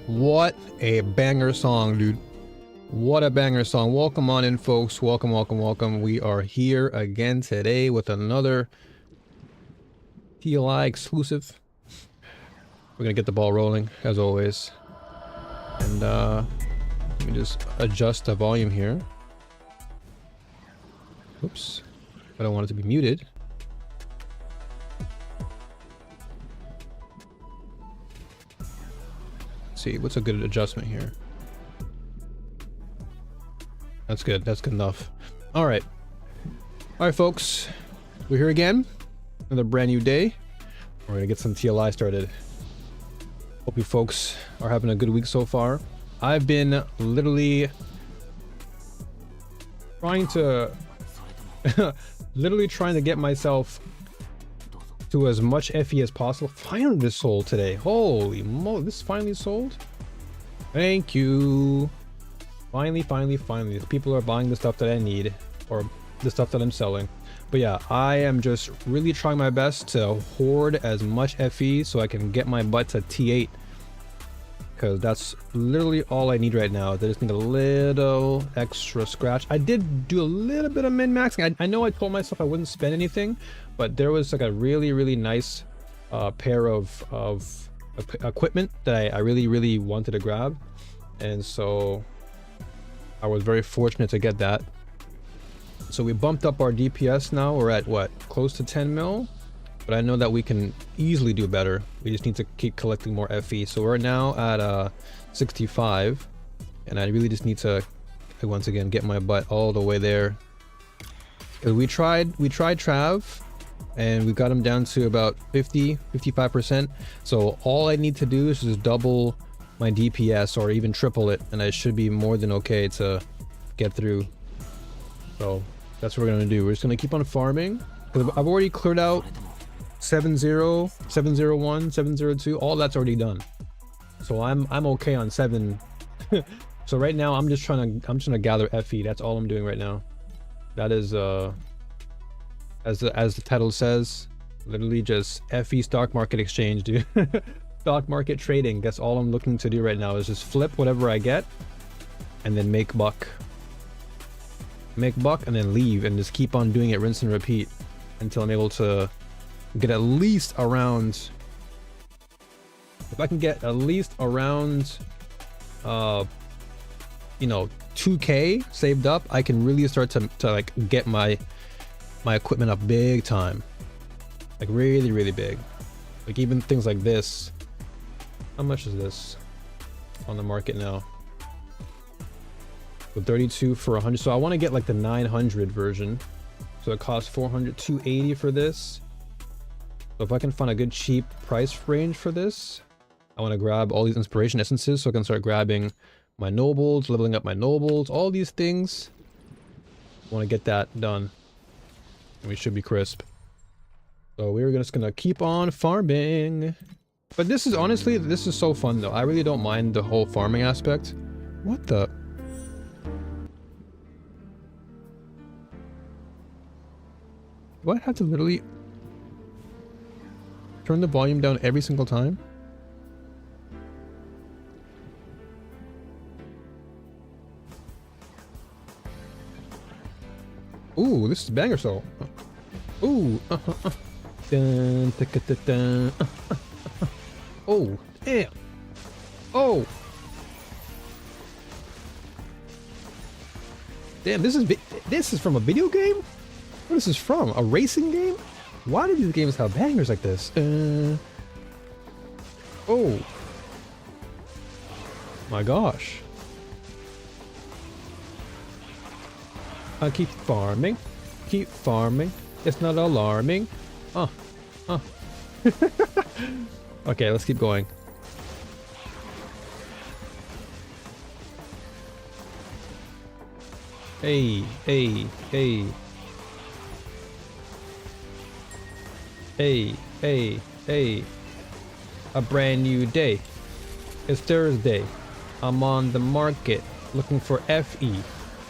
What a banger song, dude. What a banger song. Welcome on in, folks. Welcome, welcome, welcome. We are here again today with another TLI exclusive. We're gonna get the ball rolling, as always. And let me just adjust the volume here. Oops. I don't want it to be muted. See, what's a good adjustment here? That's good. That's good enough. All right, folks, we're here again. Another brand new day. We're gonna get some TLI started. Hope you folks are having a good week so far. I've been literally trying to get myself to as much FE as possible. Finally, this sold today. Holy moly, this finally sold. Thank you. Finally. People are buying the stuff that I need, or the stuff that I'm selling. But yeah, I am just really trying my best to hoard as much FE so I can get my butt to T8. Because that's literally all I need right now. I just need a little extra scratch. I did do a little bit of min-maxing. I know I told myself I wouldn't spend anything, but there was like a really nice pair of equipment that I really wanted to grab. And so I was very fortunate to get that. So we bumped up our DPS now. We're at what? Close to 10 mil? But I know that we can easily do better. We just need to keep collecting more FE. So we're now at 65. And I really just need to, once again, get my butt all the way there. Because we tried Trav, and we got him down to about 55%. So all I need to do is just double my DPS or even triple it, and I should be more than okay to get through. So that's what we're gonna do. We're just gonna keep on farming. I've already cleared out 7-0, 701, 702. All that's already done. So I'm okay on 7. So right now I'm just trying to gather FE. That's all I'm doing right now. That is as the title says, literally just FE stock market exchange, dude. Stock market trading. That's all I'm looking to do right now, is just flip whatever I get and then make buck and then leave, and just keep on doing it, rinse and repeat, until I'm able to get at least around, if I can get at least around you know, 2k saved up, I can really start to like get my equipment up big time, like really big. Like even things like this. How much is this on the market now? With 32 for 100. So I want to get like the 900 version. So it costs 280 for this. So if I can find a good cheap price range for this, I want to grab all these inspiration essences so I can start grabbing my nobles, leveling up my nobles, all these things. I want to get that done. And we should be crisp. So we're just gonna keep on farming. But this is honestly, this is so fun though. I really don't mind the whole farming aspect. What the? Do I have to literally turn the volume down every single time? Ooh, this is a banger song. Ooh, dun, da, da, da, oh, damn. Oh. Damn, this is from a video game? What is this from? A racing game? Why do these games have bangers like this? Oh. My gosh. I keep farming. Keep farming. It's not alarming. Okay, let's keep going. Hey. A brand new day. It's Thursday. I'm on the market looking for FE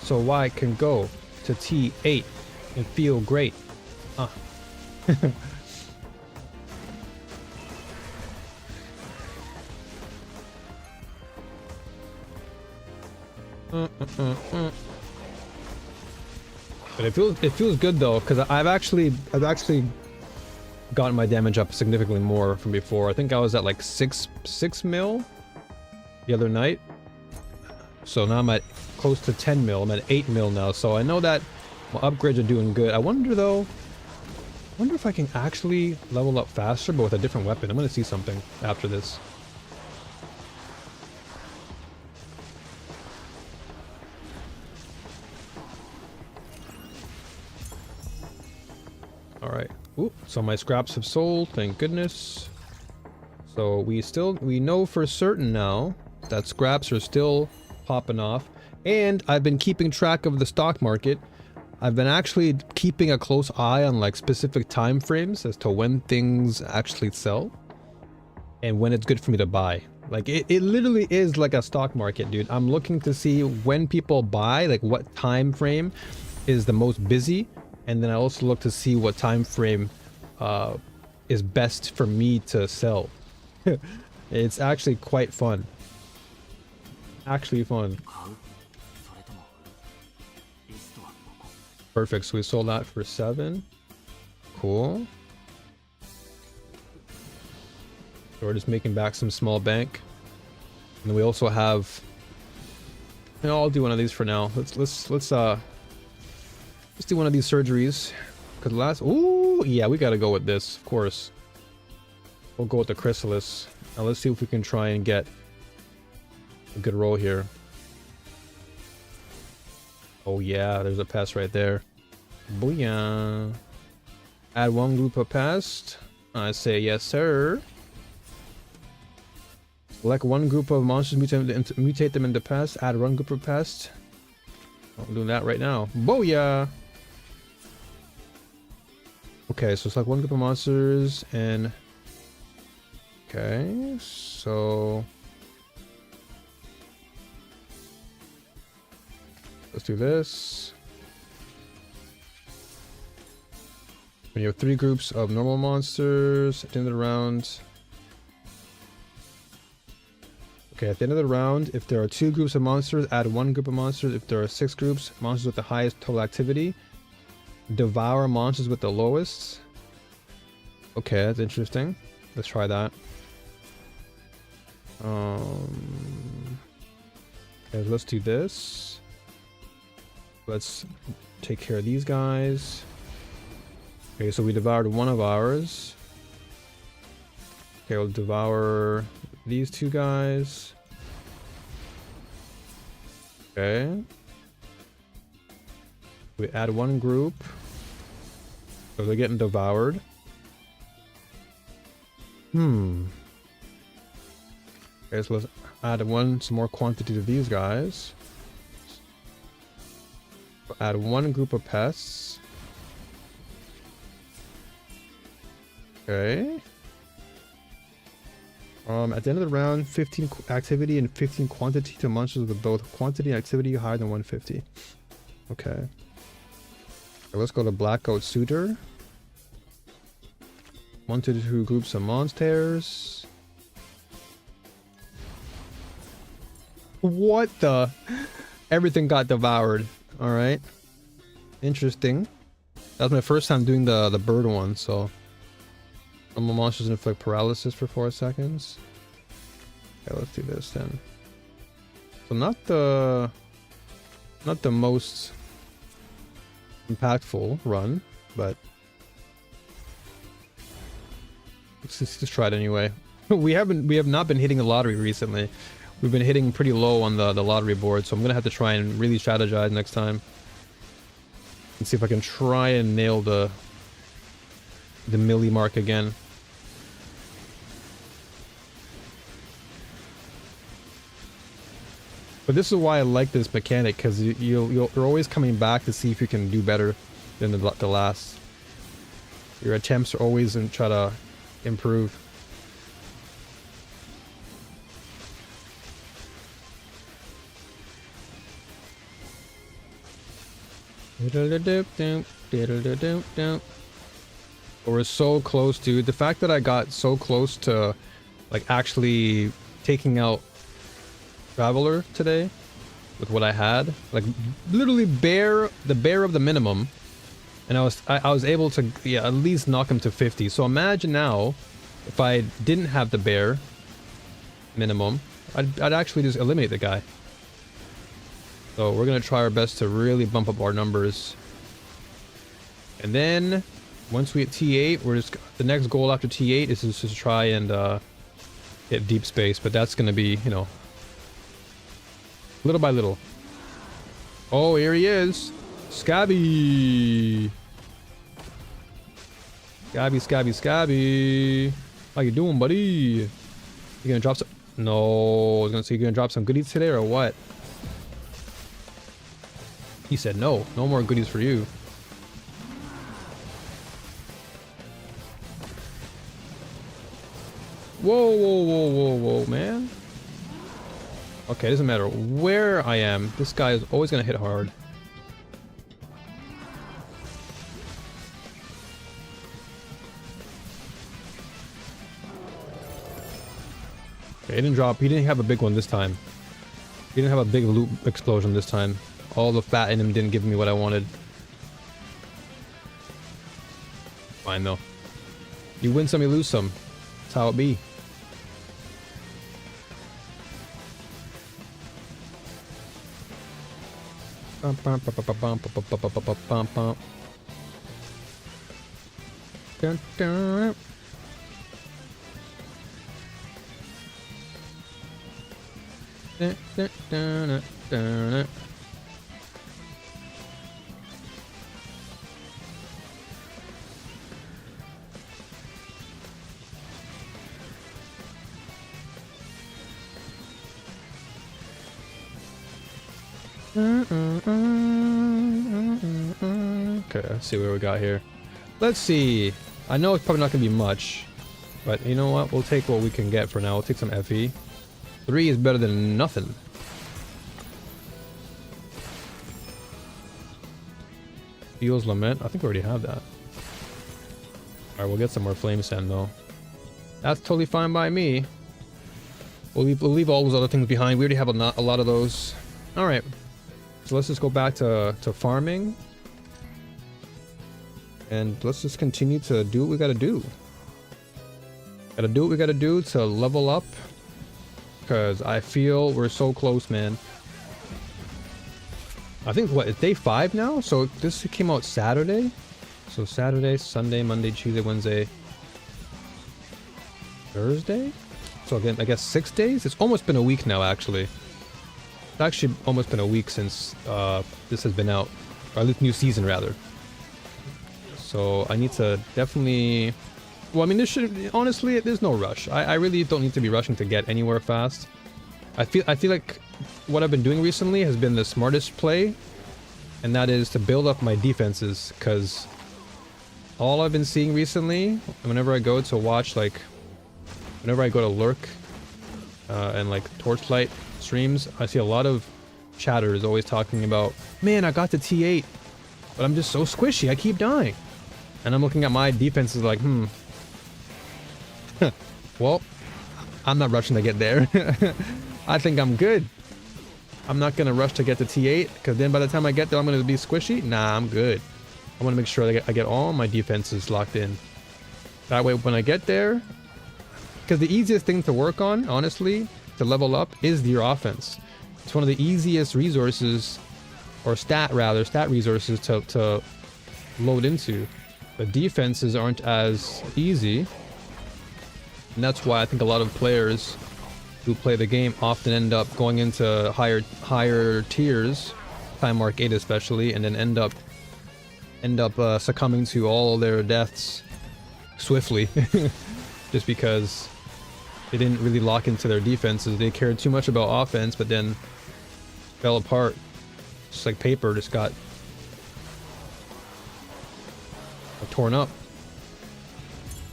so I can go to T8 and feel great. But it feels good though, because I've actually gotten my damage up significantly more from before. I think I was at like 6 mil the other night. So now I'm at close to 10 mil. I'm at 8 mil now. So I know that my upgrades are doing good. I wonder though, I wonder if I can actually level up faster, but with a different weapon. I'm going to see something after this. All right. Ooh, so my scraps have sold, thank goodness. So we know for certain now that scraps are still popping off. And I've been keeping track of the stock market. I've been actually keeping a close eye on like specific time frames as to when things actually sell and when it's good for me to buy. Like it literally is like a stock market, dude. I'm looking to see when people buy, like what time frame is the most busy. And then I also look to see what time frame is best for me to sell. It's actually quite fun. Actually fun. Perfect, so we sold that for 7. Cool. So we're just making back some small bank. And then we also have, you know, I'll do one of these for now. Let's do one of these surgeries. Cause ooh, yeah, we gotta go with this, of course. We'll go with the chrysalis. Now let's see if we can try and get a good roll here. Oh yeah, there's a pest right there. Booyah. Add 1 group of pest. I say yes, sir. Select 1 group of monsters, mutate them into pest. Add 1 group of pest. I'm doing that right now. Booyah! Okay, so select 1 group of monsters and... Okay, so... Let's do this. When you have 3 groups of normal monsters at the end of the round. Okay, at the end of the round, if there are 2 groups of monsters, add 1 group of monsters. If there are 6 groups, monsters with the highest total activity. Devour monsters with the lowest. Okay, that's interesting. Let's try that. Okay, let's do this. Let's take care of these guys. Okay, so we devoured 1 of ours. Okay, we'll devour these 2 guys. Okay. We add 1 group. So they're getting devoured. Okay, so let's add some more quantity to these guys. Add 1 group of pests. Okay. At the end of the round, 15 activity and 15 quantity to monsters with both quantity and activity higher than 150. Okay. Okay, let's go to Blackout Suitor. 1 to 2 groups of monsters. What the? Everything got devoured. Alright. Interesting. That was my first time doing the bird one, so... Normal monsters inflict paralysis for 4 seconds. Okay, let's do this then. So not the most impactful run, but let's just try it anyway. We have not been hitting the lottery recently. We've been hitting pretty low on the lottery board, so I'm gonna have to try and really strategize next time and see if I can try and nail the milli mark again. But this is why I like this mechanic, because you're always coming back to see if you can do better than the last. Your attempts are always in try to improve. We're so close, dude. The fact that I got so close to like actually taking out Traveler today with what I had, like literally the bare of the minimum, and I was able to, yeah, at least knock him to 50. So imagine now if I didn't have the bare minimum, I'd actually just eliminate the guy. So we're gonna try our best to really bump up our numbers, and then once we hit T8, we're just, the next goal after T8 is just to try and hit deep space, but that's gonna be, you know, little by little. Oh, here he is. Scabby. Scabby, Scabby, Scabby. How you doing, buddy? You gonna drop some? No, I was gonna say, you gonna drop some goodies today or what? He said no. No more goodies for you. Whoa, whoa, whoa, whoa, whoa, man. Okay, doesn't matter where I am. This guy is always gonna hit hard. Okay, he didn't drop. He didn't have a big one this time. He didn't have a big loop explosion this time. All the fat in him didn't give me what I wanted. Fine though. You win some, you lose some. That's how it be. Dun, dun. Dun, dun, dun, dun, dun. Okay, let's see what we got here. Let's see. I know it's probably not gonna be much, but you know what? We'll take what we can get for now. We'll take some FE. 3 is better than nothing. Feels Lament. I think we already have that. Alright, we'll get some more Flame Sand though. That's totally fine by me. We'll leave all those other things behind. We already have a lot of those. Alright. So let's just go back to farming. And let's just continue to do what we gotta do. Gotta do what we gotta do to level up. Because I feel we're so close, man. I think, what, it's day 5 now? So this came out Saturday. So Saturday, Sunday, Monday, Tuesday, Wednesday, Thursday? So again, I guess 6 days? It's almost been a week now, actually. It's actually almost been a week since this has been out. Or this new season, rather. So I need to definitely... Well, I mean, this should... Honestly, there's no rush. I really don't need to be rushing to get anywhere fast. I feel like what I've been doing recently has been the smartest play. And that is to build up my defenses. Because all I've been seeing recently, whenever I go to watch, like... Whenever I go to lurk and, like, Torchlight streams, I see a lot of chatters always talking about, man, I got to T8, but I'm just so squishy, I keep dying. And I'm looking at my defenses like, well, I'm not rushing to get there. I think I'm good. I'm not going to rush to get to T8, because then by the time I get there, I'm going to be squishy. Nah, I'm good. I want to make sure that I get all my defenses locked in. That way, when I get there, because the easiest thing to work on, honestly, to level up, is your offense. It's one of the easiest resources, or stat resources to load into. The defenses aren't as easy. And that's why I think a lot of players who play the game often end up going into higher tiers, time mark 8 especially, and then end up succumbing to all their deaths swiftly. Just because they didn't really lock into their defenses. They cared too much about offense, but then fell apart. Just like paper just got torn up.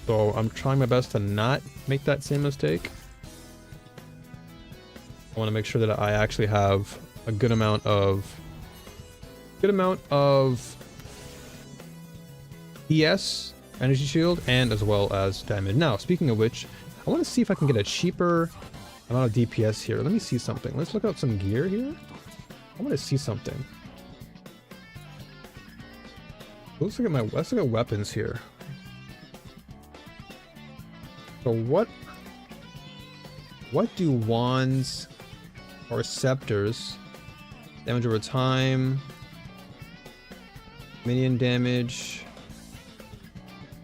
So I'm trying my best to not make that same mistake. I want to make sure that I actually have a good amount of ES, energy shield, and as well as damage. Now, speaking of which, I want to see if I can get a cheaper amount of DPS here. Let me see something. Let's look up some gear here. I want to see something. Let's look at weapons here. So what do wands or scepters damage over time? Minion damage.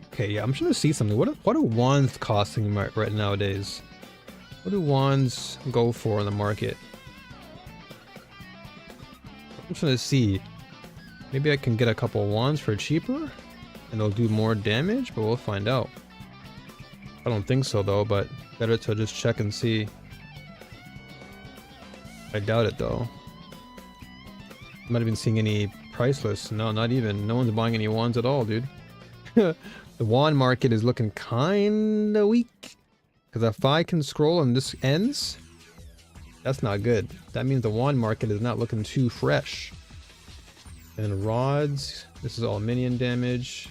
Okay, yeah, I'm trying to see something. What are wands costing right nowadays? What do wands go for in the market? I'm trying to see. Maybe I can get a couple wands for cheaper and they'll do more damage, but we'll find out. I don't think so though, but better to just check and see. I doubt it though. I'm not even seeing any price lists. No, not even. No one's buying any wands at all, dude. The wand market is looking kinda weak. Because if I can scroll and this ends, that's not good. That means the wand market is not looking too fresh. And rods, this is all minion damage.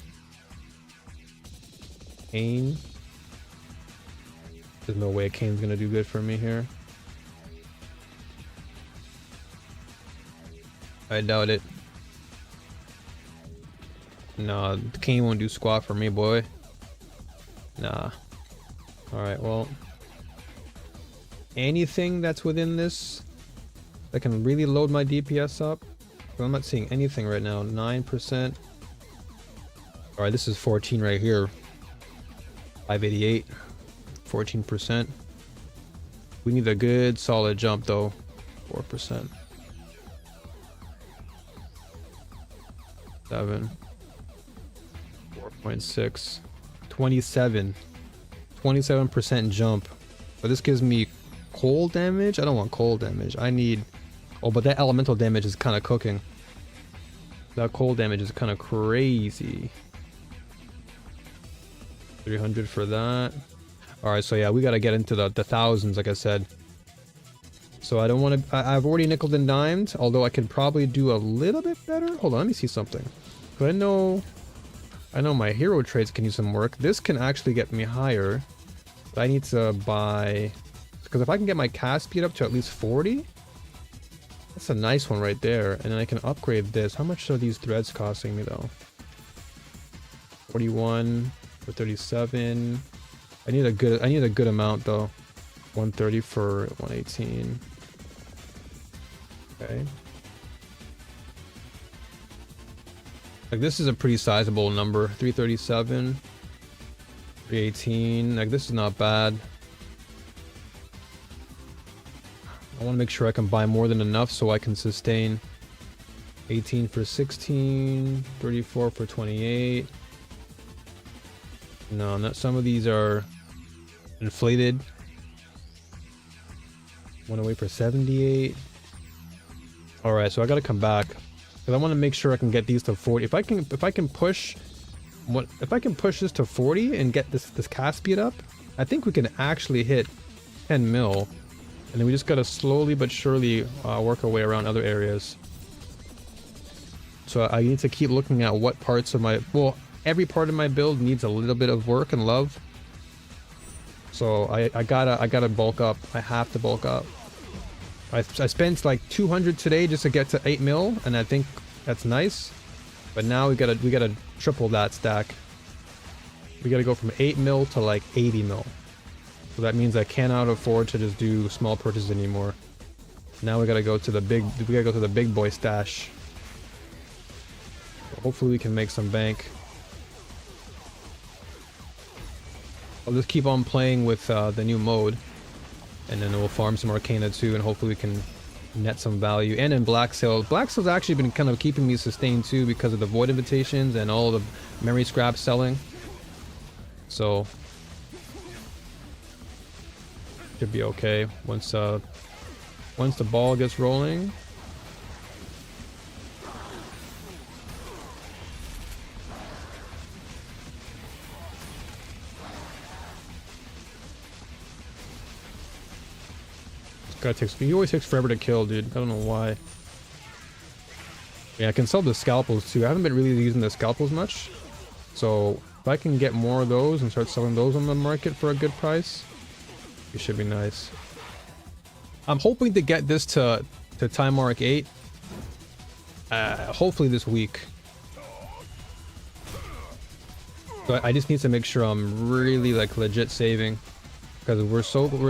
Cane. There's no way a cane's gonna do good for me here. I doubt it. Nah, the cane won't do squat for me, boy. Nah. Alright, well. Anything that's within this that can really load my DPS up. I'm not seeing anything right now. 9%. Alright, this is 14 right here. 588. 14%. We need a good solid jump though. 4%. 7. 4.6. 27. 27% jump. But this gives me cold damage? I don't want cold damage. I need... Oh, but that elemental damage is kind of cooking. That cold damage is kind of crazy. 300 for that. Alright, so yeah, we gotta get into the thousands, like I said. So I don't want to... I've already nickeled and dimed, although I could probably do a little bit better. Hold on, let me see something. But I know my hero trades can use some work. This can actually get me higher. But I need to buy... Because if I can get my cast speed up to at least 40... That's a nice one right there. And then I can upgrade this. How much are these threads costing me though? 41 for 37. I need a good amount though. 130 for 118. Okay. Like this is a pretty sizable number. 337. 318. Like this is not bad. I want to make sure I can buy more than enough so I can sustain. 18 for 16, 34 for 28. No, not some of these are inflated. 108 for 78. Alright, so I gotta come back. Because I want to make sure I can get these to 40. If I can push this to 40 and get this cast speed up, I think we can actually hit 10 mil. And then we just gotta slowly but surely work our way around other areas. So I need to keep looking at what parts of my... Well, every part of my build needs a little bit of work and love. So I gotta bulk up. I have to bulk up. I spent like 200 today just to get to 8 mil, and I think that's nice. But now we gotta triple that stack. We gotta go from 8 mil to like 80 mil. So that means I cannot afford to just do small purchases anymore. Now we gotta go to the big boy stash. So hopefully we can make some bank. I'll just keep on playing with the new mode. And then we'll farm some Arcana too, and hopefully we can net some value. And in Black Sail's actually been kind of keeping me sustained too because of the Void Invitations and all the memory scrap selling. So... should be okay once the ball gets rolling. This guy he always takes forever to kill, dude. I don't know why. Yeah, I can sell the scalpels too. I haven't been really using the scalpels much. So if I can get more of those and start selling those on the market for a good price, it should be nice. I'm hoping to get this to time mark 8 hopefully this week. So I just need to make sure I'm really like legit saving, because we're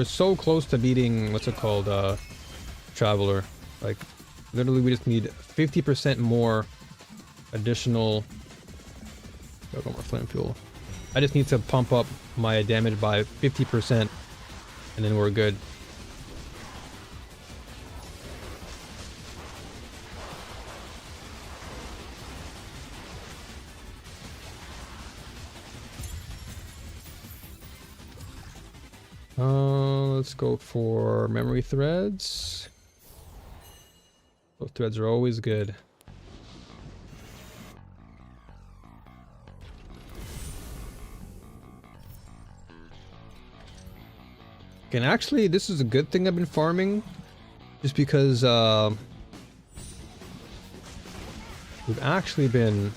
so close to beating, what's it called, Traveler. Like literally we just need 50% more additional. Got more flame fuel. I just need to pump up my damage by 50% and then we're good. Let's go for memory threads. Those threads are always good. And actually, this is a good thing I've been farming, just because we've actually been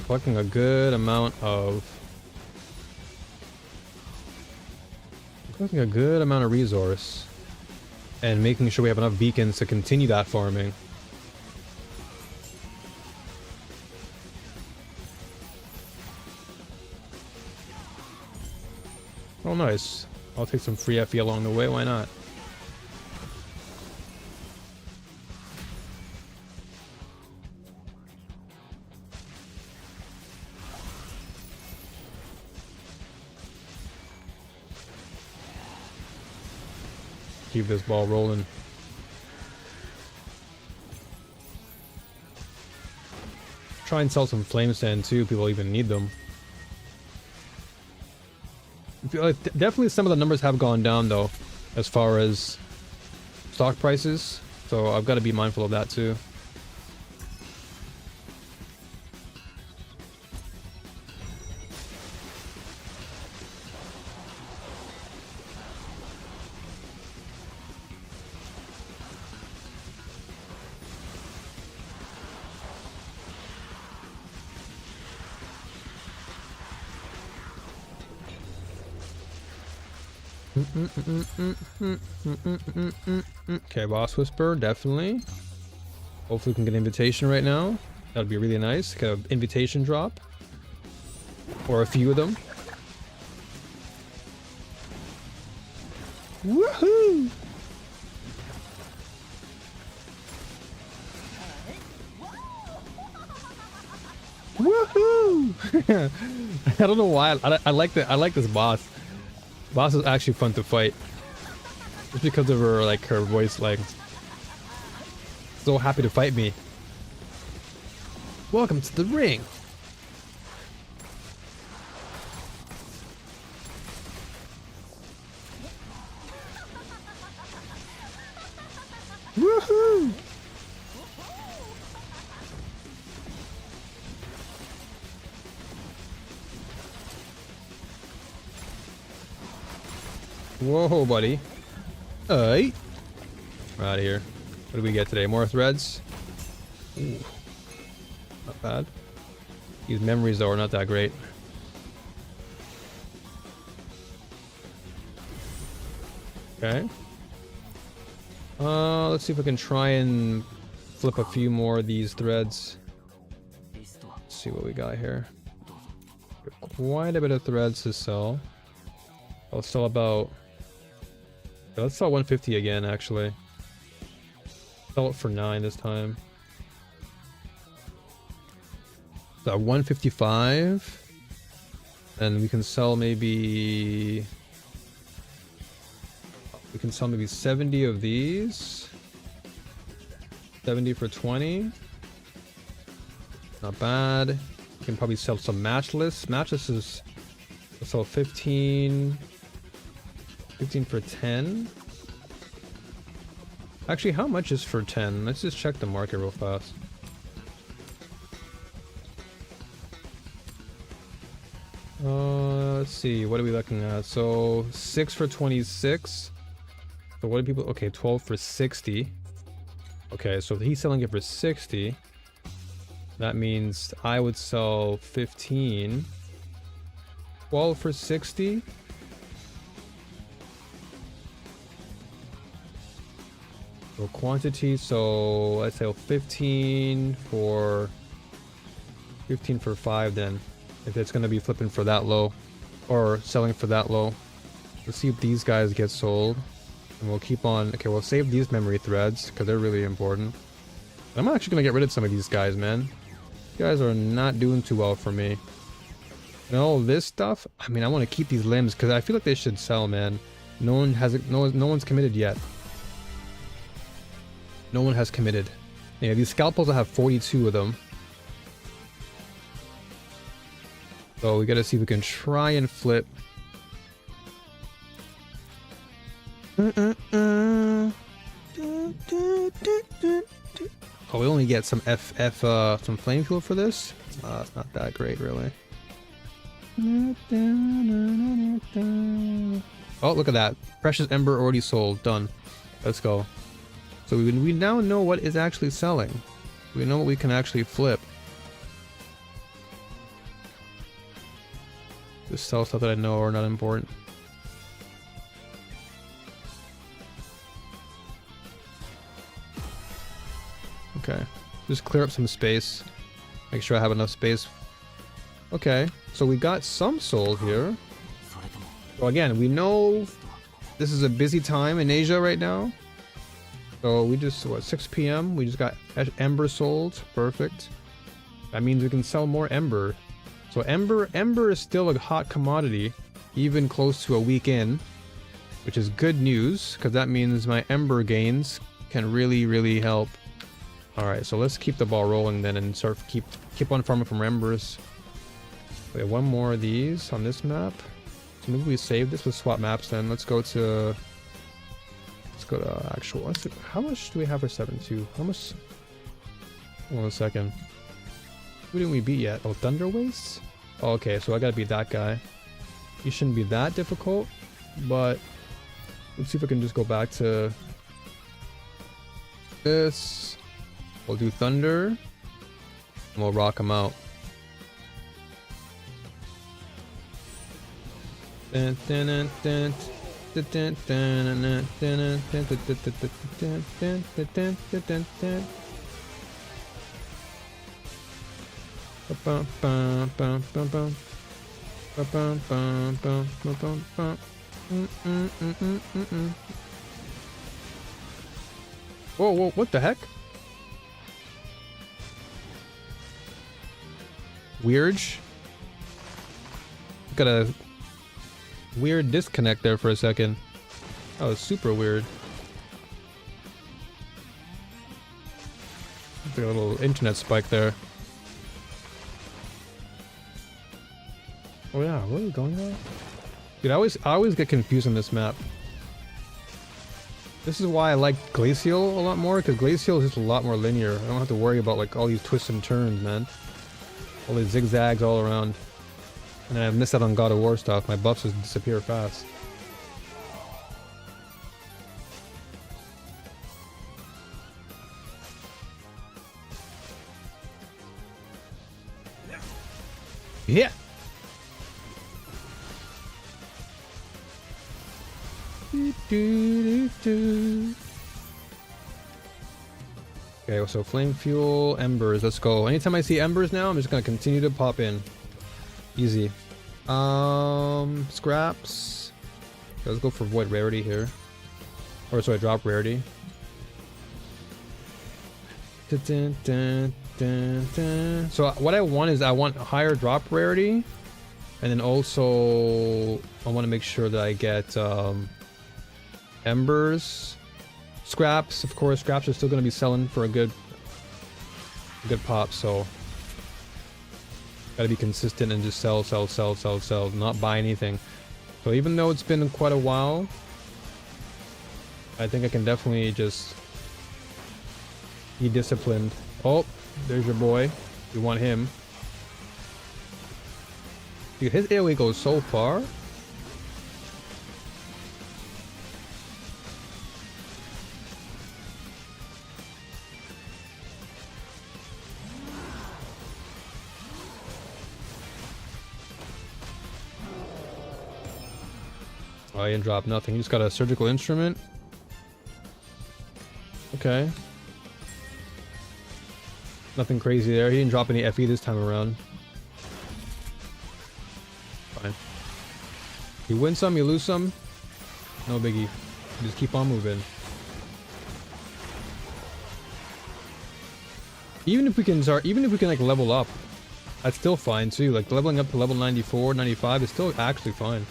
collecting a good amount of resource and making sure we have enough beacons to continue that farming. Oh, nice. I'll take some free FE along the way, why not? Keep this ball rolling. Try and sell some flame sand too, people even need them. Definitely some of the numbers have gone down though, as far as stock prices, so I've got to be mindful of that too. Okay, Boss Whisper, definitely. Hopefully we can get an invitation right now. That'd be really nice. Get an invitation drop. Or a few of them. Woohoo! Woohoo! I don't know why. I like this boss. Boss is actually fun to fight. Just because of her, like, her voice, like, so happy to fight me. Welcome to the ring. Woohoo! Whoa, buddy. Hey. We're out of here. What do we get today? More threads? Ooh. Not bad. These memories, though, are not that great. Okay. Let's see if we can try and flip a few more of these threads. Let's see what we got here. Quite a bit of threads to sell. I'll sell about... Let's sell 150 again, actually. Sell it for 9 this time. So 155. And we can sell maybe... We can sell maybe 70 of these. 70 for 20. Not bad. We can probably sell some matchless. Matchless is... Let's sell 15... 15 for 10. Actually, how much is for 10? Let's just check the market real fast. Let's see. What are we looking at? So 6 for 26. So what do people? Okay, 12 for 60. Okay, so if he's selling it for 60, that means I would sell 15. 12 for 60. So quantity, so let's say 15 for 5 then. If it's gonna be flipping for that low or selling for that low. Let's see if these guys get sold. And we'll keep on. Okay, we'll save these memory threads because they're really important. I'm actually gonna get rid of some of these guys, man. These guys are not doing too well for me. And all this stuff, I mean, I want to keep these limbs because I feel like they should sell, man. No one's committed yet. No one has committed. Yeah, these scalpels, I have 42 of them. So we gotta see if we can try and flip. Oh, we only get some some flame fuel for this? It's not that great, really. Oh, look at that. Precious Ember already sold. Done. Let's go. So we now know what is actually selling. We know what we can actually flip. Just sell stuff that I know are not important. Okay. Just clear up some space. Make sure I have enough space. Okay. So we got some sold here. So again, we know this is a busy time in Asia right now. So we just, what, 6 p.m. We just got Ember sold. Perfect. That means we can sell more Ember. So Ember is still a hot commodity, even close to a week in, which is good news, because that means my Ember gains can really help. Alright, so let's keep the ball rolling then and sort of keep on farming from Embers. We have one more of these on this map. So maybe we save this with swap maps then. Let's go to actual. How much do we have for 7-2? How much? Hold on a second. Who didn't we beat yet? Oh, Thunder Waste? Oh, okay, so I gotta beat that guy. He shouldn't be that difficult, but let's see if I can just go back to this. We'll do Thunder, and we'll rock him out. Dun, dun, dun, dun. Oh, whoa, what the heck? Weird. Got a weird disconnect there for a second. That was super weird. Like a little internet spike there. Oh yeah, where are we going now? Dude, I always get confused on this map. This is why I like Glacial a lot more, because Glacial is just a lot more linear. I don't have to worry about like all these twists and turns, man. All these zigzags all around. And I missed out on God of War stuff. My buffs just disappear fast. Yeah. Okay, so flame fuel, embers. Let's go. Anytime I see embers now, I'm just gonna continue to pop in. Easy. Scraps. Okay, let's go for void rarity here. Or sorry, drop rarity. Dun, dun, dun, dun. So what I want is I want higher drop rarity, and then also I want to make sure that I get embers, scraps. Of course, scraps are still going to be selling for a good pop. So got to be consistent and just sell, not buy anything. So even though it's been quite a while, I think I can definitely just be disciplined. Oh, there's your boy. We want him. Dude, his AoE goes so far. Oh, he didn't drop nothing. He just got a surgical instrument. Okay. Nothing crazy there. He didn't drop any FE this time around. Fine. You win some, you lose some. No biggie. Just keep on moving. Even if we can like level up, that's still fine too. Like leveling up to level 94, 95 is still actually fine.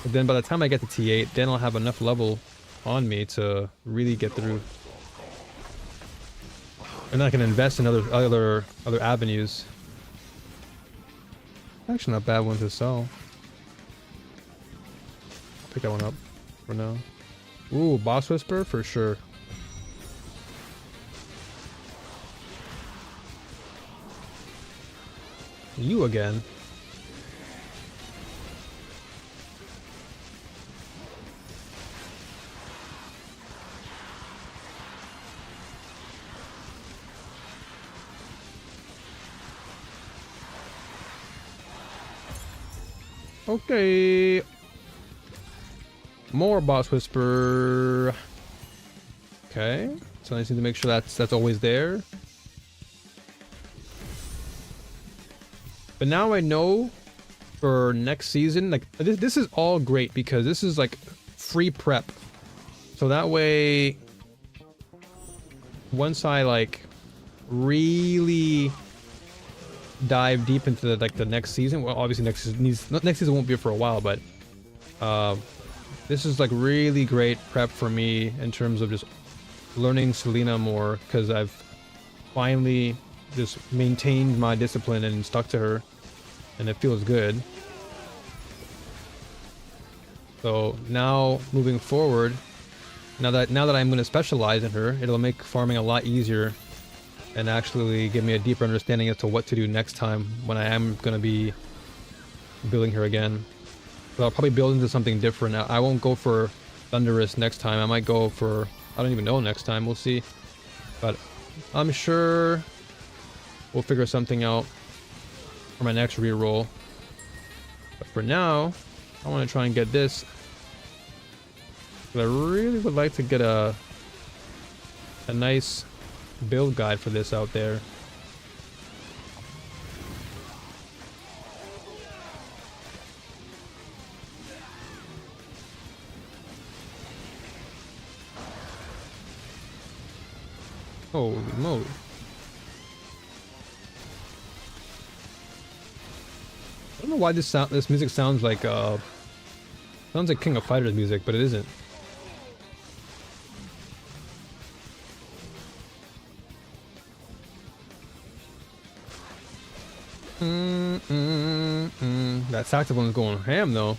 But then by the time I get to T8, then I'll have enough level on me to really get through. And I can invest in other avenues. Actually not a bad one to sell. I'll pick that one up for now. Ooh, Boss Whisper for sure. You again. Okay. More Boss Whisper. Okay. So I just need to make sure that's always there. But now I know for next season, like this is all great because this is like free prep. So that way, once I like really dive deep into the next season, well, obviously next season won't be for a while, but this is like really great prep for me in terms of just learning SELENA more because I've finally just maintained my discipline and stuck to her, and it feels good. So now moving forward, now that I'm going to specialize in her, it'll make farming a lot easier and actually give me a deeper understanding as to what to do next time when I am going to be building her again. So I'll probably build into something different. I won't go for Thunderous next time. I might go for, I don't even know next time, we'll see. But I'm sure we'll figure something out for my next reroll. But for now, I want to try and get this. But I really would like to get a nice build guide for this out there. Holy moly. I don't know why this music sounds like King of Fighters music, but it isn't. That saxophone's going ham though.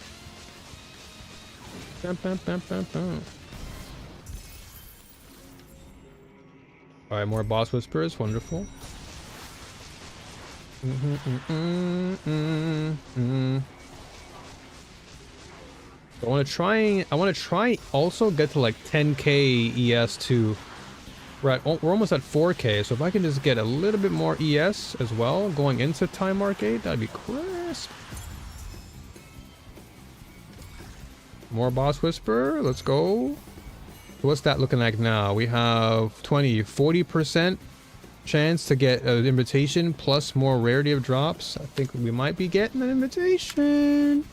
Alright, more Boss Whispers, wonderful. I want to try also get to like 10k ES too. We're almost at 4k, so if I can just get a little bit more ES as well going into Time Arcade, that'd be crisp. More Boss Whisper, let's go. So what's that looking like now? We have 40% chance to get an invitation plus more rarity of drops. I think we might be getting an invitation.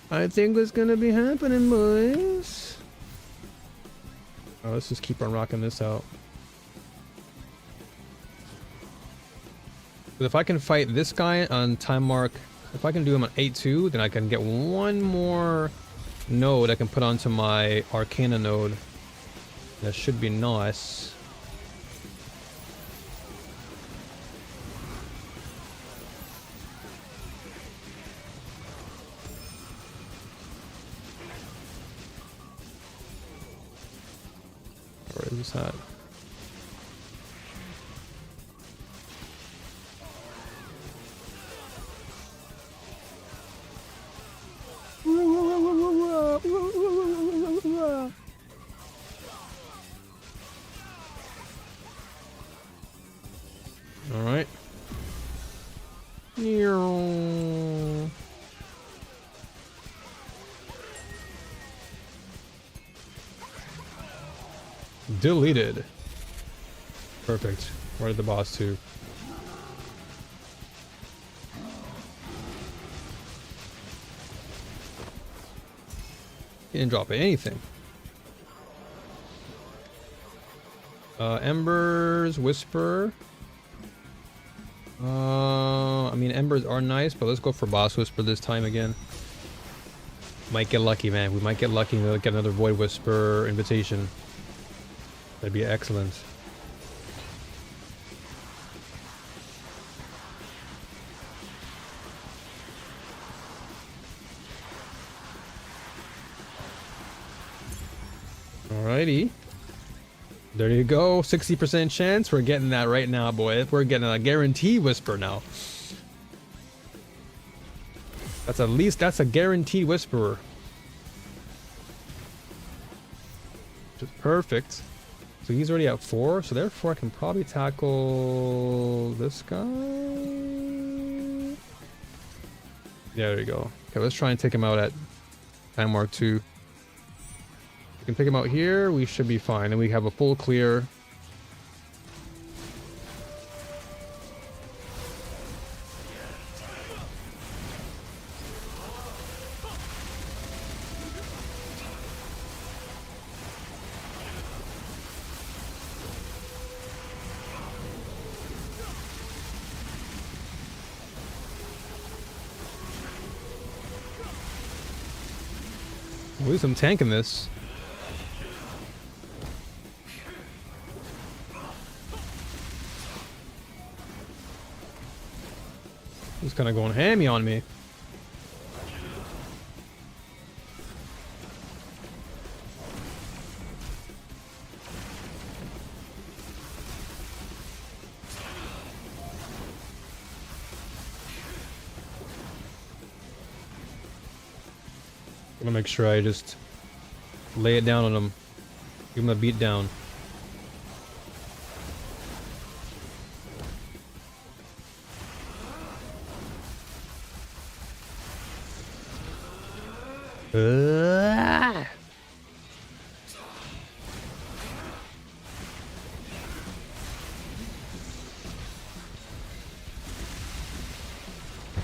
I think it's gonna be happening, boys. Oh, let's just keep on rocking this out. But if I can fight this guy on time mark, if I can do him on 8-2, then I can get one more node I can put onto my Arcana node. That should be nice. Where is this at? All right. Deleted. Perfect. Where did the boss to? He didn't drop anything. Embers, Whisper. I mean, Embers are nice, but let's go for Boss Whisper this time again. Might get lucky, man. We might get lucky and get another Void Whisper invitation. That'd be excellent. Alrighty. There you go. 60% chance. We're getting that right now, boy. We're getting a guaranteed Whisper now. That's at least, that's a guaranteed Whisperer. Which is perfect. So he's already at 4, so therefore I can probably tackle this guy. Yeah, there you go. Okay, let's try and take him out at time mark 2. We can pick him out here, we should be fine, and we have a full clear. At least I'm tanking this. He's kind of going hammy on me. I'm gonna make sure I just lay it down on him. Give him a beat down.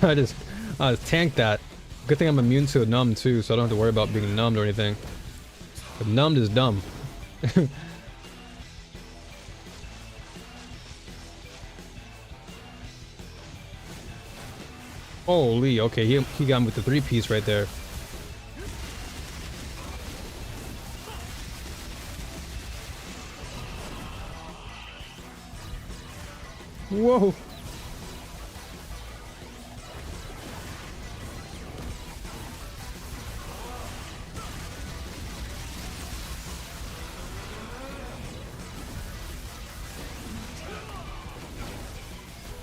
I just tanked that. Good thing I'm immune to numb too, so I don't have to worry about being numbed or anything. But numbed is dumb. Holy, okay, he got him with the 3-piece right there. Whoa.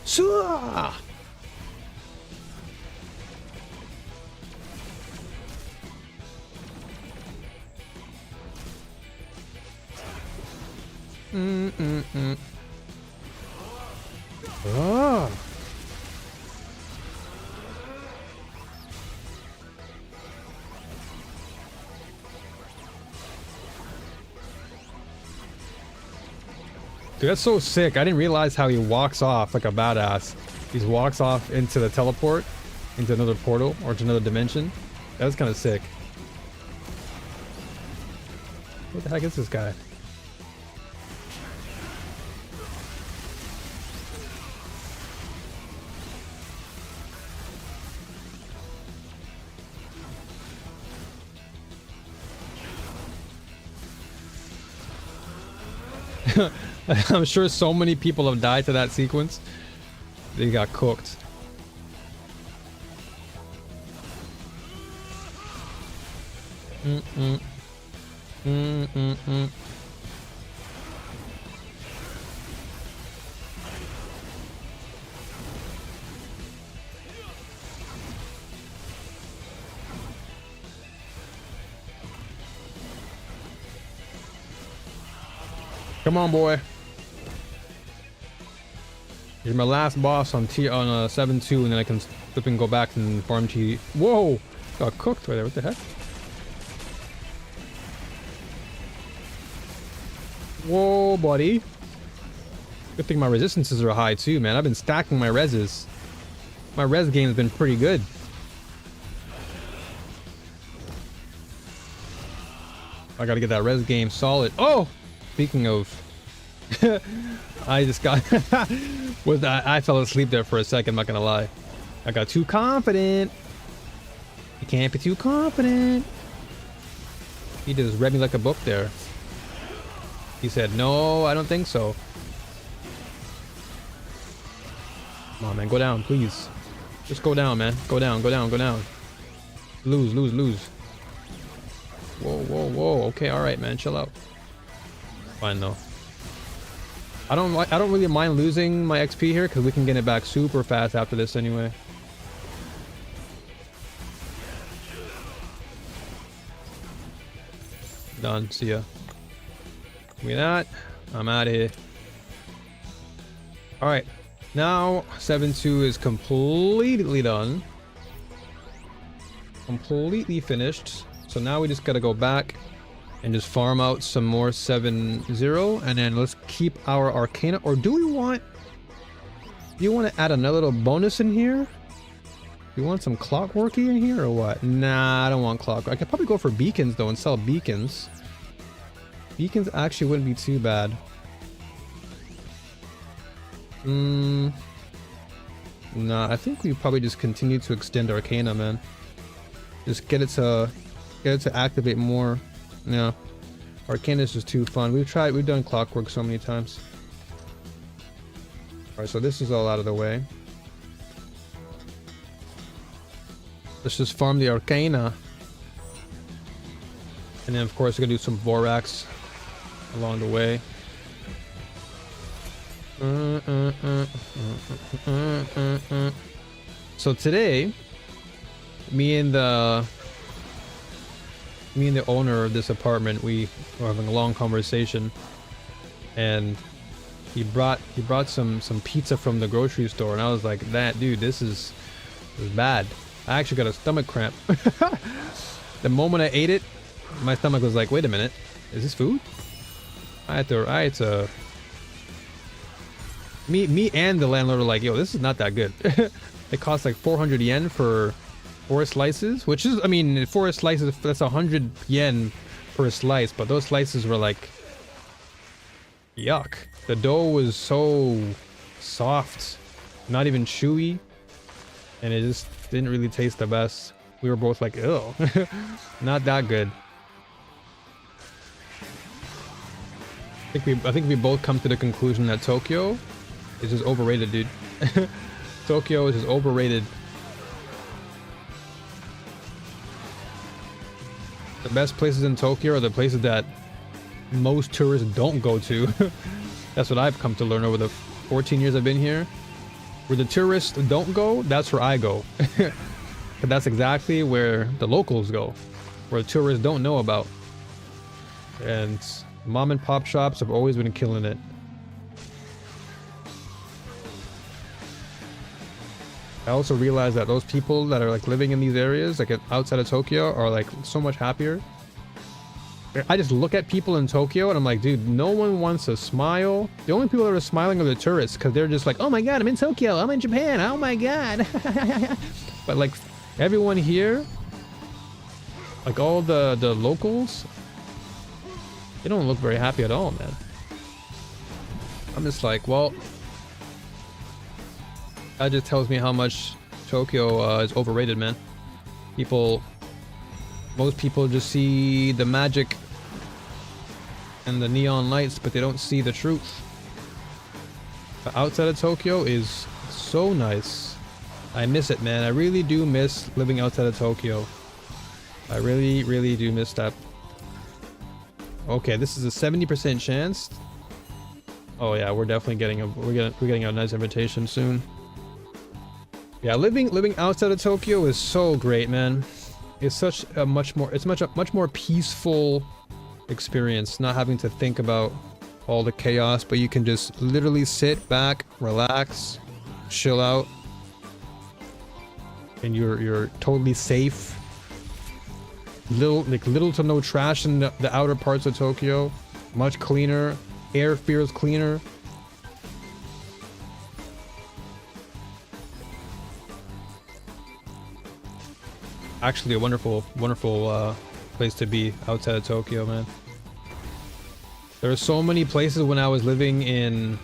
Sure. Ah. Dude, that's so sick. I didn't realize how he walks off like a badass. He walks off into the teleport, into another portal, or to another dimension. That was kind of sick. What the heck is this guy? I'm sure so many people have died to that sequence. They got cooked. Come on, boy. Here's my last boss on 7-2, and then I can flip and go back and farm T. Whoa! Got cooked right there. What the heck? Whoa, buddy. Good thing my resistances are high too, man. I've been stacking my reses. My res game's been pretty good. I gotta get that res game solid. Oh! Speaking of... I just got... I fell asleep there for a second, I'm not gonna lie. I got too confident. You can't be too confident. He just read me like a book there. He said, no, I don't think so. Come on, man, go down, please. Just go down, man. Go down, go down, go down. Lose, lose, lose. Whoa, whoa, whoa. Okay, alright, man, chill out. Fine, though. I don't really mind losing my XP here, because we can get it back super fast after this anyway. Done. See ya. Give me that. I'm out of here. Alright. Now, 7-2 is completely done. Completely finished. So now we just gotta go back and just farm out some more 7-0. And then let's keep our Arcana. Or do we want... Do you want to add another little bonus in here? Do you want some clockworky in here or what? Nah, I don't want clockwork. I could probably go for beacons though and sell beacons. Beacons actually wouldn't be too bad. Nah, I think we probably just continue to extend Arcana, man. Just get it to activate more. Yeah, Arcana is just too fun. We've done clockwork so many times. All right, so this is all out of the way. Let's just farm the Arcana. And then of course we're gonna do some Vorax along the way. So today, me and the owner of this apartment, we were having a long conversation, and he brought some pizza from the grocery store, and I was like, "That dude, this is bad." I actually got a stomach cramp. The moment I ate it, my stomach was like, "Wait a minute, is this food?" I had to. Me and the landlord were like, "Yo, this is not that good." It costs like 400 yen for 4 slices, which is, I mean, 4 slices, that's 100 yen per slice, but those slices were like, yuck. The dough was so soft, not even chewy, and it just didn't really taste the best. We were both like, ew, not that good. I think we both come to the conclusion that Tokyo is just overrated, dude. Tokyo is just overrated. The best places in Tokyo are the places that most tourists don't go to. That's what I've come to learn over the 14 years I've been here. Where the tourists don't go, that's where I go. But that's exactly where the locals go, where tourists don't know about. And mom and pop shops have always been killing it. I also realized that those people that are like living in these areas, like outside of Tokyo, are like so much happier. I just look at people in Tokyo and I'm like, dude, no one wants to smile. The only people that are smiling are the tourists, because they're just like, oh my god, I'm in Tokyo, I'm in Japan, oh my god. But like everyone here, like all the locals, they don't look very happy at all, man. I'm just like, well, that just tells me how much Tokyo is overrated, man. Most people just see the magic and the neon lights, but they don't see the truth. But outside of Tokyo is so nice. I miss it, man. I really do miss living outside of Tokyo. I really, really do miss that. Okay, this is a 70% chance. Oh yeah, we're definitely getting a nice invitation soon. Yeah, living outside of Tokyo is so great, man. It's such a much more peaceful experience, not having to think about all the chaos, but you can just literally sit back, relax, chill out, and you're totally safe. Little to no trash in the outer parts of Tokyo. Much cleaner, Air feels cleaner. Actually, a wonderful, wonderful place to be outside of Tokyo, man. There are so many places when I was living in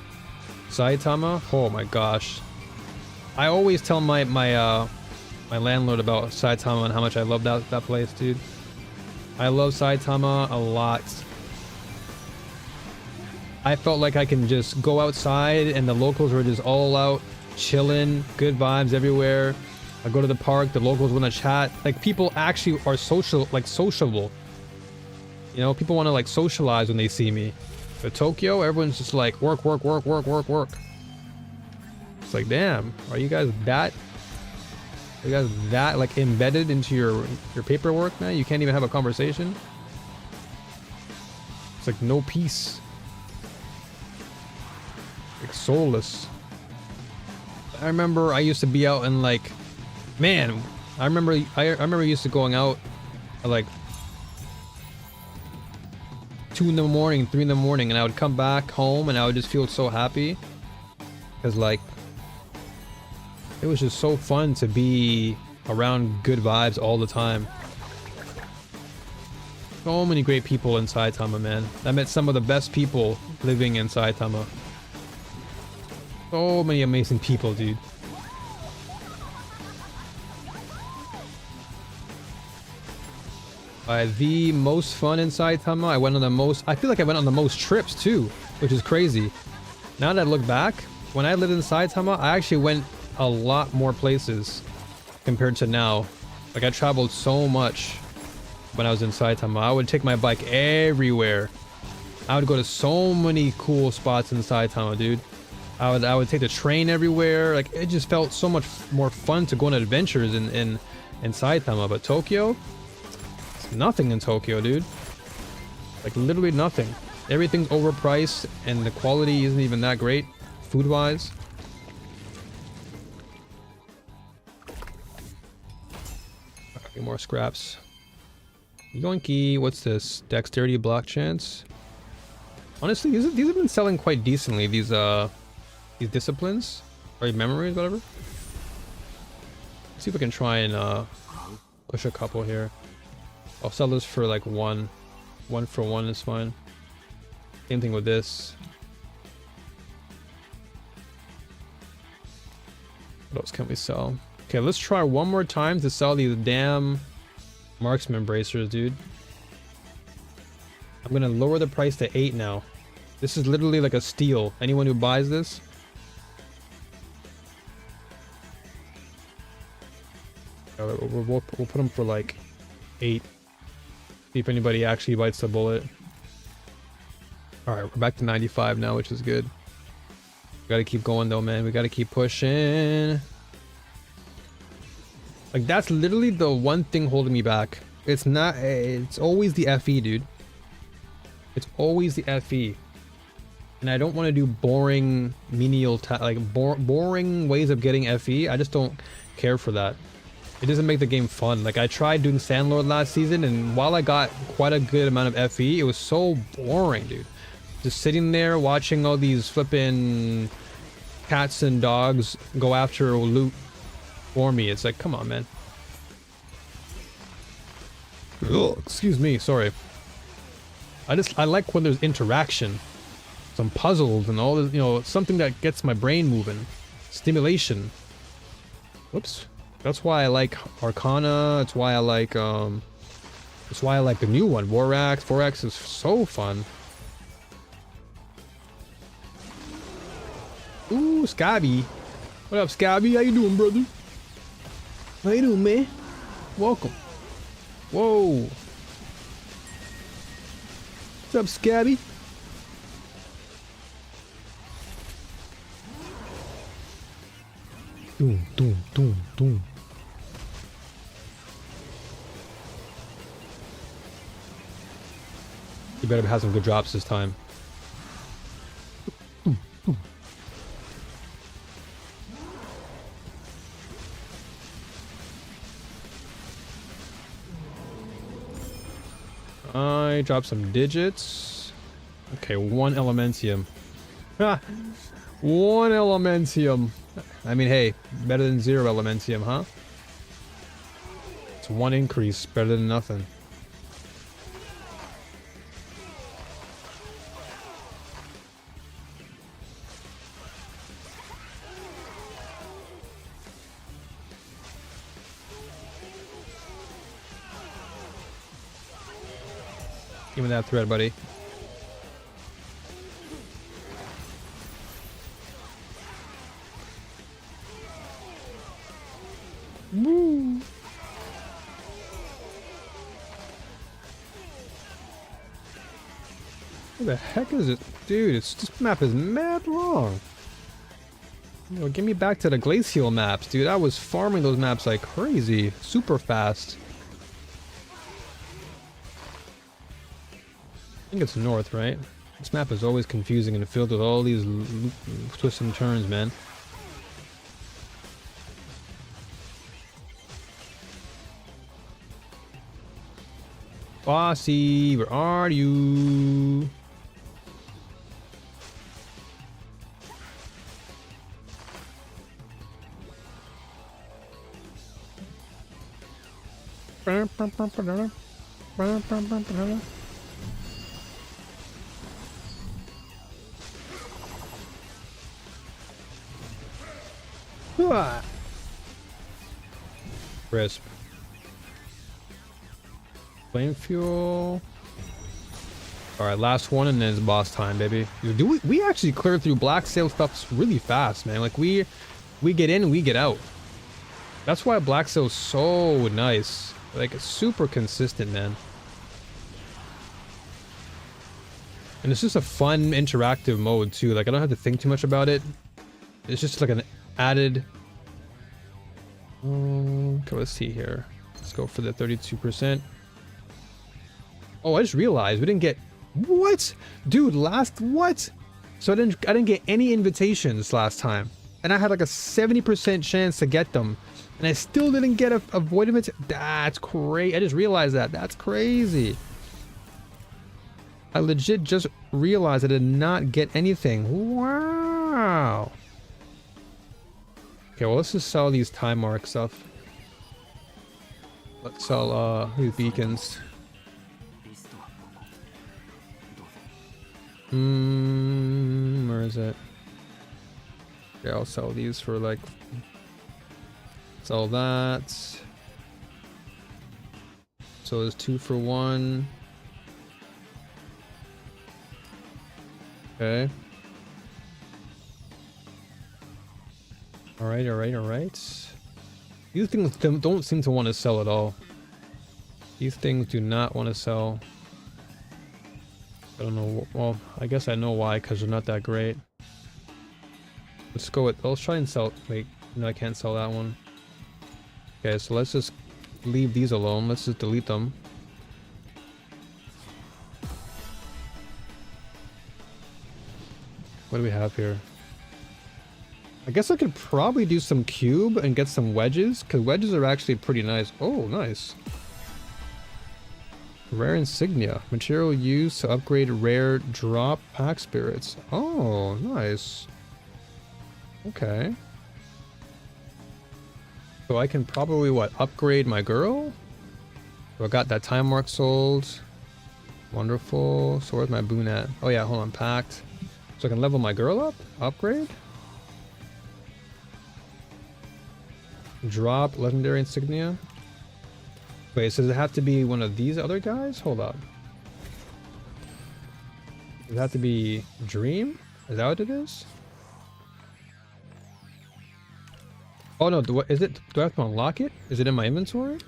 Saitama. Oh my gosh. I always tell my landlord about Saitama and how much I love that place, dude. I love Saitama a lot. I felt like I can just go outside and the locals were just all out, chilling, good vibes everywhere. I go to the park, the locals want to chat. Like, people actually are sociable. You know, people want to like socialize when they see me. But Tokyo, everyone's just like work, work, work, work, work, work. It's like, damn, are you guys that like embedded into your paperwork, man? You can't even have a conversation. It's like no peace. Like soulless. I remember I used to be out and like, man, I remember used to going out at like 2 in the morning, 3 in the morning, and I would come back home and I would just feel so happy. Because like, it was just so fun to be around good vibes all the time. So many great people in Saitama, man. I met some of the best people living in Saitama. So many amazing people, dude. The most fun in Saitama, I went on the most, I feel like I went on the most trips too, which is crazy. Now that I look back, when I lived in Saitama, I actually went a lot more places compared to now. Like, I traveled so much when I was in Saitama. I would take my bike everywhere. I would go to so many cool spots in Saitama, dude. I would take the train everywhere. Like, it just felt so much more fun to go on adventures in Saitama. But Tokyo, nothing in Tokyo, dude. Like, literally nothing. Everything's overpriced and the quality isn't even that great food wise. Okay, more scraps. Yoinky. What's this? Dexterity, block chance. Honestly, these have been selling quite decently. These disciplines or memories, whatever. Let's see if I can try and push a couple here. I'll sell this for like one for one is fine. Same thing with this. What else can we sell? Okay, let's try one more time to sell these damn marksman bracers, dude. I'm gonna lower the price to 8 now. This is literally like a steal. Anyone who buys this, we'll put them for like 8. See if anybody actually bites the bullet. Alright, we're back to 95 now, which is good. We gotta keep going though, man. We gotta keep pushing. Like, that's literally the one thing holding me back. It's not, it's always the FE, dude. It's always the FE. And I don't want to do boring menial boring ways of getting FE. I just don't care for that. It doesn't make the game fun. Like, I tried doing Sandlord last season, and while I got quite a good amount of FE, it was so boring, dude. Just sitting there watching all these flipping cats and dogs go after loot for me. It's like, come on, man. Ugh, excuse me, sorry. I like when there's interaction, some puzzles and all this, you know, something that gets my brain moving, stimulation. Whoops. That's why I like Arcana. That's why I like the new one, Vorax. Vorax is so fun. Ooh, Scabby. What up, Scabby? How you doing, brother? How you doing, man? Welcome. Whoa. What's up, Scabby? Doom, doom, doom, doom. You better have some good drops this time. I dropped some digits. Okay, 1 Elementium. Ha! 1 Elementium. I mean, hey, better than 0 Elementium, huh? It's 1 increase, better than nothing. Give me that thread, buddy. Woo! What the heck is it? Dude, this map is mad long. You know, give me back to the glacial maps, dude. I was farming those maps like crazy. Super fast. I think it's north, right? This map is always confusing and filled with all these twists and turns, man. Bossy, where are you? Crisp. Flame fuel. Alright, last one and then it's boss time, baby. Dude, we actually cleared through black sale stuff really fast, man. Like we get in, we get out. That's why black sale's so nice. Like it's super consistent, man. And it's just a fun interactive mode too. Like I don't have to think too much about it. It's just like an added. Okay, let's see here. Let's go for the 32%. Oh, I just realized we didn't get what? Dude, what? So I didn't get any invitations last time. And I had like a 70% chance to get them. And I still didn't get a void invitation. That's crazy. I just realized that. That's crazy. I legit just realized I did not get anything. Wow. Okay, well, let's just sell these time mark stuff. Let's sell these beacons. Where is it? Yeah, I'll sell these for like. Sell that. So it's 2 for 1. Okay. Alright, alright, alright. These things don't seem to want to sell at all. These things do not want to sell. I don't know. Well, I guess I know why, because they're not that great. Let's go with. Let's try and sell. Wait, no, I can't sell that one. Okay, so let's just leave these alone. Let's just delete them. What do we have here? I guess I could probably do some cube and get some wedges, because wedges are actually pretty nice. Oh, nice. Rare insignia. Material used to upgrade rare drop pack spirits. Oh, nice. Okay. So I can probably, what, upgrade my girl? So I got that time mark sold. Wonderful. So where's my boon at? Oh yeah, hold on, packed. So I can level my girl up? Upgrade? Drop legendary insignia. Wait, so does it have to be one of these other guys? Hold up. Does it have to be Dream? Is that what it is? Oh no, do I have to unlock it? Is it in my inventory?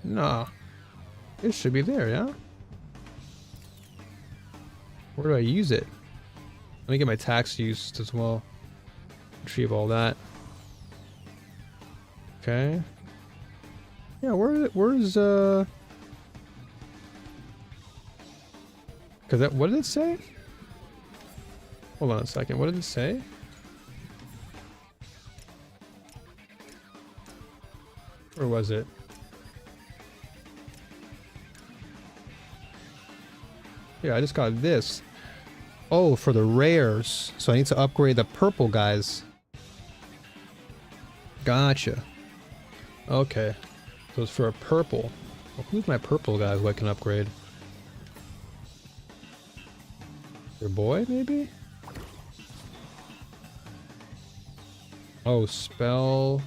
Nah. It should be there, yeah? Where do I use it? Let me get my tax used as well. Retrieve all that. Okay. Yeah, where's cause that, what did it say? Hold on a second, what did it say? Where was it? Yeah, I just got this. Oh, for the rares. So I need to upgrade the purple guys. Gotcha. Okay. So it's for a purple. Well, who's my purple guys who I can upgrade? Your boy, maybe? Oh, spell.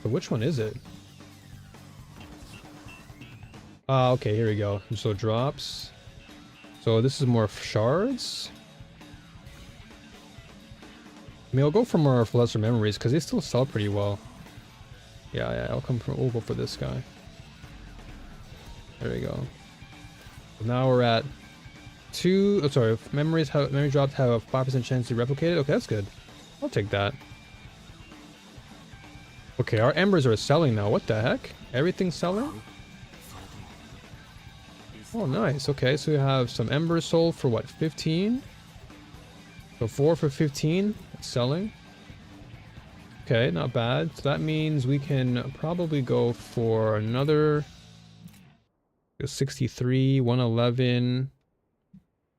So which one is it? Ah, okay, here we go. So drops. So this is more shards. I mean, I'll go for more lesser memories because they still sell pretty well. Yeah, we'll go for this guy. There we go. So now we're at memory drops have a 5% chance to replicate it. Okay, that's good. I'll take that. Okay, our embers are selling now. What the heck? Everything's selling? Oh, nice. Okay, so we have some embers sold for what, 15? So 4 for 15. It's selling. Okay, not bad. So that means we can probably go for another 63, 111.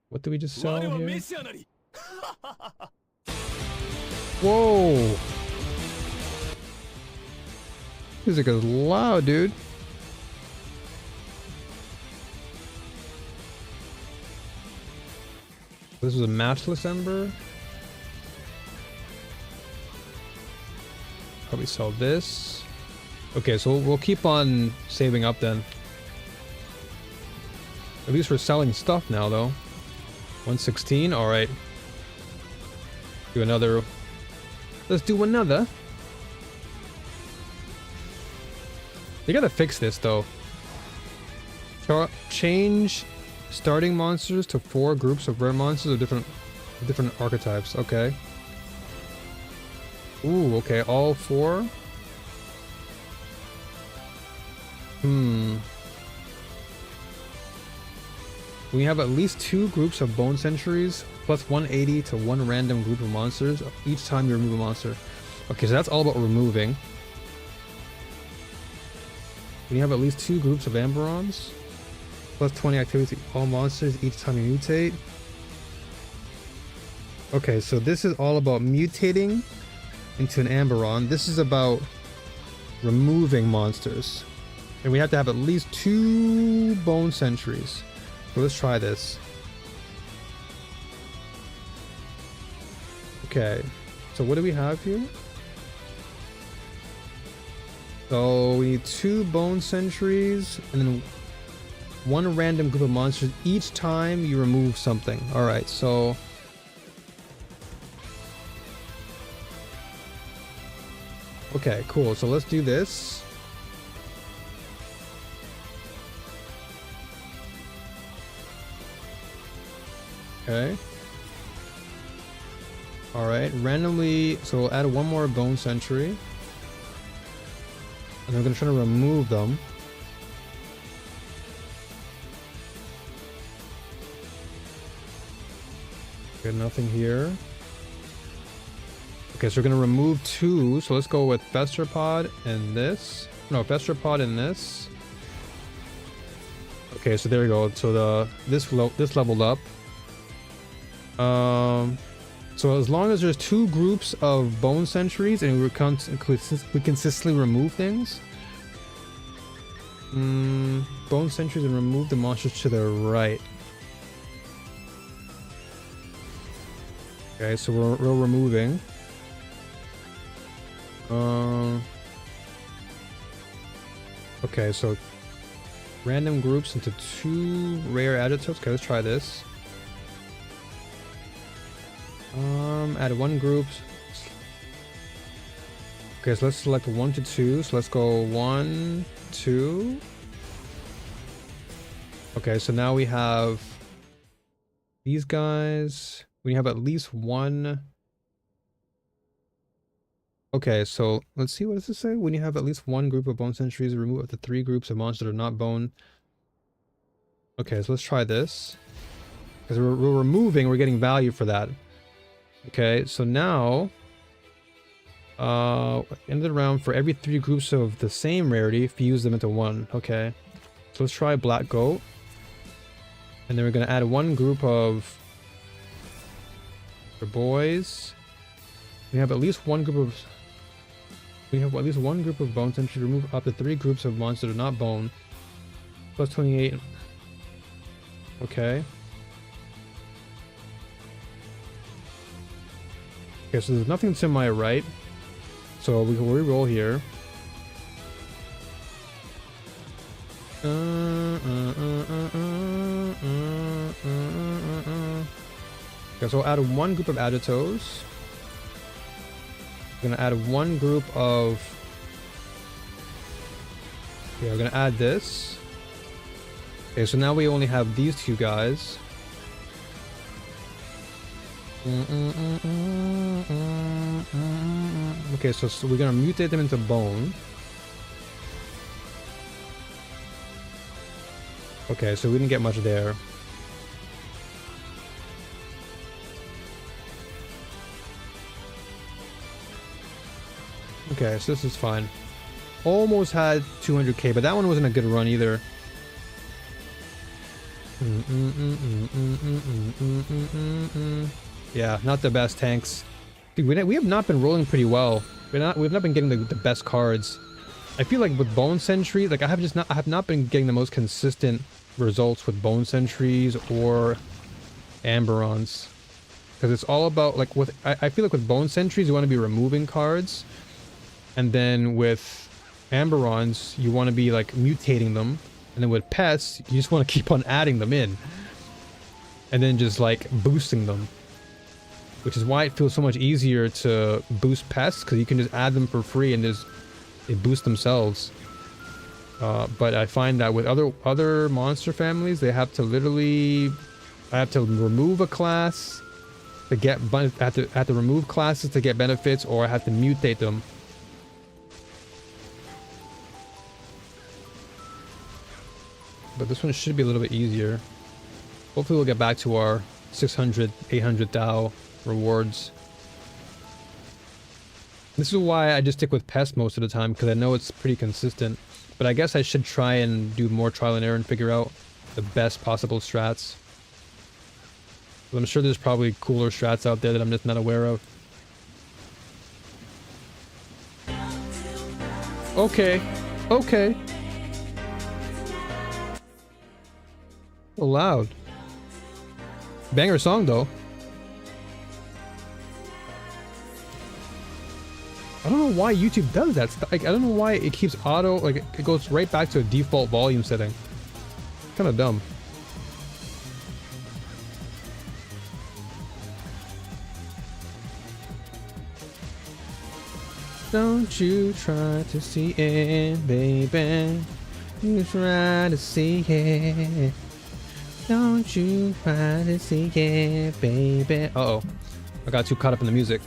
What did we just sell here? Whoa! Music is loud, dude. This is a matchless ember. Probably sell this. Okay, so we'll keep on saving up then. At least we're selling stuff now, though. 116. All right. Do another. Let's do another. They gotta fix this though. Change starting monsters to 4 groups of rare monsters of different archetypes. Okay. Ooh, okay, all 4. We have at least 2 groups of bone sentries plus 180 to 1 random group of monsters each time you remove a monster. Okay, so that's all about removing. We have at least 2 groups of amberons plus 20 activity to all monsters each time you mutate. Okay, so this is all about mutating into an amberon. This is about removing monsters. And we have to have at least 2 bone sentries. So let's try this. Okay, so what do we have here? So we need 2 bone sentries and then 1 random group of monsters each time you remove something. Alright, so okay, cool. So let's do this. Okay. Alright, randomly, so we'll add 1 more bone sentry. And we're going to try to remove them. Okay, nothing here. Okay, so we're going to remove 2. So let's go with Festropod and this. No, Festropod and this. Okay, so there we go. So this leveled up. So as long as there's 2 groups of bone sentries and we consistently remove things. Bone sentries and remove the monsters to the right. Okay, so we're removing. Okay, so random groups into 2 rare adjectives. Okay, let's try this. Add 1 group. Okay, so let's select 1 to 2. So let's go 1, 2. Okay, so now we have these guys. We have at least 1. Okay, so let's see, what does it say? When you have at least 1 group of bone sentries, remove up to 3 groups of monsters that are not bone. Okay, so let's try this. Because we're removing, we're getting value for that. Okay, so now, end of the round, for every 3 groups of the same rarity, fuse them into 1. Okay, so let's try Black Goat. And then we're gonna add one group of the boys. We have at least one group of bone sentries. Remove up to 3 groups of monsters that are not bone. Plus 28. Okay. Okay, so there's nothing to my right. So we can re-roll here. Okay, so I'll add one group of Aditos. I'm gonna add one group of... Okay, we're gonna add this. Okay, so now we only have these 2 guys. Okay, so we're gonna mutate them into bone. Okay, so we didn't get much there. Okay, so this is fine. Almost had 200k, but that one wasn't a good run either. Yeah, not the best tanks. Dude, we have not been rolling pretty well. We've not been getting the best cards. I feel like with Bone Sentry, like I have not been getting the most consistent results with Bone Sentries or Amberons. Because it's all about like I feel like with Bone Sentries you want to be removing cards. And then with Amberons, you want to be like mutating them. And then with Pests, you just want to keep on adding them in. And then just like boosting them. Which is why it feels so much easier to boost Pests, because you can just add them for free and they boost themselves. But I find that with other monster families, they have to literally... I have to remove a class to get... I have to remove classes to get benefits, or I have to mutate them. But this one should be a little bit easier. Hopefully we'll get back to our 600, 800 Thou rewards. This is why I just stick with Pest most of the time, because I know it's pretty consistent. But I guess I should try and do more trial and error and figure out the best possible strats. But I'm sure there's probably cooler strats out there that I'm just not aware of. Okay. Okay. So loud. Banger song though. I don't know why YouTube does that. Like, I don't know why it keeps auto, like it goes right back to a default volume setting. Kind of dumb. Don't you try to see it, baby. You try to see it. Don't you try to see it, baby. Uh-oh. I got too caught up in the music.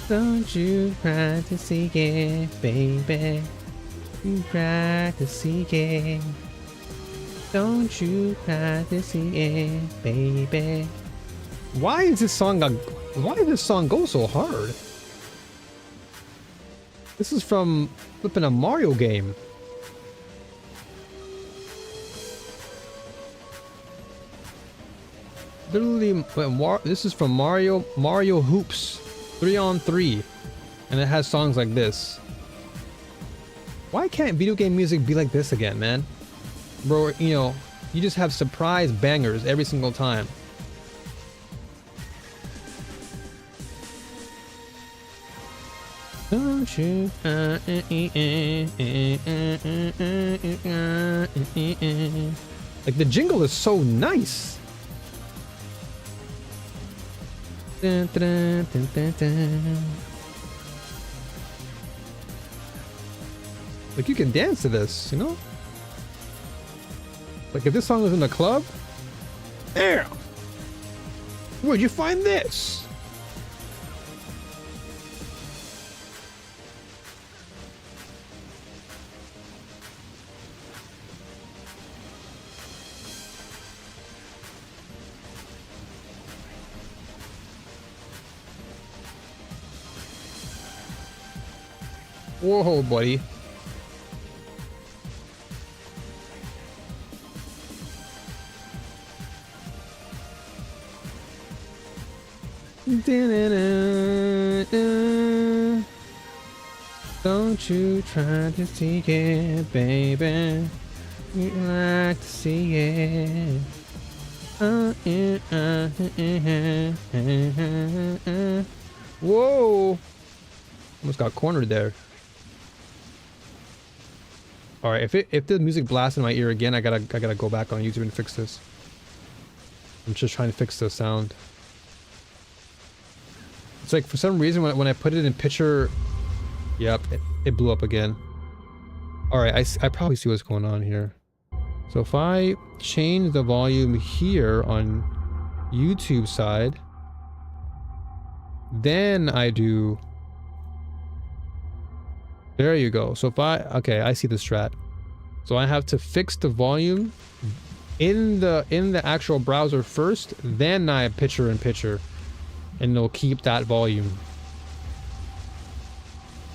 Don't you try to see it, baby. You try to see it. Don't you try to see it, baby. Why does this song go so hard? This is from flipping a Mario game. Literally, this is from Mario Hoops 3-on-3, and it has songs like this. Why can't video game music be like this again, man? Bro, you know, you just have surprise bangers every single time. Don't you like the jingle is so nice. Dun, dun, dun, dun, dun. Like you can dance to this, you know? Like if this song was in the club, damn! Where'd you find this? Whoa, buddy. Don't you try to see it, baby. You like to see it. Whoa! Almost got cornered there. All right, if the music blasts in my ear again, I gotta go back on YouTube and fix this. I'm just trying to fix the sound. It's like for some reason when I put it in picture, yep, it blew up again. All right, I probably see what's going on here. So if I change the volume here on YouTube side, then I do. There you go. So if okay, I see the strat. So I have to fix the volume in the actual browser first, then I picture in picture, and it'll keep that volume.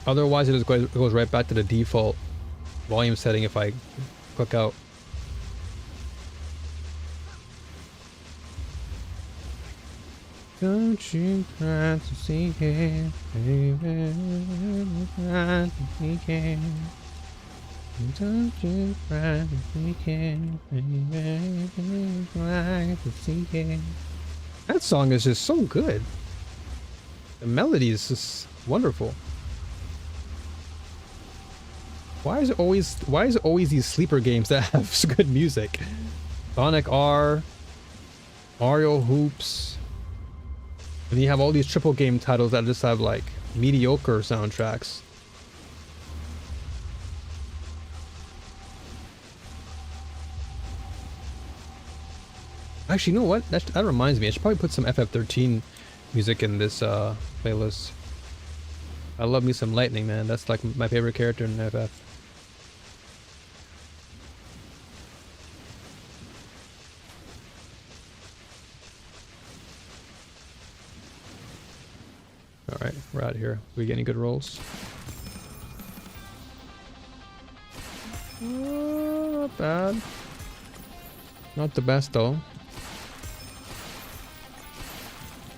Otherwise, it goes right back to the default volume setting if I click out. Don't you try to see it, baby. Try to see it. Don't you try to see it, baby. Try to see it. That song is just so good. The melody is just wonderful. Why is it always these sleeper games that have good music? Sonic R, Mario Hoops. And you have all these triple game titles that just have like mediocre soundtracks. Actually, you know what? That reminds me. I should probably put some FF13 music in this playlist. I love me some Lightning, man. That's like my favorite character in FF. Alright, we're out of here. We get any good rolls? Not bad. Not the best though.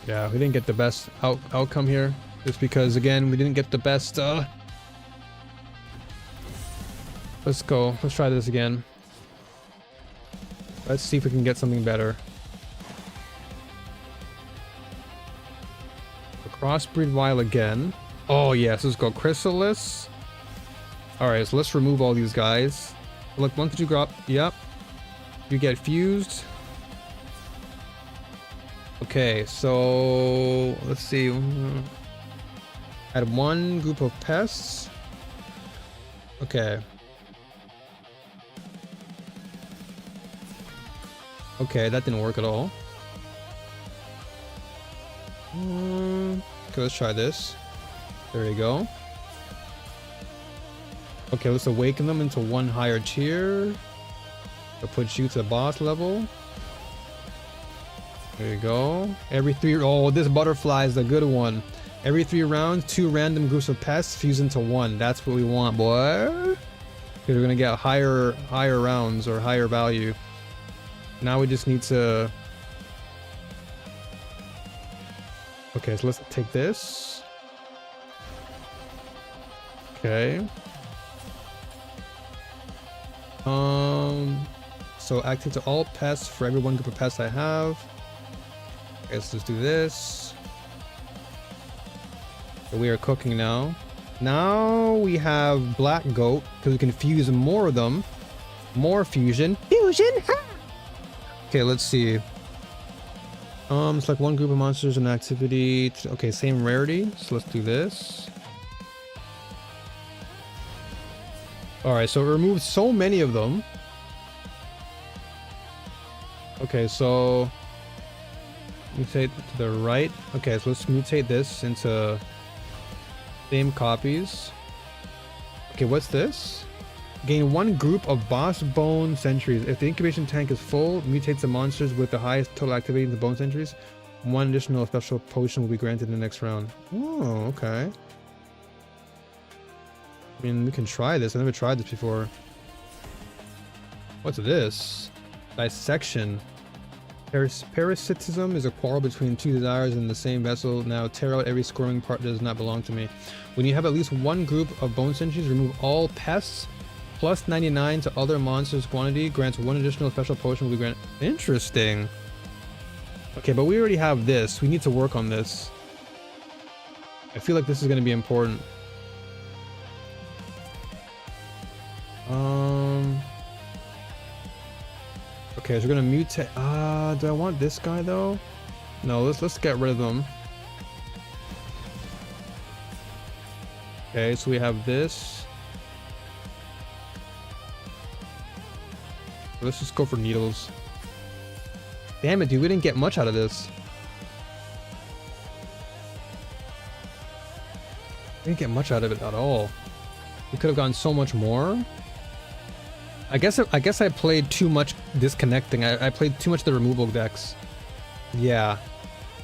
Yeah, we didn't get the best outcome here. Just because, again, we didn't get the best, Let's go. Let's try this again. Let's see if we can get something better. Crossbreed Vial again. Oh yes, let's go. Chrysalis. Alright, so let's remove all these guys. Look, once you drop, yep. You get fused. Okay, so let's see. Add one group of pests. Okay. Okay, that didn't work at all. Okay, let's try this. There you go. Okay, let's awaken them into one higher tier. That puts you to the boss level. There you go. Every 3... Oh, this butterfly is the good one. Every 3 rounds, 2 random groups of pests fuse into 1. That's what we want, boy. Because we're gonna get higher rounds or higher value. Now we just need to... Okay, so let's take this. Okay. So activate to all pests for every 1 group of pests I have. Okay, let's just do this. So we are cooking now. Now we have black goat because we can fuse more of them. More fusion. Fusion! Ha! Okay, let's see. Select 1 group of monsters and activity. Okay, same rarity. So let's do this. Alright, so it removed so many of them. Okay, so mutate to the right. Okay, so let's mutate this into same copies. Okay, what's this? Gain 1 group of boss bone sentries. If the incubation tank is full, mutates the monsters with the highest total activity in the bone sentries. 1 additional special potion will be granted in the next round. Oh, okay. I mean, we can try this. I never tried this before. What's this? Dissection. Parasitism is a quarrel between two desires in the same vessel. Now tear out every squirming part that does not belong to me. When you have at least one group of bone sentries, remove all pests. Plus 99 to other monsters quantity. Grants one additional special potion will be granted. Interesting. Okay, but we already have this. We need to work on this. I feel like this is going to be important. Okay, so we're gonna mutate. Do I want this guy though? No, let's get rid of them. Okay, so we have this. Let's just go for needles. Damn it, dude, we didn't get much out of this. We didn't get much out of it at all. We could have gotten so much more. I guess I played too much disconnecting. I played too much the removal decks. Yeah.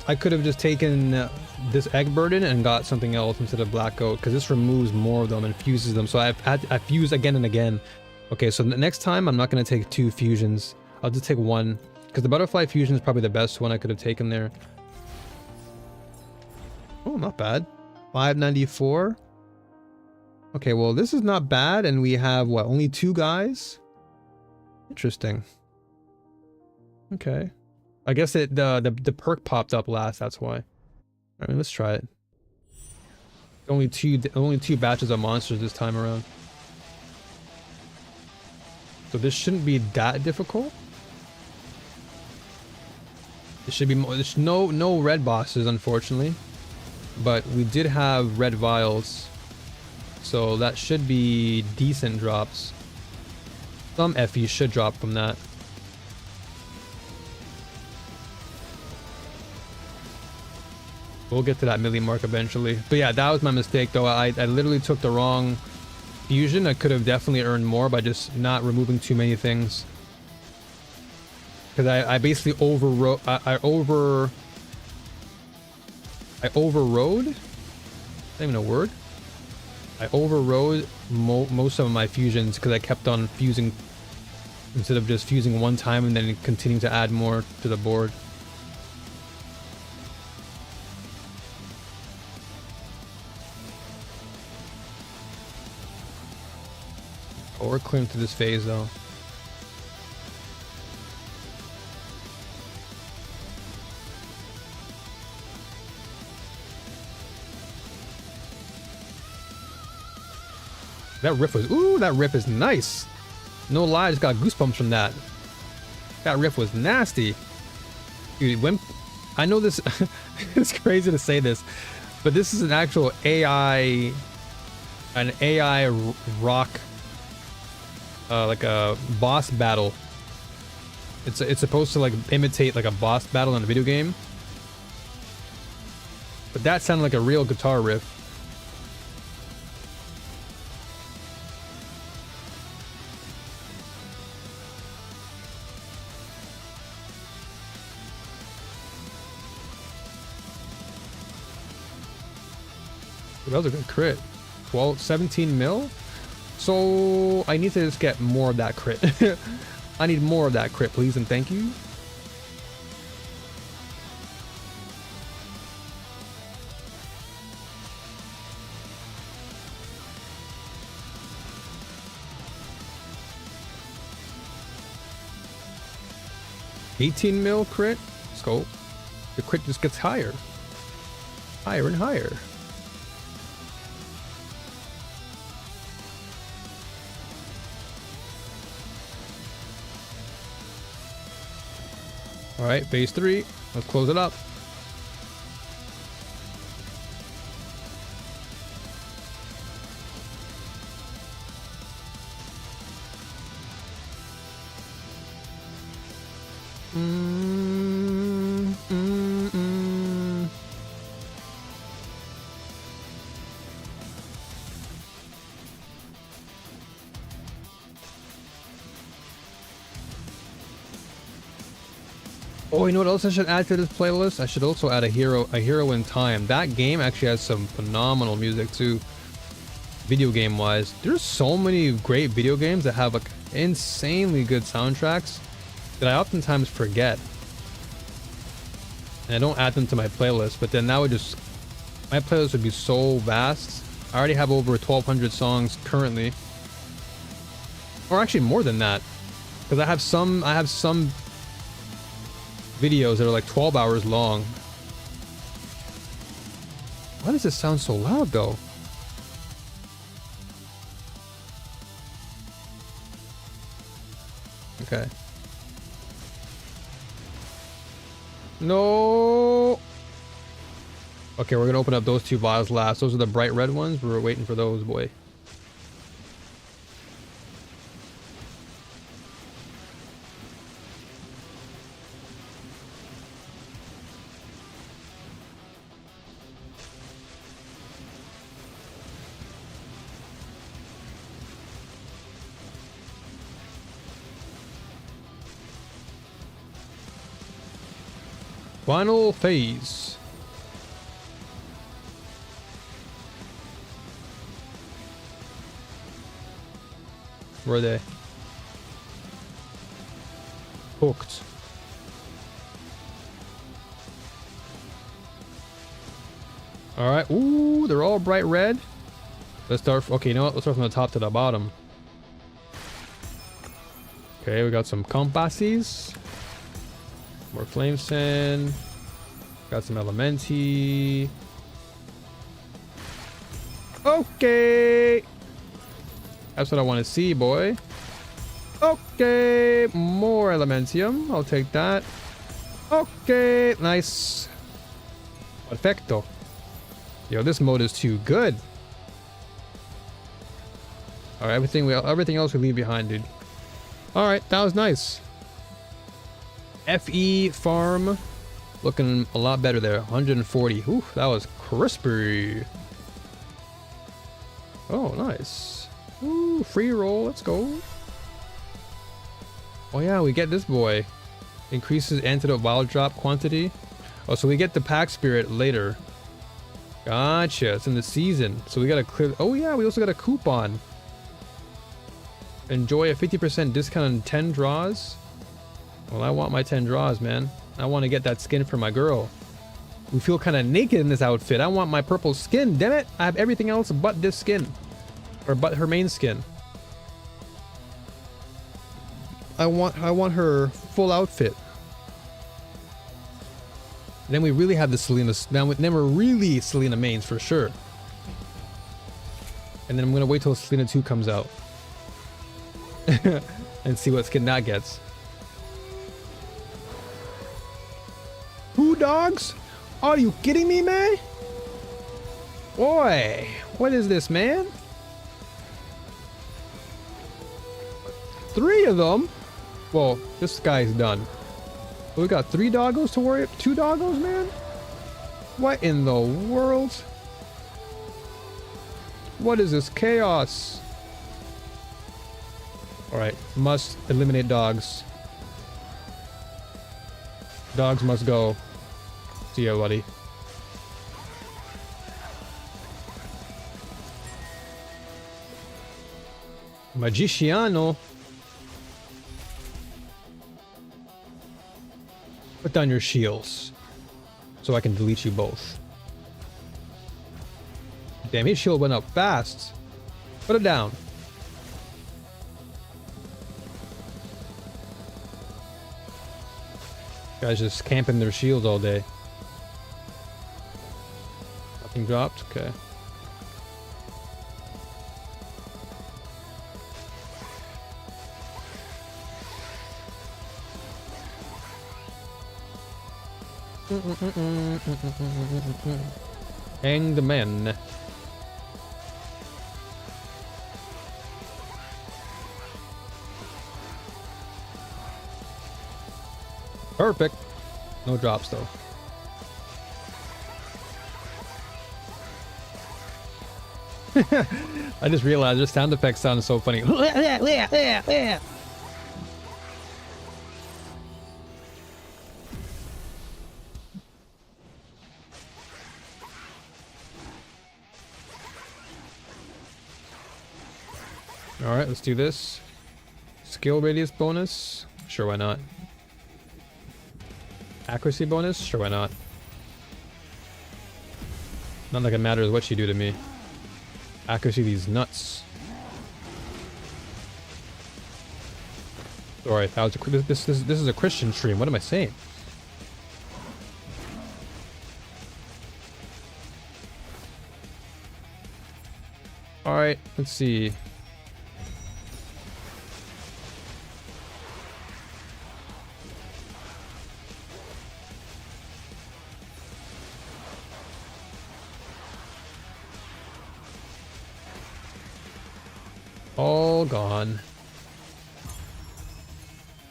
I could have just taken this egg burden and got something else instead of black goat, because this removes more of them and fuses them. So I fuse again and again. Okay, so the next time I'm not going to take 2 fusions. I'll just take 1, because the butterfly fusion is probably the best one I could have taken there. Oh, not bad. 594. Okay, well, this is not bad, and we have, what, only 2 guys? Interesting. Okay. I guess the perk popped up last, that's why. I mean, let's try it. Only two batches of monsters this time around. So this shouldn't be that difficult. It should be more. There's no red bosses, unfortunately. But we did have red vials. So that should be decent drops. Some FE should drop from that. We'll get to that million mark eventually. But yeah, that was my mistake though. I literally took the wrong fusion. I could have definitely earned more by just not removing too many things. Because I basically overrode. I overrode? Is that even a word? I overrode most of my fusions because I kept on fusing instead of just fusing one time and then continuing to add more to the board. Oh, we're clearing through this phase though. That riff was, ooh, that riff is nice. No lie, I just got goosebumps from that. That riff was nasty. Dude, when, I know this, it's crazy to say this, but this is an actual AI, an AI rock, like a boss battle. It's supposed to like imitate like a boss battle in a video game. But that sounded like a real guitar riff. That was a good crit. 17 mil? So I need to just get more of that crit. I need more of that crit, please and thank you. $18 mil crit? Let's go. The crit just gets higher. Higher and higher. All right, phase 3. Let's close it up. Oh, you know what else I should add to this playlist? I should also add a hero in time. That game actually has some phenomenal music too. Video game wise. There's so many great video games that have like insanely good soundtracks that I oftentimes forget. And I don't add them to my playlist, but then that would just... My playlist would be so vast. I already have over 1,200 songs currently. Or actually more than that. Because I have some videos that are like 12 hours long. Why does this sound so loud though? Okay. No. Okay, we're gonna open up those 2 vials last. Those are the bright red ones. We're waiting for those, boy. Final phase. Where are they? Hooked. Alright. Ooh, they're all bright red. Let's start. Okay, you know what? Let's start from the top to the bottom. Okay, we got some compasses. More flame sand. Got some elementi. Okay. That's what I want to see, boy. Okay. More elementium. I'll take that. Okay. Nice. Perfecto. Yo, this mode is too good. Alright, everything else we leave behind, dude. Alright, that was nice. FE farm looking a lot better there. 140. Ooh, that was crispy. Oh, nice. Ooh, free roll. Let's go. Oh yeah, we get this boy. Increases antidote wild drop quantity. Oh, so we get the pack spirit later. Gotcha. It's in the season. So we gotta clear. Oh yeah, we also got a coupon. Enjoy a 50% discount on 10 draws. Well, I want my 10 draws, man. I want to get that skin for my girl. We feel kind of naked in this outfit. I want my purple skin, damn it. I have everything else but this skin. Or but her main skin. I want her full outfit. Then we really have the Selena. Then we're really Selena mains for sure. And then I'm going to wait till Selena 2 comes out. And see what skin that gets. 2 dogs? Are you kidding me, man? Boy, what is this, man? 3 of them? Well, this guy's done. We got 3 doggos to worry. 2 doggos, man? What in the world? What is this chaos? Alright, must eliminate dogs. Dogs must go. See ya, buddy. Magiciano. Put down your shields. So I can delete you both. Damn, his shield went up fast. Put it down. Guys just camping their shields all day. Nothing dropped? Okay. Hang the men. Perfect. No drops though. I just realized the sound effects sound so funny. Alright, let's do this. Skill radius bonus? Sure, why not? Accuracy bonus? Sure, why not? Not like it matters what you do to me. Accuracy, these nuts. Sorry, that was this is a Christian stream. What am I saying? All right, let's see. All gone.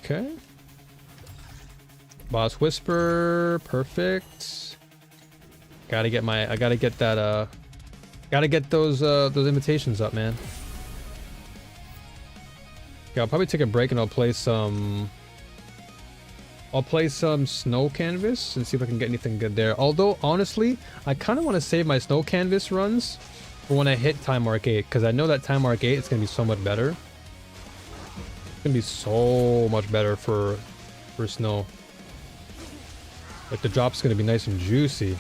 Okay. Boss Whisper, perfect. Gotta get my, I gotta get that, gotta get those invitations up, man. Okay, I'll probably take a break and I'll play some snow canvas and see if I can get anything good there. Although, honestly, I kind of want to save my snow canvas runs for when I hit time mark 8, because I know that time mark 8 is going to be so much better. It's going to be so much better for snow. Like, the drop's going to be nice and juicy.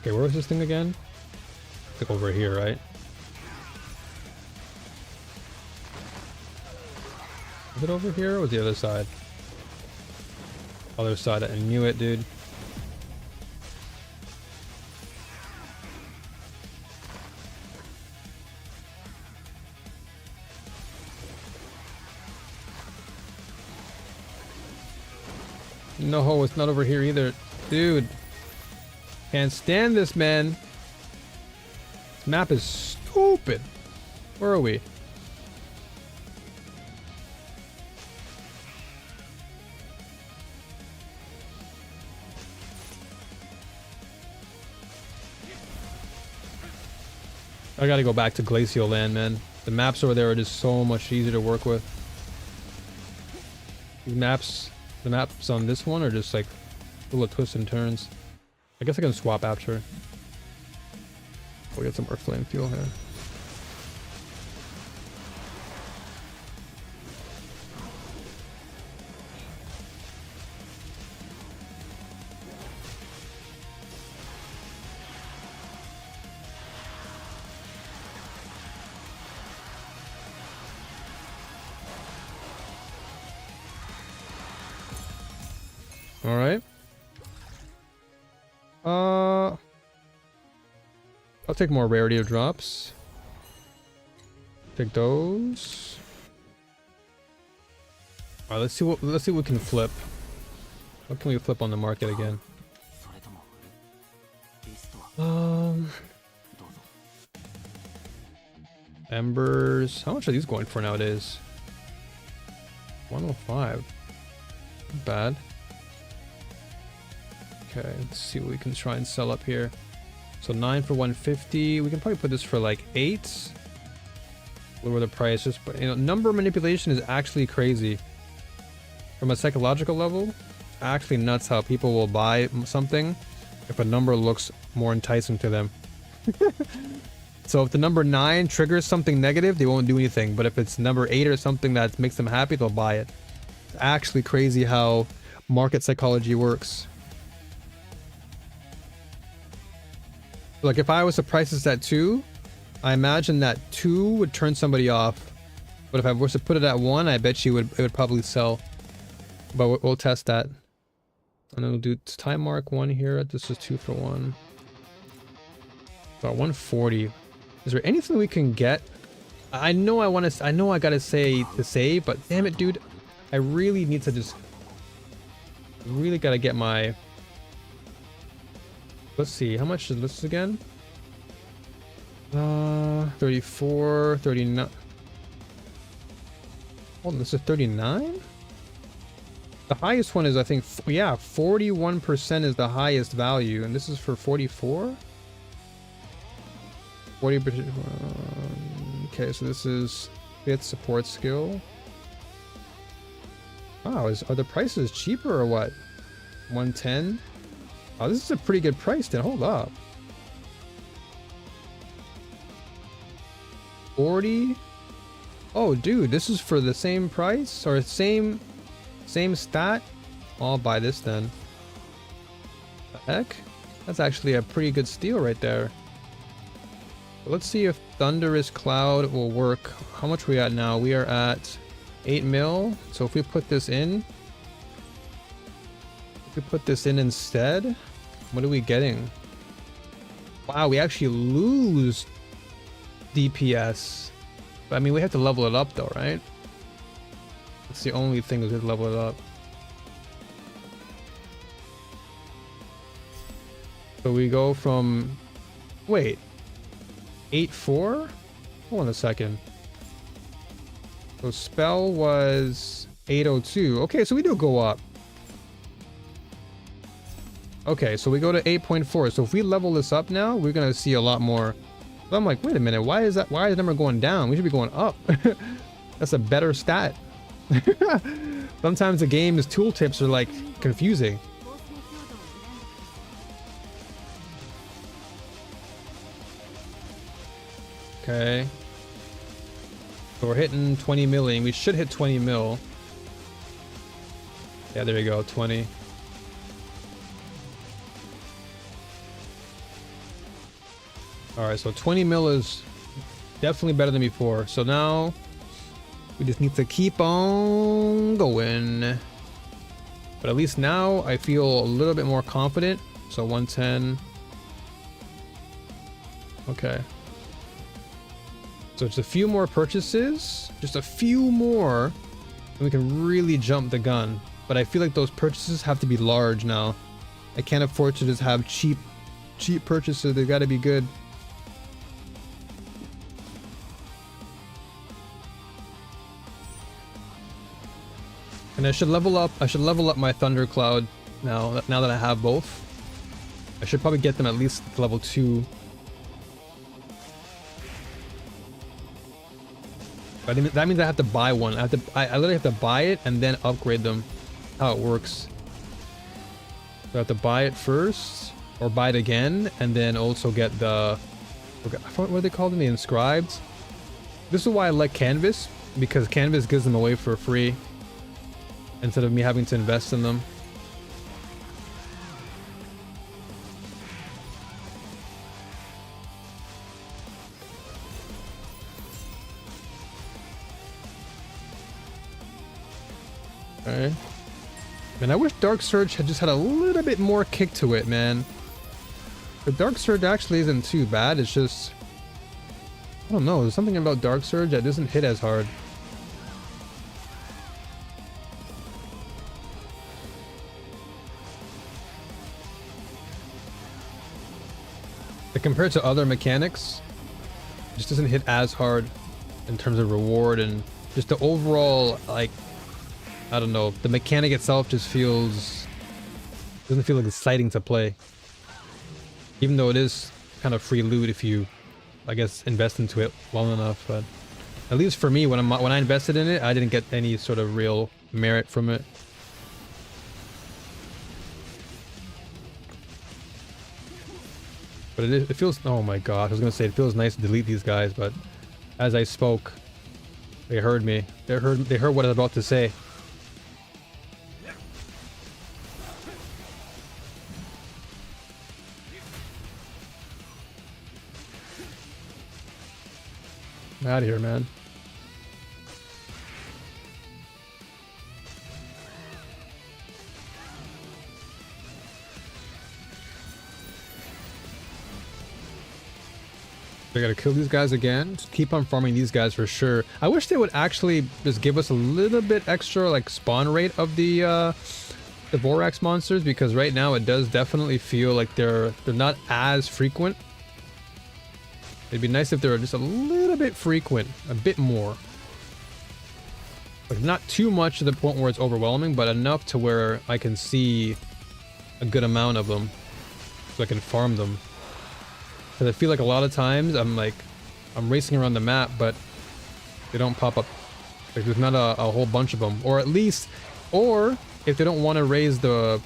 Okay, where was this thing again? Like over here, right? Is it over here or was the other side? Other side, I knew it, dude. No, it's not over here either. Dude. Can't stand this, man. This map is stupid. Where are we? I gotta go back to Glacial Land, man. The maps over there are just so much easier to work with. These maps, the maps on this one are just like full of twists and turns. I guess I can swap after. We'll get some Earth Flame fuel here. All right. I'll take more rarity of drops. Take those. All right, let's see what we can flip. What can we flip on the market again? Embers. How much are these going for nowadays? 105. Not bad. Okay, let's see what we can try and sell up here. So 9 for 150. We can probably put this for like 8. Lower the price. Just, but you know, number manipulation is actually crazy. From a psychological level, actually nuts how people will buy something if a number looks more enticing to them. So if the number 9 triggers something negative, they won't do anything. But if it's number 8 or something that makes them happy, they'll buy it. It's actually crazy how market psychology works. Like if I was to price this at 2, I imagine that 2 would turn somebody off. But if I was to put it at 1, I bet you it would probably sell. But we'll test that. And then we'll do time mark 1 here. This is 2 for 1. About 140. Is there anything we can get? I know I gotta say to save, but damn it, dude. I really need to just really gotta get my. Let's see, how much is this again? 34, 39. Hold on, this is 39? The highest one is, I think, yeah, 41% is the highest value, and this is for 44? 40%. Okay, so this is 5th support skill. Wow, are the prices cheaper or what? 110? Oh, this is a pretty good price then. Hold up. 40. Oh, dude, this is for the same price or same stat. I'll buy this then. The heck? That's actually a pretty good steal right there. Let's see if Thunderous Cloud will work. How much we at now? We are at 8 mil. So if we put this in, instead, what are we getting? Wow, we actually lose DPS. But I mean, we have to level it up though, right? That's the only thing, is we have to level it up. So we go from, wait, 8-4? Hold on a second. So spell was 802. Okay, so we do go up. Okay, so we go to 8.4. So if we level this up now, we're gonna see a lot more. So I'm like, wait a minute, why is the number going down? We should be going up. That's a better stat. Sometimes the game's tooltips are like confusing. Okay. So we're hitting 20 milling. We should hit 20 mil. Yeah, there we go, 20. Alright, so 20 mil is definitely better than before. So now we just need to keep on going. But at least now I feel a little bit more confident. So 110. Okay. So just a few more purchases. Just a few more. And we can really jump the gun. But I feel like those purchases have to be large now. I can't afford to just have cheap purchases. They've got to be good. And I should level up my Thundercloud now that I have both. I should probably get them at least level 2. But that means I have to buy one. I literally have to buy it and then upgrade them. How it works. So I have to buy it first, or buy it again, and then also get the, I forgot what they called them, the inscribed. This is why I like Canvas, because Canvas gives them away for free instead of me having to invest in them. Okay. Man, I wish Dark Surge had just had a little bit more kick to it, man. The Dark Surge actually isn't too bad. It's just, I don't know, there's something about Dark Surge that doesn't hit as hard. Like, compared to other mechanics, it just doesn't hit as hard in terms of reward, and just the overall, like, I don't know, the mechanic itself just doesn't feel like exciting to play. Even though it is kind of free loot if you, I guess, invest into it well enough. But at least for me, when I invested in it, I didn't get any sort of real merit from it. But it feels, oh my god, I was gonna say it feels nice to delete these guys, but as I spoke, they heard me. They heard what I was about to say. I'm out of here, man. I gotta kill these guys again. Just keep on farming these guys for sure. I wish they would actually just give us a little bit extra, like, spawn rate of the Vorax monsters, because right now it does definitely feel like they're not as frequent. It'd be nice if they were just a little bit frequent, a bit more. Like, not too much to the point where it's overwhelming, but enough to where I can see a good amount of them, so I can farm them. Because I feel like a lot of times I'm racing around the map, but they don't pop up. Like, there's not a whole bunch of them, or if they don't want to raise the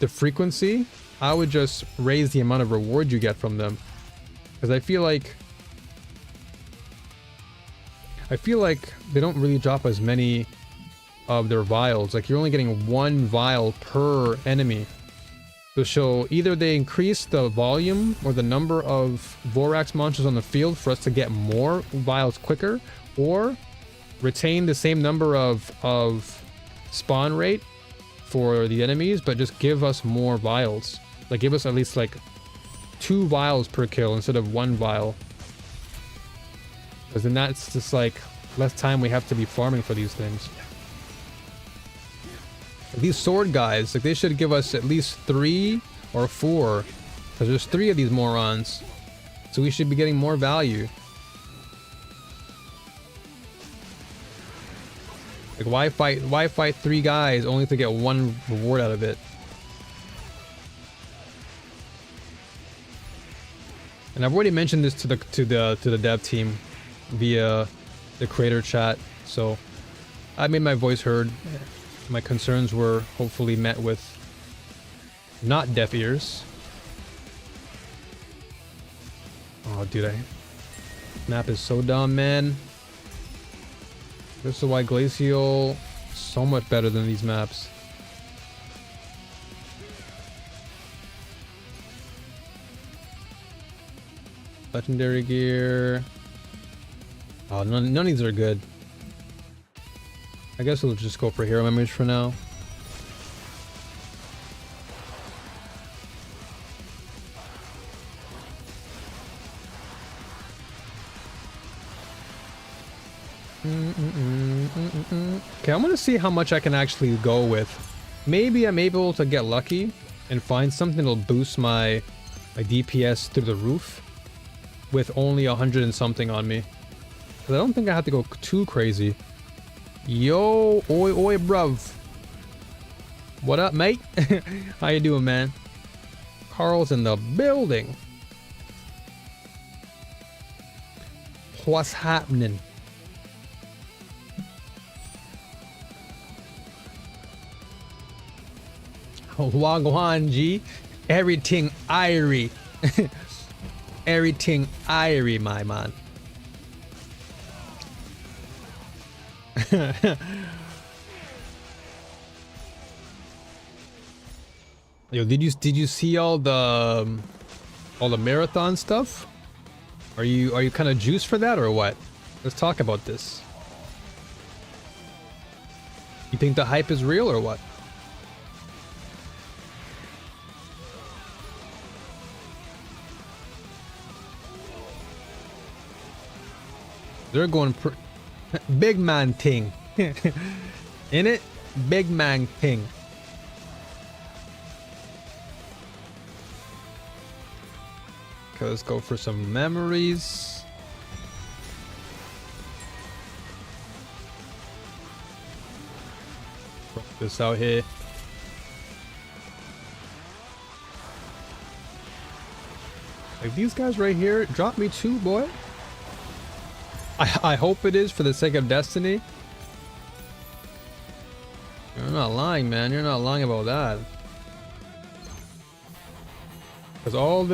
frequency, I would just raise the amount of reward you get from them. Because I feel like I feel like they don't really drop as many of their vials. Like, you're only getting 1 vial per enemy. So either they increase the volume or the number of Vorax monsters on the field for us to get more vials quicker, or retain the same number of spawn rate for the enemies, but just give us more vials. Like, give us at least like 2 vials per kill instead of 1 vial. Because then that's just like less time we have to be farming for these things. These sword guys, like, they should give us at least 3 or 4, because there's 3 of these morons, so we should be getting more value. Like, why fight 3 guys only to get 1 reward out of it? And I've already mentioned this to the dev team via the creator chat, so I made my voice heard. My concerns were hopefully met with not deaf ears. Oh, dude, map is so dumb, man. This is why Glacial is so much better than these maps. Legendary gear. Oh, none of these are good. I guess we'll just go for hero memories for now. Okay, I'm gonna see how much I can actually go with. Maybe I'm able to get lucky and find something that'll boost my DPS through the roof with only 100 and something on me. Because I don't think I have to go too crazy. Yo, oi, bruv. What up, mate? How you doing, man? Carl's in the building. What's happening? Wagwan G. Everything irie. Everything irie, my man. Yo, did you see all the marathon stuff? Are you kind of juiced for that or what? Let's talk about this. You think the hype is real or what? They're going big man thing. In it, big man thing. Okay, let's go for some memories. Put this out here. Like, these guys right here, drop me 2, boy. I hope it is, for the sake of Destiny. You're not lying, man. You're not lying about that. Because all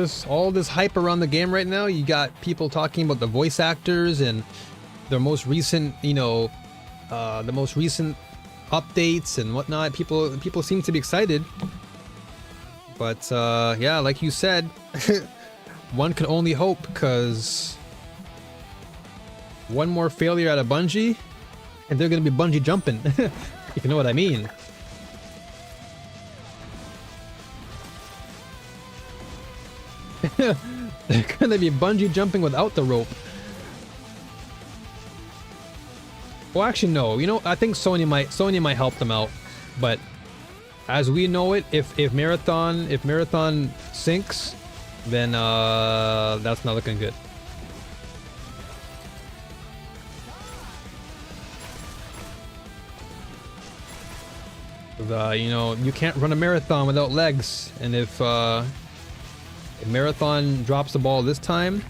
this hype around the game right now, you got people talking about the voice actors and their most recent, you know, the most recent updates and whatnot. People seem to be excited. But yeah, like you said, one can only hope, because one more failure out of Bungie, and they're gonna be bungee jumping, if you know what I mean. They're gonna be bungee jumping without the rope. Well, actually, no. You know, I think Sony might help them out, but as we know it, if Marathon sinks, then that's not looking good. You know, you can't run a marathon without legs, and if Marathon drops the ball this time,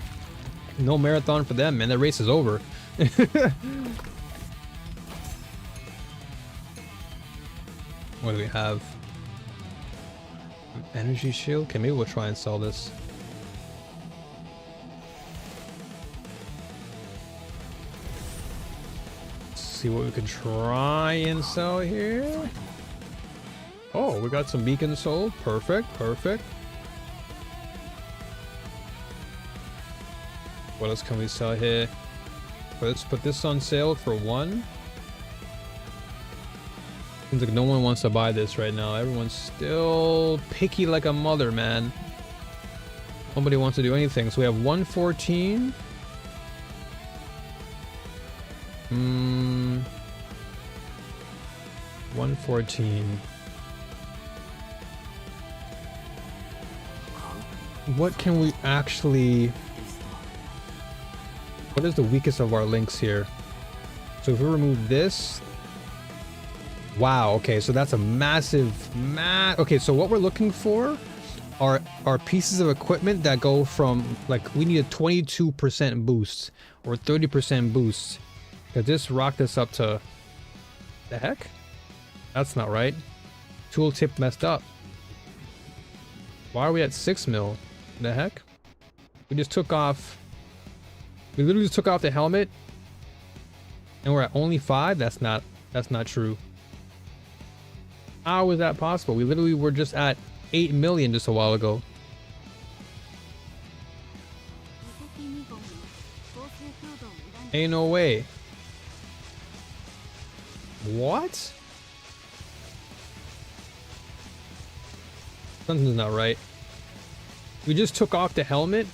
no marathon for them, man. The race is over. What do we have? An energy shield? Okay, maybe we'll try and sell this. see what we can try and sell here. Oh, we got some beacons sold. Perfect, perfect. What else can we sell here? Let's put this on sale for 1. Seems like no one wants to buy this right now. Everyone's still picky like a mother, man. Nobody wants to do anything. So we have 114. 114. What can we actually... What is the weakest of our links here? So if we remove this... Wow, okay, so that's a massive... Okay, so what we're looking for are pieces of equipment that go from... Like, we need a 22% boost or 30% boost. Because this rocked us up to... The heck? That's not right. Tooltip messed up. Why are we at 6 mil? The heck? We just took off... We literally just took off the helmet. And we're at only 5? That's not true. How is that possible? We literally were just at 8 million just a while ago. Ain't no way. What? Something's not right. We just took off the helmet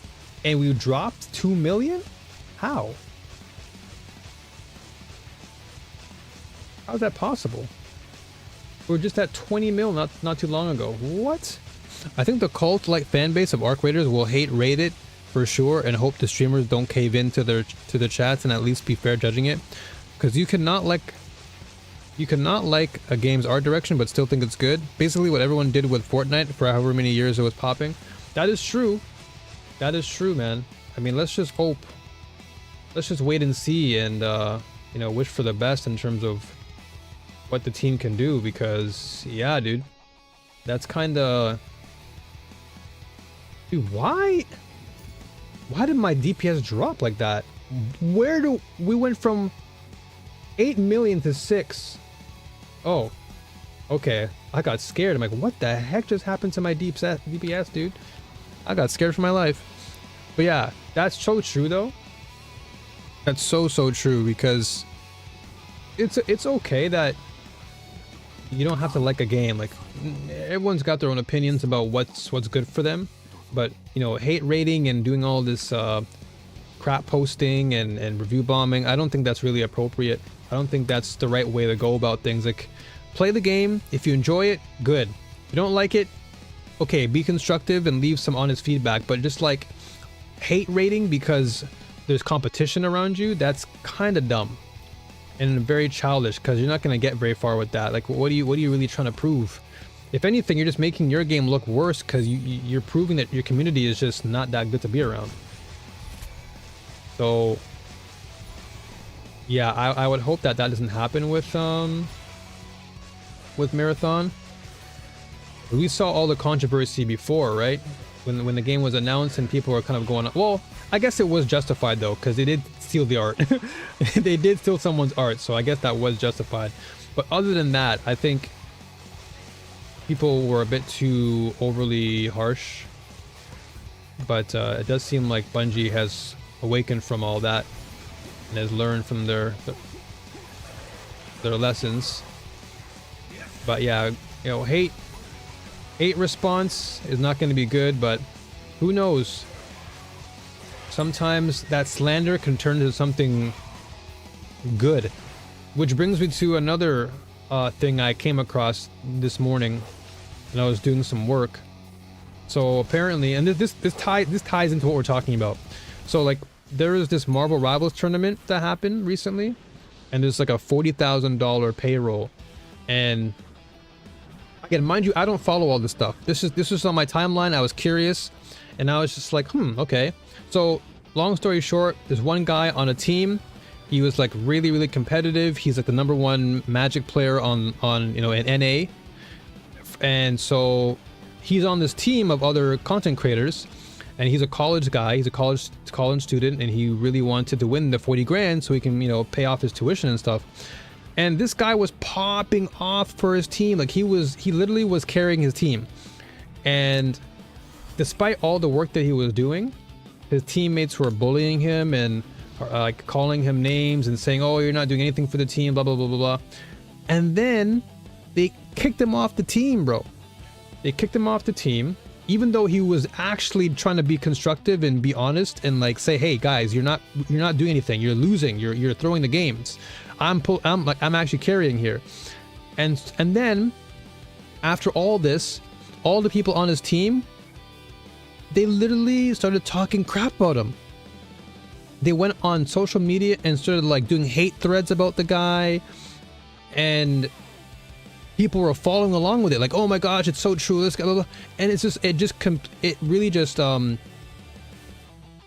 and we dropped 2 million? How? How's that possible? We were just at 20 mil not too long ago. What? I think the cult-like fan base of Arc Raiders will hate rate it for sure and hope the streamers don't cave in to the chats and at least be fair judging it. Because you cannot like a game's art direction but still think it's good. Basically what everyone did with Fortnite for however many years it was popping. That is true. That is true, man. I mean, let's just hope. Let's just wait and see and, you know, wish for the best in terms of what the team can do because, yeah, dude. That's kind of... Dude, why did my DPS drop like that? We went from 8 million to 6. Oh, okay. I got scared. I'm like, what the heck just happened to my DPS, dude? I got scared for my life. But yeah, that's so true though. That's so true because it's okay that you don't have to like a game. Like everyone's got their own opinions about what's good for them. But you know, hate rating and doing all this crap posting and review bombing, I don't think that's really appropriate. I don't think that's the right way to go about things. Like, play the game. If you enjoy it, good. If you don't like it, okay, be constructive and leave some honest feedback. But just like hate rating because there's competition around you, that's kind of dumb and very childish because you're not going to get very far with that. Like, what are you really trying to prove? If anything, you're just making your game look worse because you're proving that your community is just not that good to be around. So yeah, I would hope that doesn't happen with Marathon. We saw all the controversy before, right? When the game was announced and people were kind of going, well, I guess it was justified though, because they did steal the art. They did steal someone's art, so I guess that was justified. But other than that, I think people were a bit too overly harsh. But it does seem like Bungie has awakened from all that and has learned from their lessons. But yeah, you know, hate response is not going to be good, but who knows? Sometimes that slander can turn into something good. Which brings me to another thing I came across this morning when I was doing some work. So apparently, and this ties into what we're talking about. So like, there is this Marvel Rivals tournament that happened recently, and there's like a $40,000 payroll. And again, mind you, I don't follow all this stuff. This is on my timeline. I was curious, and I was just like, okay. So long story short, there's one guy on a team. He was like really competitive. He's like the #1 Magic player on you know, in NA, and so he's on this team of other content creators, and he's a college guy. He's a college student, and he really wanted to win the 40 grand so he can, you know, pay off his tuition and stuff. And this guy was popping off for his team. Like he literally was carrying his team. And despite all the work that he was doing, his teammates were bullying him and like calling him names and saying, oh, you're not doing anything for the team, blah, blah, blah, blah, blah. And then they kicked him off the team, bro. They kicked him off the team, even though he was actually trying to be constructive and be honest and like say, hey guys, you're not doing anything. You're losing. You're throwing the games. I'm actually carrying here. And then after all this, all the people on his team, they literally started talking crap about him. They went on social media and started like doing hate threads about the guy, and people were following along with it, like, oh my gosh, it's so true, this guy, blah, blah. And it really just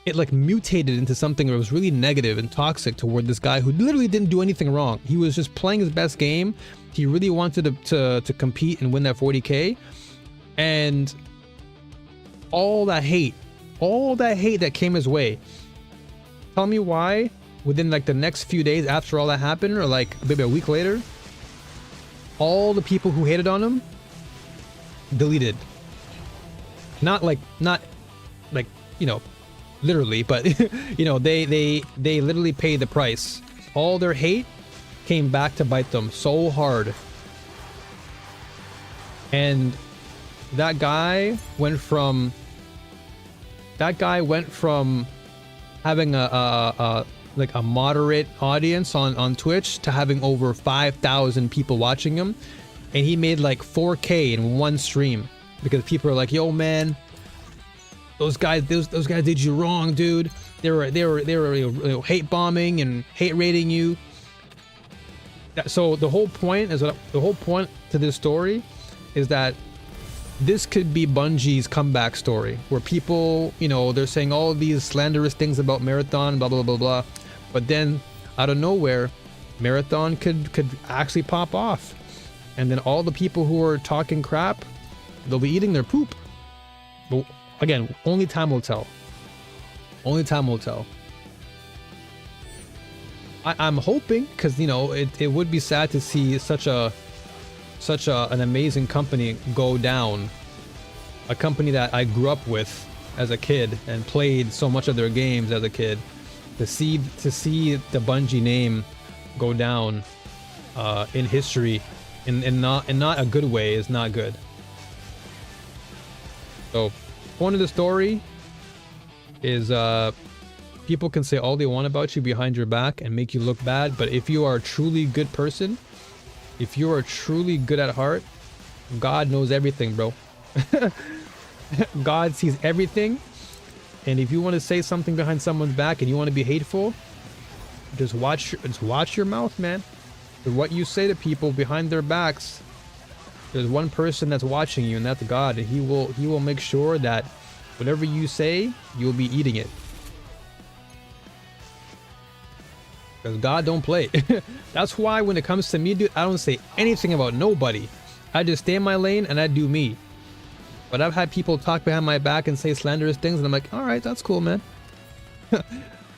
it like mutated into something that was really negative and toxic toward this guy who literally didn't do anything wrong. He was just playing his best game. He really wanted to compete and win that 40K, and all that hate that came his way. Tell me why within like the next few days after all that happened, or like maybe a week later, all the people who hated on him deleted. Not like, you know, literally, but you know, they literally paid the price. All their hate came back to bite them so hard. And that guy went from having a moderate audience on Twitch to having over 5,000 people watching him, and he made like 4K in one stream because people are like, yo man, those guys did you wrong, dude. They were you know, hate bombing and hate rating you. So the whole point to this story is that this could be Bungie's comeback story, where people, you know, they're saying all of these slanderous things about Marathon, blah blah blah blah, but then out of nowhere, Marathon could actually pop off, and then all the people who are talking crap, they'll be eating their poop. But again, only time will tell. Only time will tell. I'm hoping, because you know, it would be sad to see such an amazing company go down. A company that I grew up with as a kid and played so much of their games as a kid. To see the Bungie name go down in history in not a good way is not good. So point of the story is people can say all they want about you behind your back and make you look bad, but if you are a truly good person, if you are truly good at heart, God knows everything, bro. God sees everything. And if you want to say something behind someone's back and you want to be hateful, just watch your mouth, man. What you say to people behind their backs, there's one person that's watching you, and that's God, and he will make sure that whatever you say, you'll be eating it. Because God don't play. That's why when it comes to me, dude, I don't say anything about nobody. I just stay in my lane and I do me. But I've had people talk behind my back and say slanderous things, and I'm like, all right, that's cool, man.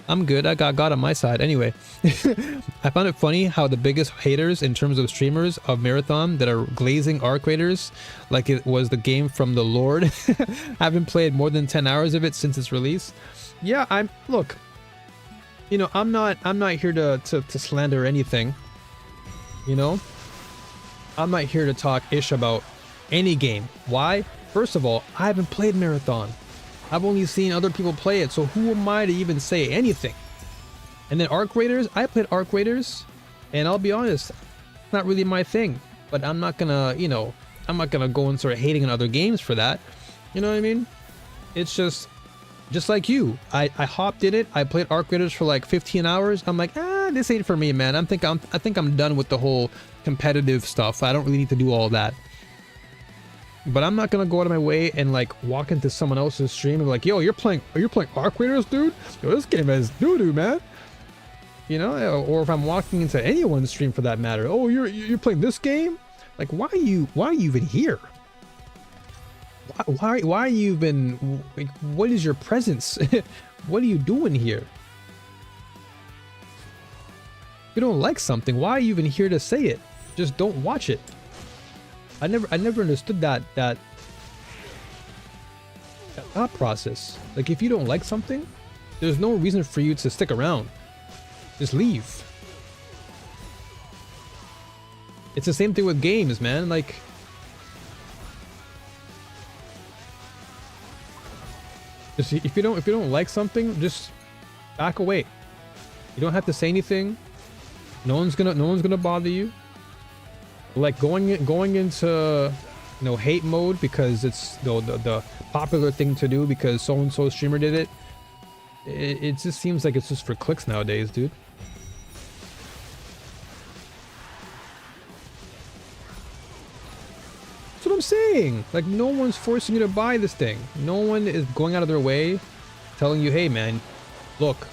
I'm good. I got God on my side. Anyway, I found it funny how the biggest haters in terms of streamers of Marathon that are glazing arc raiders like it was the game from the Lord. Haven't played more than 10 hours of it since its release. Yeah, look, you know, I'm not here to slander anything. You know, I'm not here to talk ish about any game. Why? First of all, I haven't played Marathon. I've only seen other people play it, so who am I to even say anything? And then Arc Raiders, I played Arc Raiders, and I'll be honest, it's not really my thing. But I'm not gonna, you know, I'm not gonna go and start hating on other games for that. You know what I mean? It's just like you. I hopped in it. I played Arc Raiders for like 15 hours. I'm like, this ain't for me, man. I think I'm done with the whole competitive stuff. I don't really need to do all that. But I'm not gonna go out of my way and like walk into someone else's stream and be like, yo, are you playing Arc Raiders, dude? Yo, this game is doo-doo, man. You know, or if I'm walking into anyone's stream for that matter, oh, you're playing this game? Like, why are you even here? Why are you even, like, what is your presence? What are you doing here? If you don't like something, why are you even here to say it? Just don't watch it. I never understood that thought process. Like, if you don't like something, there's no reason for you to stick around. Just leave. It's the same thing with games, man. Like, just if you don't like something, just back away. You don't have to say anything. No one's gonna bother you. Like going into, you know, hate mode because it's the popular thing to do because so and so streamer did it. It just seems like it's just for clicks nowadays, dude. That's what I'm saying. Like, no one's forcing you to buy this thing. No one is going out of their way telling you, hey man, look,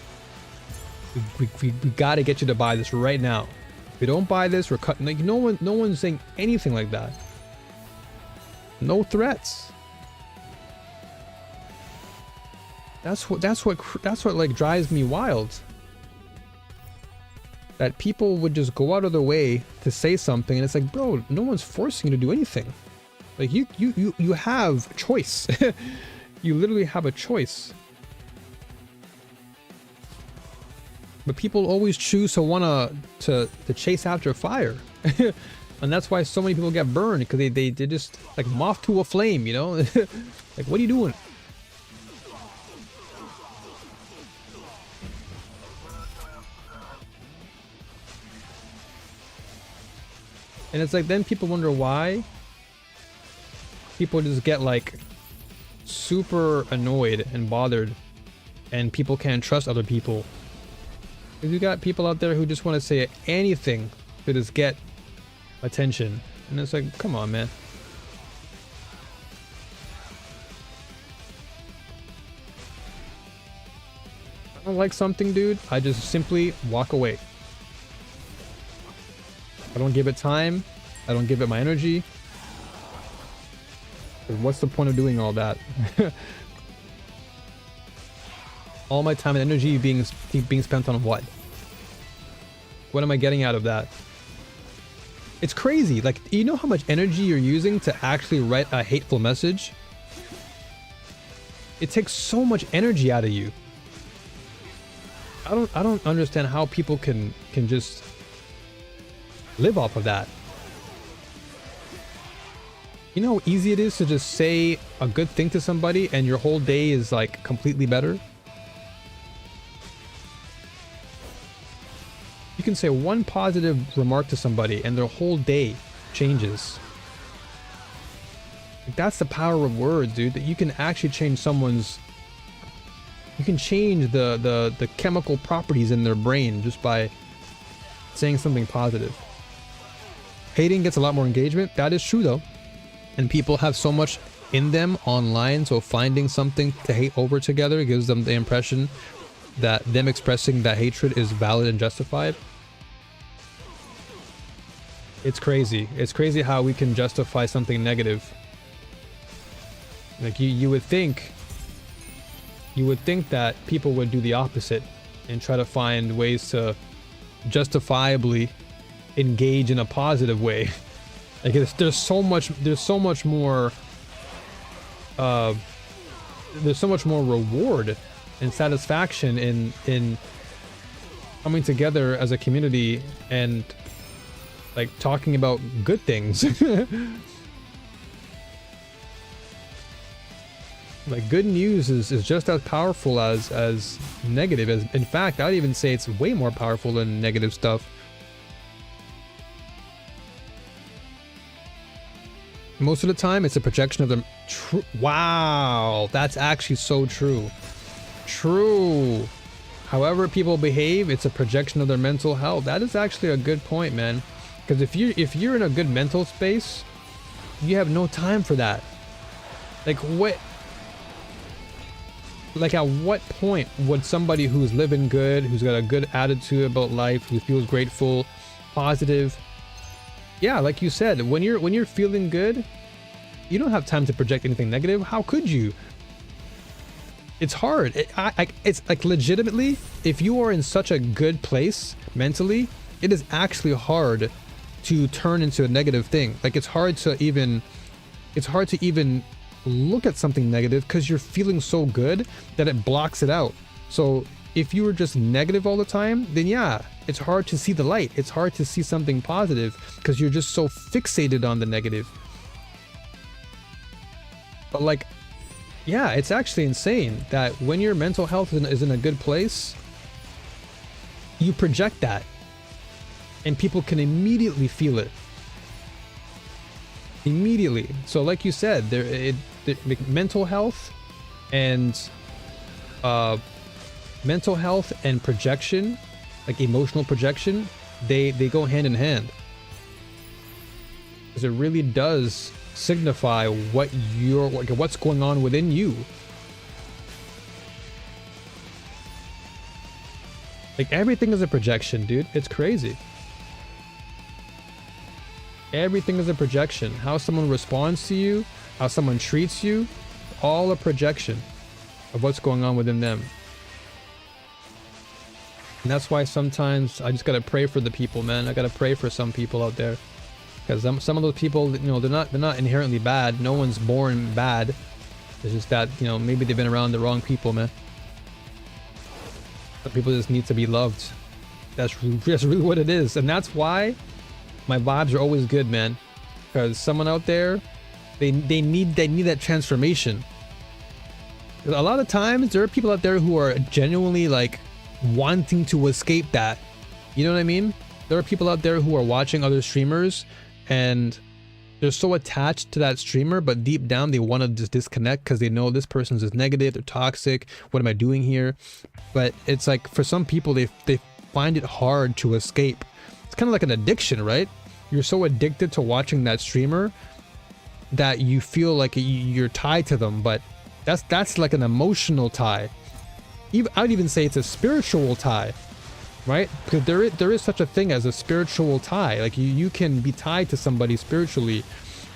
we gotta get you to buy this right now. If you don't buy this, we're cutting. Like, no one's saying anything like that. No threats. That's what like drives me wild. That people would just go out of their way to say something, and it's like, bro, no one's forcing you to do anything. Like, you have choice. You literally have a choice. But people always choose to wanna to chase after fire. And that's why so many people get burned, because they just like moth to a flame, you know? Like, what are you doing? And it's like, then people wonder why people just get like super annoyed and bothered, and people can't trust other people. Because you got people out there who just want to say anything to just get attention. And it's like, come on, man. I don't like something, dude. I just simply walk away. I don't give it time. I don't give it my energy. What's the point of doing all that? All my time and energy being spent on what? What am I getting out of that? It's crazy. Like, you know how much energy you're using to actually write a hateful message? It takes so much energy out of you. I don't understand how people can just live off of that. You know how easy it is to just say a good thing to somebody and your whole day is like completely better? You can say one positive remark to somebody and their whole day changes. That's the power of words, dude. That you can actually change someone's... You can change the chemical properties in their brain just by saying something positive. Hating gets a lot more engagement. That is true, though. And people have so much in them online, so finding something to hate over together gives them the impression that them expressing that hatred is valid and justified. It's crazy. It's crazy how we can justify something negative. Like, you would think that people would do the opposite and try to find ways to justifiably engage in a positive way. Like, there's so much more reward and satisfaction in coming together as a community and like talking about good things. Like, good news is just as powerful as negative. In fact, I'd even say it's way more powerful than negative stuff. Most of the time, it's a projection of them. Wow, that's actually so true. True. However people behave, it's a projection of their mental health. That is actually a good point, man. Because if you're in a good mental space, you have no time for that. Like, what? Like, at what point would somebody who's living good, who's got a good attitude about life, who feels grateful, positive, yeah, like you said, when you're feeling good, You don't have time to project anything negative. How could you? It's hard. It's like legitimately, if you are in such a good place mentally, it is actually hard to turn into a negative thing. Like it's hard to even look at something negative because you're feeling so good that it blocks it out. So if you were just negative all the time, then yeah, it's hard to see the light. It's hard to see something positive because you're just so fixated on the negative. But like, yeah, it's actually insane that when your mental health is in a good place, you project that and people can immediately feel it. Immediately. So like you said, mental health and projection, like emotional projection, they go hand in hand. Because it really does signify what's going on within you. Like everything is a projection, dude. It's crazy. Everything is a projection. How someone responds to you, how someone treats you, all a projection of what's going on within them. And that's why sometimes I just gotta pray for the people, man. I gotta pray for some people out there. Because some of those people, you know, they're not inherently bad. No one's born bad. It's just that, you know, maybe they've been around the wrong people, man. Some people just need to be loved. That's really what it is. And that's why my vibes are always good, man. Because someone out there, they need that transformation. A lot of times there are people out there who are genuinely like wanting to escape that. You know what I mean? There are people out there who are watching other streamers and they're so attached to that streamer, but deep down they want to just disconnect because they know this person's is negative, they're toxic, what am I doing here? But it's like for some people they find it hard to escape. It's kind of like an addiction, right? You're so addicted to watching that streamer that you feel like you're tied to them, but that's like an emotional tie. I'd even say it's a spiritual tie, right? Because there is such a thing as a spiritual tie. Like you can be tied to somebody spiritually,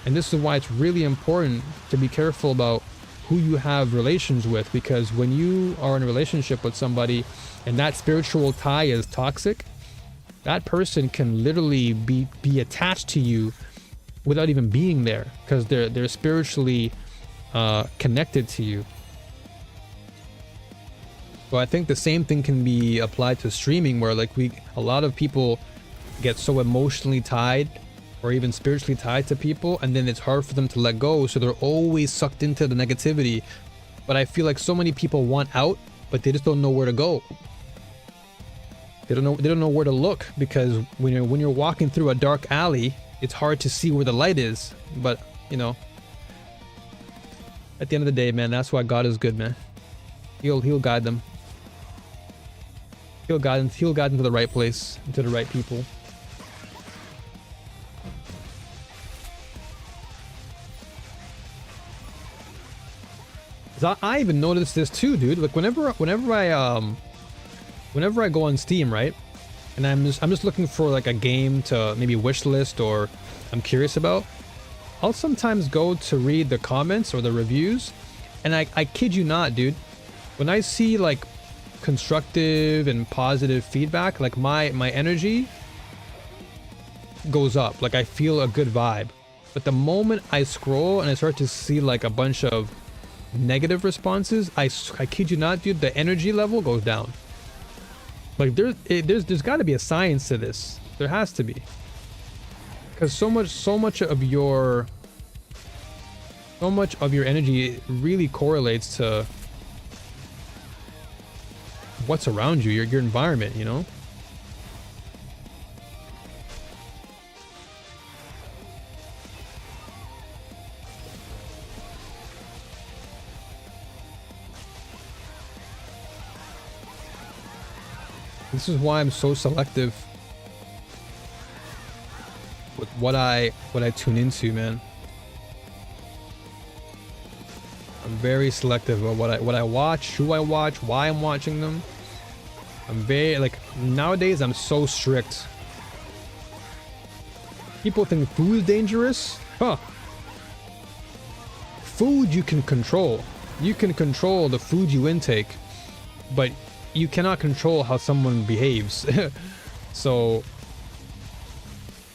and this is why it's really important to be careful about who you have relations with, because when you are in a relationship with somebody and that spiritual tie is toxic, that person can literally be attached to you without even being there, because they're spiritually connected to you. So I think the same thing can be applied to streaming, where like a lot of people get so emotionally tied or even spiritually tied to people, and then it's hard for them to let go, so they're always sucked into the negativity. But I feel like so many people want out, but they just don't know where to go. They don't know where to look, because when you're walking through a dark alley, it's hard to see where the light is. But you know, at the end of the day, man, that's why God is good, man. He'll guide them. He'll guide them to the right place, to the right people. I even noticed this too, dude. Like whenever I go on Steam, right, and I'm just looking for like a game to maybe wishlist or I'm curious about, I'll sometimes go to read the comments or the reviews, and I kid you not, dude, when I see like constructive and positive feedback, like my energy goes up. Like I feel a good vibe. But the moment I scroll and I start to see like a bunch of negative responses, I kid you not, dude, the energy level goes down. Like there's got to be a science to this. There has to be, because so much of your energy really correlates to what's around you, your environment, you know. This is why I'm so selective with what I tune into, man. I'm very selective about what I watch, who I watch, why I'm watching them. I'm very, like, nowadays I'm so strict. People think food is dangerous? Huh. food you can control. You can control the food you intake, but you cannot control how someone behaves. So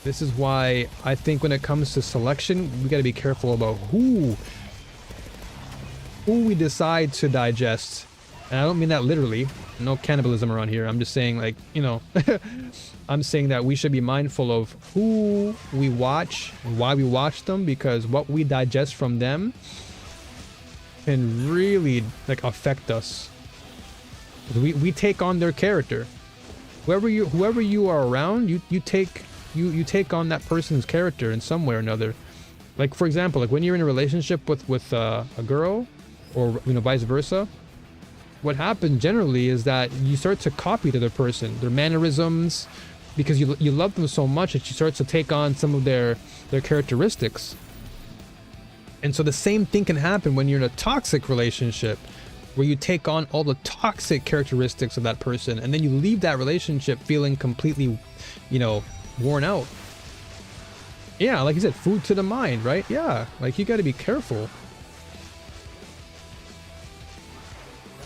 this is why I think when it comes to selection, we got to be careful about who we decide to digest. And I don't mean that literally. No cannibalism around here. I'm just saying, like, you know, I'm saying that we should be mindful of who we watch and why we watch them, because what we digest from them can really, like, affect us. We take on their character. Whoever you are around, you take on that person's character in some way or another. Like, for example, like when you're in a relationship with a girl, or, you know, vice versa, what happens generally is that you start to copy the other person, their mannerisms, because you love them so much that you start to take on some of their characteristics. And so the same thing can happen when you're in a toxic relationship, where you take on all the toxic characteristics of that person, and then you leave that relationship feeling completely, you know, worn out. Yeah, like you said, food to the mind, right? Yeah, like you got to be careful.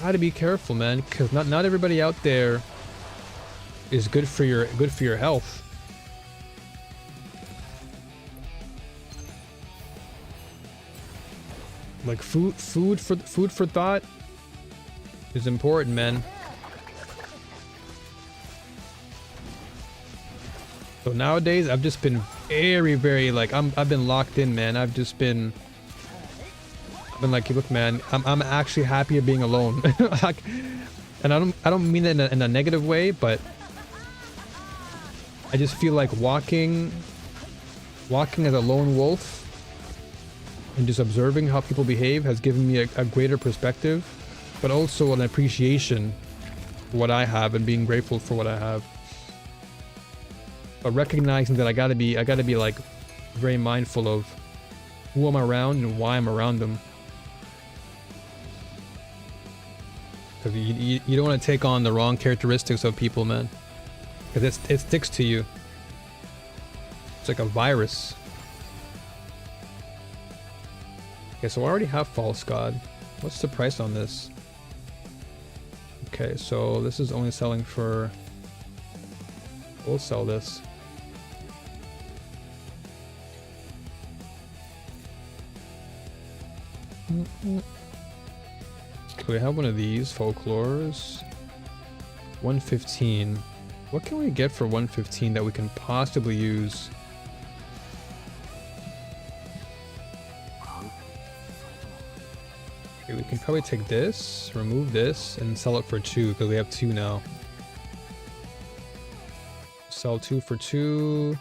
Gotta be careful, man, because not everybody out there is good for your health. Like food for thought is important, man. So nowadays I've just been very like I've been locked in, man. I've been like, look, man, I'm actually happier being alone. Like, and I don't mean it in a negative way, but I just feel like walking as a lone wolf and just observing how people behave has given me a greater perspective, but also an appreciation for what I have and being grateful for what I have. But recognizing that I gotta be like very mindful of who I'm around and why I'm around them. Because you don't want to take on the wrong characteristics of people, man. Because it sticks to you. It's like a virus. Okay, so I already have False God. What's the price on this? Okay, so this is only selling for... We'll sell this. Okay, we have one of these folklores. 115. What can we get for 115 that we can possibly use? Okay, we can probably take this, remove this, and sell it for 2 because we have 2 now. Sell 2 for 2.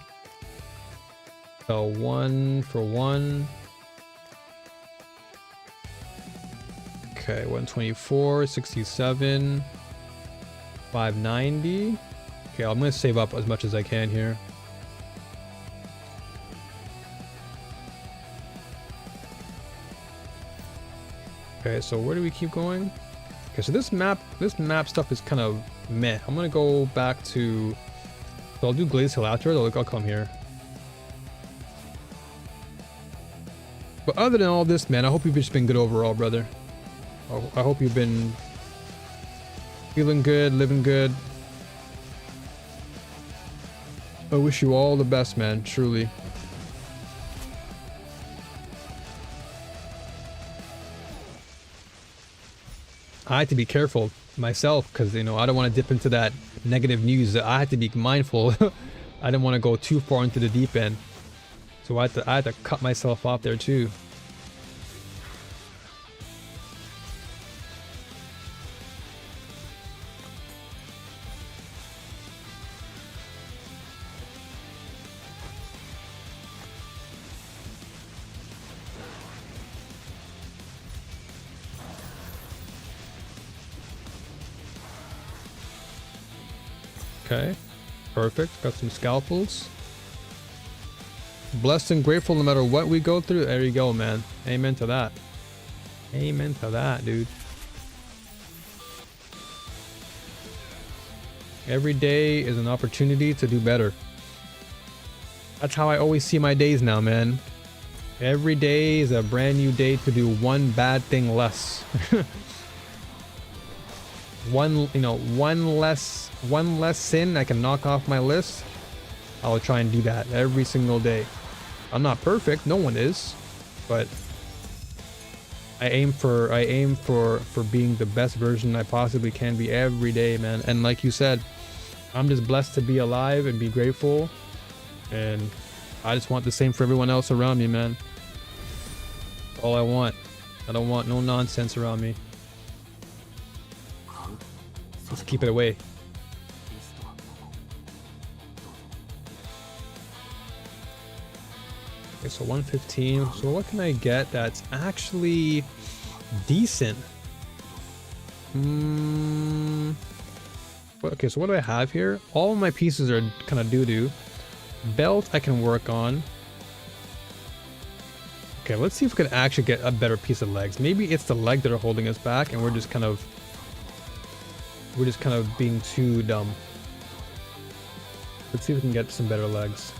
Sell 1 for 1. Okay, 124, 67, 590. Okay, I'm gonna save up as much as I can here. Okay, so where do we keep going? Okay, so this map stuff is kind of meh. I'm gonna go back to... So I'll do Glaze Hill after. I'll come here. But other than all this, man, I hope you've just been good overall, brother. I hope you've been feeling good, living good. I wish you all the best, man, truly. I had to be careful myself because, you know, I don't want to dip into that negative news. I had to be mindful. I didn't want to go too far into the deep end. So I had to cut myself off there too. Okay, perfect. Got some scalpels. Blessed and grateful no matter what we go through. There you go, man. Amen to that. Amen to that, dude. Every day is an opportunity to do better. That's how I always see my days now, man. Every day is a brand new day to do one bad thing less. one less sin I can knock off my list. I'll try and do that every single day. I'm not perfect, no one is, but I aim for being the best version I possibly can be every day, man. And like you said, I'm just blessed to be alive and be grateful, and I just want the same for everyone else around me, man. All I want. I don't want no nonsense around me. Let's keep it away. Okay, so 115. So what can I get that's actually decent? Okay, so what do I have here? All of my pieces are kind of doo-doo. Belt I can work on. Okay, let's see if we can actually get a better piece of legs. Maybe it's the leg that are holding us back, and we're just kind of being too dumb. Let's see if we can get some better legs.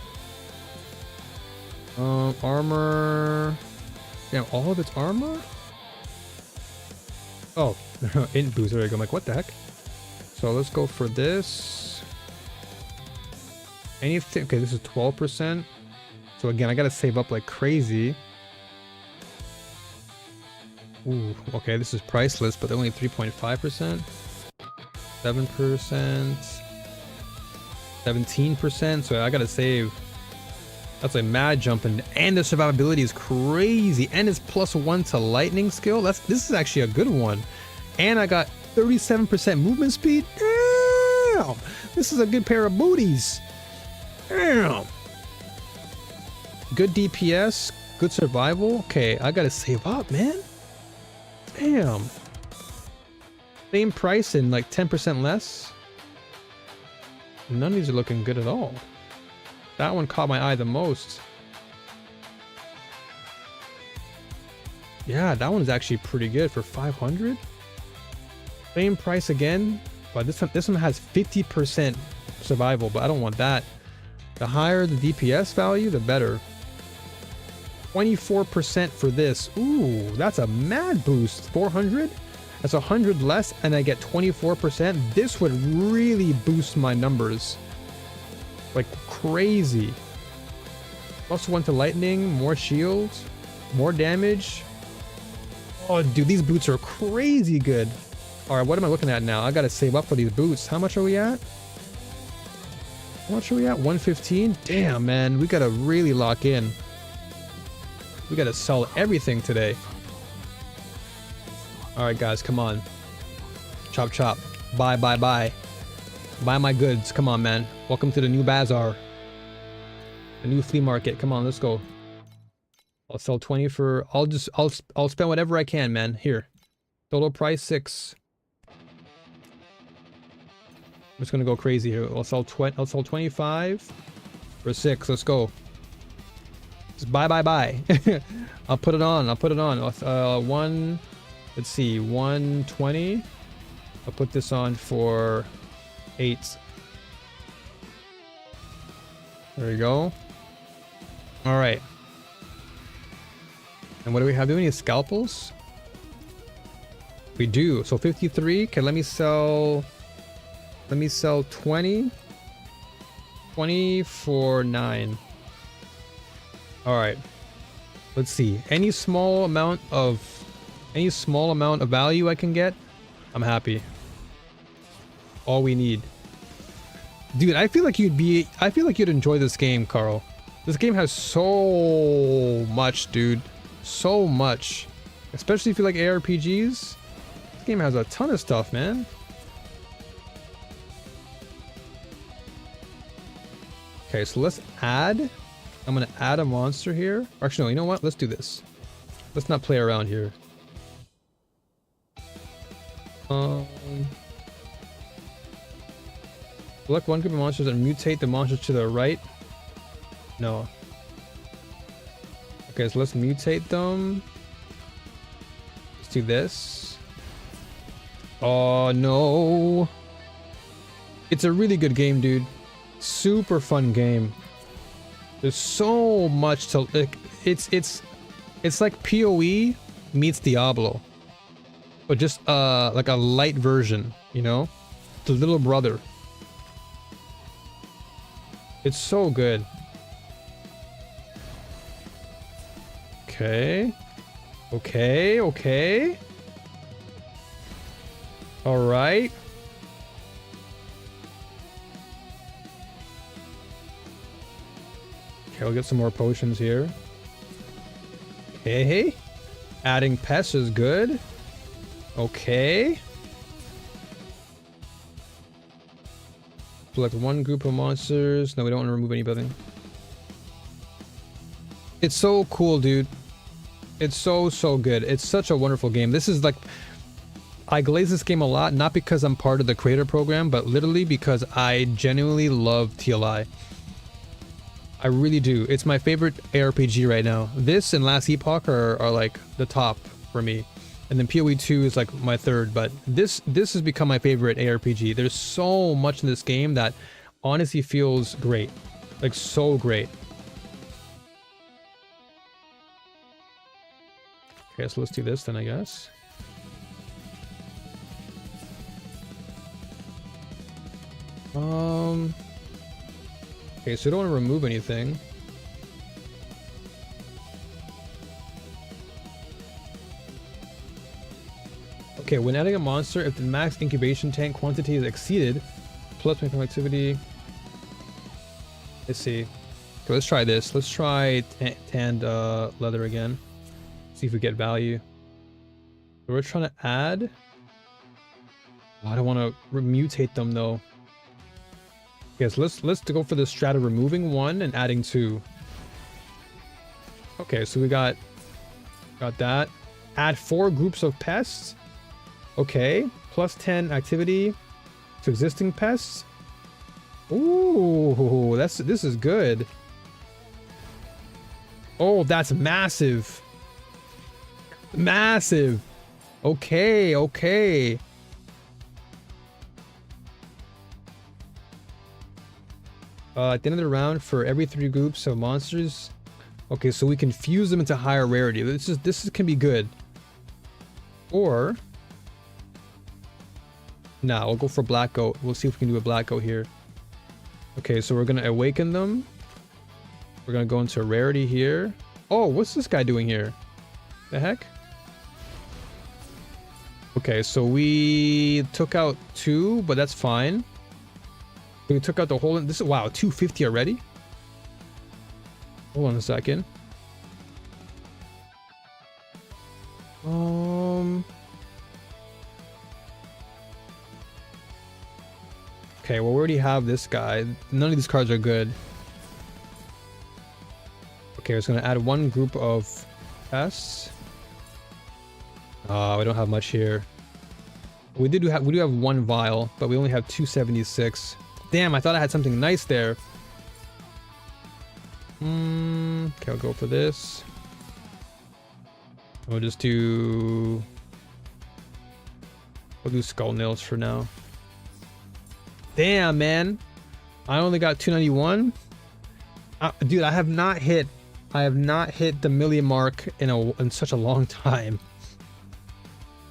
Armor. Damn, all of its armor? Oh, int boost. There you go. I'm like, what the heck? So let's go for this. Anything? Okay, this is 12%. So again, I gotta save up like crazy. Ooh, okay, this is priceless, but they're only 3.5%. 7%. 17%. So I gotta save. That's a mad jump, and the survivability is crazy, and it's +1 to lightning skill. This is actually a good one, and I got 37% movement speed. Damn, this is a good pair of booties. Damn, good DPS, good survival. Okay, I gotta save up, man. Damn, same price and like 10% less. None of these are looking good at all. That one caught my eye the most. Yeah, that one's actually pretty good for 500. Same price again, but this one has 50% survival, but I don't want that. The higher the DPS value, the better. 24% for this. Ooh, that's a mad boost. 400? That's 100 less, and I get 24%. This would really boost my numbers. Like crazy. +1 to lightning, more shield, more damage. Oh, dude, these boots are crazy good. All right, what am I looking at now? I gotta save up for these boots. How much are we at? How much are we at? 115? Damn, man, we gotta really lock in. We gotta sell everything today. All right, guys, come on. Chop, chop. Buy, buy, buy. Buy my goods. Come on, man. Welcome to the new bazaar. The new flea market. Come on, let's go. I'll sell 20 for... I'll spend whatever I can, man. Here. Total price 6. I'm just gonna go crazy here. I'll sell 25 for 6. Let's go. Just buy, buy, buy. I'll put it on. I'll put it on. Let's see, 120. I'll put this on for 8. There we go. All right. And what do we have? Do we need scalpels? We do. So 53. Okay, let me sell 20. 20 for 9. All right. Let's see. Any small amount of value I can get, I'm happy. All we need. Dude, I feel like you'd enjoy this game, Carl. This game has so much, dude. So much. Especially if you like ARPGs. This game has a ton of stuff, man. Okay, so let's add. I'm gonna add a monster here. Actually, no, you know what? Let's do this. Let's not play around here. Select one group of monsters and mutate the monsters to the right. No. Okay, so let's mutate them. Let's do this. Oh no. It's a really good game, dude. Super fun game. There's so much to like. It's It's like PoE meets Diablo, but just like a light version, you know? The little brother. It's so good. Okay. Okay, okay. All right. Okay, we'll get some more potions here. Okay. Adding pests is good. Okay. Select one group of monsters. No, we don't want to remove anybody. It's so cool, dude. It's so good. It's such a wonderful game. This is like, I glaze this game a lot, not because I'm part of the creator program, but literally because I genuinely love TLI. I really do. It's my favorite ARPG right now. This and Last Epoch are like the top for me. And then PoE 2 is like my third, but this has become my favorite ARPG. There's so much in this game that honestly feels great. Like so great. Okay, so let's do this then, I guess. Okay, so I don't want to remove anything. Okay, when adding a monster, if the max incubation tank quantity is exceeded, plus maximum activity. Let's see. Okay, let's try this. Let's try tanned leather again. See if we get value. So we're trying to add. Oh, I don't want to mutate them though. Okay, so let's go for the strat of removing one and adding two. Okay, so we got that. Add 4 groups of pests. Okay, plus 10 activity to existing pests. Ooh, this is good. Oh, that's massive. Massive. Okay, okay. At the end of the round, for every 3 groups of monsters. Okay, so we can fuse them into higher rarity. This can be good. Or nah, we'll go for black goat. We'll see if we can do a black goat here. Okay, so we're gonna awaken them. We're gonna go into rarity here. Oh, what's this guy doing here? The heck? Okay, so we took out 2, but that's fine. We took out the whole. This is wow, 250 already. Hold on a second. Okay, well, we already have this guy. None of these cards are good. Okay, I was gonna add 1 group of pests. We don't have much here. We do have 1 vial, but we only have 276. Damn, I thought I had something nice there. Okay, I'll go for this. We'll just do... We'll do skull nails for now. Damn, man. I only got 291. Dude, I have not hit the million mark in such a long time.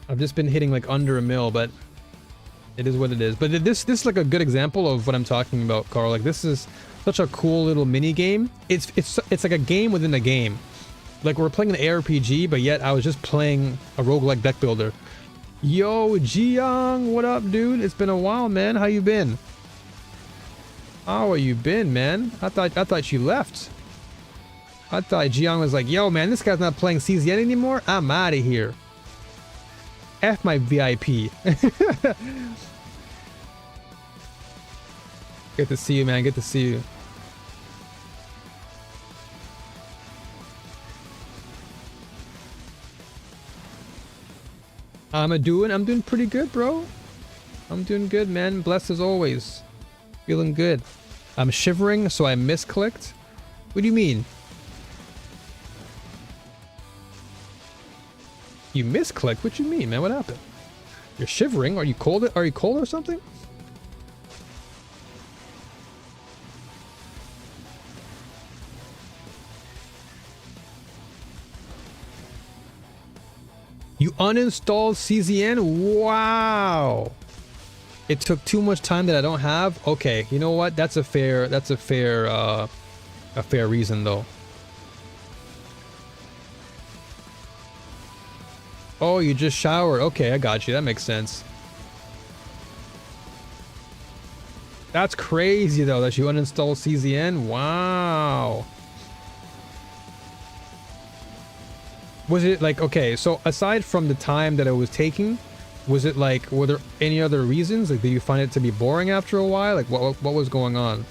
I've just been hitting like under a mil, but it is what it is. But this is like a good example of what I'm talking about, Carl. Like, this is such a cool little mini game. It's like a game within a game. Like, we're playing an ARPG, but yet I was just playing a roguelike deck builder. Yo, Jiyoung, what up, dude? It's been a while, man. How you been? How you been, man? I thought you left. I thought Jiyoung was like, yo, man, this guy's not playing CZN anymore. I'm out of here. F my VIP. Good to see you, man. Good to see you. I'm doing pretty good, bro. I'm doing good, man. Blessed as always. Feeling good. I'm shivering, so I misclicked. What do you mean? You misclicked? What you mean, man? What happened? You're shivering? Are you cold? Are you cold or something? You uninstalled CZN? Wow. It took too much time that I don't have. Okay, you know what? That's a fair reason though. Oh, you just showered. Okay, I got you. That makes sense. That's crazy though that you uninstalled CZN. Wow. Was it like, okay, so aside from the time that it was taking, was it like, were there any other reasons? Like, did you find it to be boring after a while? Like, what was going on?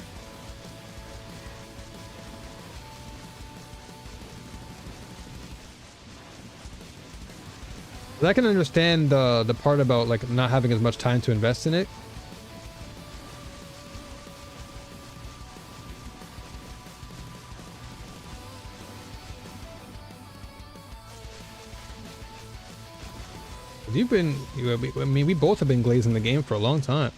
I can understand the part about like not having as much time to invest in it. You've been, I mean, we both have been glazing the game for a long time.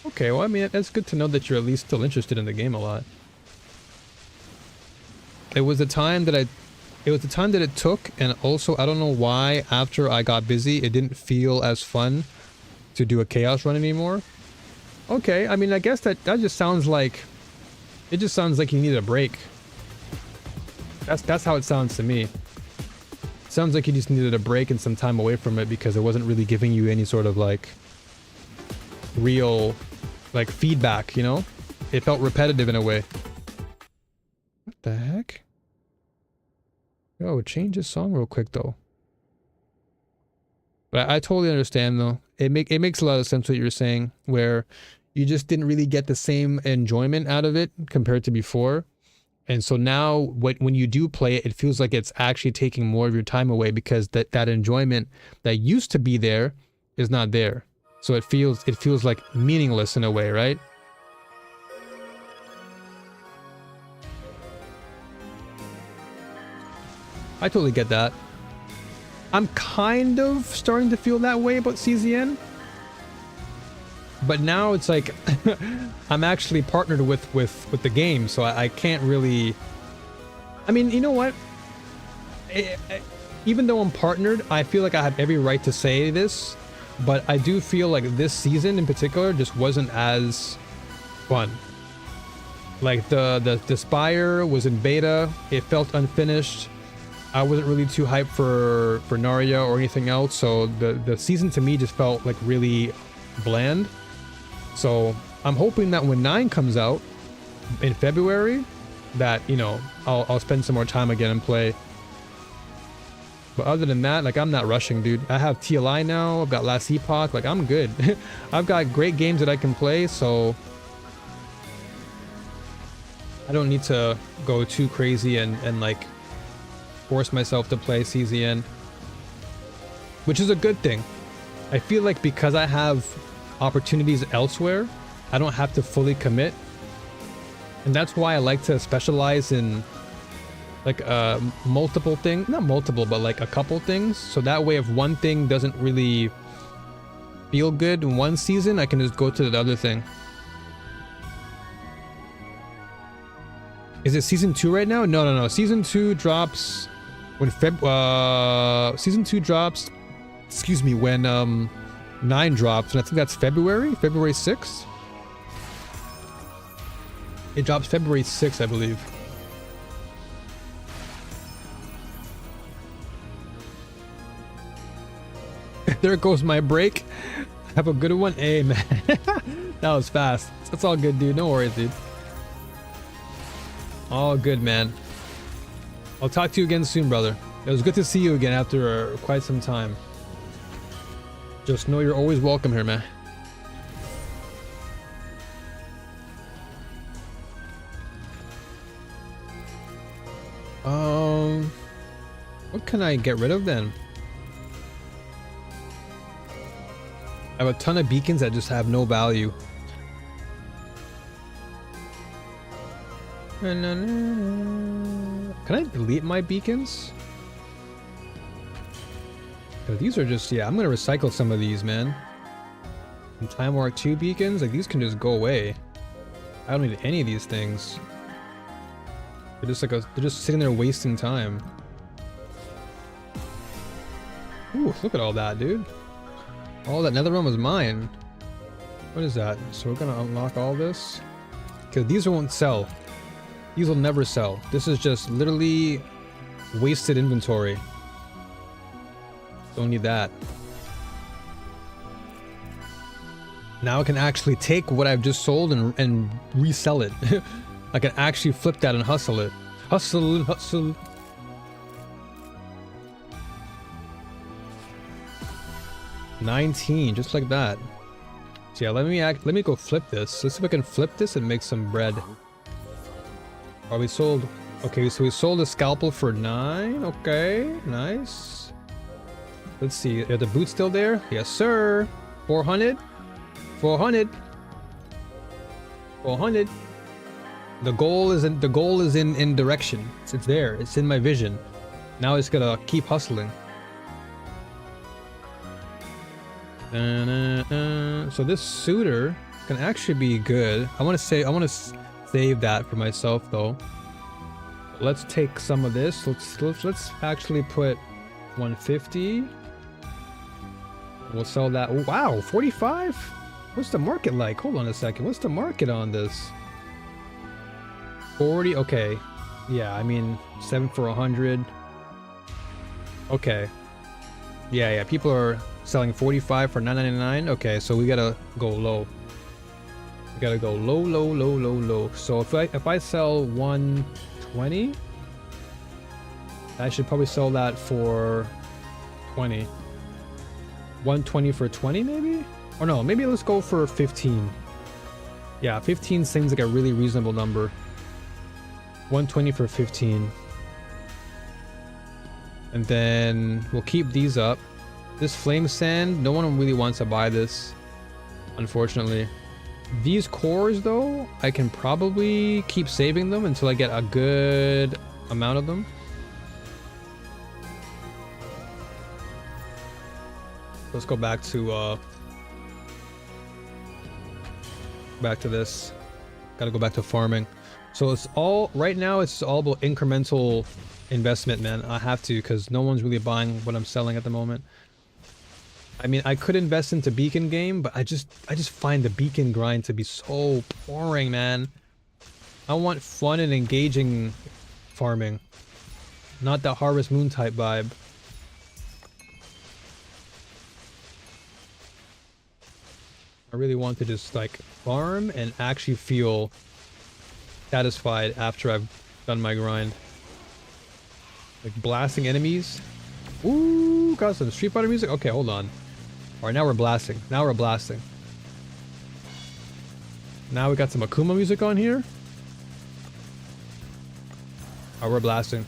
Okay, well, I mean, that's good to know that you're at least still interested in the game a lot. It was the time that it took, and also, I don't know why, after I got busy, it didn't feel as fun to do a chaos run anymore. Okay, I mean, I guess that just sounds like, it just sounds like you need a break. That's how it sounds to me. It sounds like you just needed a break and some time away from it because it wasn't really giving you any sort of like real like feedback, you know? It felt repetitive in a way. What the heck? Yo, change this song real quick though. But I totally understand though. It makes a lot of sense what you were saying, where you just didn't really get the same enjoyment out of it compared to before. And so now when you do play it, it feels like it's actually taking more of your time away because that enjoyment that used to be there is not there. So it feels like meaningless in a way, right? I totally get that. I'm kind of starting to feel that way about CZN. But now it's like I'm actually partnered with the game, so I can't really. I mean, you know what? Even though I'm partnered, I feel like I have every right to say this, but I do feel like this season in particular just wasn't as fun. Like the Spire was in beta, it felt unfinished. I wasn't really too hyped for Narya or anything else, so the season to me just felt like really bland. So I'm hoping that when 9 comes out in February, that, you know, I'll spend some more time again and play. But other than that, like, I'm not rushing, dude. I have TLI now, I've got Last Epoch, like, I'm good. I've got great games that I can play, so I don't need to go too crazy and like force myself to play CZN, which is a good thing. I feel like because I have opportunities elsewhere, I don't have to fully commit, and that's why I like to specialize in like multiple things, not multiple, but like a couple things, so that way if one thing doesn't really feel good in one season, I can just go to the other thing. Is it season 2 right now? No. Season 2 drops when season 2 drops, excuse me, when 9 drops, and I think that's February 6th. It drops February 6th, I believe. There goes my break. Have a good one. Hey, man. That was fast. That's all good, dude. No worries, dude. All good, man. I'll talk to you again soon, brother. It was good to see you again after quite some time. Just know you're always welcome here, man. What can I get rid of then? I have a ton of beacons that just have no value. Can I delete my beacons? These are just, yeah, I'm gonna recycle some of these, man. Some Time War 2 beacons, like, these can just go away. I don't need any of these things. They're just like they're just sitting there wasting time. Ooh, look at all that, dude. All that nether realm is mine. What is that? So we're gonna unlock all this. Because these won't sell. These will never sell. This is just literally wasted inventory. Don't need that. Now I can actually take what I've just sold and resell it. I can actually flip that and hustle it. Hustle and hustle. $19, just like that. So yeah, let me go flip this. Let's see if I can flip this and make some bread. Oh, we sold. Okay, so we sold a scalpel for 9. Okay, nice. Let's see. Are the boots still there? Yes, sir. 400. 400. 400. The goal is in direction. It's there. It's in my vision. Now it's gotta keep hustling. So this suitor can actually be good. I want to save that for myself though. Let's take some of this. Let's actually put 150. We'll sell that. Oh, wow, 45. What's the market like? Hold on a second. What's the market on this? 40. Okay. Yeah, I mean 7 for 100. Okay. Yeah. People are selling 45 for 9.99. Okay, so we gotta go low. We gotta go low. So if I sell 120, I should probably sell that for 20. 120 for 20 maybe? Or no, maybe let's go for 15. Yeah, 15 seems like a really reasonable number. 120 for 15. And then we'll keep these up. This flame sand, no one really wants to buy this, unfortunately. These cores though, I can probably keep saving them until I get a good amount of them. Let's go back to this. Gotta go back to farming. So it's all right now, it's all about incremental investment, man. I have to, because no one's really buying what I'm selling at the moment. I mean, I could invest into beacon game, but I just find the beacon grind to be so boring, man. I want fun and engaging farming, not that Harvest Moon type vibe. I really want to just like farm and actually feel satisfied after I've done my grind. Like blasting enemies. Ooh, got some Street Fighter music. Okay, hold on. All right, now we're blasting. Now we're blasting. Now we got some Akuma music on here. Oh, we're blasting.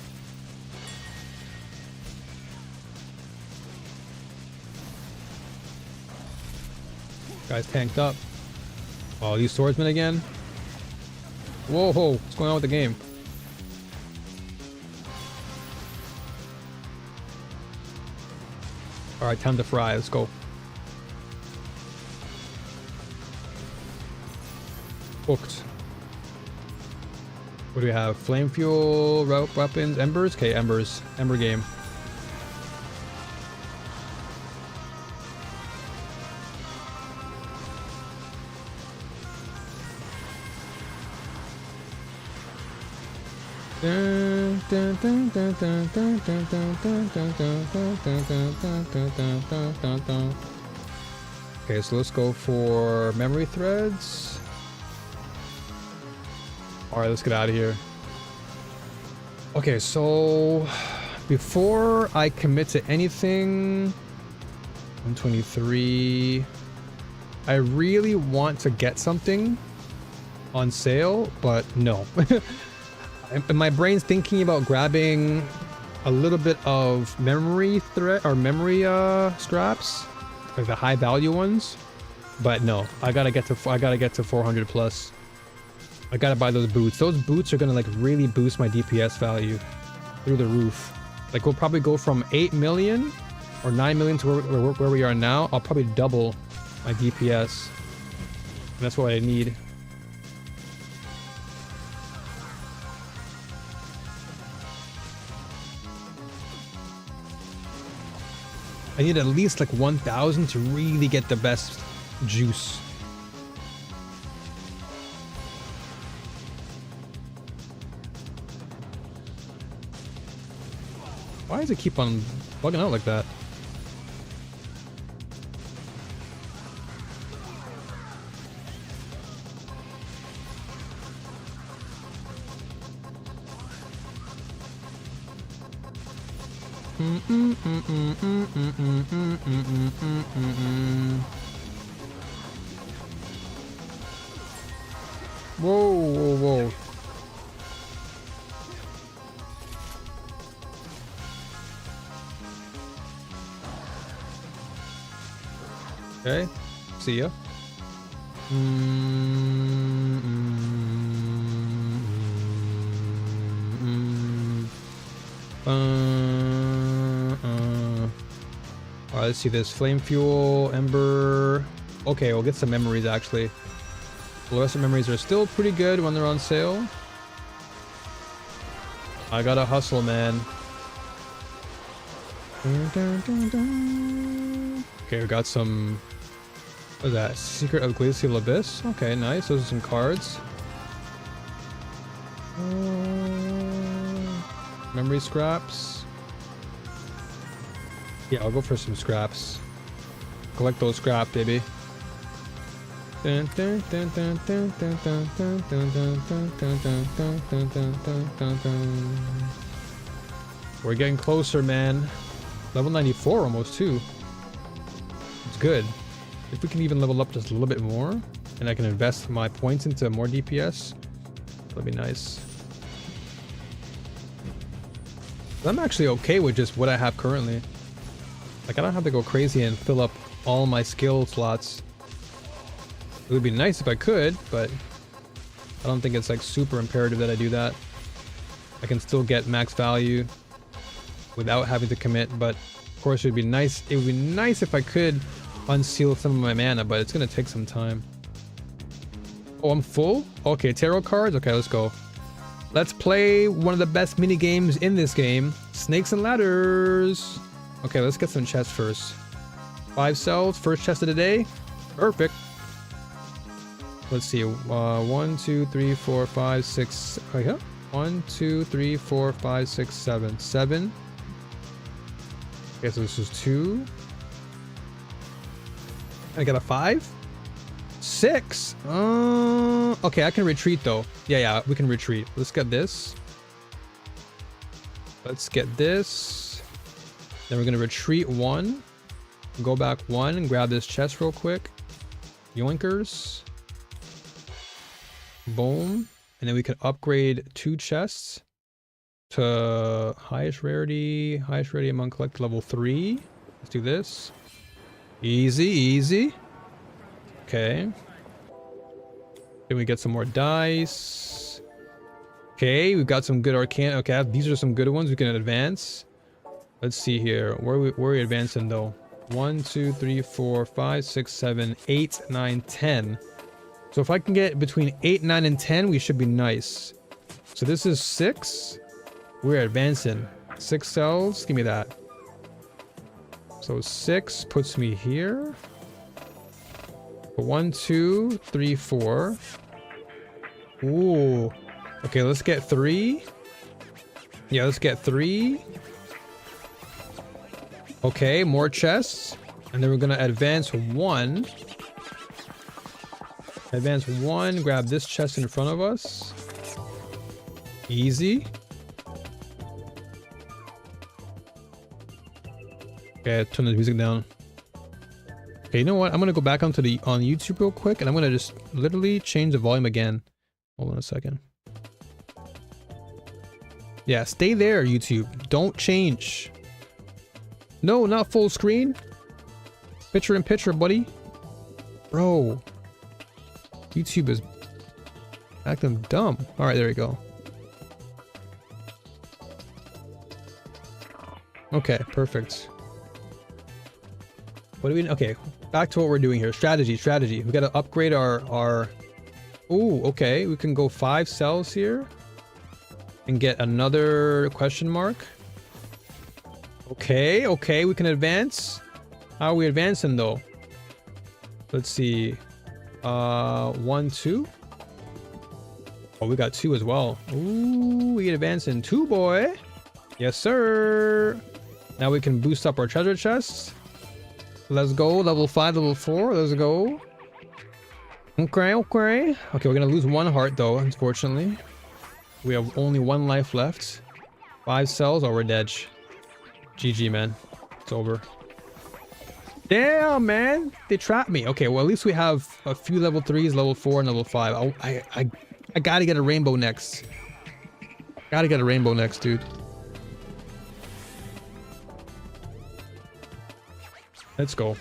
Guys tanked up. Oh, these swordsmen again. Whoa, what's going on with the game? All right, time to fry. Let's go. Booked. What do we have? Flame fuel, rope weapons, embers. Okay, embers. Ember game. Okay, so let's go for memory threads. Alright, let's get out of here. Okay, so before I commit to anything, 123, I really want to get something on sale, but no. My brain's thinking about grabbing a little bit of memory thread or memory scraps, like the high value ones, but no, I gotta get to 400 plus. I gotta buy those boots. Those boots are gonna like really boost my DPS value through the roof. Like we'll probably go from 8 million or 9 million to where we are now. I'll probably double my DPS. And that's what I need. I need at least like 1,000 to really get the best juice. Why does it keep on bugging out like that? Whoa, whoa, whoa. Okay, see ya. Alright, let's see this. Flame fuel, ember. Okay, we'll get some memories actually. Fluorescent memories are still pretty good when they're on sale. I gotta hustle, man. Okay, we got some... What is that? Secret of Glacial Abyss? Okay, nice. Those are some cards. Memory scraps. Yeah, I'll go for some scraps. Collect those scraps, baby. We're getting closer, man. Level 94 almost, too. It's good. If we can even level up just a little bit more, and I can invest my points into more DPS, that'd be nice. I'm actually okay with just what I have currently. Like, I don't have to go crazy and fill up all my skill slots. It would be nice if I could, but I don't think it's like super imperative that I do that. I can still get max value without having to commit, but of course it would be nice. It would be nice if I could unseal some of my mana, but it's gonna take some time. Oh, I'm full? Okay, tarot cards? Okay, let's go. Let's play one of the best mini games in this game, Snakes and Ladders. Okay, let's get some chests first. 5 cells, first chest of the day. Perfect. Let's see. 1, 2, 3, 4, 5, 6. Oh, yeah. 1, 2, 3, 4, 5, 6, 7. 7. Okay, so this is 2. I got a 5. 6. Okay, I can retreat though. Yeah, we can retreat. Let's get this. Let's get this. Then we're gonna retreat 1. Go back 1 and grab this chest real quick. Yoinkers. Boom. And then we can upgrade 2 chests to highest rarity among collect level 3. Let's do this. Easy, easy. Okay. Then we get some more dice. Okay, we've got some good arcane. Okay, these are some good ones we can advance. Let's see here. Where are we advancing though? 1, 2, 3, 4, 5, 6, 7, 8, 9, 10. So if I can get between 8, 9, and 10, we should be nice. So this is 6. We're advancing. 6 cells. Give me that. So 6 puts me here. 1, 2, 3, 4. Ooh. Okay, let's get 3. Yeah, let's get 3. Okay, more chests. And then we're gonna advance 1. Advance 1, grab this chest in front of us. Easy. Okay, turn the music down. Okay, you know what? I'm gonna go back on YouTube real quick, and I'm gonna just literally change the volume again. Hold on a second. Yeah, stay there, YouTube. Don't change. No, not full screen. Picture in picture, buddy. Bro. YouTube is acting dumb. All right, there we go. Okay, perfect. What do we... Okay, back to what we're doing here. Strategy. We got to upgrade our... Ooh, okay. We can go 5 cells here. And get another question mark. Okay, we can advance. How are we advancing though? Let's see. 1, 2. Oh, we got 2 as well. Ooh, we advancing 2, boy. Yes, sir. Now we can boost up our treasure chests. Let's go. Level 5, level 4. Let's go. Okay, okay. Okay, we're gonna lose 1 heart though, unfortunately. We have only 1 life left. 5 cells. Oh, we're dead. GG, man. It's over. Damn, man. They trapped me. Okay, well, at least we have a few level 3s, level 4, and level 5. I gotta get a rainbow next. Gotta get a rainbow next, dude. Let's go.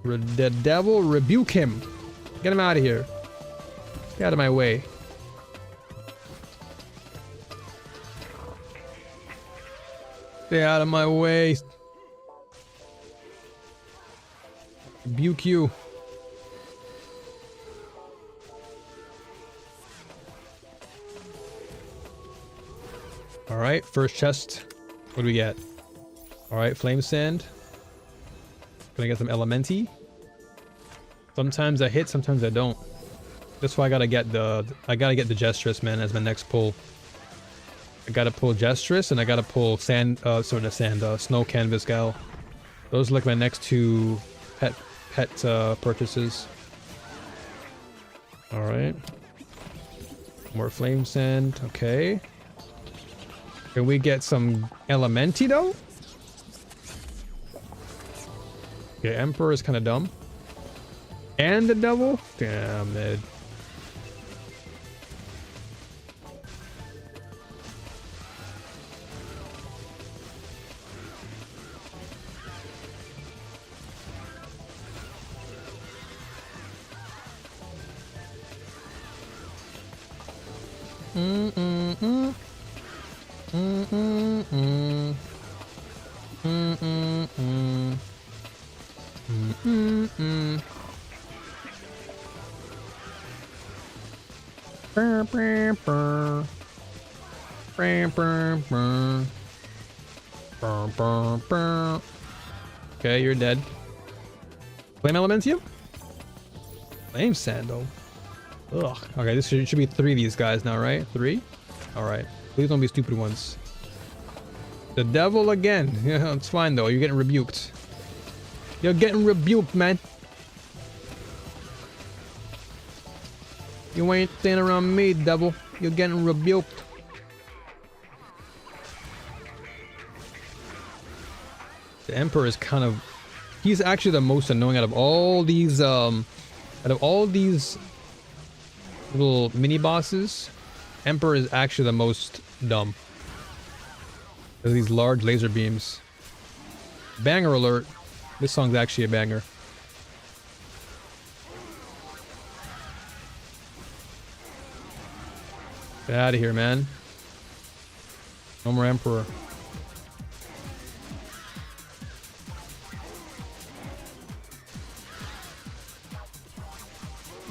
The devil, rebuke him. Get him out of here. Get out of my way. Stay out of my way. Rebuke you. Alright, first chest. What do we get? Alright, flame sand. Gonna get some elementi. Sometimes I hit, sometimes I don't. That's why I gotta get the Gestress, man, as my next pull. I gotta pull Gestress and I gotta pull snow canvas gal. Those are like my next 2 pet purchases. Alright. More flame sand, okay. Can we get some elementi though? Okay, Emperor is kind of dumb. And the devil? Damn it. Okay, you're dead. Flame Elementium? Flame Sand, though. Ugh. Okay, this should be 3 of these guys now, right? 3? Alright. Please don't be stupid ones. The devil again. Yeah, it's fine, though. You're getting rebuked. You're getting rebuked, man. You ain't staying around me, devil. You're getting rebuked. The Emperor is kind of... He's actually the most annoying out of all these, little mini bosses. Emperor is actually the most dumb. There's these large laser beams. Banger alert. This song's actually a banger. Get out of here, man. No more Emperor.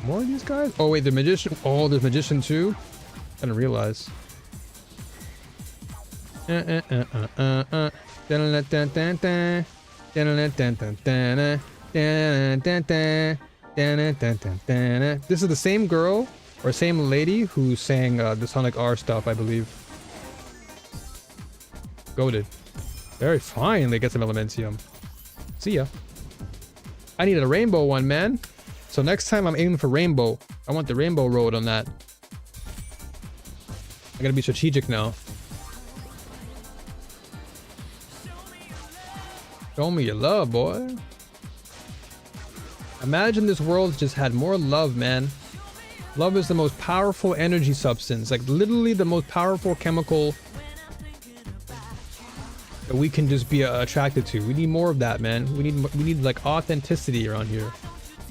More of these guys? Oh wait, the magician. Oh, there's magician too. I didn't realize. This is the same girl or same lady who sang the Sonic R stuff, I believe. Goated. Very fine. They get some Elementium. See ya. I needed a rainbow one, man. So next time I'm aiming for rainbow. I want the rainbow road on that. I gotta be strategic now. Show me your love, boy. Imagine this world just had more love, man. Love is the most powerful energy substance. Like literally the most powerful chemical that we can just be attracted to. We need more of that, man. We need like authenticity around here.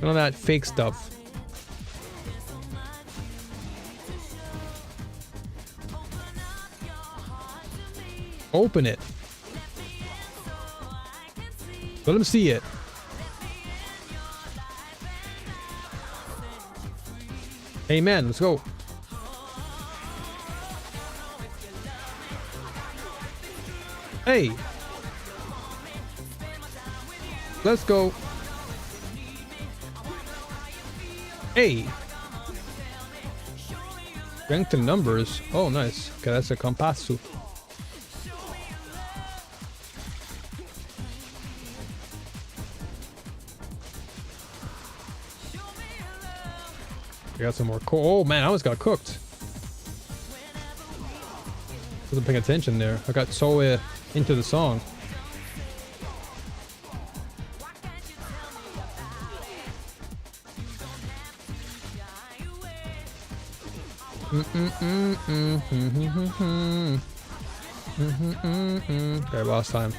None of that fake stuff. Open it. Let him see it. Amen. Let's go. Hey. Let's go. Hey. Strength in numbers. Oh, nice. Okay, that's a compasso. I got some more coal. Oh man, I almost got cooked. Wasn't paying attention there. I got so into the song. Okay, last time.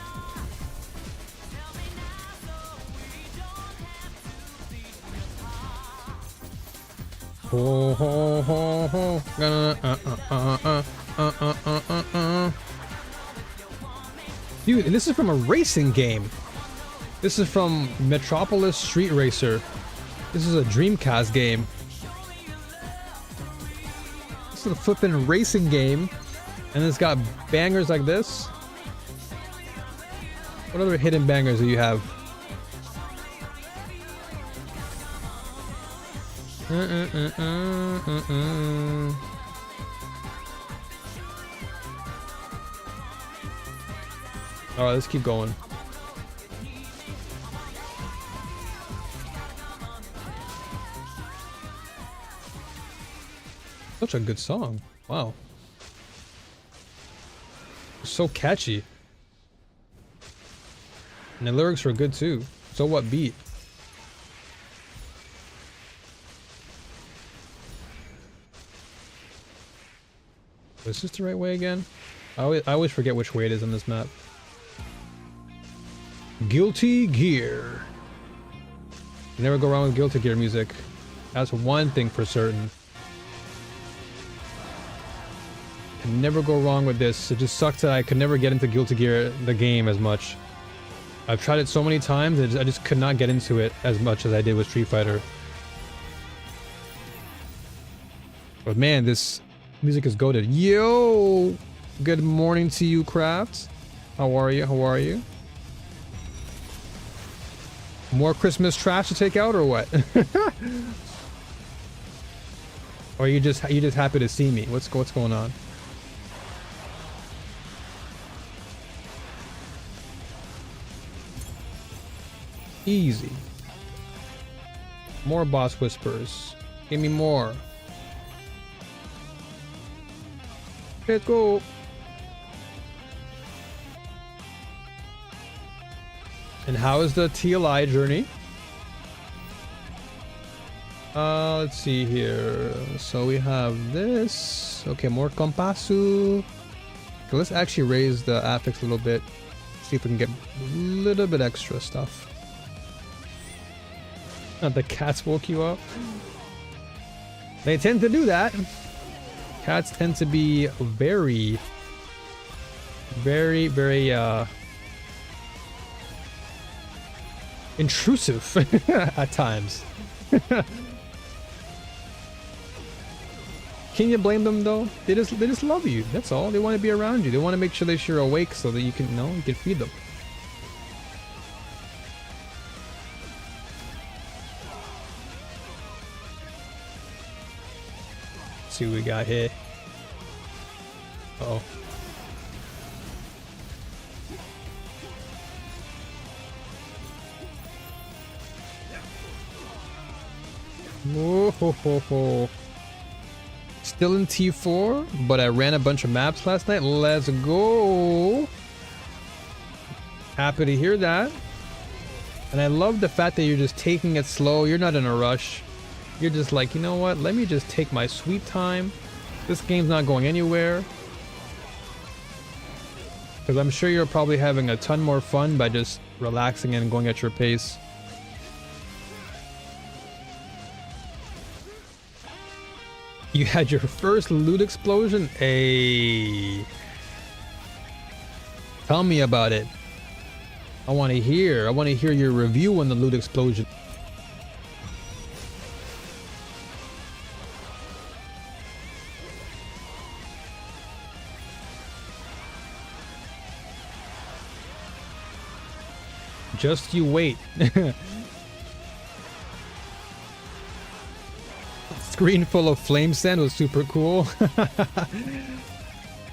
Ho ho ho ho. Dude, this is from a racing game. This is from Metropolis Street Racer. This is a Dreamcast game. This is a flippin' racing game, and it's got bangers like this. What other hidden bangers do you have? Alright, let's keep going. Such a good song. Wow. So catchy. And the lyrics were good too. So what beat? Was this the right way again? I always forget which way it is on this map. Guilty Gear. You never go wrong with Guilty Gear music. That's one thing for certain. Can never go wrong with this. It just sucks that I could never get into Guilty Gear, the game, as much. I've tried it so many times, I just could not get into it as much as I did with Street Fighter. But man, this music is goated. Yo! Good morning to you, Craft. How are you? How are you? More Christmas trash to take out or what? Or you just happy to see me? What's going on? Easy. More boss whispers. Give me more. Let's go. And how is the TLI journey? Let's see here. So we have this. Okay, more compasso. Okay, let's actually raise the affix a little bit. See if we can get a little bit extra stuff. The cats woke you up. They tend to do that. Cats tend to be very intrusive at times. Can you blame them though? They just love you. That's all. They want to be around you. They want to make sure that you're awake so that you can you can feed them. Let's see what we got here. Uh-oh. Whoa, ho, ho, ho. Still in T4, but I ran a bunch of maps last night. Let's go. Happy to hear that. And I love the fact that you're just taking it slow. You're not in a rush. You're just like, you know what? Let me just take my sweet time. This game's not going anywhere. Because I'm sure you're probably having a ton more fun by just relaxing and going at your pace. You had your first loot explosion? Hey. Tell me about it. I want to hear your review on the loot explosion. Just you wait. Screen full of flame sand was super cool.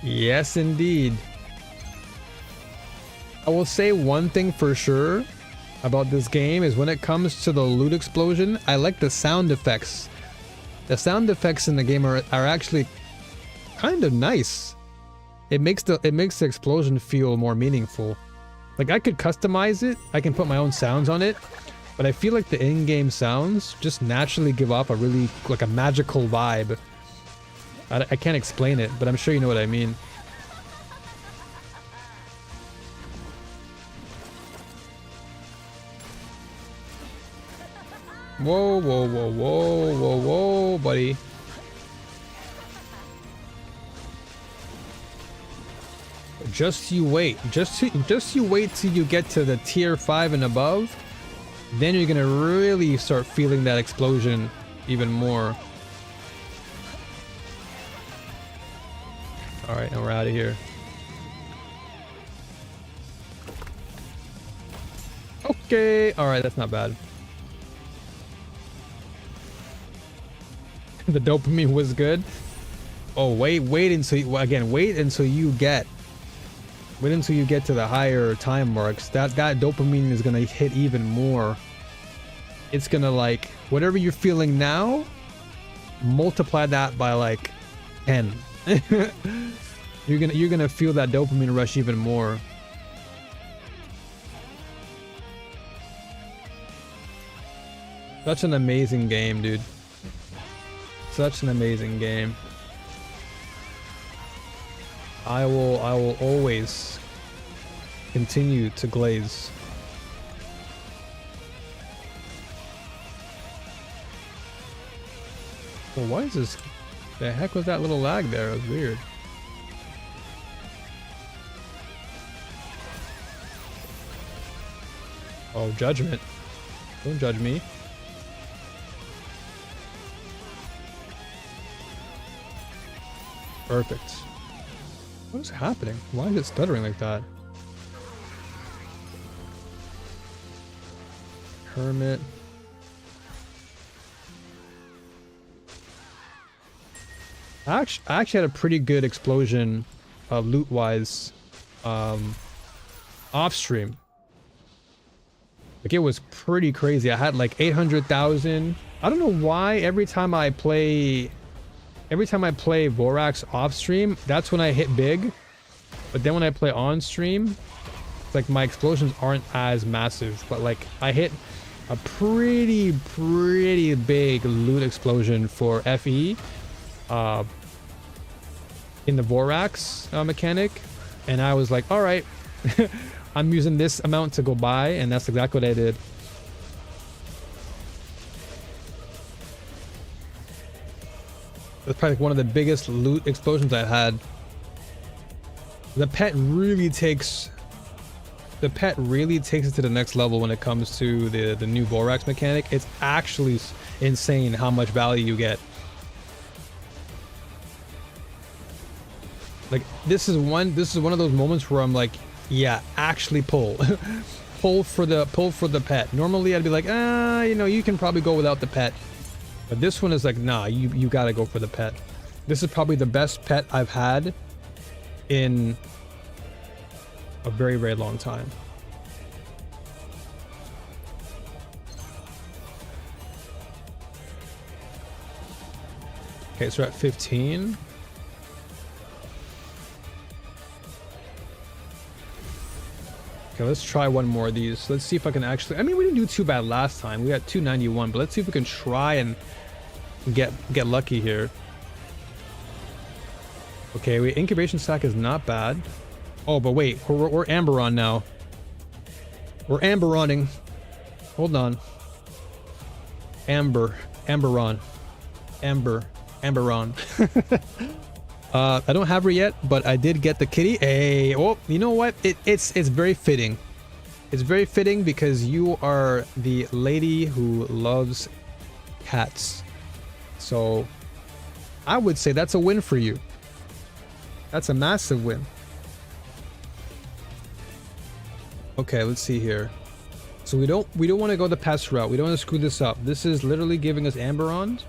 Yes, indeed. I will say one thing for sure about this game is when it comes to the loot explosion, I like the sound effects. The sound effects in the game are actually kind of nice. It makes the explosion feel more meaningful. Like I could customize it, I can put my own sounds on it, but I feel like the in-game sounds just naturally give off a really like a magical vibe. I can't explain it, but I'm sure you know what I mean. Whoa, whoa, whoa, whoa, whoa, whoa, buddy. Just you wait. Just you wait till you get to the tier 5 and above. Then you're gonna really start feeling that explosion even more. Alright, and we're out of here. Okay, alright, that's not bad. The dopamine was good. Oh, wait until you, again, wait until you get to the higher time marks. That dopamine is gonna hit even more. It's gonna, like, whatever you're feeling now, multiply that by like 10. You're gonna feel that dopamine rush even more. Such an amazing game, dude. Such an amazing game. I will always continue to glaze. Well, why is this? The heck was that little lag there? It was weird. Oh, judgment. Don't judge me. Perfect. What is happening? Why is it stuttering like that? Hermit. I actually had a pretty good explosion, loot-wise, off-stream. Like, it was pretty crazy. I had like 800,000. I don't know why every time I play Vorax off stream, that's when I hit big. But then when I play on stream, it's like my explosions aren't as massive. But like I hit a pretty big loot explosion for FE in the Vorax mechanic. And I was like, all right, I'm using this amount to go by. And that's exactly what I did. That's probably like one of the biggest loot explosions I've had. The pet really takes it to the next level when it comes to the new Vorax mechanic. It's actually insane how much value you get. Like this is one of those moments where I'm like, yeah, actually pull. pull for the pet. Normally I'd be like, you know, you can probably go without the pet. But this one is like, nah, you gotta go for the pet. This is probably the best pet I've had in a very long time. Okay, so we're at 15. Okay, let's try one more of these. Let's see if I can actually... I mean, we didn't do too bad last time. We got 291, but let's see if we can try and get lucky here. Okay, incubation stack is not bad. Oh, but wait, we're amber on now. We're amberoning. Hold on. Amberon. Amberon. I don't have her yet, but I did get the kitty. Hey, oh, you know what? It's very fitting. It's very fitting because you are the lady who loves cats. So I would say that's a win for you. That's a massive win. Okay, let's see here. So we don't want to go the pest route. We don't want to screw this up. This is literally giving us Amberons.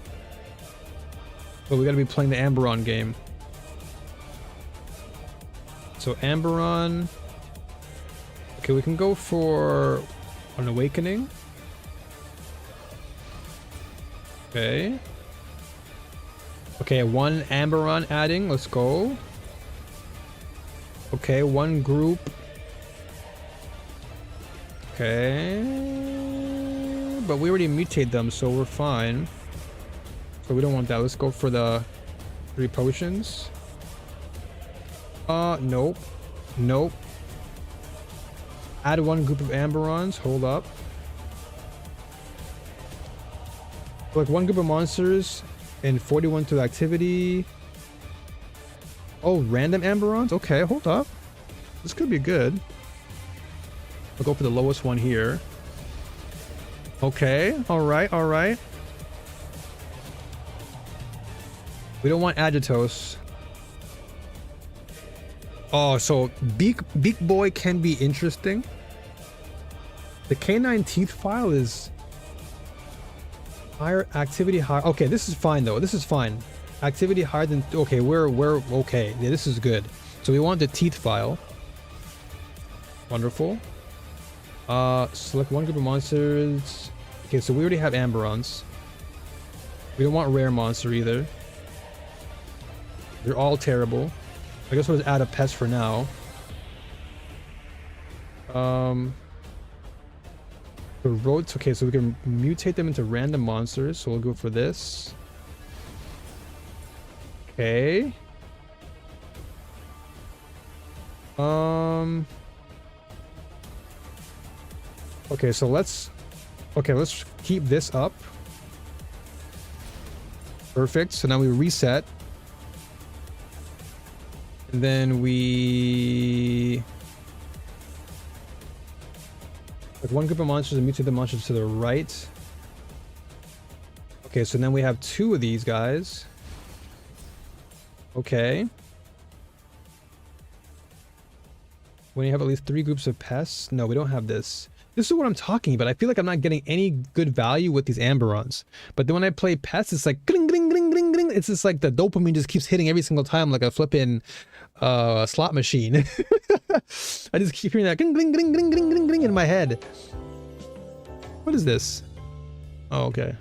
But we got to be playing the Amberon game. So Amberon. Okay, we can go for an Awakening. Okay. Okay, one Amberon adding. Let's go. Okay, one group. Okay. But we already mutate them, so we're fine. So we don't want that. Let's go for the 3 potions. Nope. Nope. Add one group of Amberons. Hold up. Like one group of monsters and 41 to the activity. Oh, random Amberons? Okay, hold up. This could be good. I'll go for the lowest one here. Okay, alright, alright. We don't want Agitos. Oh, so Beak Boy can be interesting. The Canine Teeth file is higher activity higher. Okay, this is fine though. This is fine. Activity higher than okay. We're okay. Yeah, this is good. So we want the teeth file. Wonderful. Select one group of monsters. Okay, so we already have Amberons. We don't want rare monster either. They're all terrible. I guess we'll just add a pest for now. The roads. Okay, so we can mutate them into random monsters. So we'll go for this. Okay. Okay, so let's keep this up. Perfect. So now we reset. And then we like one group of monsters and mutate the monsters to the right. Okay, so then we have 2 of these guys. Okay. When you have at least 3 groups of pests. No, we don't have this. This is what I'm talking about. I feel like I'm not getting any good value with these Amberons. But then when I play pests, it's like gling, gling, gling, gling, gling. It's just like the dopamine just keeps hitting every single time like a flipping slot machine. I just keep hearing that gling, gling, gling, gling, gling, gling, gling in my head. What is this? Oh, okay.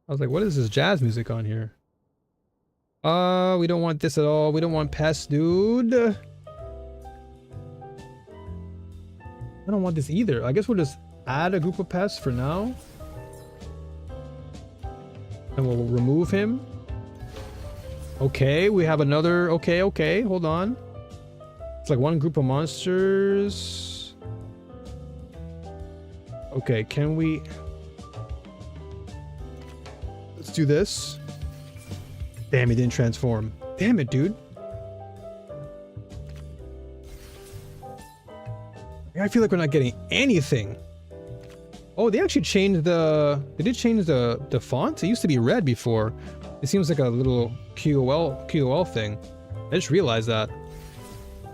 I was like, what is this jazz music on here? We don't want this at all. We don't want pests, dude. I don't want this either. I guess we'll just add a group of pests for now. And we'll remove him. Okay, we have another... Okay, hold on. It's like one group of monsters. Okay, can we... Let's do this. Damn, he didn't transform. Damn it, dude. I feel like we're not getting anything. Oh, they actually changed the... They did change the font? It used to be red before. It seems like a little QOL thing. I just realized that.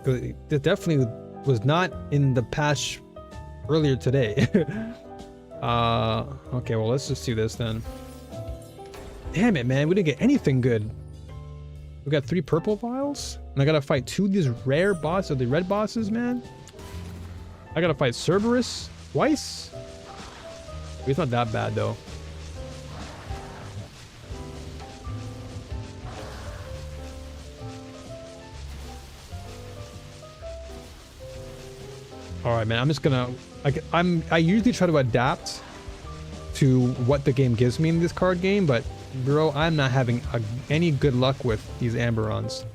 It definitely was not in the patch earlier today. Okay, well, let's just do this then. Damn it, man. We didn't get anything good. We got 3 purple vials? And I gotta fight 2 of these rare bosses, or the red bosses, man. I gotta fight Cerberus twice? It's not that bad, though. Alright, man. I'm just gonna... I usually try to adapt to what the game gives me in this card game, but bro, I'm not having any good luck with these Amberons.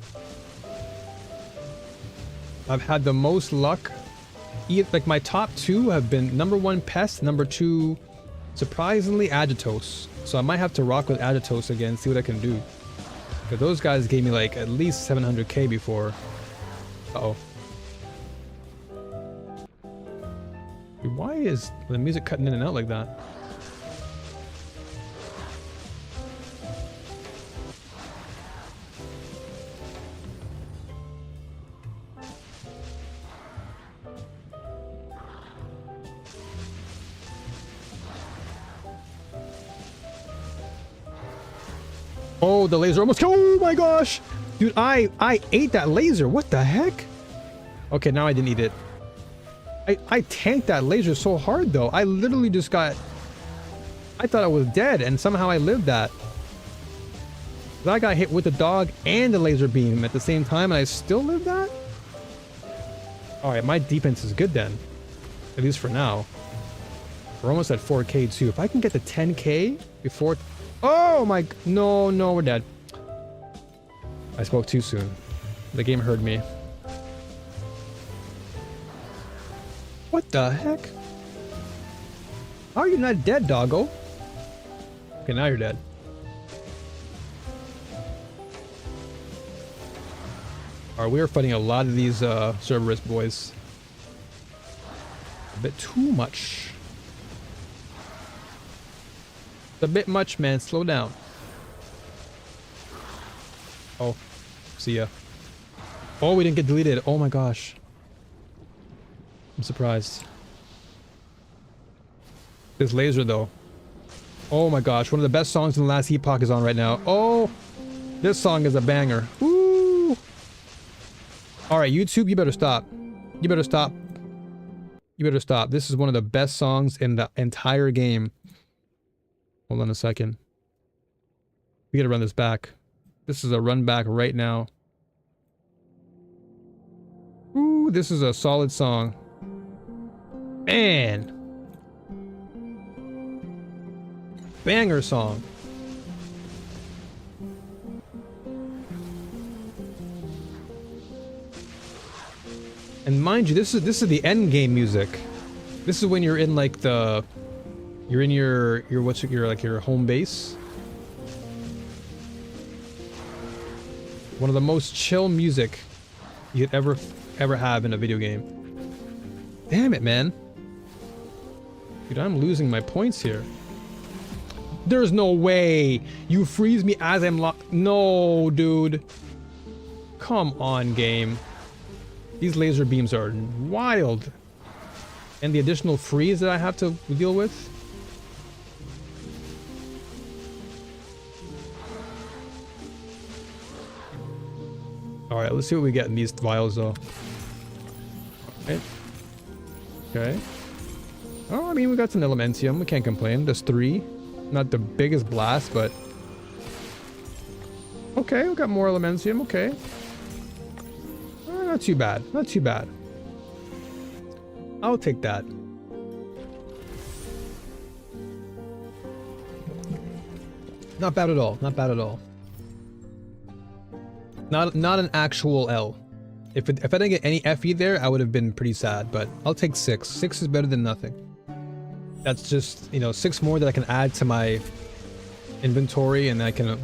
I've had the most luck. Like my top 2 have been number 1 Pest, number 2 surprisingly Agitos. So I might have to rock with Agitos again, see what I can do. But those guys gave me like at least 700k before. Uh-oh. Why is the music cutting in and out like that? Oh, the laser almost. Oh my gosh. Dude, I ate that laser. What the heck? Okay, now I didn't eat it. I tanked that laser so hard though. I literally just got... I thought I was dead and somehow I lived that. I got hit with the dog and the laser beam at the same time and I still lived that? Alright, my defense is good then. At least for now. We're almost at 4K too. If I can get to 10K before... Oh my... No, no, we're dead. I spoke too soon. The game heard me. What the heck? How are you not dead, doggo? Okay, now you're dead. Alright, we are fighting a lot of these Cerberus boys. A bit too much. It's a bit much, man. Slow down. Oh, see ya. Oh, we didn't get deleted. Oh my gosh. I'm surprised. This laser though. Oh my gosh, one of the best songs in the last epoch is on right now. Oh, this song is a banger. Woo! Alright, YouTube, you better stop. You better stop. You better stop. This is one of the best songs in the entire game. Hold on a second. We gotta run this back. This is a run back right now. Ooh, this is a solid song. Man. Banger song. And mind you, this is the end game music. This is when you're in like the... You're in your like your home base. One of the most chill music you could ever have in a video game. Damn it, man. Dude, I'm losing my points here. There's no way you freeze me as I'm locked. No, dude. Come on, game. These laser beams are wild. And the additional freeze that I have to deal with. Alright, let's see what we get in these vials though. Okay. Okay. Oh, I mean, we got some elementium. We can't complain. There's 3. Not the biggest blast, but... Okay, we got more elementium. Okay. Not too bad. Not too bad. I'll take that. Not bad at all. Not bad at all. Not an actual L. If I didn't get any FE there, I would have been pretty sad, but I'll take 6. 6 is better than nothing. That's just, you know, 6 more that I can add to my inventory, and I can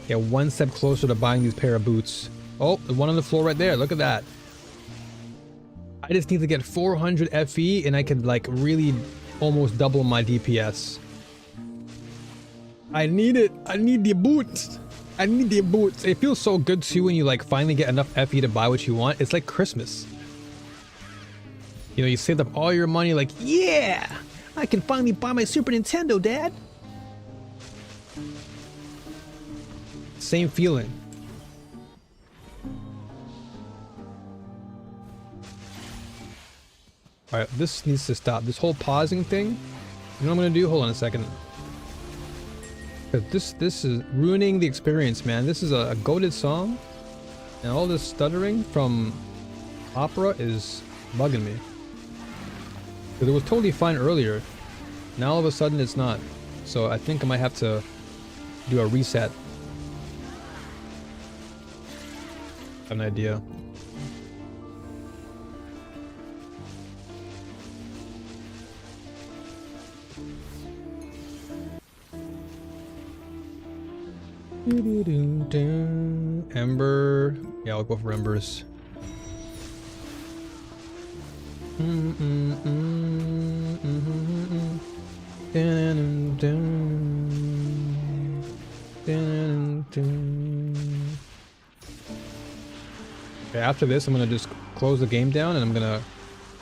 get one step closer to buying these pair of boots. Oh, the one on the floor right there. Look at that. I just need to get 400 FE, and I could, like, really almost double my DPS. I need it. I need the boots. I need the boots. It feels so good too when you like finally get enough FE to buy what you want. It's like Christmas. You know, you saved up all your money like, yeah, I can finally buy my Super Nintendo, Dad. Same feeling. Alright, this needs to stop. This whole pausing thing. You know what I'm gonna do? Hold on a second. This is ruining the experience, man. This is a goated song, and all this stuttering from opera is bugging me. Because it was totally fine earlier. Now all of a sudden it's not. So I think I might have to do a reset. I have an idea. Ember. Yeah, I'll go for embers. Okay, after this, I'm gonna just close the game down, and I'm gonna...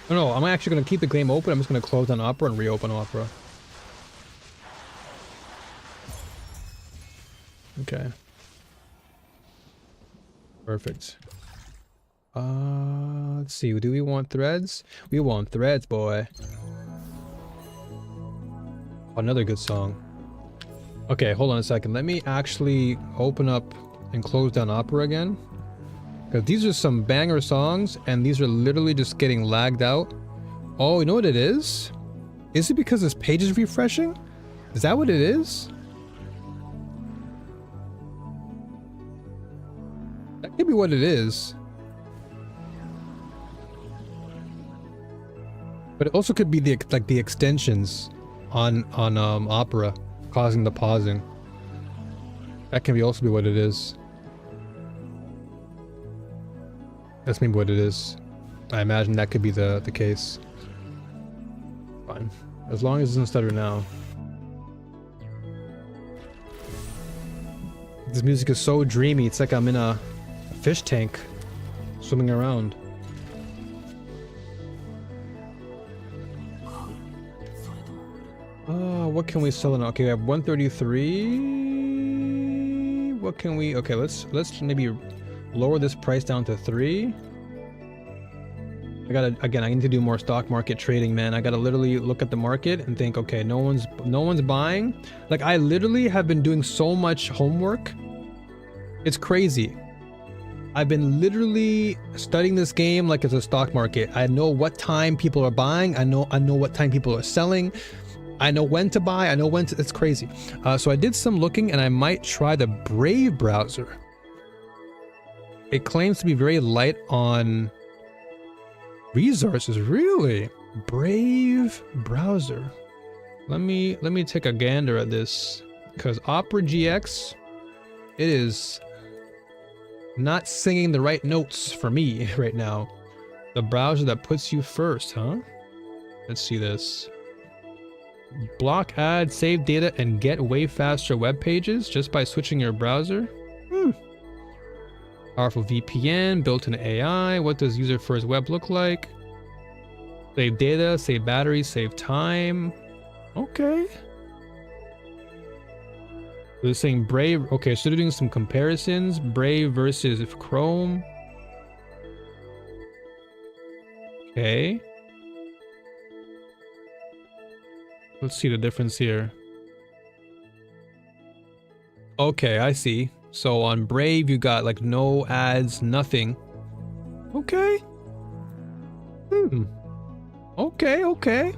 No, I'm actually gonna keep the game open. I'm just gonna close down Opera and reopen Opera. Okay. Perfect. Let's see. Do we want threads? We want threads, boy. Another good song. Okay, hold on a second. Let me actually open up and close down Opera again. Because these are some banger songs, and these are literally just getting lagged out. Oh, you know what it is? Is it because this page is refreshing? Is that what it is? That could be what it is. But it also could be the the extensions on Opera causing the pausing. That can also be what it is. That's maybe what it is. I imagine that could be the case. Fine. As long as it doesn't stutter now. This music is so dreamy. It's like I'm in a fish tank swimming around. What can we sell now? Okay, we have 133. What can we? Okay, let's maybe lower this price down to 3. I need to do more stock market trading, man. I gotta literally look at the market and think, okay, no one's buying. Like, I literally have been doing so much homework. It's crazy. I've been literally studying this game like it's a stock market. I know what time people are buying. I know what time people are selling. I know when to buy. I know when to. It's crazy. So I did some looking, and I might try the Brave browser. It claims to be very light on resources. Really? Brave browser. Let me take a gander at this, because Opera GX, it is not singing the right notes for me right now. The browser that puts you first, huh? Let's see this. Block ads, save data, and get way faster web pages just by switching your browser. Powerful VPN, built-in AI. What does user-first web look like? Save data, save batteries, save time. Okay. They're saying Brave. Okay, so they're doing some comparisons. Brave versus Chrome. Okay. Let's see the difference here. Okay, I see. So on Brave, you got like no ads, nothing. Okay. Okay.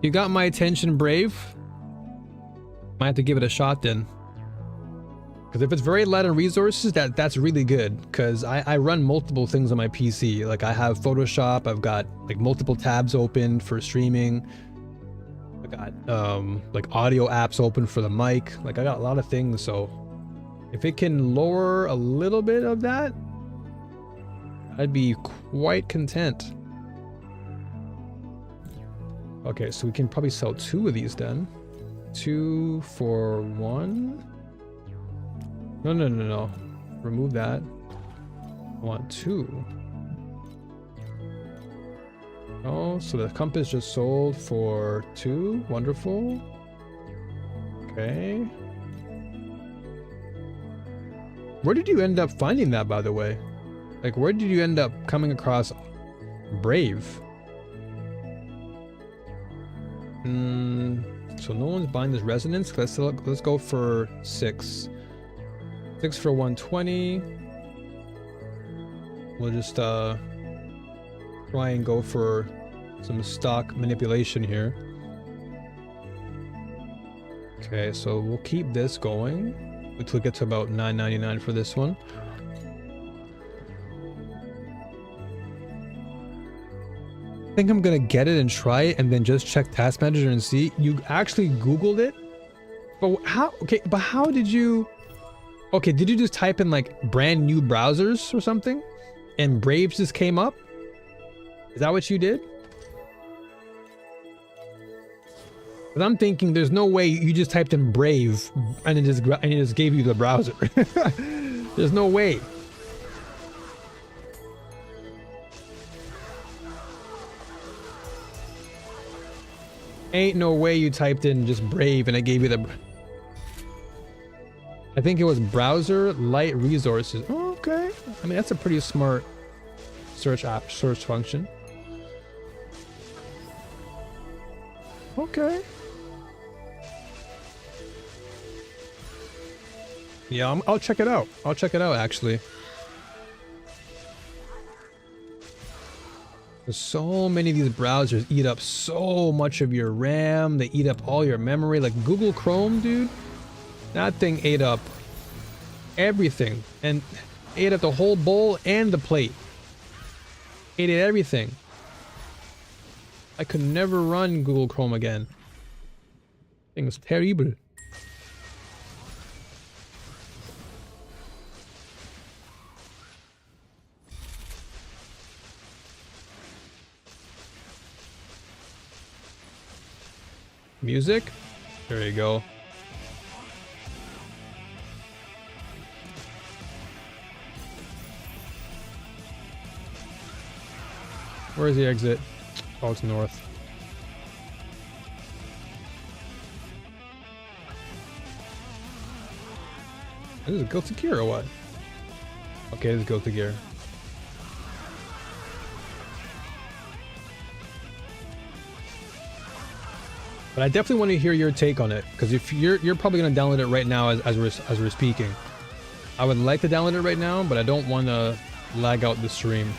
You got my attention, Brave. Might have to give it a shot then. Because if it's very light on resources, that's really good. Because I run multiple things on my PC. Like, I have Photoshop, I've got like multiple tabs open for streaming. I got like audio apps open for the mic. Like, I got a lot of things, so if it can lower a little bit of that, I'd be quite content. Okay, so we can probably sell 2 of these then. 2 for 1. No. Remove that. I want 2. Oh, so the compass just sold for 2. Wonderful. Okay. Where did you end up finding that, by the way? Like, where did you end up coming across Brave? So no one's buying this resonance. Let's go for 6. 6 for 120. We'll just try and go for some stock manipulation here. Okay, so we'll keep this going until we get to about $9.99 for this one. I think I'm gonna get it and try it and then just check Task Manager and see. You actually Googled it? But how? Okay, but how did you? Okay, did you just type in like brand new browsers or something? And Brave just came up? Is that what you did? Because I'm thinking there's no way you just typed in Brave and it just gave you the browser. There's no way. Ain't no way you typed in just Brave and it gave you the... I think it was browser light resources. Oh, Okay. I mean, that's a pretty smart search function. Okay. Yeah, I'll check it out. I'll check it out, actually. So many of these browsers eat up so much of your RAM. They eat up all your memory. Like Google Chrome, dude. That thing ate up everything. And ate up the whole bowl and the plate. Ate everything. I could never run Google Chrome again. Thing was terrible. Music? There you go. Where's the exit? Oh, it's north. This is Guilty Gear or what? Okay, this is Guilty Gear. But I definitely want to hear your take on it, because if you're probably gonna download it right now as we're speaking. I would like to download it right now, but I don't want to lag out the stream.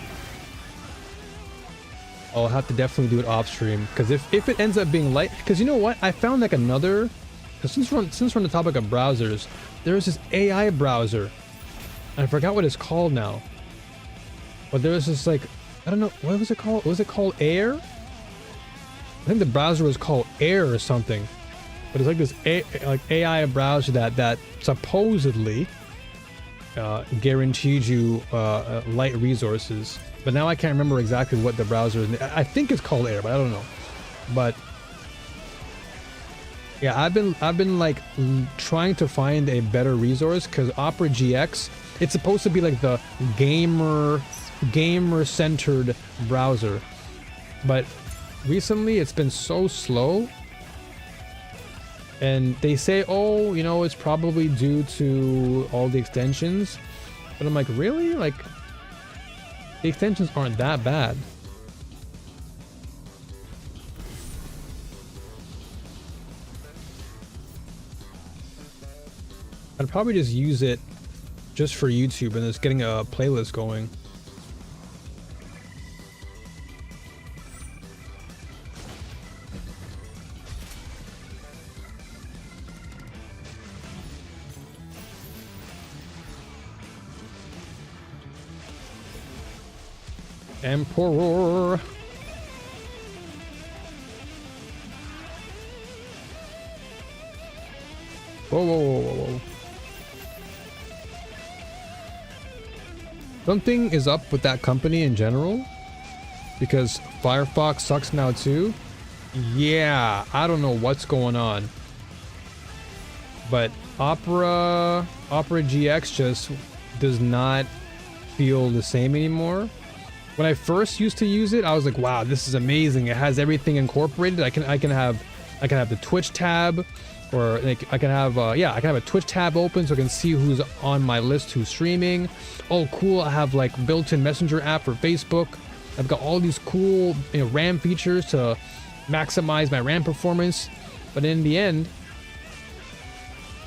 I'll have to definitely do it off stream, because if it ends up being light, because you know what, I found like another. Because since we're on the topic of browsers, there's this AI browser, and I forgot what it's called now. But there was this like, I don't know, what was it called? Was it called Air? I think the browser was called Air or something, but it's like this AI browser that supposedly guaranteed you light resources. But now I can't remember exactly what the browser is. I think it's called Air, but I don't know. But yeah, I've been like trying to find a better resource, because Opera GX, it's supposed to be like the gamer centered browser, but recently it's been so slow, and they say, oh, you know, it's probably due to all the extensions, but I'm like, really? Like, the extensions aren't that bad. I'd probably just use it just for YouTube and just getting a playlist going. Emperor. Whoa, whoa, whoa, whoa, whoa. Something is up with that company in general, because Firefox sucks now too. Yeah, I don't know what's going on, but Opera GX just does not feel the same anymore. When I first used to use it, I was like, wow, this is amazing. It has everything incorporated. I can have the Twitch tab, or like I can have a Twitch tab open so I can see who's on my list, who's streaming. Oh, cool. I have like built-in messenger app for Facebook. I've got all these cool, you know, RAM features to maximize my RAM performance. But in the end,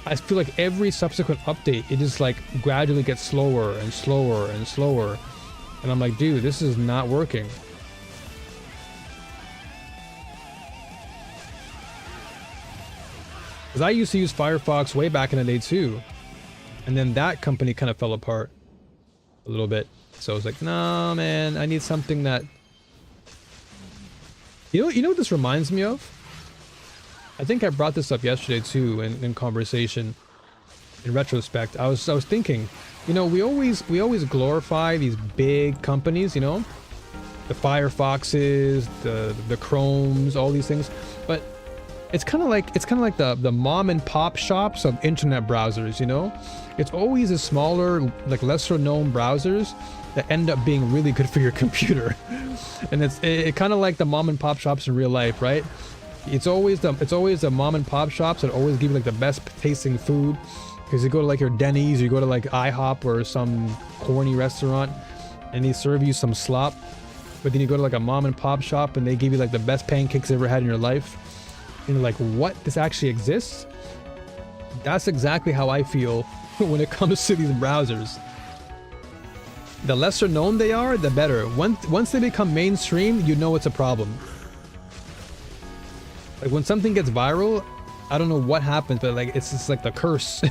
I feel like every subsequent update, it just like gradually gets slower and slower and slower. And I'm like, dude, this is not working. Because I used to use Firefox way back in the day too. And then that company kind of fell apart a little bit. So I was like, nah, man, I need something that... You know what this reminds me of? I think I brought this up yesterday too in conversation. In retrospect, I was thinking, you know, we always glorify these big companies, you know, the Firefoxes, the Chromes, all these things, but it's kind of like the mom and pop shops of internet browsers, you know. It's always the smaller, like lesser known browsers that end up being really good for your computer. And it's kind of like the mom and pop shops in real life, right? It's always the mom and pop shops that always give you like the best tasting food. Because you go to like your Denny's, or you go to like IHOP or some corny restaurant, and they serve you some slop. But then you go to like a mom and pop shop, and they give you like the best pancakes you ever had in your life. And you're like, what? This actually exists? That's exactly how I feel when it comes to these browsers. The lesser known they are, the better. Once they become mainstream, you know it's a problem. Like when something gets viral, I don't know what happens, but like it's just like the curse.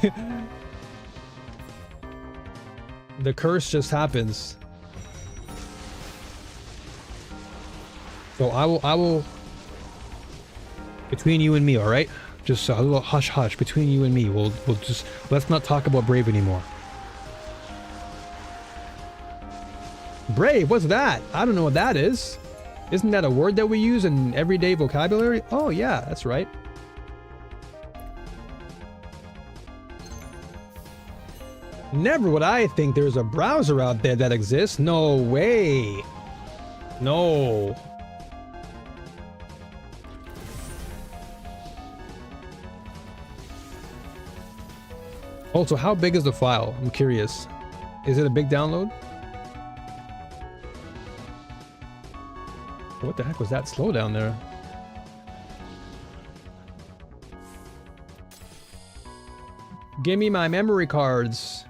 The curse just happens. So I will between you and me, all right? Just a little hush hush between you and me. We'll just, let's not talk about Brave anymore. Brave, what's that? I don't know what that is. Isn't that a word that we use in everyday vocabulary? Oh yeah, that's right. Never would I think there's a browser out there that exists. No way. No. Also, how big is the file? I'm curious. Is it a big download? What the heck was that slow down there? Give me my memory cards.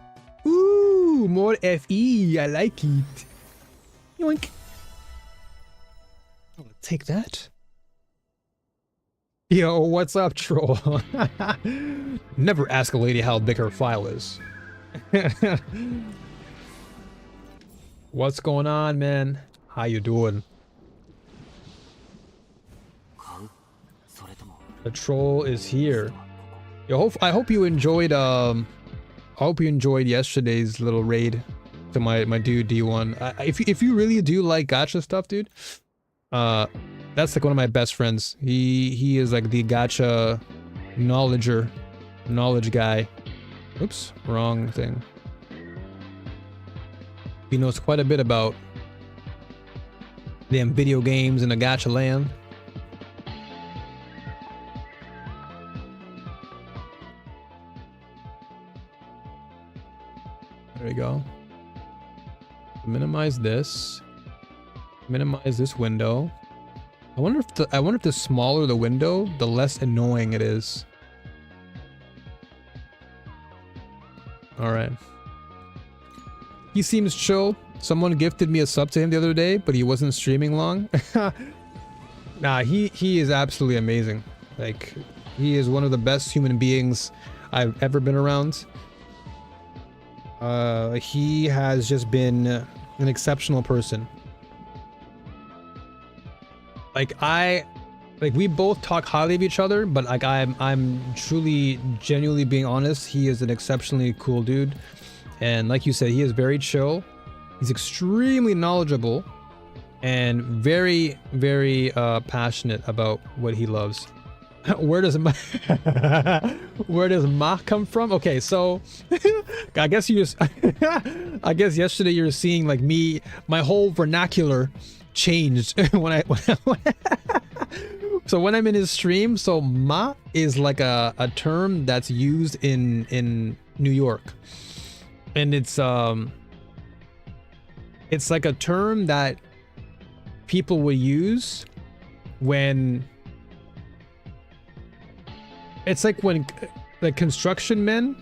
Ooh, more FE. I like it. Yoink. I'll take that. Yo, what's up, troll? Never ask a lady how big her file is. What's going on, man? How you doing? The troll is here. Yo, I hope you enjoyed yesterday's little raid to my dude D1. If you really do like gacha stuff, dude, that's like one of my best friends. He is like the gacha knowledge guy. Oops, wrong thing. He knows quite a bit about damn video games in the gacha land. There we go. Minimize this. Minimize this window. I wonder if the smaller the window, the less annoying it is. All right. He seems chill. Someone gifted me a sub to him the other day, but he wasn't streaming long. Nah, he is absolutely amazing. Like, he is one of the best human beings I've ever been around. He has just been an exceptional person. Like we both talk highly of each other, but like I'm truly, genuinely being honest. He is an exceptionally cool dude, and like you said, he is very chill. He's extremely knowledgeable, and very, very passionate about what he loves. Where does ma come from? Okay, so I guess you just I guess yesterday you were seeing like me, my whole vernacular changed when so when I'm in his stream. So ma is like a term that's used in New York, and it's like a term that people will use when it's like when like construction men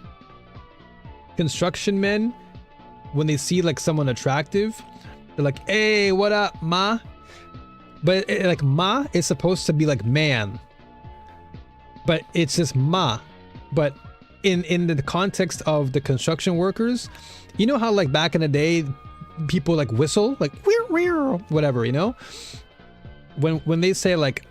when they see like someone attractive, they're like, hey, what up, ma? But like ma is supposed to be like man, but it's just ma. But in the context of the construction workers, you know how like back in the day people like whistle like whatever, you know, when they say like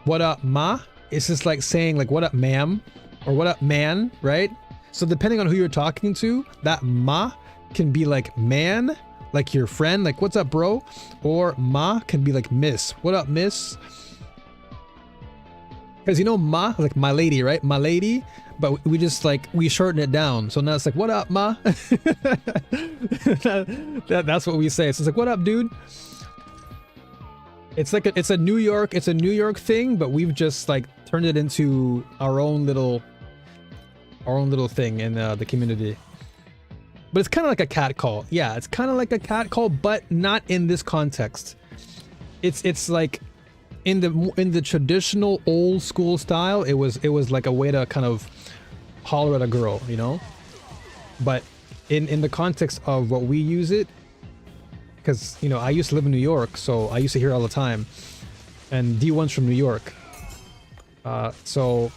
what up, ma, it's just like saying like what up, ma'am, or what up, man, right? So depending on who you're talking to, that ma can be like man, like your friend, like what's up, bro, or ma can be like miss, what up, miss? Because you know ma, like my lady, right? My lady, but we just like we shorten it down, so now it's like what up, ma? That's what we say. So it's like what up, dude? It's like it's a New York thing, but we've just like turned it into our own little thing in the community. But it's kind of like a cat call. Yeah, it's kind of like a cat call, but not in this context. It's like in the traditional old school style, it was like a way to kind of holler at a girl, you know? But in the context of what we use it, because, you know, I used to live in New York, so I used to hear it all the time. And D1's from New York. So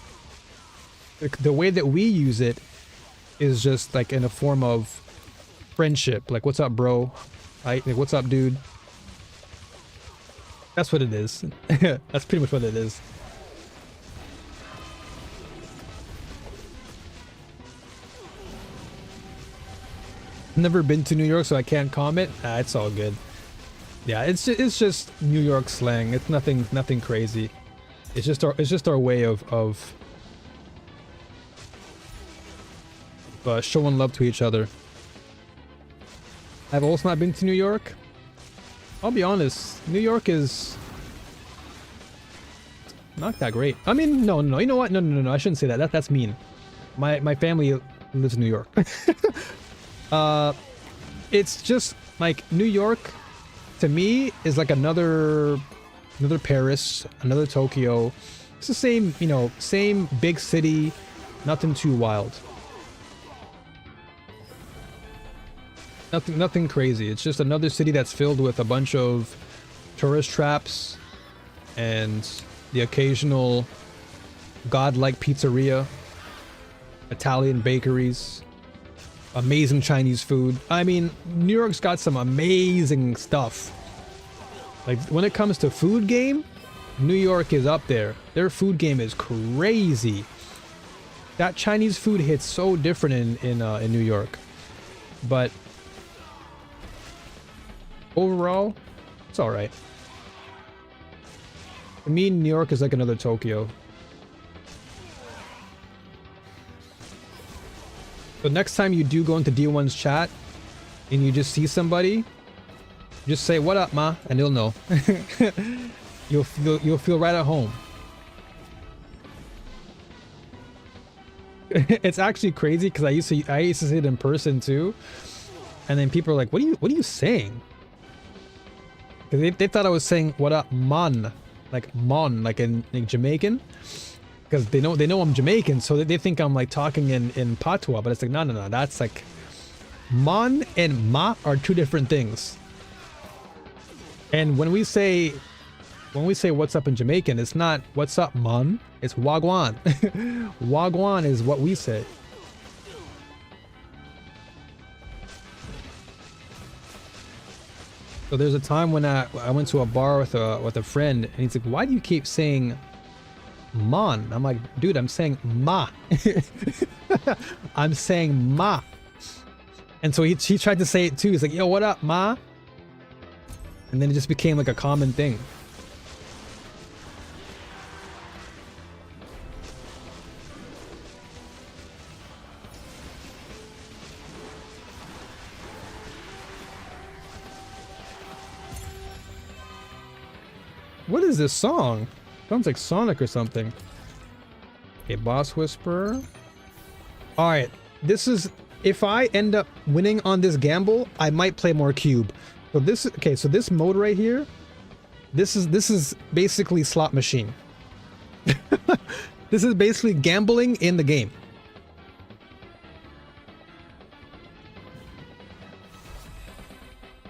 the way that we use it is just like in a form of friendship. Like, what's up, bro? Like, what's up, dude? That's what it is. That's pretty much what it is. Never been to New York, so I can't comment. It's all good. Yeah, it's just New York slang. It's nothing crazy. It's just our way of showing love to each other. I've also not been to New York. I'll be honest, New York is not that great. I mean, no, you know what? No, I shouldn't say that. That's mean. My family lives in New York. It's just like New York to me is like another Paris, another Tokyo. It's the same, you know, same big city, nothing too wild. Nothing crazy. It's just another city that's filled with a bunch of tourist traps and the occasional godlike pizzeria, Italian bakeries, amazing Chinese food. I mean, New York's got some amazing stuff. Like, when it comes to food game, New York is up there. Their food game is crazy. That Chinese food hits so different in New York. But overall, it's all right. To me, New York is like another Tokyo. So next time you do go into D1's chat and you just see somebody, just say, "What up, ma?" and they'll know. You'll feel right at home. It's actually crazy because I used to see it in person too, and then people are like, "What are you saying?" Because they thought I was saying "What up, mon," like mon, like in Jamaican. Because they know I'm Jamaican, so they think I'm like talking in patois, but it's like no, that's like mon and ma are two different things. And when we say what's up in Jamaican, it's not what's up, mon, it's wagwan. Wagwan is what we say. So there's a time when I went to a bar with a friend, and he's like, "Why do you keep saying mon?" I'm like, "Dude, I'm saying ma." I'm saying ma. And so he tried to say it too. He's like, "Yo, what up, ma?" And then it just became like a common thing. What is this song? Sounds like Sonic or something. Okay, Boss Whisperer. All right, this is, if I end up winning on this gamble, I might play more cube. So this, okay, so this mode right here, this is basically slot machine. This is basically gambling in the game.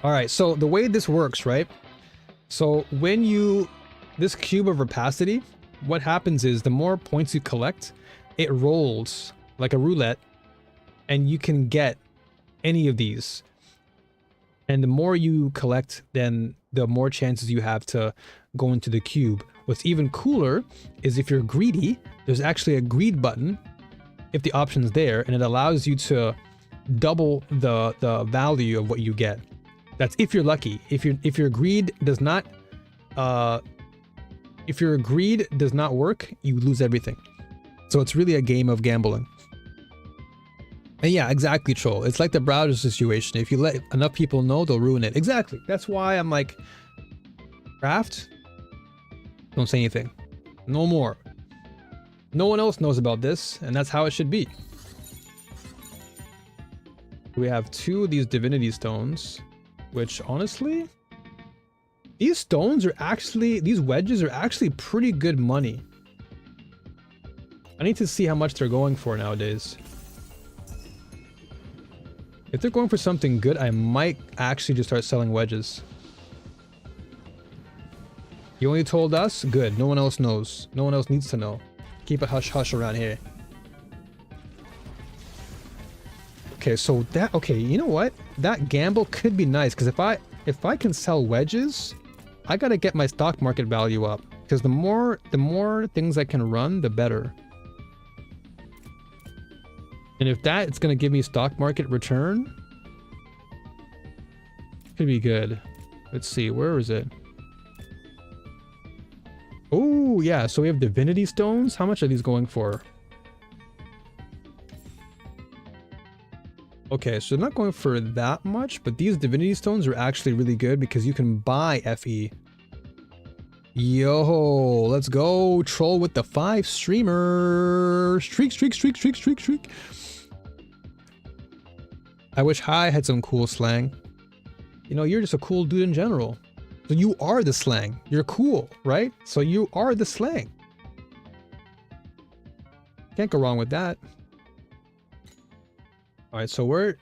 All right, so the way this works, right? So when this cube of rapacity, what happens is the more points you collect, it rolls like a roulette, and you can get any of these. And the more you collect, then the more chances you have to go into the cube. What's even cooler is if you're greedy, there's actually a greed button if the option's there, and it allows you to double the value of what you get. That's if you're lucky. If your greed does not work, you lose everything. So it's really a game of gambling. And yeah, exactly, troll. It's like the browser situation. If you let enough people know, they'll ruin it. Exactly. That's why I'm like, craft, Don't say anything. No more. No one else knows about this, and that's how it should be. We have 2 of these divinity stones, which honestly, these stones are actually, these wedges are actually pretty good money. I need to see how much they're going for nowadays. If they're going for something good, I might actually just start selling wedges. You only told us? Good. No one else knows. No one else needs to know. Keep it hush-hush around here. Okay, so that... Okay, you know what? That gamble could be nice, because if I can sell wedges, I gotta get my stock market value up. Because the more things I can run, the better. And if that, it's gonna give me stock market return. Could be good. Let's see, where is it? Oh, yeah, so we have divinity stones. How much are these going for? Okay, so they're not going for that much, but these divinity stones are actually really good because you can buy FE. Yo, let's go. Troll with the 5 streamer. Streak. I wish I had some cool slang. You know, you're just a cool dude in general. So you are the slang. You're cool, right? So you are the slang. Can't go wrong with that. Alright, so we're...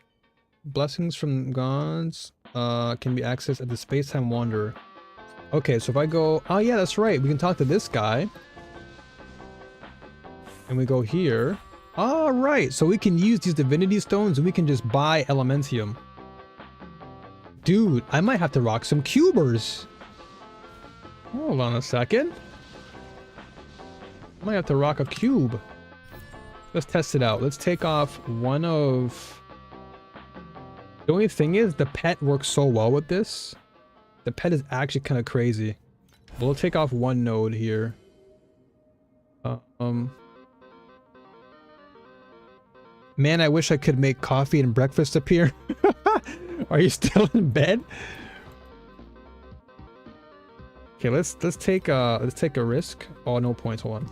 Blessings from gods can be accessed at the Space-Time Wanderer. Okay, so if I go... Oh yeah, that's right. We can talk to this guy. And we go here. Alright, so we can use these divinity stones and we can just buy Elementium. Dude, I might have to rock some cubers. Hold on a second. I might have to rock a cube. Let's test it out. Let's take off one of... The only thing is, the pet works so well with this. The pet is actually kind of crazy. We'll take off one node here. Man, I wish I could make coffee and breakfast appear. Are you still in bed? Okay, let's take a risk. Oh, no points. Hold on.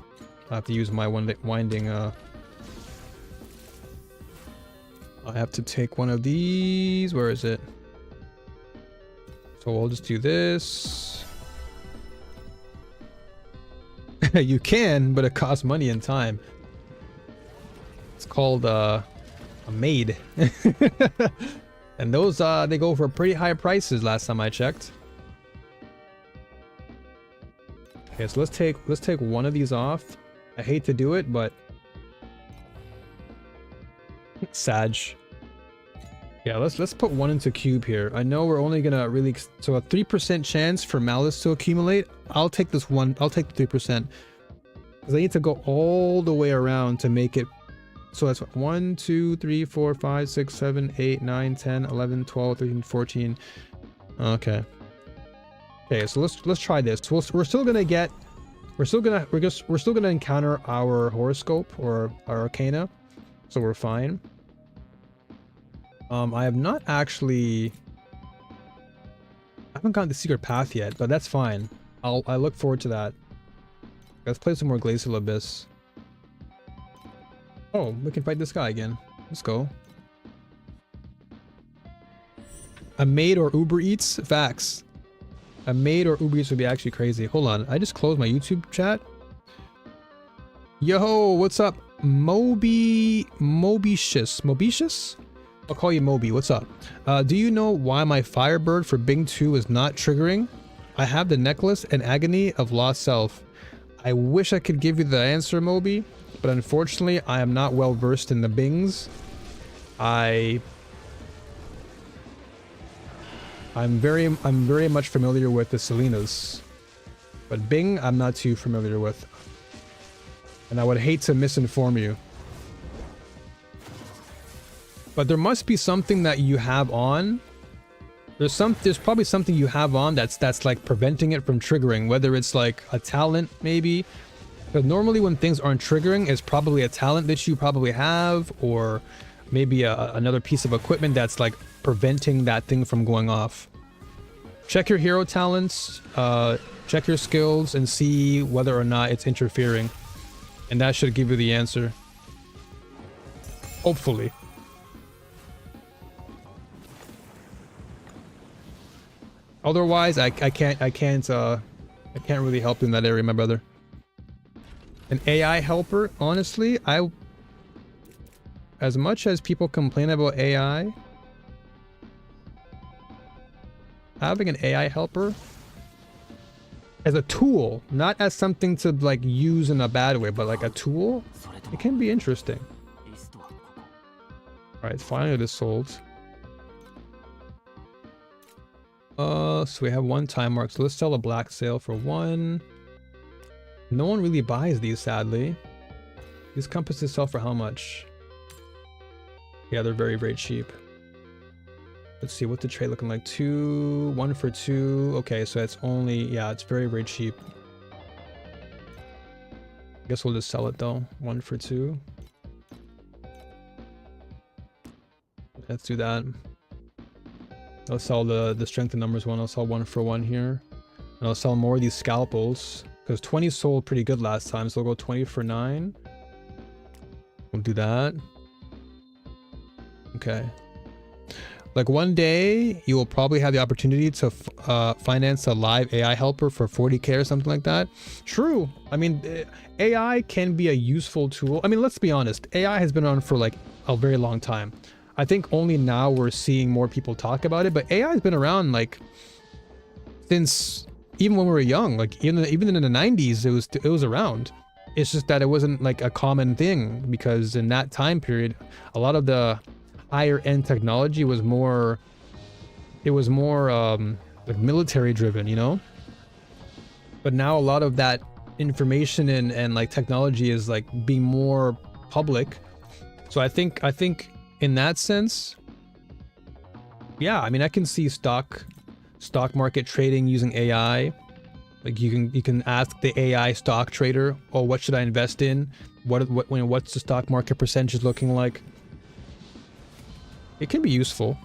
I have to use my winding. I have to take one of these. Where is it? So we'll just do this. You can, but it costs money and time. It's called a maid. And those they go for pretty high prices last time I checked. Okay, so let's take one of these off. I hate to do it, but Sag. Yeah, let's put one into cube here. I know we're only gonna really, so a 3% chance for Malice to accumulate. I'll take this one. I'll take the 3% because I need to go all the way around to make it. So that's 1, 2, 3, 4, 5, 6, 7, 8, 9, 10, 11, 12, 13, 14. Okay. Okay, so let's try this. We're still gonna encounter our horoscope or our arcana, so we're fine. I have not actually... I haven't gotten the secret path yet, but that's fine. I look forward to that. Let's play some more Glacial Abyss. Oh, we can fight this guy again. Let's go. A maid or Uber Eats? Facts. A maid or Uber Eats would be actually crazy. Hold on, I just closed my YouTube chat. Yo, what's up? Mobicious? I'll call you Moby. What's up? Do you know why my Firebird for Bing 2 is not triggering? I have the necklace and agony of lost self. I wish I could give you the answer, Moby, but unfortunately I am not well versed in the Bings. I'm very much familiar with the Selenas, but Bing I'm not too familiar with, and I would hate to misinform you. But there must be something that you have on. There's probably something you have on that's like preventing it from triggering, whether it's like a talent maybe. But normally when things aren't triggering, it's probably a talent that you probably have, or maybe another piece of equipment that's like preventing that thing from going off. Check your hero talents, check your skills, and see whether or not it's interfering. And that should give you the answer. Hopefully. Otherwise, I can't really help you in that area, my brother. An AI helper, honestly, as much as people complain about AI, having an AI helper as a tool, not as something to like use in a bad way, but like a tool, it can be interesting. Alright, finally this sold. So we have one time mark, so let's sell a black sale for one. No one really buys these, sadly. These compasses sell for how much? Yeah, they're very, very cheap. Let's see, what's the trade looking like? 2, 1 for 2. Okay, so it's only, yeah, it's very, very cheap. I guess we'll just sell it though. 1 for 2. Let's do that. I'll sell the strength in numbers one. I'll sell 1 for 1 here. And I'll sell more of these scalpels. Because 20 sold pretty good last time, so we'll go 20 for 9. We'll do that. Okay. Like one day, you will probably have the opportunity to finance a live AI helper for 40k or something like that. True. I mean, AI can be a useful tool. I mean, let's be honest. AI has been on for like a very long time. I think only now we're seeing more people talk about it, but AI has been around like since even when we were young, like even in the 90s, it was around. It's just that it wasn't like a common thing because in that time period, a lot of the higher end technology was more, like military driven, you know? But now a lot of that information and like technology is like being more public. So I think in that sense, yeah, I mean, I can see stock market trading using AI. Like you can ask the AI stock trader, oh, what should I invest in? What's the stock market percentage looking like? It can be useful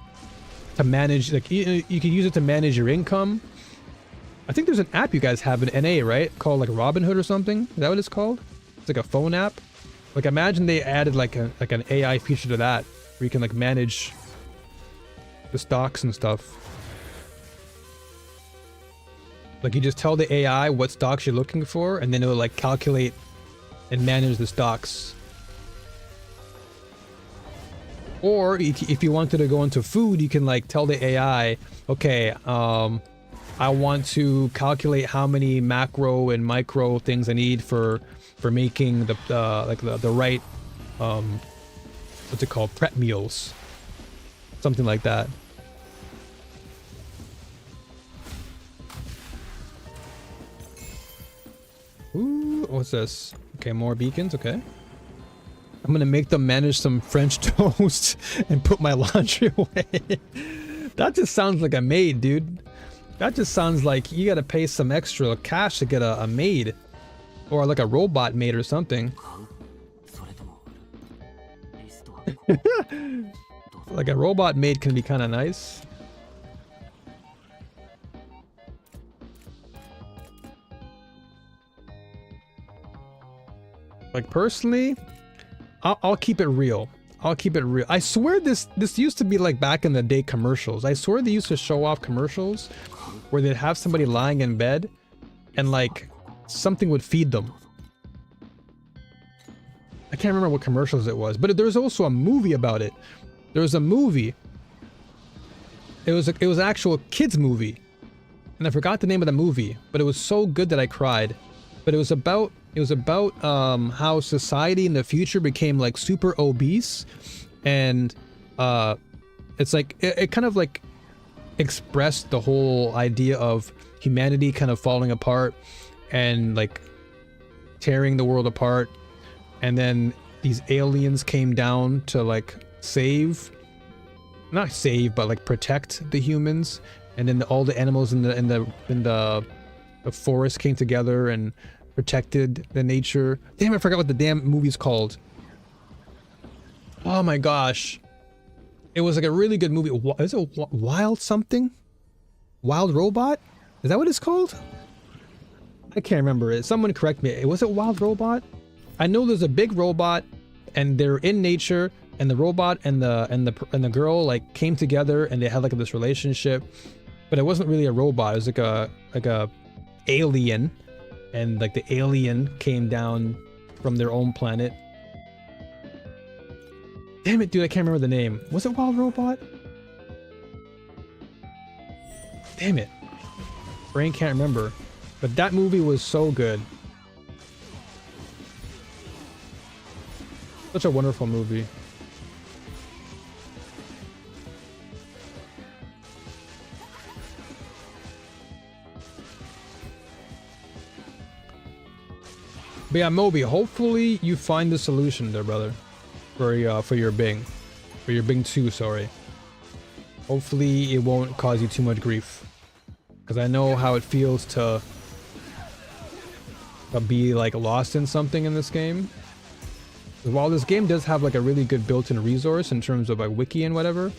to manage, like you can use it to manage your income. I think there's an app you guys have in NA, right? Called like Robinhood or something. Is that what it's called? It's like a phone app. Like imagine they added like an AI feature to that where you can like manage the stocks and stuff. Like you just tell the AI what stocks you're looking for and then it'll like calculate and manage the stocks. Or if you wanted to go into food, you can like tell the AI, okay, I want to calculate how many macro and micro things I need for making the right what's it called, prep meals, something like that. Ooh, what's this? Okay, more beacons. Okay. I'm gonna make them manage some French toast and put my laundry away. That just sounds like a maid, dude. That just sounds like you gotta pay some extra cash to get a maid. Or like a robot maid or something. Like a robot maid can be kind of nice. Like personally, I'll keep it real. I'll keep it real. I swear this used to be like back in the day commercials. I swear they used to show off commercials where they'd have somebody lying in bed and like something would feed them. I can't remember what commercials it was, but there's also a movie about it. There was a movie. It was an actual kids movie. And I forgot the name of the movie, but it was so good that I cried. But it was about how society in the future became like super obese, and it's like it kind of like expressed the whole idea of humanity kind of falling apart and like tearing the world apart, and then these aliens came down to like not save but like protect the humans, and then all the animals in the forest came together and protected the nature. Damn, I forgot what the damn movie's called. Oh my gosh. It was like a really good movie. Is it Wild something? Wild Robot? Is that what it's called? I can't remember it. Someone correct me. Was it Wild Robot? I know there's a big robot and they're in nature, and the robot and the girl like came together and they had like this relationship, but it wasn't really a robot. It was like a alien, and like the alien came down from their own planet. Damn it, dude, I can't remember the name. Was it Wild Robot? Damn it. Brain can't remember. But that movie was so good. Such a wonderful movie. But yeah, Moby, hopefully you find the solution there, brother. For your Bing. For your Bing 2, sorry. Hopefully it won't cause you too much grief. Because I know how it feels to be like lost in something in this game. While this game does have like a really good built-in resource in terms of like wiki and whatever,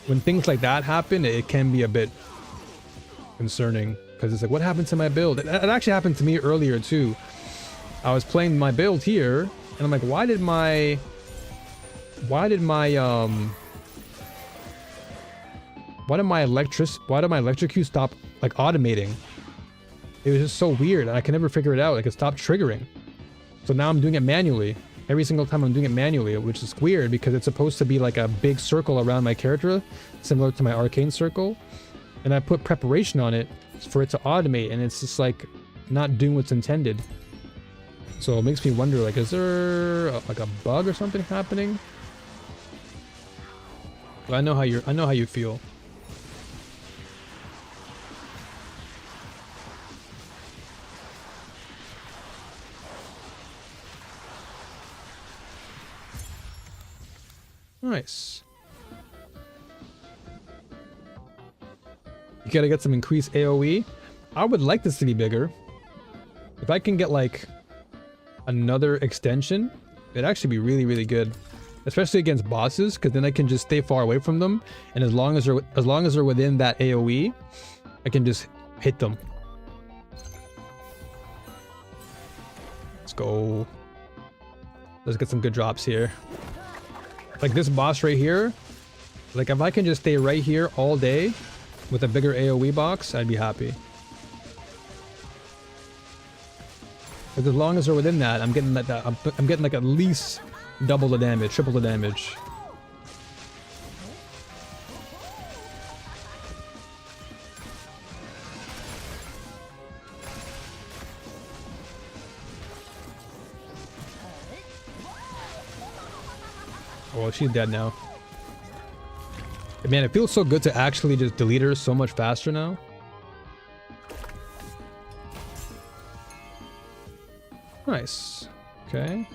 when things like that happen, it can be a bit concerning. Because it's like, what happened to my build? It actually happened to me earlier too. I was playing my build here, and I'm like, why did my electric queue stop like automating? It was just so weird, and I can never figure it out. Like, it stopped triggering. So now I'm doing it manually. Every single time I'm doing it manually, which is weird because it's supposed to be like a big circle around my character, similar to my arcane circle. And I put preparation on it for it to automate, and it's just like not doing what's intended. So it makes me wonder, like, is there like a bug or something happening? But I know how you feel. Nice. You gotta get some increased AoE. I would like this to be bigger. If I can get like another extension, it'd actually be really, really good. Especially against bosses, because then I can just stay far away from them, and as long as they're within that AoE, I can just hit them. Let's go. Let's get some good drops here. Like this boss right here, like if I can just stay right here all day with a bigger AoE box, I'd be happy. Because as long as they're within that, I'm getting like I'm getting like at least double the damage, triple the damage. Oh, she's dead now. Man, it feels so good to actually just delete her so much faster now. Nice. Okay.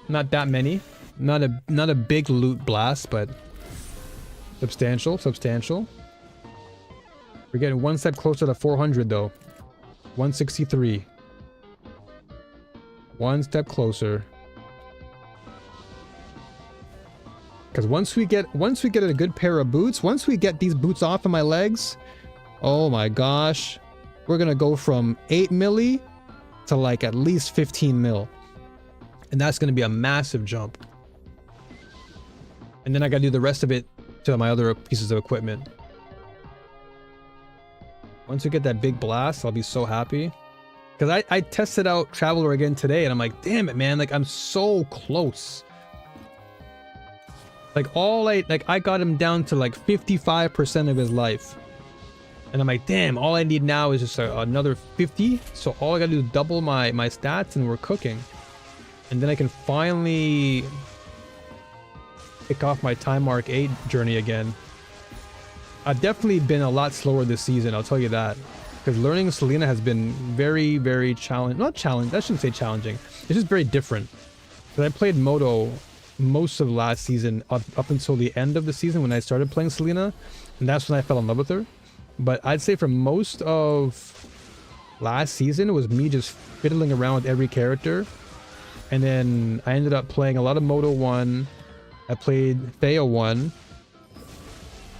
Not that many. Not a big loot blast, but substantial. We're getting one step closer to 400 though. 163. One step closer. Because once we get a good pair of boots, once we get these boots off of my legs, oh my gosh, we're gonna go from 8 milli to like at least 15 mil. And that's gonna be a massive jump. And then I gotta do the rest of it to my other pieces of equipment. Once we get that big blast, I'll be so happy. Because I tested out Traveler again today, and I'm like, damn it, man, like I'm so close. Like I got him down to like 55% of his life. And I'm like, damn, all I need now is just another 50. So all I gotta do is double my stats and we're cooking. And then I can finally kick off my Time Mark 8 journey again. I've definitely been a lot slower this season, I'll tell you that. Because learning Selena has been very, very challenging. Not challenging, I shouldn't say challenging. It's just very different. Because I played Moto most of last season up until the end of the season when I started playing Selena, and that's when I fell in love with her. But I'd say for most of last season it was me just fiddling around with every character, and then I ended up playing a lot of Moto 1. I played Thea 1,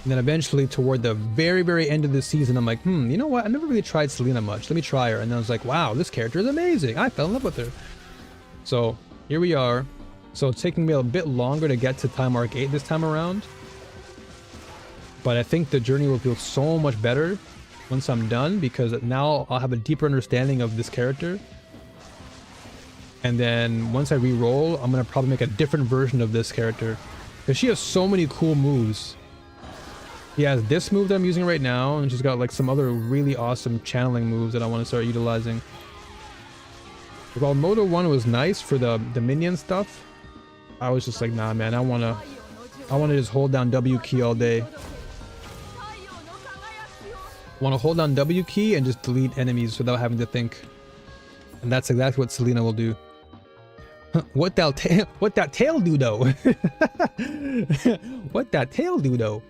And then eventually toward the very, very end of the season, I'm like, you know what? I never really tried Selena much. Let me try her. And then I was like, wow, this character is amazing. I fell in love with her. So here we are. So it's taking me a bit longer to get to time arc 8 this time around. But I think the journey will feel so much better once I'm done, because now I'll have a deeper understanding of this character. And then once I re-roll, I'm going to probably make a different version of this character, because she has so many cool moves. He has this move that I'm using right now, and she's got like some other really awesome channeling moves that I want to start utilizing. While Moto 1 was nice for the minion stuff, I was just like, nah man, I wanna just hold down W key all day. Want to hold down W key and just delete enemies without having to think. And that's exactly what Selena will do. What that tail do though? What that tail do though?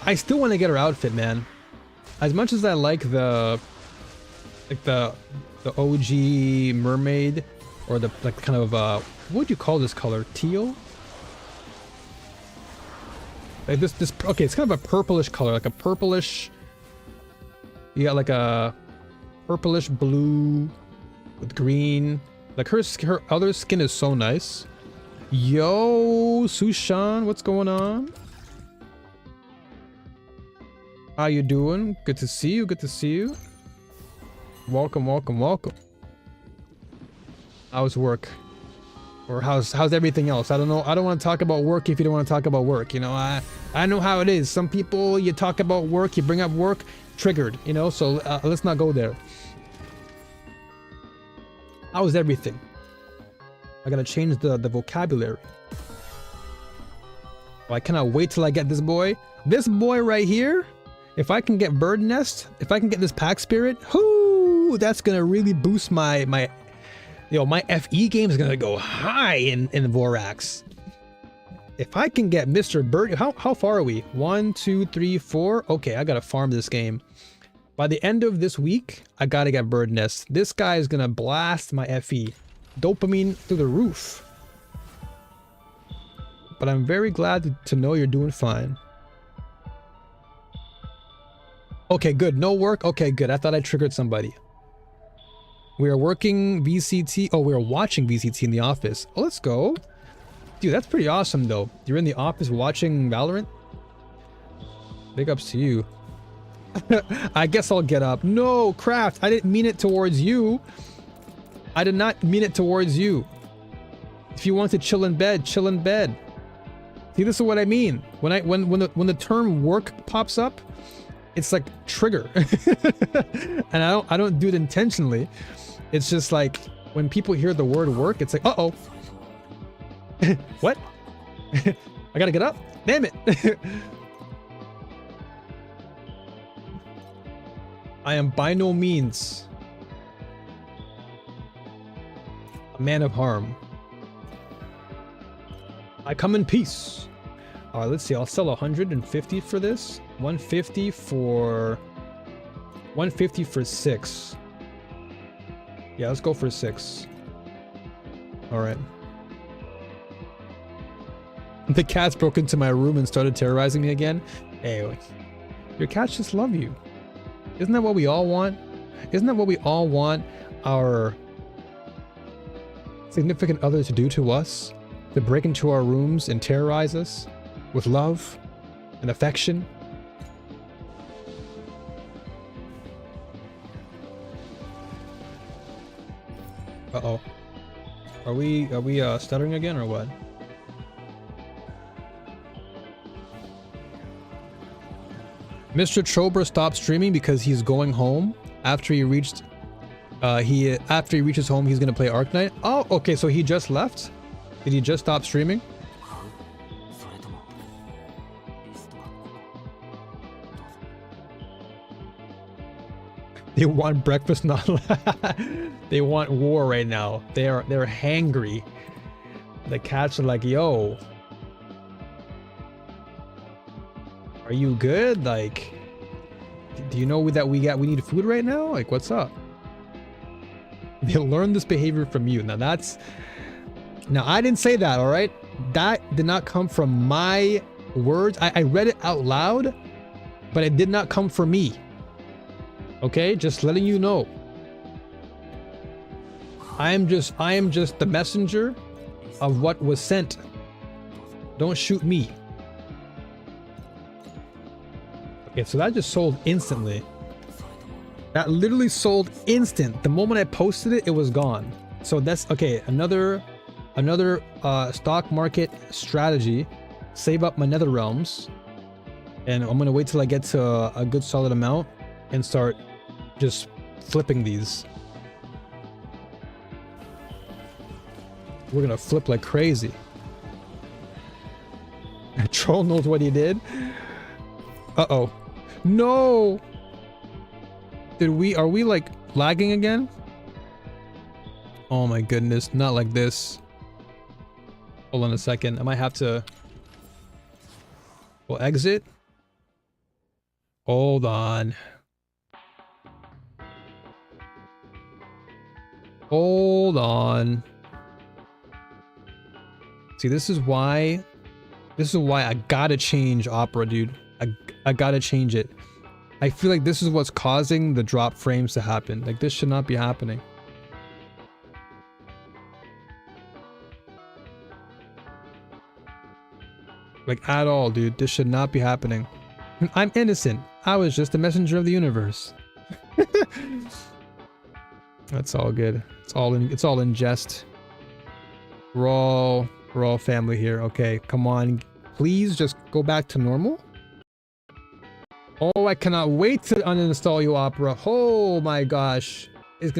I still want to get her outfit, man. As much as I like the OG mermaid, or the like kind of what would you call this color? Teal? Like this okay, it's kind of a purplish color, like a purplish. You got like a purplish blue with green. Like her other skin is so nice. Yo, Sushan, what's going on? How you doing? Good to see you. Good to see you. Welcome, welcome, welcome. How's work? Or how's everything else? I don't know. I don't want to talk about work if you don't want to talk about work. You know, I know how it is. Some people, you talk about work, you bring up work, triggered. You know, so let's not go there. How's everything? I gotta change the vocabulary. Oh, I cannot wait till I get this boy. This boy right here. If I can get Bird Nest, if I can get this Pack Spirit, whoo, that's gonna really boost my FE game is gonna go high in Vorax. If I can get Mr. Bird, how far are we? 1, 2, 3, 4. Okay, I gotta farm this game. By the end of this week, I gotta get Bird Nest. This guy is gonna blast my FE. Dopamine through the roof. But I'm very glad to know you're doing fine. Okay, good. No work? Okay, good. I thought I triggered somebody. We are working VCT. Oh, we are watching VCT in the office. Oh, let's go. Dude, that's pretty awesome, though. You're in the office watching Valorant? Big ups to you. I guess I'll get up. No, Craft. I didn't mean it towards you. I did not mean it towards you. If you want to chill in bed, chill in bed. See, this is what I mean. When the term work pops up, it's like trigger. And I don't do it intentionally. It's just like when people hear the word work, it's like, uh-oh. What? I gotta get up? Damn it. I am by no means a man of harm. I come in peace. Let's see, I'll sell 150 for this. 150 for 6. Yeah, let's go for 6. All right. The cats broke into my room and started terrorizing me again. Hey, your cats just love you. Isn't that what we all want? Isn't that what we all want our significant other to do to us? To break into our rooms and terrorize us with love and affection? Uh-oh. Are we stuttering again or what? Mr. Chobra stopped streaming because he's going home after he reached after he reaches home he's gonna play Arknight. Oh, okay, so he just left? Did he just stop streaming? They want breakfast, not they want war right now. They're hangry. The cats are like, yo, are you good? Like, do you know that we need food right now? Like, what's up? They learned this behavior from you. Now I didn't say that, all right? That did not come from my words. I read it out loud, but it did not come from me. Okay, just letting you know. I am just the messenger of what was sent. Don't shoot me. Okay, so that just sold instantly. That literally sold instant. The moment I posted it, it was gone. So that's okay. Another stock market strategy. Save up my nether realms, and I'm gonna wait till I get to a good solid amount and start just flipping these. We're gonna flip like crazy. Troll knows what he did. Uh-oh. No! Are we like lagging again? Oh my goodness, not like this. Hold on a second, I might have to... We'll exit. Hold on. Hold on. See, this is why I gotta change Opera, dude. I gotta change it. I feel like this is what's causing the drop frames to happen. Like, this should not be happening. Like, at all, dude. This should not be happening. I'm innocent. I was just a messenger of the universe. That's all good. It's all in jest. We're all family here. Okay, come on. Please just go back to normal. Oh, I cannot wait to uninstall you, Opera. Oh my gosh. It's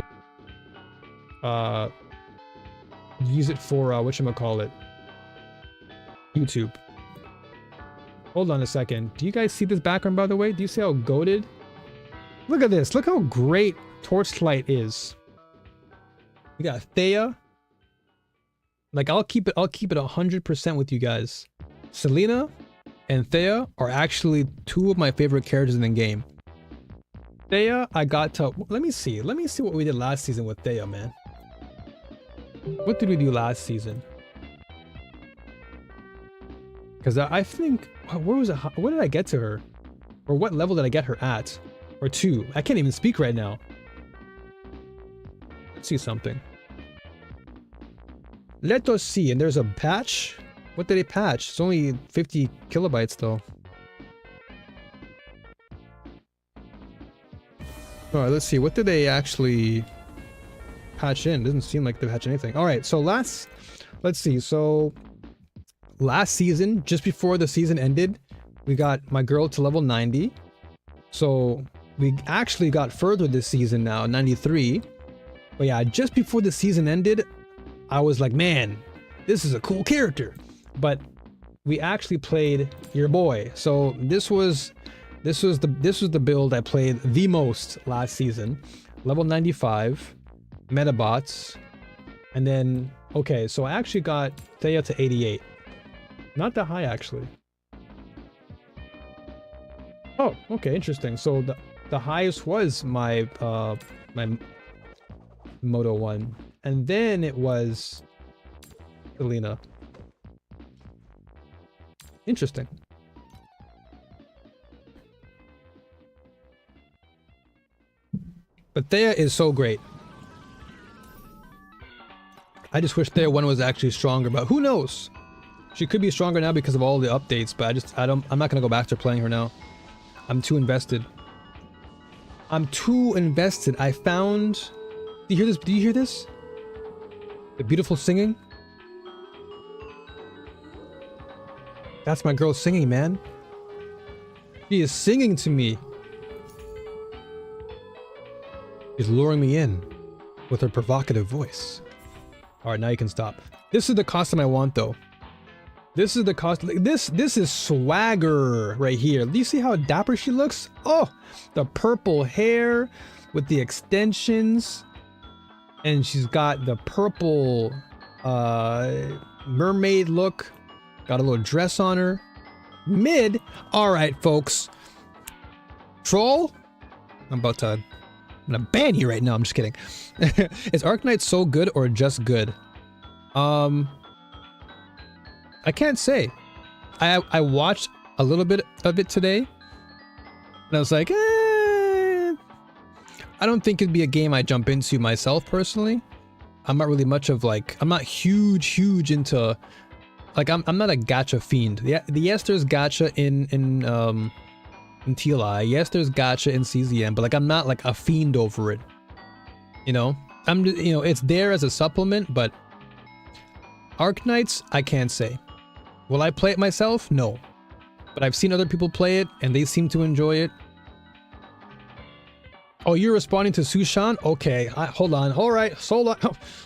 gonna use it for whatchamacallit? YouTube. Hold on a second. Do you guys see this background, by the way? Do you see how goated? Look at this. Look how great Torchlight is. We got Thea. Like, I'll keep it 100% with you guys. SELENA and Thea are actually two of my favorite characters in the game. Thea, I got to... Let me see what we did last season with Thea, man. What did we do last season? Because I think... Where was it? Where did I get to her? Or what level did I get her at? Or 2? I can't even speak right now. Let's see something. Let us see. And there's a patch? What did they patch? It's only 50 kilobytes though. Alright, let's see. What did they actually patch in? Doesn't seem like they patched anything. Alright, so let's see. So last season, just before the season ended, we got my girl to level 90. So we actually got further this season now, 93. But yeah, just before the season ended, I was like, man, this is a cool character. But we actually played your boy. So this was the build I played the most last season. Level 95, Metabots, and then okay, so I actually got Thea to 88. Not that high actually. Oh, okay, interesting. So the highest was my my Moto 1, and then it was SELENA. Interesting. But Thea is so great. I just wish Thea 1 was actually stronger, but who knows? She could be stronger now because of all the updates, but I'm not gonna go back to playing her now. I'm too invested. I'm too invested. I found... Do you hear this? Do you hear this? The beautiful singing? That's my girl singing, man. She is singing to me. She's luring me in with her provocative voice. Alright, now you can stop. This is the costume I want, though. This is the costume. This is swagger right here. Do you see how dapper she looks? Oh, the purple hair with the extensions. And she's got the purple mermaid look. Got a little dress on her. Mid. Alright, folks. Troll. I'm gonna ban you right now. I'm just kidding. Is Arknight so good or just good? I can't say. I watched a little bit of it today, and I was like, I don't think it'd be a game I jump into myself personally. I'm not really much of like, I'm not huge into, like I'm not a gacha fiend. Yes, there's gacha in TLI. Yes, there's gacha in CZN, but like I'm not like a fiend over it. You know, I'm just, you know, it's there as a supplement, but Arknights, I can't say. Will I play it myself? No. But I've seen other people play it and they seem to enjoy it. Oh, you're responding to Sushan? Okay, hold on. All right, so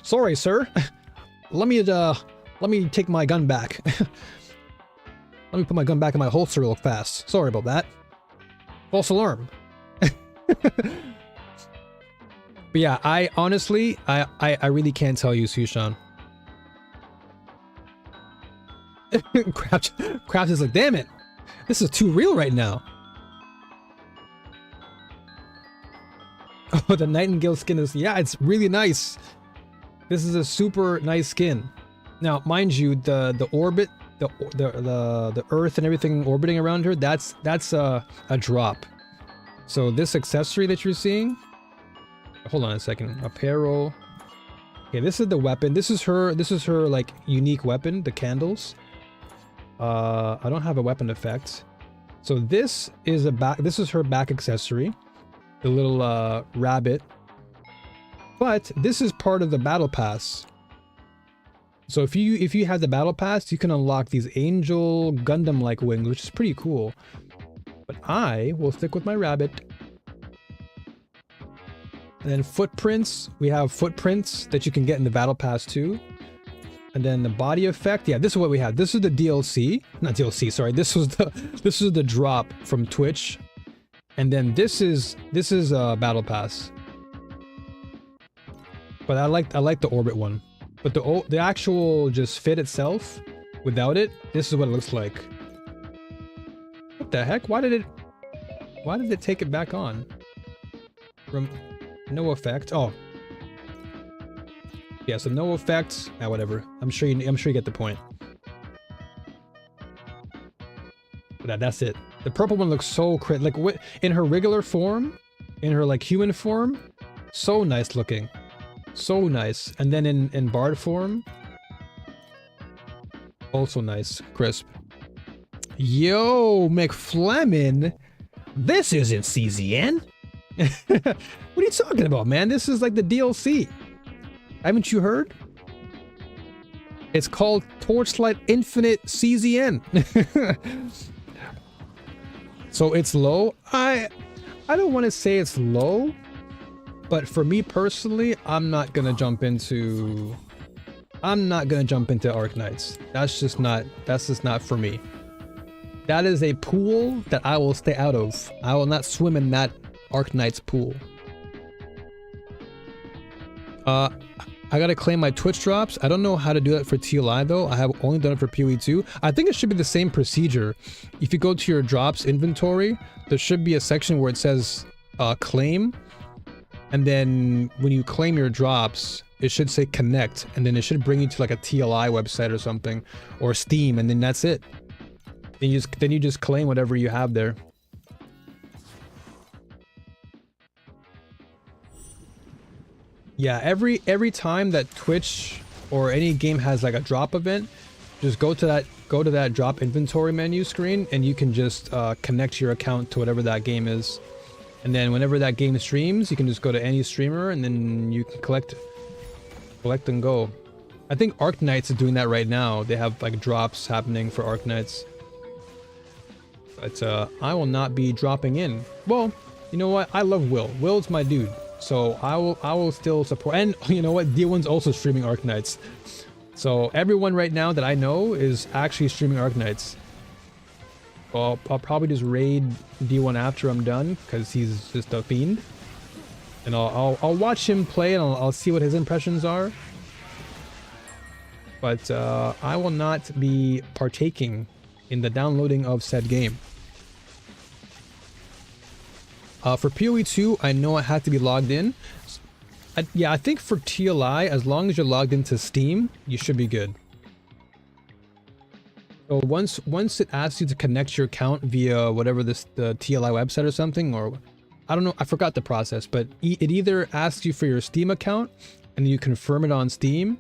sorry, sir. Let me take my gun back. Let me put my gun back in my holster real fast. Sorry about that. False alarm. But yeah, I honestly, I really can't tell you, Sushan. Craft is like, damn it, this is too real right now. Oh, the Nightingale skin is, yeah, it's really nice. This is a super nice skin. Now, mind you, the orbit, the Earth and everything orbiting around her, that's a drop. So this accessory that you're seeing, hold on a second, apparel. Okay, this is the weapon. This is her like unique weapon, the candles. I don't have a weapon effect. So this is her back accessory, the little rabbit. But this is part of the battle pass. So if you have the battle pass, you can unlock these angel Gundam-like wings, which is pretty cool. But I will stick with my rabbit. And then footprints, we have footprints that you can get in the battle pass too. And then the body effect, yeah, this is what we have. This is the DLC, not DLC, sorry. This was the drop from Twitch. And then this is battle pass. But I like the orbit one. But the actual just fit itself without it, this is what it looks like. What the heck? Why did it take it back on? From no effect. Oh. Yeah, so no effects. Ah, whatever. I'm sure you get the point. But that's it. The purple one looks so like in her regular form, in her like human form, so nice looking. So nice. And then in Bard form, also nice, crisp. Yo, McFleming, this isn't CZN. What are you talking about, man? This is like the DLC. Haven't you heard? It's called Torchlight Infinite CZN. So it's low. I don't want to say it's low, but for me personally, I'm not gonna jump into Arknights. That's just not for me. That is a pool that I will stay out of. I will not swim in that Arknights pool. I gotta claim my Twitch drops. I don't know how to do that for TLI though. I have only done it for PoE 2. I think it should be the same procedure. If you go to your drops inventory, there should be a section where it says claim. And then when you claim your drops, it should say connect. And then it should bring you to like a TLI website or something, or Steam, and then that's it. Then you just claim whatever you have there. Yeah, every time that Twitch or any game has like a drop event, just go to that drop inventory menu screen and you can just connect your account to whatever that game is. And then whenever that game streams, you can just go to any streamer and then you can collect and go. I think Arknights is doing that right now. They have like drops happening for Arknights. But I will not be dropping in. Well, you know what? I love Will. Will's my dude. So I will still support. And you know what? D1's also streaming Arknights. So everyone right now that I know is actually streaming Arknights. Well, I'll probably just raid D1 after I'm done because he's just a fiend. And I'll watch him play and I'll see what his impressions are. But I will not be partaking in the downloading of said game. For PoE 2, I know I have to be logged in. Yeah, I think for TLI, as long as you're logged into Steam, you should be good. So once it asks you to connect your account via whatever the TLI website or something, or I don't know, I forgot the process, but it either asks you for your Steam account and you confirm it on Steam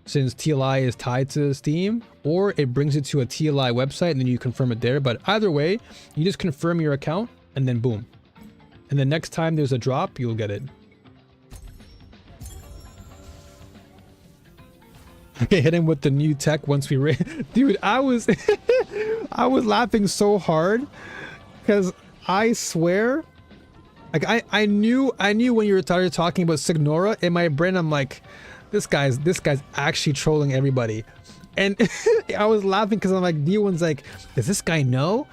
since TLI is tied to Steam, or it brings it to a TLI website and then you confirm it there. But either way, you just confirm your account and then boom. And the next time there's a drop, you'll get it. Okay, hit him with the new tech once we dude, I was I was laughing so hard because I swear, like I knew when you were talking about Signora. In my brain I'm like, this guy's actually trolling everybody. And I was laughing because I'm like, D1's like, does this guy know?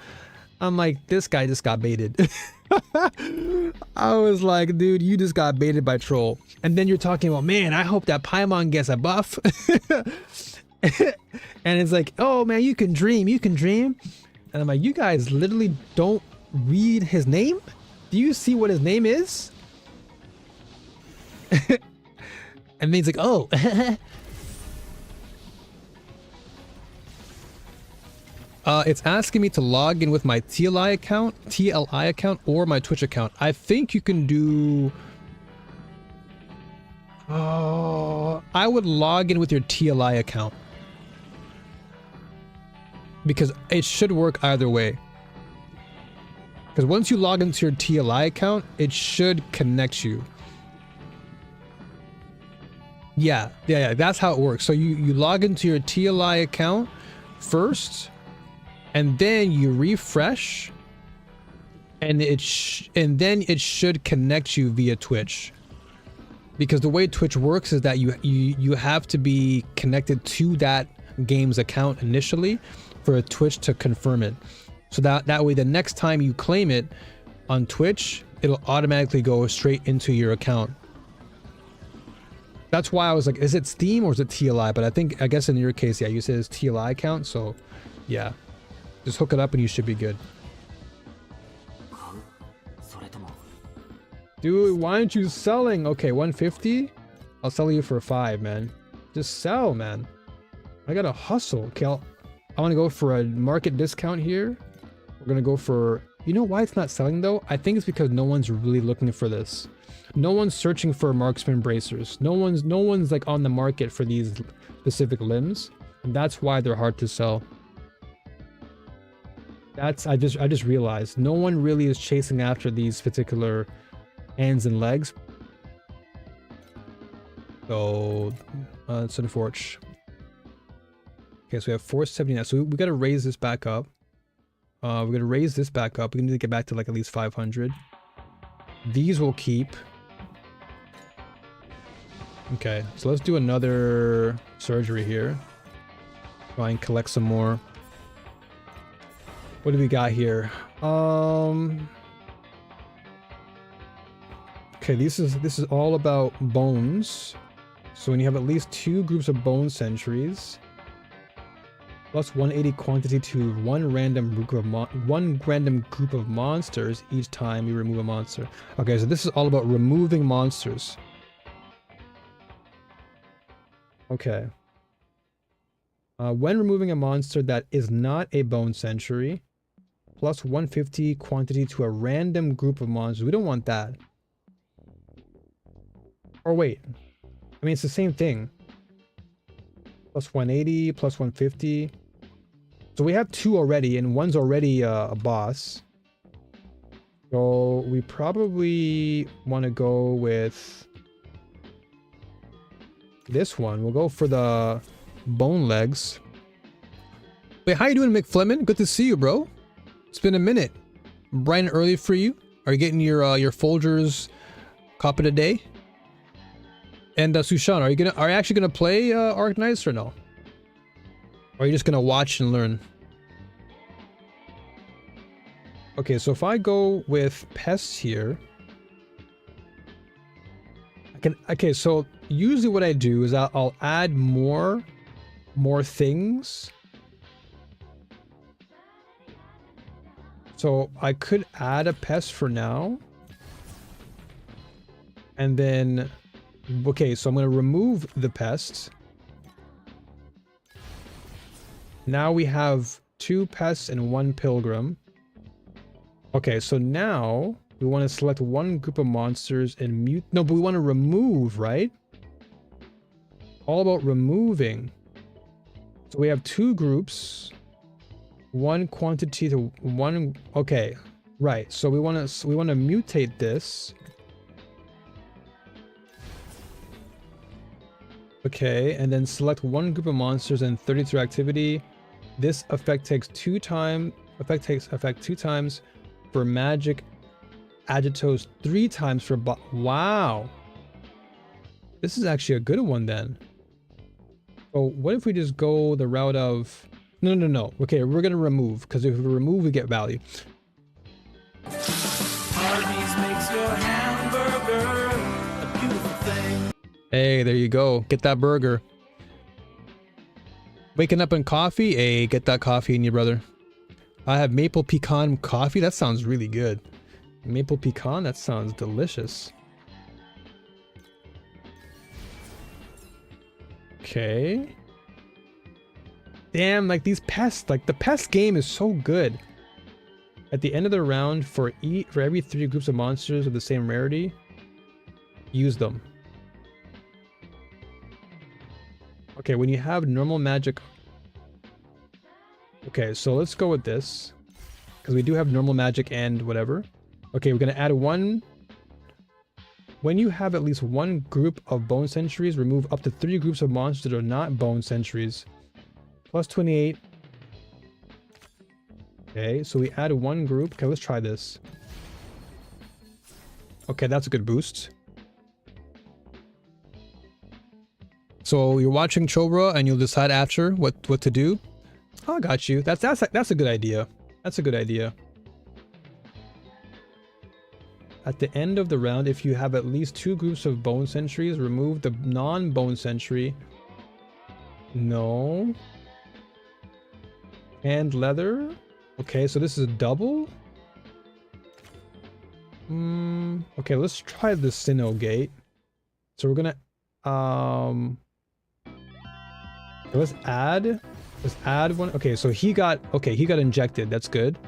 I'm like, this guy just got baited. I was like, dude, you just got baited by troll. And then you're talking about, man, I hope that Paimon gets a buff. And it's like, oh man, you can dream. And I'm like, you guys literally don't read his name? Do you see what his name is? And then he's like, oh. It's asking me to log in with my TLI account or my Twitch account. I think you can do... I would log in with your TLI account, because it should work either way. Because once you log into your TLI account, it should connect you. Yeah, that's how it works. So you log into your TLI account first, and then you refresh, and then it should connect you via Twitch. Because the way Twitch works is that you have to be connected to that game's account initially for Twitch to confirm it. So that way the next time you claim it on Twitch, it'll automatically go straight into your account. That's why I was like, is it Steam or is it TLI? But I guess in your case, yeah, you said it's TLI account, so yeah. Just hook it up and you should be good. Dude, why aren't you selling? Okay, 150? I'll sell you for 5, man. Just sell, man. I gotta hustle. Okay, I want to go for a market discount here. We're gonna go for... You know why it's not selling though? I think it's because no one's really looking for this. No one's searching for marksman bracers. No one's like on the market for these specific limbs. And that's why they're hard to sell. I just realized no one really is chasing after these particular hands and legs. So it's unfortunate. Okay, so we have 479. So we got to raise this back up. We're gonna raise this back up. We need to get back to like at least 500. These will keep. Okay, so let's do another surgery here. Try and collect some more. What do we got here? Okay, this is all about bones. So when you have at least 2 groups of bone sentries, plus 180 quantity to one random group of monsters each time you remove a monster. Okay, so this is all about removing monsters. Okay. When removing a monster that is not a bone sentry, plus 150 quantity to a random group of monsters. We don't want that. Or wait. I mean, it's the same thing. Plus 180, plus 150. So we have 2 already, and one's already a boss. So we probably want to go with this one. We'll go for the bone legs. Wait, how you doing, McFleming? Good to see you, bro. It's been a minute. Bright and early for you. Are you getting your Folgers copy today? And Sushan, are you actually gonna play Arc Knights or no? Or are you just gonna watch and learn? Okay, so if I go with pests here, okay, so usually what I do is I'll add more things. So I could add a pest for now. And then, okay, so I'm going to remove the pests. Now we have 2 pests and 1 pilgrim. Okay, so now we want to select one group of monsters and mute. No, but we want to remove, right? All about removing. So we have 2 groups, 1 quantity to 1. Okay, right. So we want to mutate this. Okay, and then select one group of monsters and 33 activity. This effect takes 2 times. Effect takes effect 2 times for magic. Agitos 3 times for wow. This is actually a good one then. So what if we just go the route of no. Okay, we're gonna remove, because if we remove, we get value. Arby's makes your hamburger a beautiful thing. Hey, there you go. Get that burger. Waking up in coffee? Hey, get that coffee in you, brother. I have maple pecan coffee. That sounds really good. Maple pecan? That sounds delicious. Okay. Damn, like these pests, like the pest game is so good. At the end of the round, for every 3 groups of monsters of the same rarity, use them. Okay, when you have normal magic. Okay, so let's go with this, because we do have normal magic and whatever. Okay, we're gonna add 1. When you have at least 1 group of bone sentries, remove up to 3 groups of monsters that are not bone sentries. Plus 28. Okay, so we add 1 group. Okay, let's try this. Okay, that's a good boost. So you're watching Chobra and you'll decide after what to do. Oh, I got you. That's a good idea. That's a good idea. At the end of the round, if you have at least 2 groups of bone sentries, remove the non-bone sentry. No. And leather. Okay, so this is a double. Okay, let's try the Sinnoh gate. So we're gonna let's add 1. Okay, so he got injected. That's good.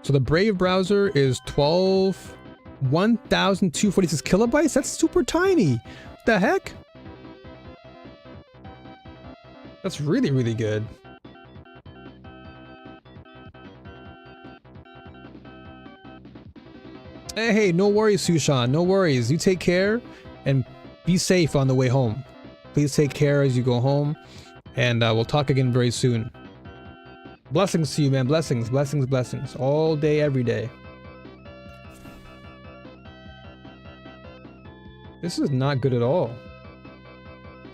So the Brave browser is 1,246 kilobytes. That's super tiny. What the heck? That's really, really good. Hey, no worries, Sushan. No worries. You take care and be safe on the way home. Please take care as you go home, and we'll talk again very soon. Blessings to you, man. Blessings, blessings, blessings. All day, every day. This is not good at all.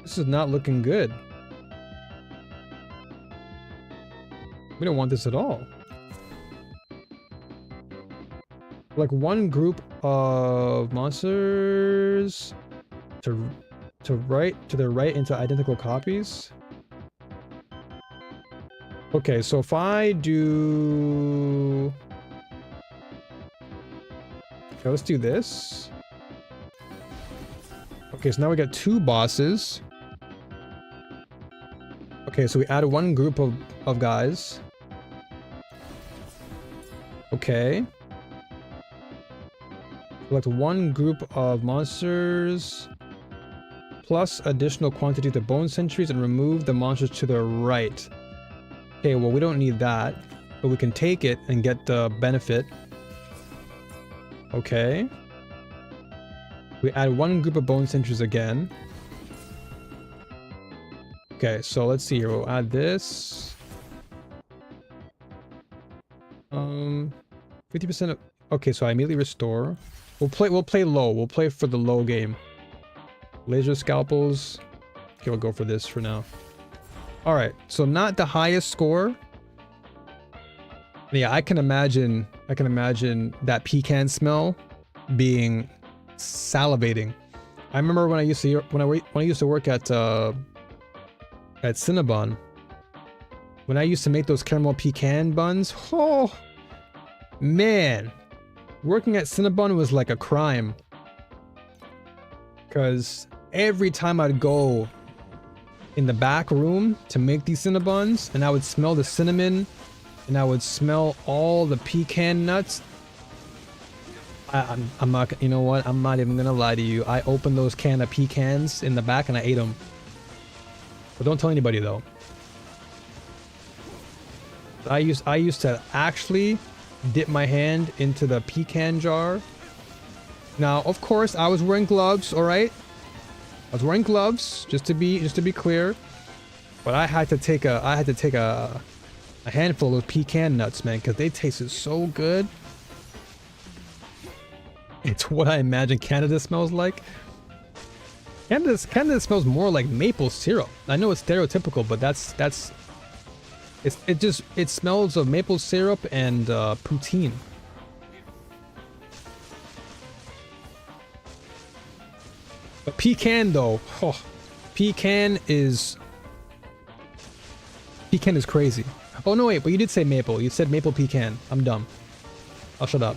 This is not looking good. We don't want this at all. Like 1 group of monsters to the right into identical copies. Okay, so if I do... Okay, let's do this. Okay, so now we got 2 bosses. Okay, so we add 1 group of guys. Okay. Select 1 group of monsters plus additional quantity to bone sentries and remove the monsters to the right. Okay, well, we don't need that, but we can take it and get the benefit. Okay. We add 1 group of bone sentries again. Okay, so let's see here. We'll add this. 50% of... Okay, so I immediately restore. We'll play low. We'll play for the low game. Laser scalpels. Okay, we'll go for this for now. Alright, so not the highest score. Yeah, I can imagine that pecan smell being salivating. I remember when I used to work at Cinnabon. When I used to make those caramel pecan buns, oh man, working at Cinnabon was like a crime. Because every time I'd go in the back room to make these Cinnabons, and I would smell the cinnamon, and I would smell all the pecan nuts. I'm not, you know what? I'm not even gonna lie to you. I opened those can of pecans in the back and I ate them. But don't tell anybody though. I used to actually dip my hand into the pecan jar. Now, of course, I was wearing gloves, all right? I was wearing gloves just to be clear. But I had to take a handful of those pecan nuts, man, cuz they tasted so good. It's what I imagine Canada smells like. Canada smells more like maple syrup. I know it's stereotypical, but it smells of maple syrup and poutine. But pecan though, oh, pecan is crazy. Oh no wait, but you did say maple. You said maple pecan. I'm dumb. I'll shut up.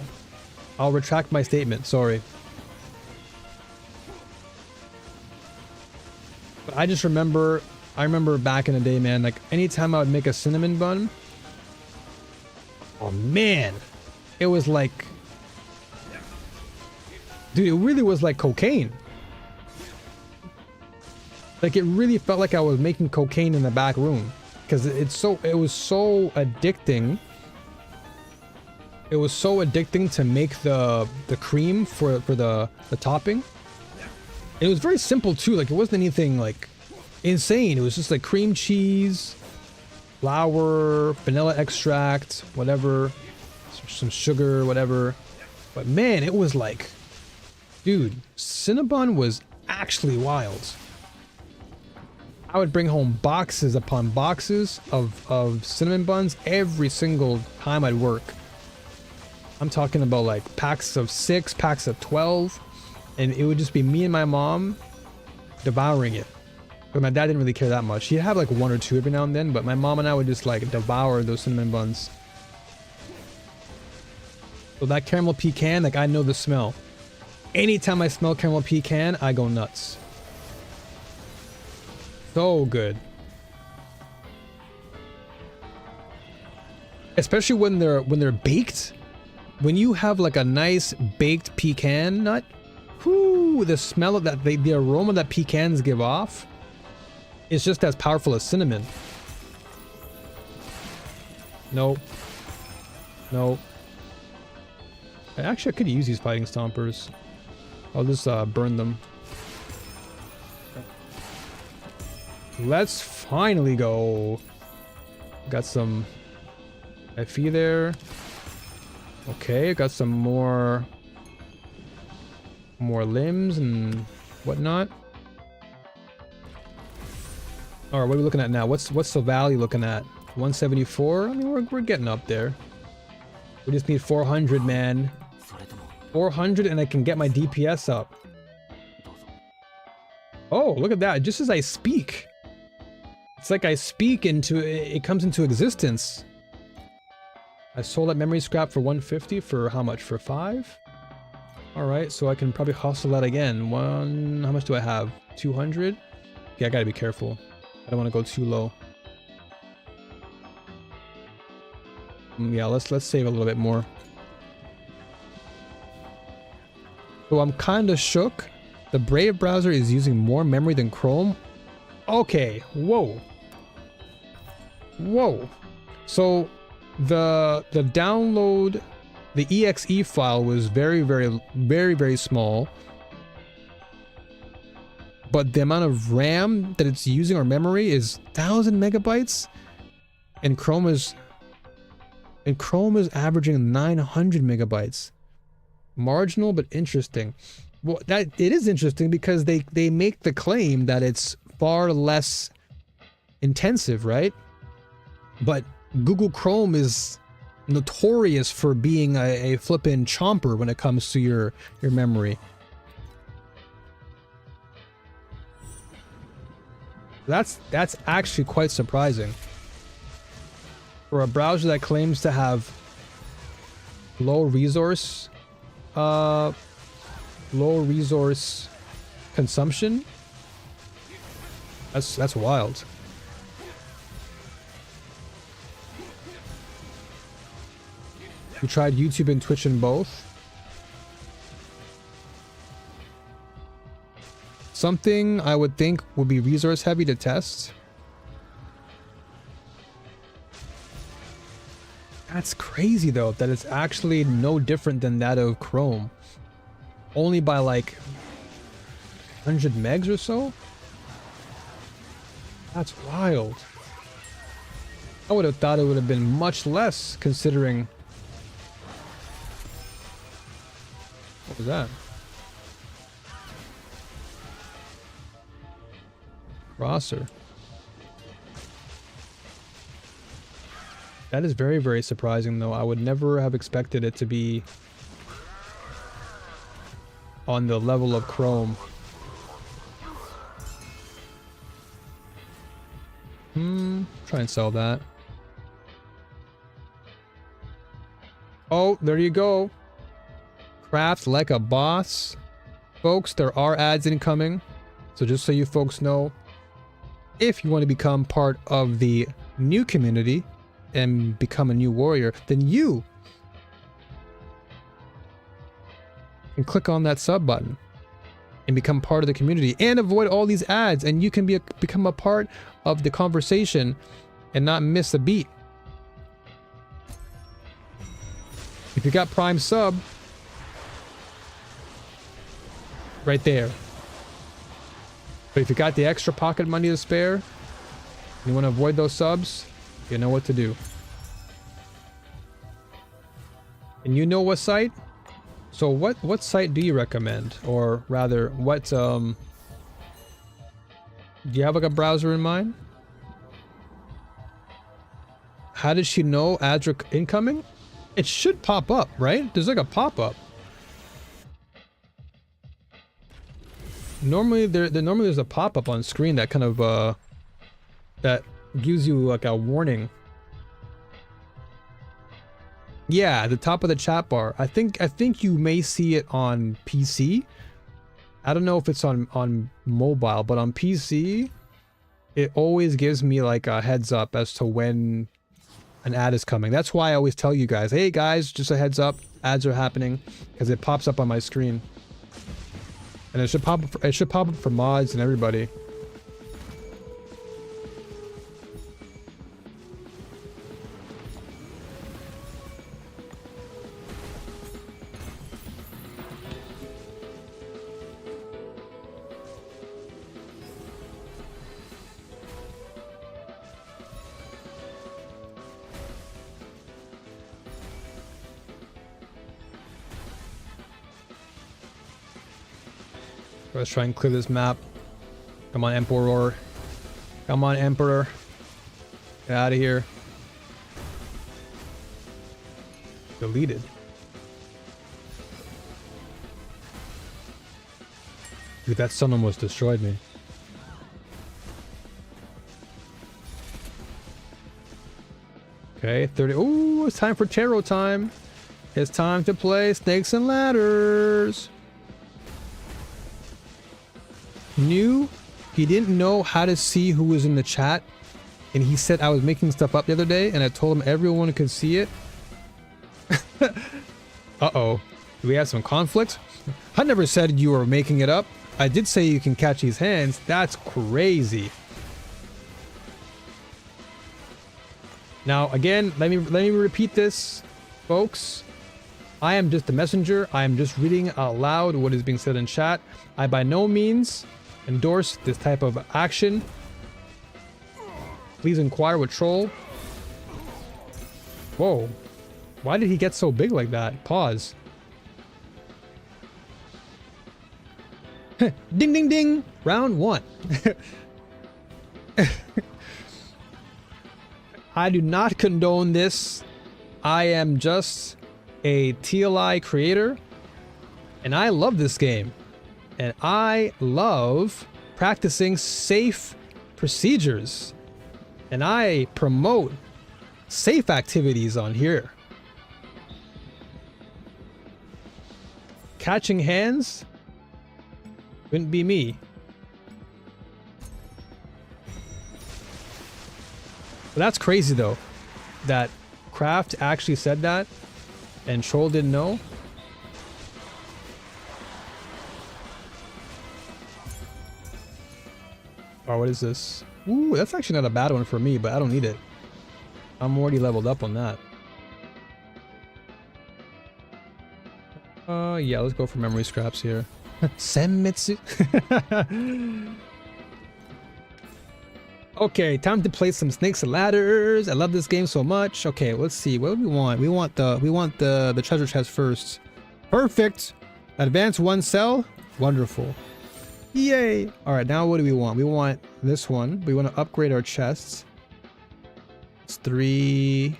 I'll retract my statement, sorry. But I just remember, back in the day, man, like anytime I would make a cinnamon bun, oh man, it was like, dude, it really was like cocaine. Like it really felt like I was making cocaine in the back room, because it was so addicting. It was so addicting to make the cream for the topping. It was very simple too, like it wasn't anything like insane. It was just like cream cheese, flour, vanilla extract, whatever, some sugar, whatever. But man, it was like, dude, Cinnabon was actually wild. I would bring home boxes upon boxes of cinnamon buns every single time I'd work. I'm talking about like packs of 6, packs of 12, and it would just be me and my mom devouring it. But my dad didn't really care that much. He'd have like 1 or 2 every now and then, but my mom and I would just like devour those cinnamon buns. So that caramel pecan, like I know the smell. Anytime I smell caramel pecan, I go nuts. So good. Especially when they're baked. When you have like a nice baked pecan nut, whoo, the smell of that, the aroma that pecans give off is just as powerful as cinnamon. Nope. Nope. Actually, I could use these fighting stompers. I'll just burn them. Let's finally go. Got some FE there. Okay, got some more limbs and whatnot. All right, what are we looking at now? What's the value looking at? 174. I mean, we're getting up there. We just need 400, man. 400, and I can get my DPS up. Oh, look at that! Just as I speak, it's like I speak into it comes into existence. I sold that memory scrap for 150 for how much? For 5? Alright, so I can probably hustle that again. How much do I have? 200? Yeah, I gotta be careful. I don't want to go too low. Yeah, let's save a little bit more. So I'm kinda shook. The Brave browser is using more memory than Chrome. Okay, whoa. Whoa. So the download, the exe file was very small, but the amount of RAM that it's using or memory is 1000 megabytes, and Chrome is averaging 900 megabytes. Marginal but interesting. Well, that it is interesting because they make the claim that it's far less intensive, right? But Google Chrome is notorious for being a flippin' chomper when it comes to your memory. That's actually quite surprising. For a browser that claims to have low resource consumption, That's wild. You tried YouTube and Twitch in both? Something I would think would be resource heavy to test. That's crazy though, that it's actually no different than that of Chrome. Only by like 100 megs or so? That's wild. I would have thought it would have been much less considering... What was that? Rosser. That is very, very surprising though. I would never have expected it to be on the level of Chrome. Try and sell that. Oh, there you go. Craft like a boss. Folks, there are ads incoming. So just so you folks know, if you want to become part of the new community and become a new warrior, then you can click on that sub button and become part of the community and avoid all these ads, and you can become a part of the conversation and not miss a beat. If you got Prime sub, right there. But if you got the extra pocket money to spare, and you want to avoid those subs, you know what to do. And you know what site? So what site do you recommend? Or rather, what do you have like a browser in mind? How did she know ads are incoming? It should pop up, right? There's like a pop-up. Normally there's a pop-up on screen that kind of that gives you like a warning. Yeah, the top of the chat bar. I think you may see it on PC. I don't know if it's on mobile, but on PC, it always gives me like a heads up as to when an ad is coming. That's why I always tell you guys, hey guys, just a heads up, ads are happening, because it pops up on my screen. And it should pop up for mods and everybody. Let's try and clear this map. Come on, Emperor. Come on, Emperor. Get out of here. Deleted. Dude, that sun almost destroyed me. Okay, 30. Ooh, it's time for tarot time. It's time to play Snakes and Ladders. He didn't know how to see who was in the chat, and he said I was making stuff up the other day, and I told him everyone could see it. Uh-oh. Do we have some conflict? I never said you were making it up. I did say you can catch these hands. That's crazy. Now, again, let me repeat this, folks. I am just the messenger. I am just reading out loud what is being said in chat. I by no means endorse this type of action. Please inquire with Troll. Whoa. Why did he get so big like that? Pause. Ding, ding, ding. Round one. I do not condone this. I am just a TLI creator, and I love this game. And I love practicing safe procedures. And I promote safe activities on here. Catching hands wouldn't be me. But that's crazy though, that Kraft actually said that and Troll didn't know. Oh, what is this? Ooh, that's actually not a bad one for me, but I don't need it. I'm already leveled up on that. Yeah, let's go for memory scraps here. Senmitsu. Okay, time to play some snakes and ladders. I love this game so much. Okay, let's see. What do we want? We want the treasure chest first. Perfect. Advance one cell. Wonderful. Yay. All right, now what do we want? We want this one. We want to upgrade our chests. It's 3.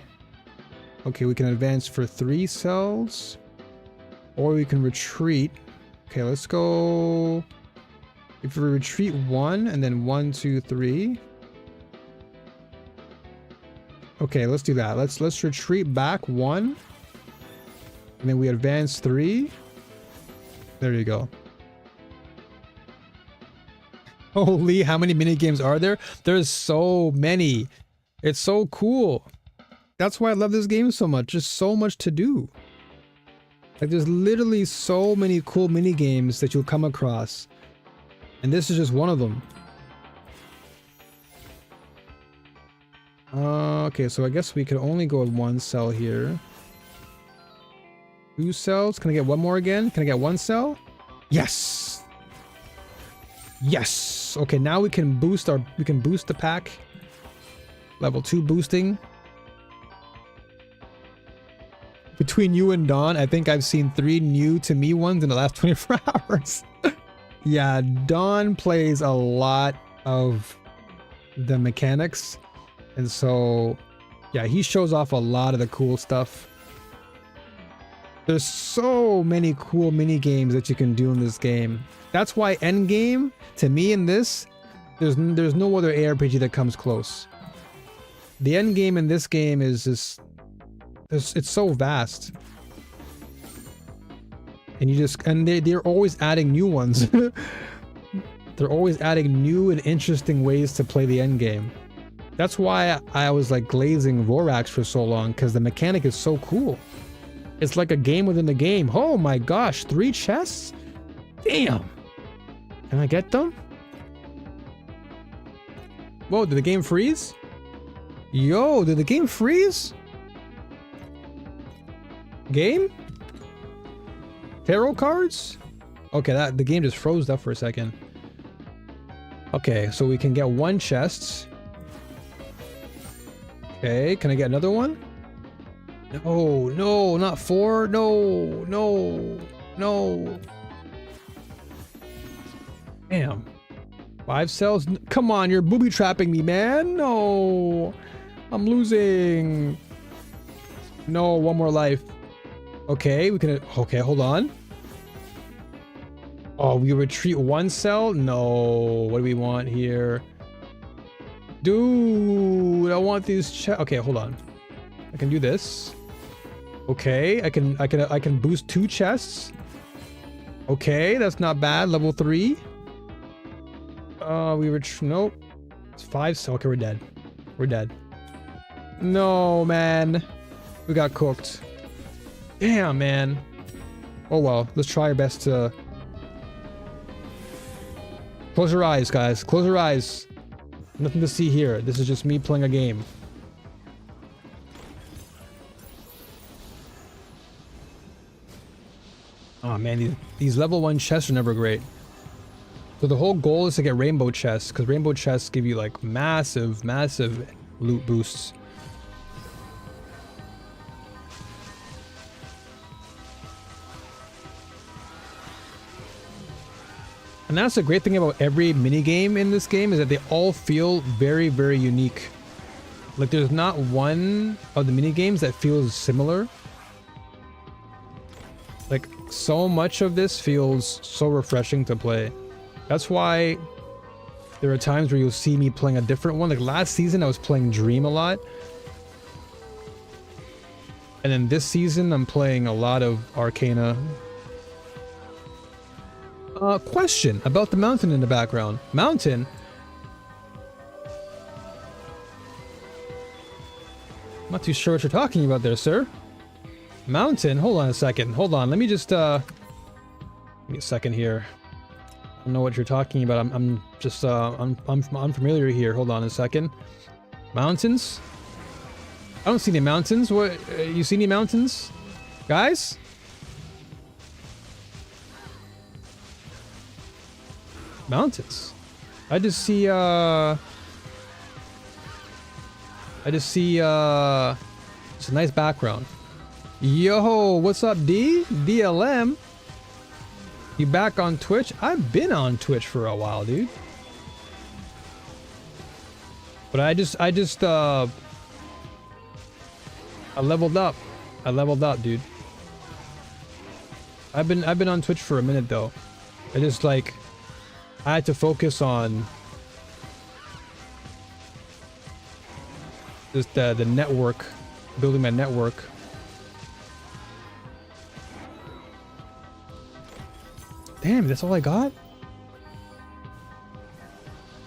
Okay, we can advance for 3 cells. Or we can retreat. Okay, let's go. If we retreat 1 and then 1, 2, 3. Okay, let's do that. Let's retreat back 1. And then we advance 3. There you go. Holy, how many mini games are there? There's so many. It's so cool. That's why I love this game so much. There's so much to do. Like, there's literally so many cool mini games that you'll come across. And this is just one of them. Okay, so I guess we could only go with 1 cell here. 2 cells. Can I get 1 more again? Can I get 1 cell? Yes. Yes. Okay, now we can boost the pack. Level 2 boosting. Between you and Dawn, I think I've seen 3 new to me ones in the last 24 hours. Yeah, Dawn plays a lot of the mechanics. And so, yeah, he shows off a lot of the cool stuff. There's so many cool mini games that you can do in this game. That's why Endgame, to me in this, there's no other ARPG that comes close. The endgame in this game is just, it's so vast. And they're always adding new ones. They're always adding new and interesting ways to play the end game. That's why I was like glazing Vorax for so long, because the mechanic is so cool. It's like a game within the game. Oh my gosh, 3 chests? Damn. Can I get them? Whoa, did the game freeze? Yo, did the game freeze? Game? Tarot cards? Okay, the game just froze up for a second. Okay, so we can get 1 chest. Okay, can I get another one? No, no, not 4. No, no, no. Damn. 5 cells? Come on, you're booby trapping me, man. No. I'm losing. No, 1 more life. Okay, we can. Okay, hold on. Oh, we retreat 1 cell? No. What do we want here? Dude, I want these okay, hold on. I can do this. Okay, I can boost 2 chests. Okay, that's not bad. Level 3. Nope. It's 5 cell. Okay, we're dead. We're dead. No, man. We got cooked. Damn, man. Oh well, let's try our best to... Close your eyes, guys. Close your eyes. Nothing to see here. This is just me playing a game. Oh man, these level 1 chests are never great. So the whole goal is to get rainbow chests, because rainbow chests give you like massive, massive loot boosts. And that's the great thing about every minigame in this game, is that they all feel very, very unique. Like there's not one of the minigames that feels similar. Like so much of this feels so refreshing to play. That's why there are times where you'll see me playing a different one. Like last season I was playing Dream a lot. And then this season I'm playing a lot of Arcana. Question about the mountain in the background. Mountain? Not too sure what you're talking about there, sir. Mountain? Hold on a second. Hold on. Let me just, give me a second here. I don't know what you're talking about. I'm just, I'm unfamiliar here. Hold on a second. Mountains? I don't see any mountains. What? You see any mountains? Guys? Mountains. I just see, it's a nice background. Yo, what's up, D? DLM? You back on Twitch? I've been on Twitch for a while, dude. But I leveled up. I leveled up, dude. I've been on Twitch for a minute though. I just like I had to focus on just the network, building my network. Damn, that's all I got?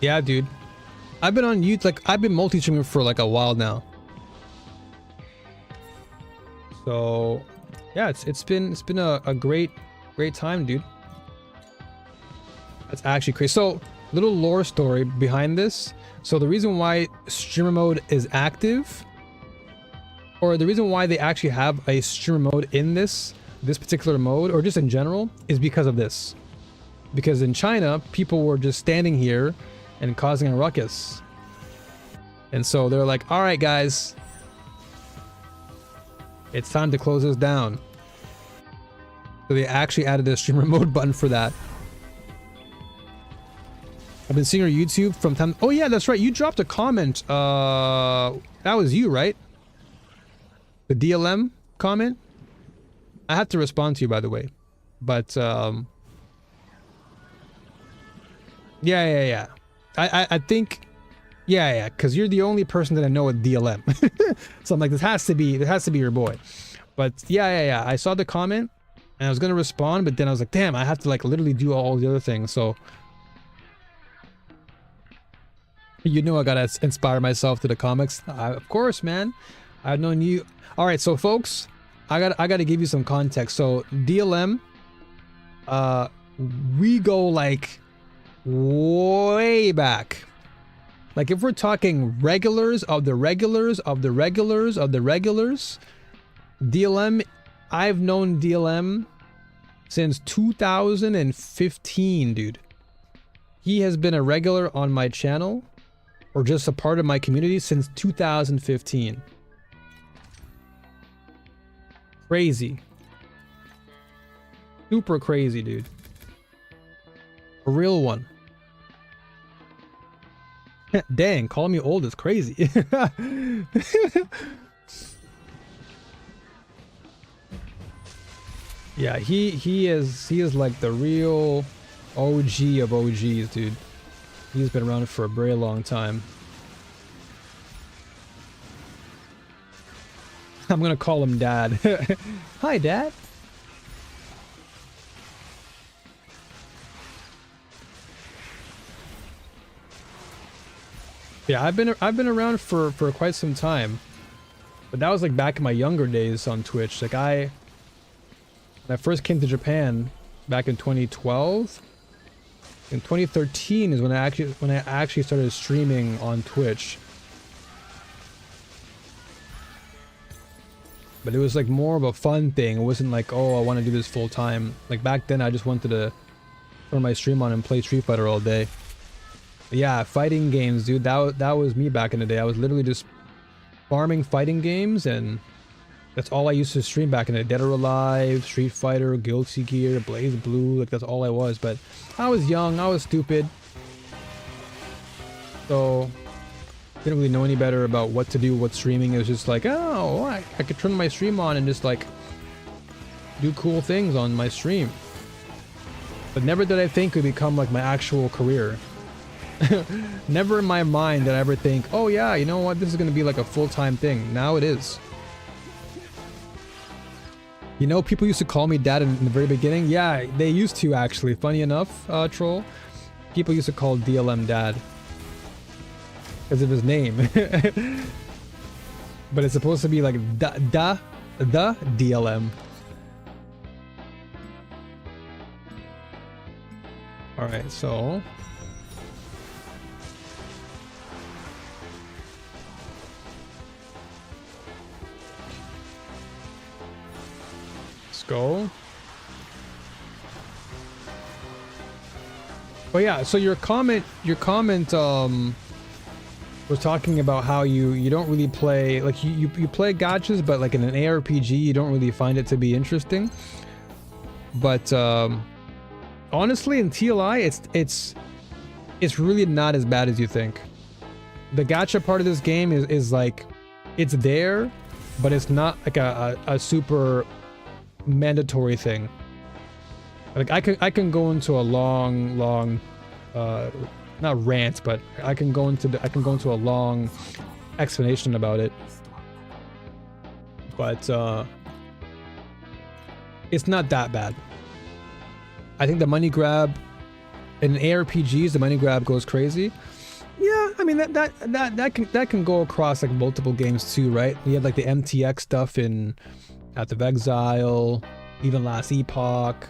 Yeah, dude. I've been on YouTube, like I've been multi-streaming for like a while now. So yeah, it's been a great time, dude. That's actually crazy. So little lore story behind this. So the reason why streamer mode is active, or the reason why they actually have a streamer mode in this particular mode, or just in general, is because of this. Because in China, people were just standing here and causing a ruckus. And so they're like, all right, guys, it's time to close this down. So they actually added a streamer mode button for that. I've been seeing your YouTube from time. Oh yeah, that's right. You dropped a comment. That was you, right? The DLM comment. I have to respond to you, by the way. But yeah. I think, yeah, because you're the only person that I know with DLM. So I'm like, this has to be your boy. But yeah. I saw the comment and I was gonna respond, but then I was like, damn, I have to like literally do all the other things. So you know, I gotta inspire myself to the comics. Of course, man. I've known you. All right, so folks, I gotta give you some context. So DLM, we go like way back. Like if we're talking regulars of the regulars of the regulars of the regulars, DLM, I've known DLM since 2015, dude. He has been a regular on my channel, or just a part of my community, since 2015. Crazy. Super crazy, dude. A real one. Dang, calling me old is crazy. Yeah, he is like the real OG of OGs, dude. He's been around for a very long time. I'm gonna call him Dad. Hi, Dad. Yeah, I've been around for quite some time, but that was like back in my younger days on Twitch. Like when I first came to Japan back in 2012. In 2013 is when I actually started streaming on Twitch. But it was like more of a fun thing. It wasn't like, oh, I want to do this full time. Like back then I just wanted to turn my stream on and play Street Fighter all day. But yeah, fighting games, dude. That was me back in the day. I was literally just farming fighting games, and that's all I used to stream back in the day. Dead or Alive, Street Fighter, Guilty Gear, Blaze Blue. Like that's all I was. But I was young. I was stupid. So didn't really know any better about what to do, what streaming. It was just like, oh, I could turn my stream on and just like do cool things on my stream. But never did I think it would become like my actual career. Never in my mind did I ever think, oh yeah, you know what, this is going to be like a full-time thing. Now it is. You know, people used to call me Dad in the very beginning. Yeah, they used to actually. Funny enough, Troll. People used to call DLM Dad because of his name. but it's supposed to be like the DLM. All right, so let's go. But yeah, so your comment was talking about how you don't really play, like you play gachas, but like in an ARPG you don't really find it to be interesting. But honestly, in TLI it's really not as bad as you think. The gacha part of this game is like, it's there, but it's not like a super mandatory thing. Like I can go into a long not rant, but I can go into a long explanation about it. But it's not that bad. I think the money grab in ARPGs, the money grab goes crazy. Yeah, I mean that can go across like multiple games too, right? You have like the MTX stuff in Path of Exile, even Last Epoch.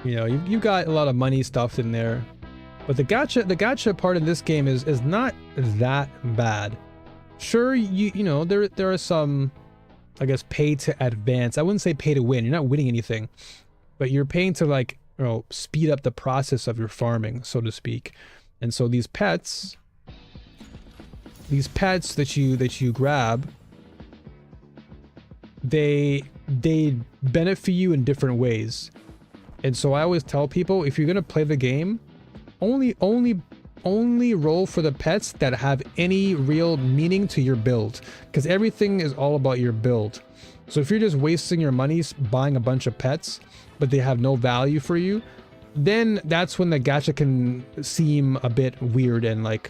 You know, you've got a lot of money stuff in there, but the gacha part of this game is not that bad. Sure, you know there are some, I guess, pay to advance. I wouldn't say pay to win. You're not winning anything, but you're paying to, like, you know, speed up the process of your farming, so to speak. And so these pets that you grab, they benefit you in different ways. And so I always tell people, if you're gonna play the game, only roll for the pets that have any real meaning to your build, because everything is all about your build. So if you're just wasting your money buying a bunch of pets, but they have no value for you, then that's when the gacha can seem a bit weird and, like,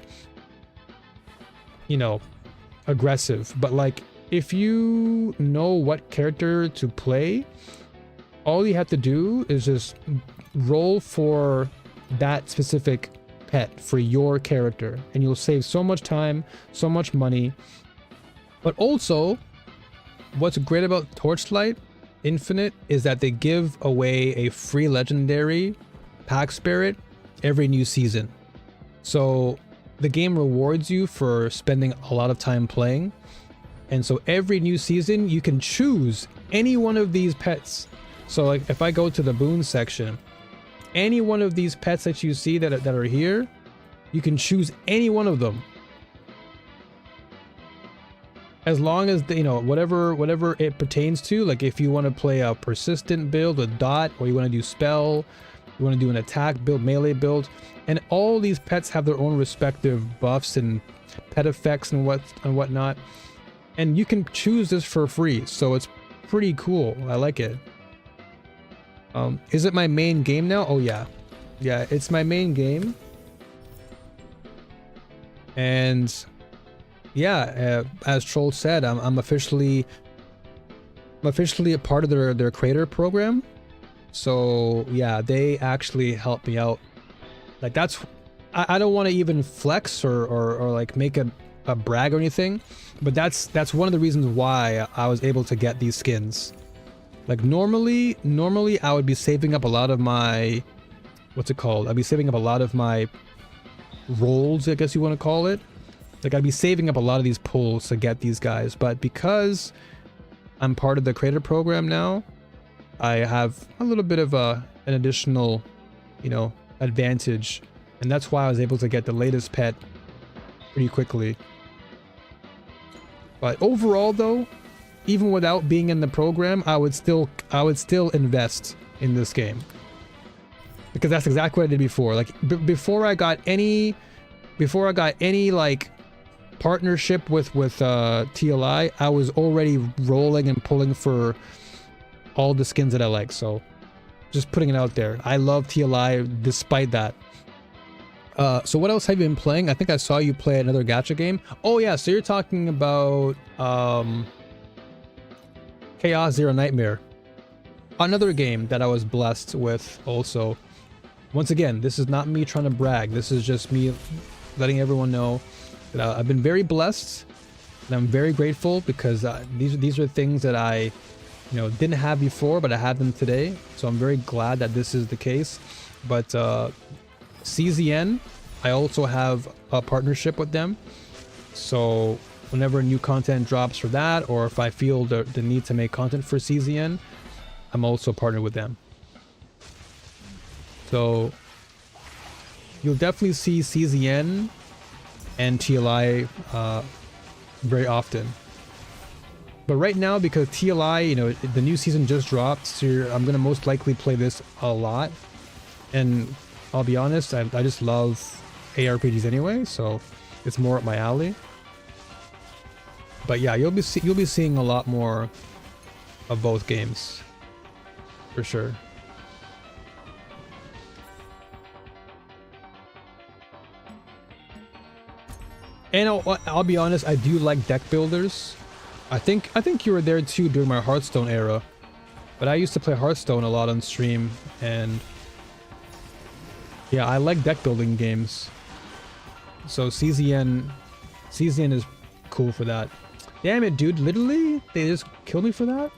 you know, aggressive. But like, if you know what character to play, all you have to do is just roll for that specific pet for your character, and you'll save so much time, so much money. But also, what's great about Torchlight Infinite is that they give away a free legendary pack spirit every new season. So the game rewards you for spending a lot of time playing, and so every new season you can choose any one of these pets. So like, if I go to the boon section, any one of these pets that you see that are here, you can choose any one of them, as long as you know, whatever it pertains to. Like, if you want to play a persistent build with dot, or you want to do spell, you want to do an attack build, melee build, and all these pets have their own respective buffs and pet effects and whatnot, and you can choose this for free. So it's pretty cool. I like it. Is it my main game now? Oh yeah, it's my main game. And yeah, as Troll said, I'm officially a part of their creator program. So yeah, they actually help me out. Like, that's, I don't want to even flex or like make a brag or anything, but that's one of the reasons why I was able to get these skins. Like, normally I would be saving up a lot of my, what's it called? I'd be saving up a lot of my rolls, I guess you want to call it. Like, I'd be saving up a lot of these pulls to get these guys, but because I'm part of the creator program now, I have a little bit of an additional, you know, advantage, and that's why I was able to get the latest pet pretty quickly. But overall though, even without being in the program, I would still invest in this game, because that's exactly what I did before. Like, before I got any like partnership with TLI, I was already rolling and pulling for all the skins that I like. So just putting it out there, I love TLI despite that. So what else have you been playing? I think I saw you play another gacha game. Oh yeah, so you're talking about Chaos Zero Nightmare, another game that I was blessed with also. Once again, this is not me trying to brag, this is just me letting everyone know that I've been very blessed And I'm very grateful because these are things that I, didn't have before, but I have them today. So I'm very glad that this is the case. But CZN, I also have a partnership with them. So whenever new content drops for that, or if I feel the need to make content for CZN, I'm also partnered with them. So you'll definitely see CZN and TLI very often. But right now, because TLI, the new season just dropped, so I'm gonna most likely play this a lot. And I'll be honest, I just love ARPGs anyway, so it's more up my alley. But yeah, you'll be seeing a lot more of both games, for sure. And I'll be honest, I do like deck builders. I think you were there too during my Hearthstone era. But I used to play Hearthstone a lot on stream, and yeah, I like deck building games. So CZN is cool for that. Damn it, dude, literally? They just killed me for that?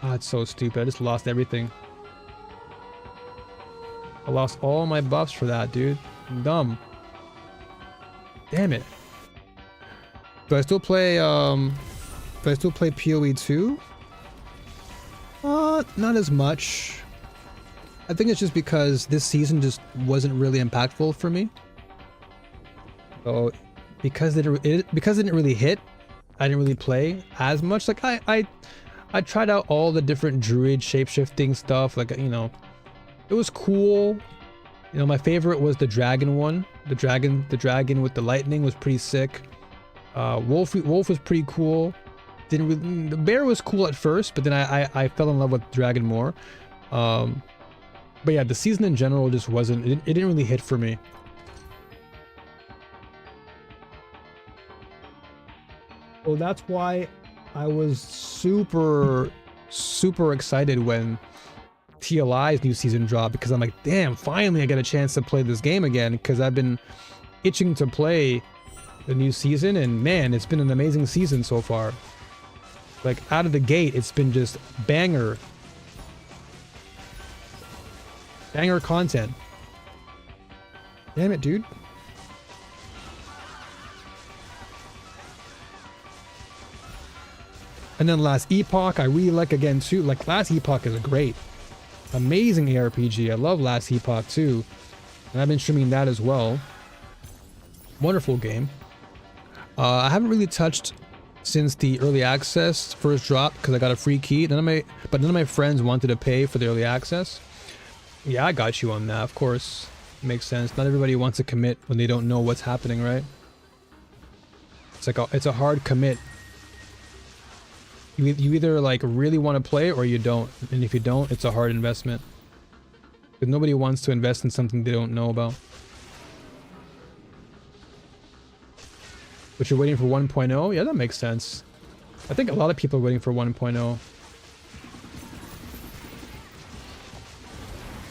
Ah, it's so stupid. I just lost everything. I lost all my buffs for that, dude. I'm dumb. Damn it. Do I still play PoE 2? Not as much. I think it's just because this season just wasn't really impactful for me. So because it didn't really hit, I didn't really play as much. Like I tried out all the different druid shape-shifting stuff. Like, it was cool. My favorite was the dragon one. The dragon with the lightning was pretty sick. Wolf was pretty cool. The bear was cool at first, but then I fell in love with dragon more. But yeah, the season in general just wasn't. It didn't really hit for me. So that's why I was super excited when TLI's new season dropped, because I'm like, damn, finally I get a chance to play this game again, because I've been itching to play the new season, and man, it's been an amazing season so far. Like, out of the gate, it's been just banger content. Damn it, dude. And then Last Epoch, I really like again too. Like, Last Epoch is a great, amazing ARPG. I love Last Epoch too. And I've been streaming that as well. Wonderful game. I haven't really touched since the early access first dropped because I got a free key. But none of my friends wanted to pay for the early access. Yeah, I got you on that, of course. Makes sense. Not everybody wants to commit when they don't know what's happening, right? It's a hard commit. You either like really want to play or you don't, and if you don't, it's a hard investment. Because nobody wants to invest in something they don't know about. But you're waiting for 1.0? Yeah, that makes sense. I think a lot of people are waiting for 1.0.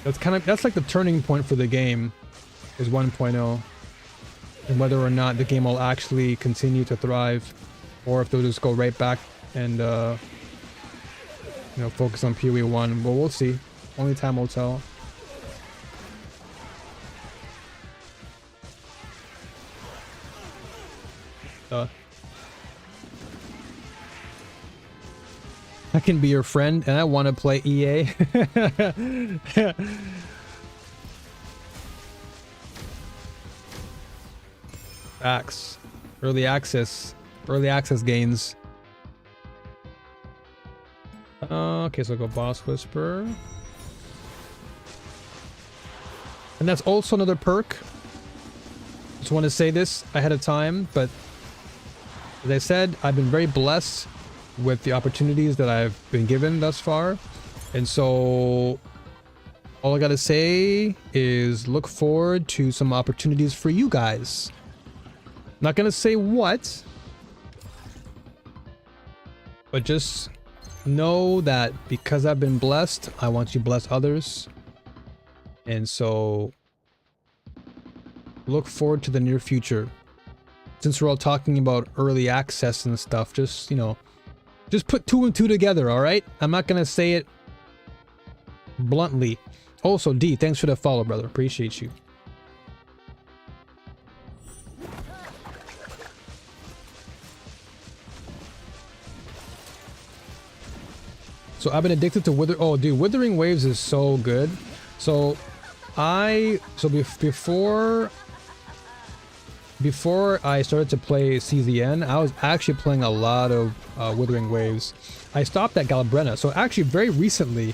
That's like the turning point for the game, is 1.0. And whether or not the game will actually continue to thrive, or if they'll just go right back and focus on PoE 1. But we'll see. Only time will tell. I can be your friend and I want to play EA. Facts. Early access gains. Okay, so I'll go Boss Whisper. And that's also another perk. Just want to say this ahead of time, but as I said, I've been very blessed with the opportunities that I've been given thus far. And so all I gotta say is look forward to some opportunities for you guys. Not gonna say what, but just know that because I've been blessed, I want to bless others. And so look forward to the near future. since we're all talking about early access and stuff, just, you know, just put 2 and 2 together, all right? I'm not gonna say it bluntly. Also, D, thanks for the follow, brother. Appreciate you. So I've been addicted to oh dude, Withering Waves is so good. So before I started to play CZN, I was actually playing a lot of Withering Waves. I stopped at Galbrena. So actually very recently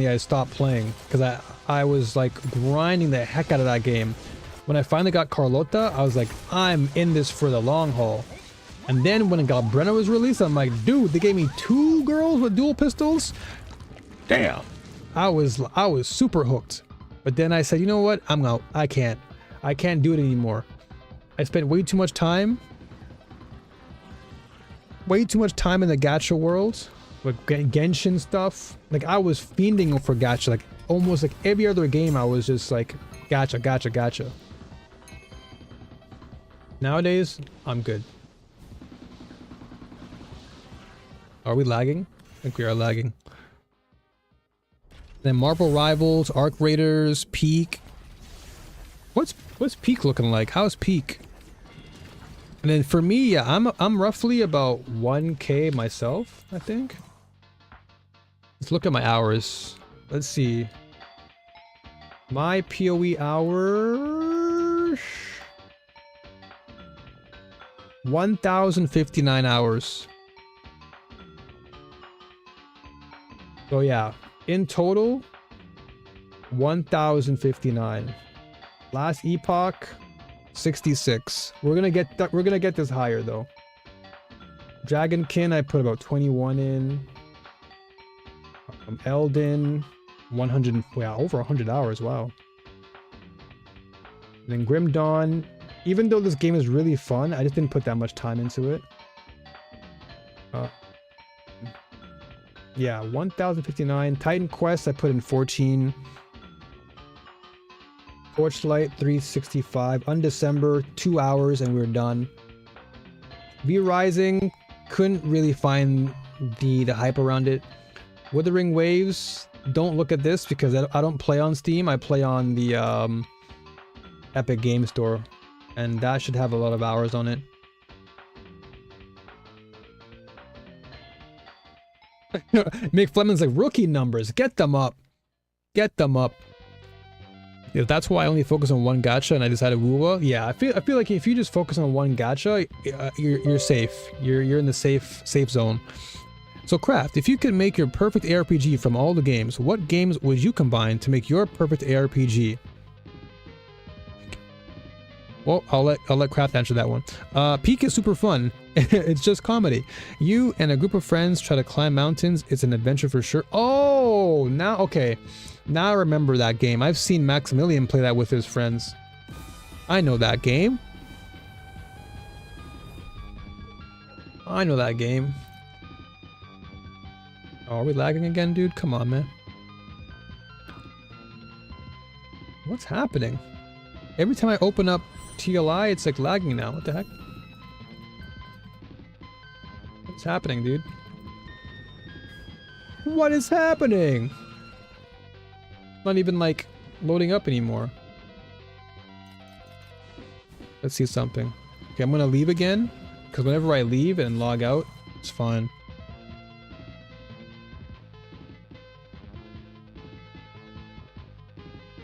I stopped playing because I was like grinding the heck out of that game. When I finally got Carlota, I was like, I'm in this for the long haul. And then when Galbrena was released, I'm like, dude, they gave me 2 girls with dual pistols? Damn. I was super hooked. But then I said, you know what? I'm out. I can't do it anymore. I spent way too much time in the gacha world with Genshin stuff. Like I was fiending for gacha. Like almost like every other game I was just like gacha, gacha, gacha. Nowadays, I'm good. Are we lagging? I think we are lagging. Then Marble Rivals, Arc Raiders, Peak. What's Peak looking like? How's Peak? And then for me, yeah, I'm roughly about 1K myself, I think. Let's look at my hours. Let's see. My PoE hours, 1,059 hours. So yeah, in total, 1,059. Last epoch, 66. We're gonna get this higher though. Dragonkin, I put about 21 in. Elden, 100. Yeah, over 100 hours. Wow. And then Grim Dawn. Even though this game is really fun, I just didn't put that much time into it. Yeah, 1,059. Titan Quest, I put in 14. Torchlight, 365. Undecember, 2 hours and we were done. V Rising, couldn't really find the hype around it. Withering Waves, don't look at this because I don't play on Steam. I play on the Epic Game Store. And that should have a lot of hours on it. Mick Fleming's like, rookie numbers, get them up. Get them up. Yeah, that's why I only focus on one gacha and I decided Wuwa. Yeah, I feel like if you just focus on one gacha, you're safe. You're in the safe zone. So Craft, if you could make your perfect ARPG from all the games, what games would you combine to make your perfect ARPG? Well, I'll let Craft answer that one. Peak is super fun. It's just comedy. You and a group of friends try to climb mountains. It's an adventure for sure. Oh, now okay. Now I remember that game. I've seen Maximilian play that with his friends. I know that game. I know that game. Oh, are we lagging again, dude? Come on, man. What's happening? Every time I open up TLI, it's like lagging now. What the heck? What's happening, dude? What is happening? Not even like loading up anymore. Let's see something. Okay, I'm gonna leave again because whenever I leave and log out, it's fine.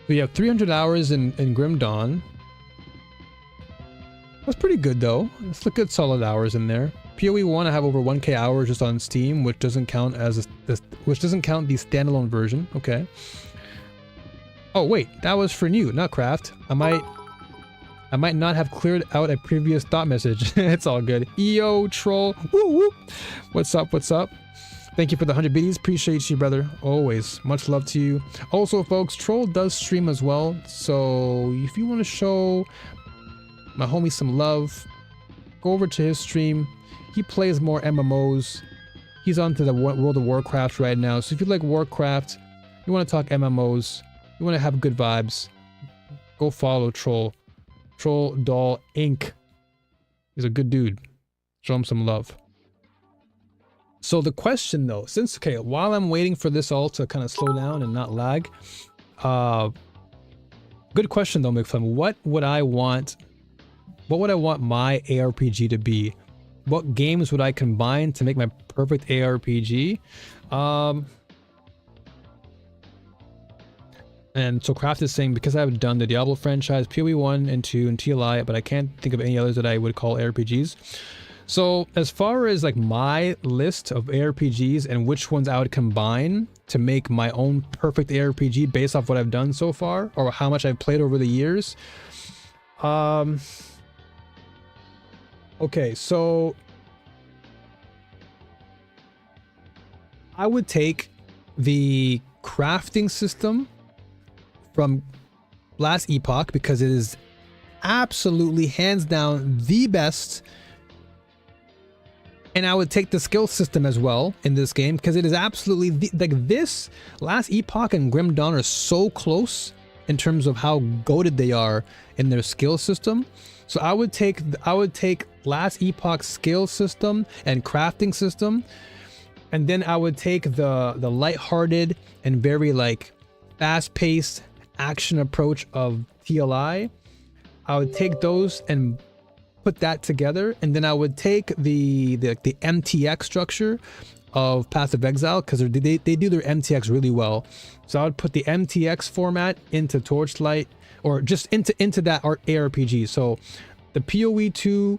We have 300 hours in Grim Dawn. That's pretty good though. It's a good solid hours in there. PoE 1, I have over 1K hours just on Steam, which doesn't count as which doesn't count the standalone version. Okay. Oh wait, that was for new, not Craft. I might not have cleared out a previous thought message. It's all good. EO troll. Woo woo. What's up? What's up? Thank you for the 100 biddies. Appreciate you, brother. Always. Much love to you. Also, folks, Troll does stream as well. So if you want to show my homie some love, go over to his stream. He plays more MMOs. He's onto the World of Warcraft right now. So if you like Warcraft, you want to talk MMOs, you want to have good vibes, go follow Troll. Troll Doll Inc. He's a good dude. Show him some love. So the question though, since, okay, while I'm waiting for this all to kind of slow down and not lag, good question though, McFlem. What would I want my ARPG to be? What games would I combine to make my perfect ARPG? And so Craft is saying, because I've done the Diablo franchise, PoE 1 and 2 and TLI, but I can't think of any others that I would call ARPGs. So as far as like my list of ARPGs and which ones I would combine to make my own perfect ARPG based off what I've done so far or how much I've played over the years. Okay, so I would take the crafting system from Last Epoch because it is absolutely hands down the best. And I would take the skill system as well in this game because it is absolutely like this. Last Epoch and Grim Dawn are so close in terms of how goated they are in their skill system. So I would take Last Epoch's skill system and crafting system, and then I would take the lighthearted and very like fast-paced action approach of TLI. I would take those and put that together, and then I would take the MTX structure of Path of Exile because they do their MTX really well. So I would put the MTX format into Torchlight, or just into that ARPG. So the PoE 2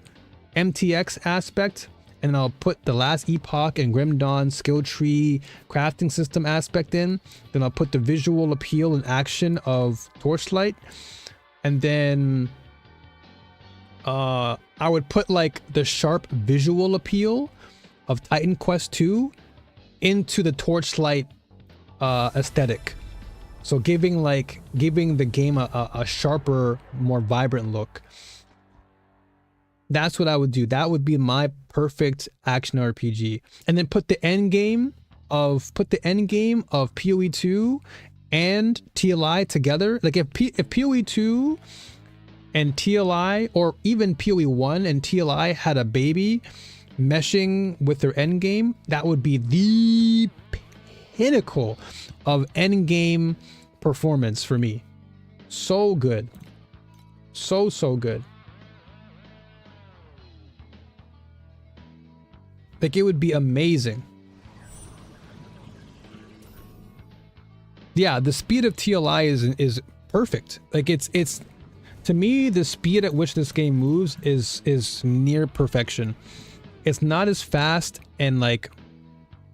MTX aspect, and I'll put the Last Epoch and Grim Dawn skill tree crafting system aspect in. Then I'll put the visual appeal and action of Torchlight, and then I would put like the sharp visual appeal of Titan Quest 2 into the Torchlight aesthetic. So giving the game a sharper, more vibrant look. That's what I would do. That would be my perfect action RPG. And then put the end game of PoE 2 and TLI together. Like if PoE 2 and TLI, or even PoE 1 and TLI had a baby meshing with their end game, that would be the pinnacle of end game performance for me. So good. So good. Like, it would be amazing. Yeah, the speed of TLI is perfect. Like, it's to me, the speed at which this game moves is near perfection. It's not as fast and like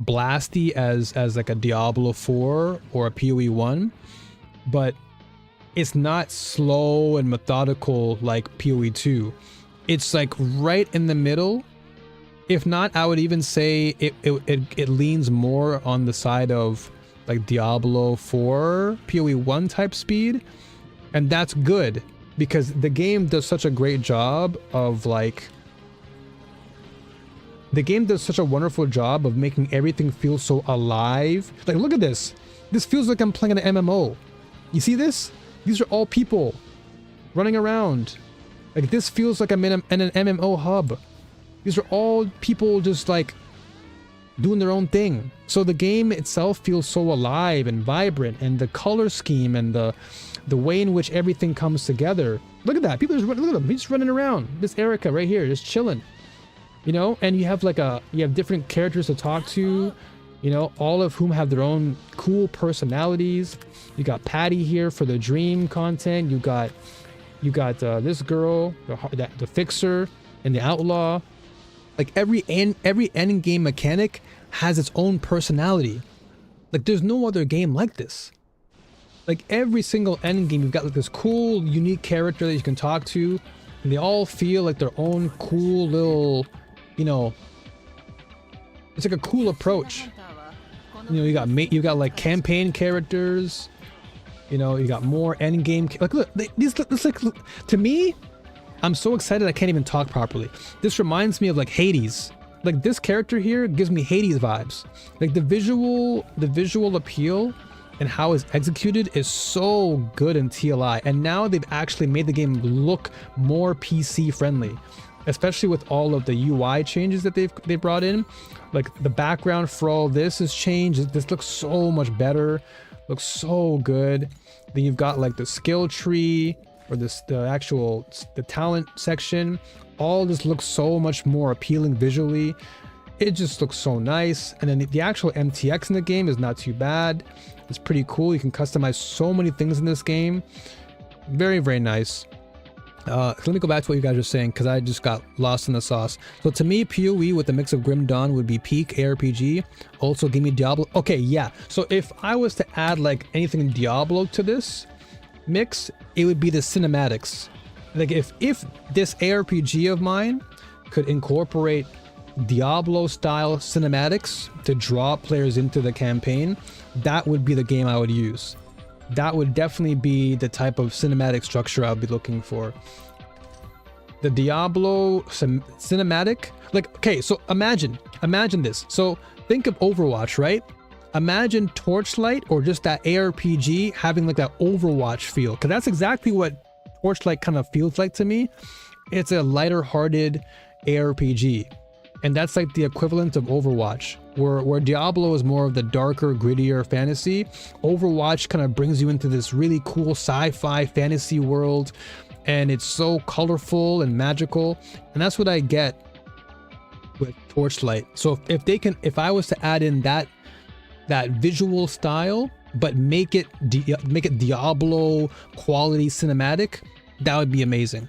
blasty as like a Diablo 4 or a PoE 1, but it's not slow and methodical like PoE 2. It's like right in the middle. If not, I would even say it leans more on the side of like Diablo 4 PoE 1 type speed, and that's good because the game does such a great job of like, the game does such a wonderful job of making everything feel so alive. Like, look at this. This feels like I'm playing an MMO. You see this? These are all people running around. Like, this feels like I'm in an MMO hub. These are all people just like doing their own thing. So the game itself feels so alive and vibrant, and the color scheme and the way in which everything comes together. Look at that. People just look at them. He's just running around. This Erica right here, just chilling. You know, and you have different characters to talk to, you know, all of whom have their own cool personalities. You got Patty here for the dream content. You got this girl, the fixer, and the outlaw. Like every end game mechanic has its own personality. Like there's no other game like this. Like every single end game, you've got like this cool, unique character that you can talk to, and they all feel like their own cool little, you know, it's like a cool approach. You know, you got like campaign characters. You know, you got more end game. Like look, to me, I'm so excited I can't even talk properly. This reminds me of like Hades. Like this character here gives me Hades vibes. Like the visual appeal and how it's executed is so good in TLI. And now they've actually made the game look more PC friendly, especially with all of the UI changes that they brought in. Like the background for all this is changed. This looks so much better, looks so good. Then you've got like the skill tree, or the talent section. All this looks so much more appealing visually. It just looks so nice. And then the actual MTX in the game is not too bad. It's pretty cool. You can customize so many things in this game. Very, very nice. Let me go back to what you guys were saying, because I just got lost in the sauce. So to me, PoE with a mix of Grim Dawn would be peak ARPG. Also give me Diablo. Okay, yeah. So if I was to add like anything in Diablo to this mix, it would be the cinematics. Like if this ARPG of mine could incorporate Diablo style cinematics to draw players into the campaign, that would be the game I would use. That would definitely be the type of cinematic structure I would be looking for. The Diablo cinematic, like, okay, so imagine this. So think of Overwatch, right? Imagine Torchlight, or just that ARPG having like that Overwatch feel, because that's exactly what Torchlight kind of feels like to me. It's a lighter hearted ARPG, and that's like the equivalent of Overwatch, where Diablo is more of the darker, grittier fantasy. Overwatch kind of brings you into this really cool sci-fi fantasy world, and it's so colorful and magical, and that's what I get with Torchlight. So if I was to add in that visual style, but make it Diablo quality cinematic, that would be amazing.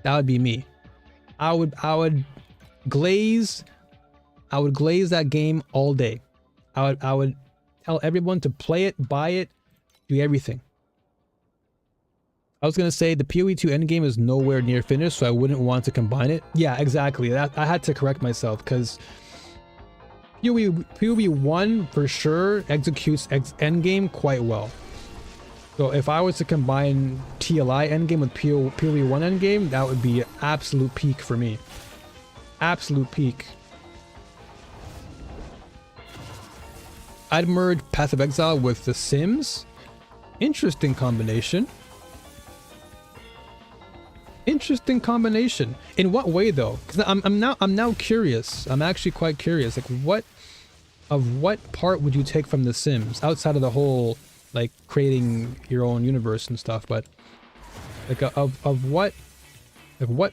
That would be me. I would glaze that game all day. I would tell everyone to play it, buy it, do everything. I was gonna say the PoE 2 endgame is nowhere near finished, so I wouldn't want to combine it. Yeah, exactly. I had to correct myself, because PoE 1 for sure executes endgame quite well. So if I was to combine TLI endgame with PoE 1 endgame, that would be absolute peak for me. Absolute peak. I'd merge Path of Exile with The Sims. Interesting combination. Interesting combination. In what way though? Because I'm now curious. I'm actually quite curious. Like what part would you take from The Sims outside of the whole like creating your own universe and stuff? But like of what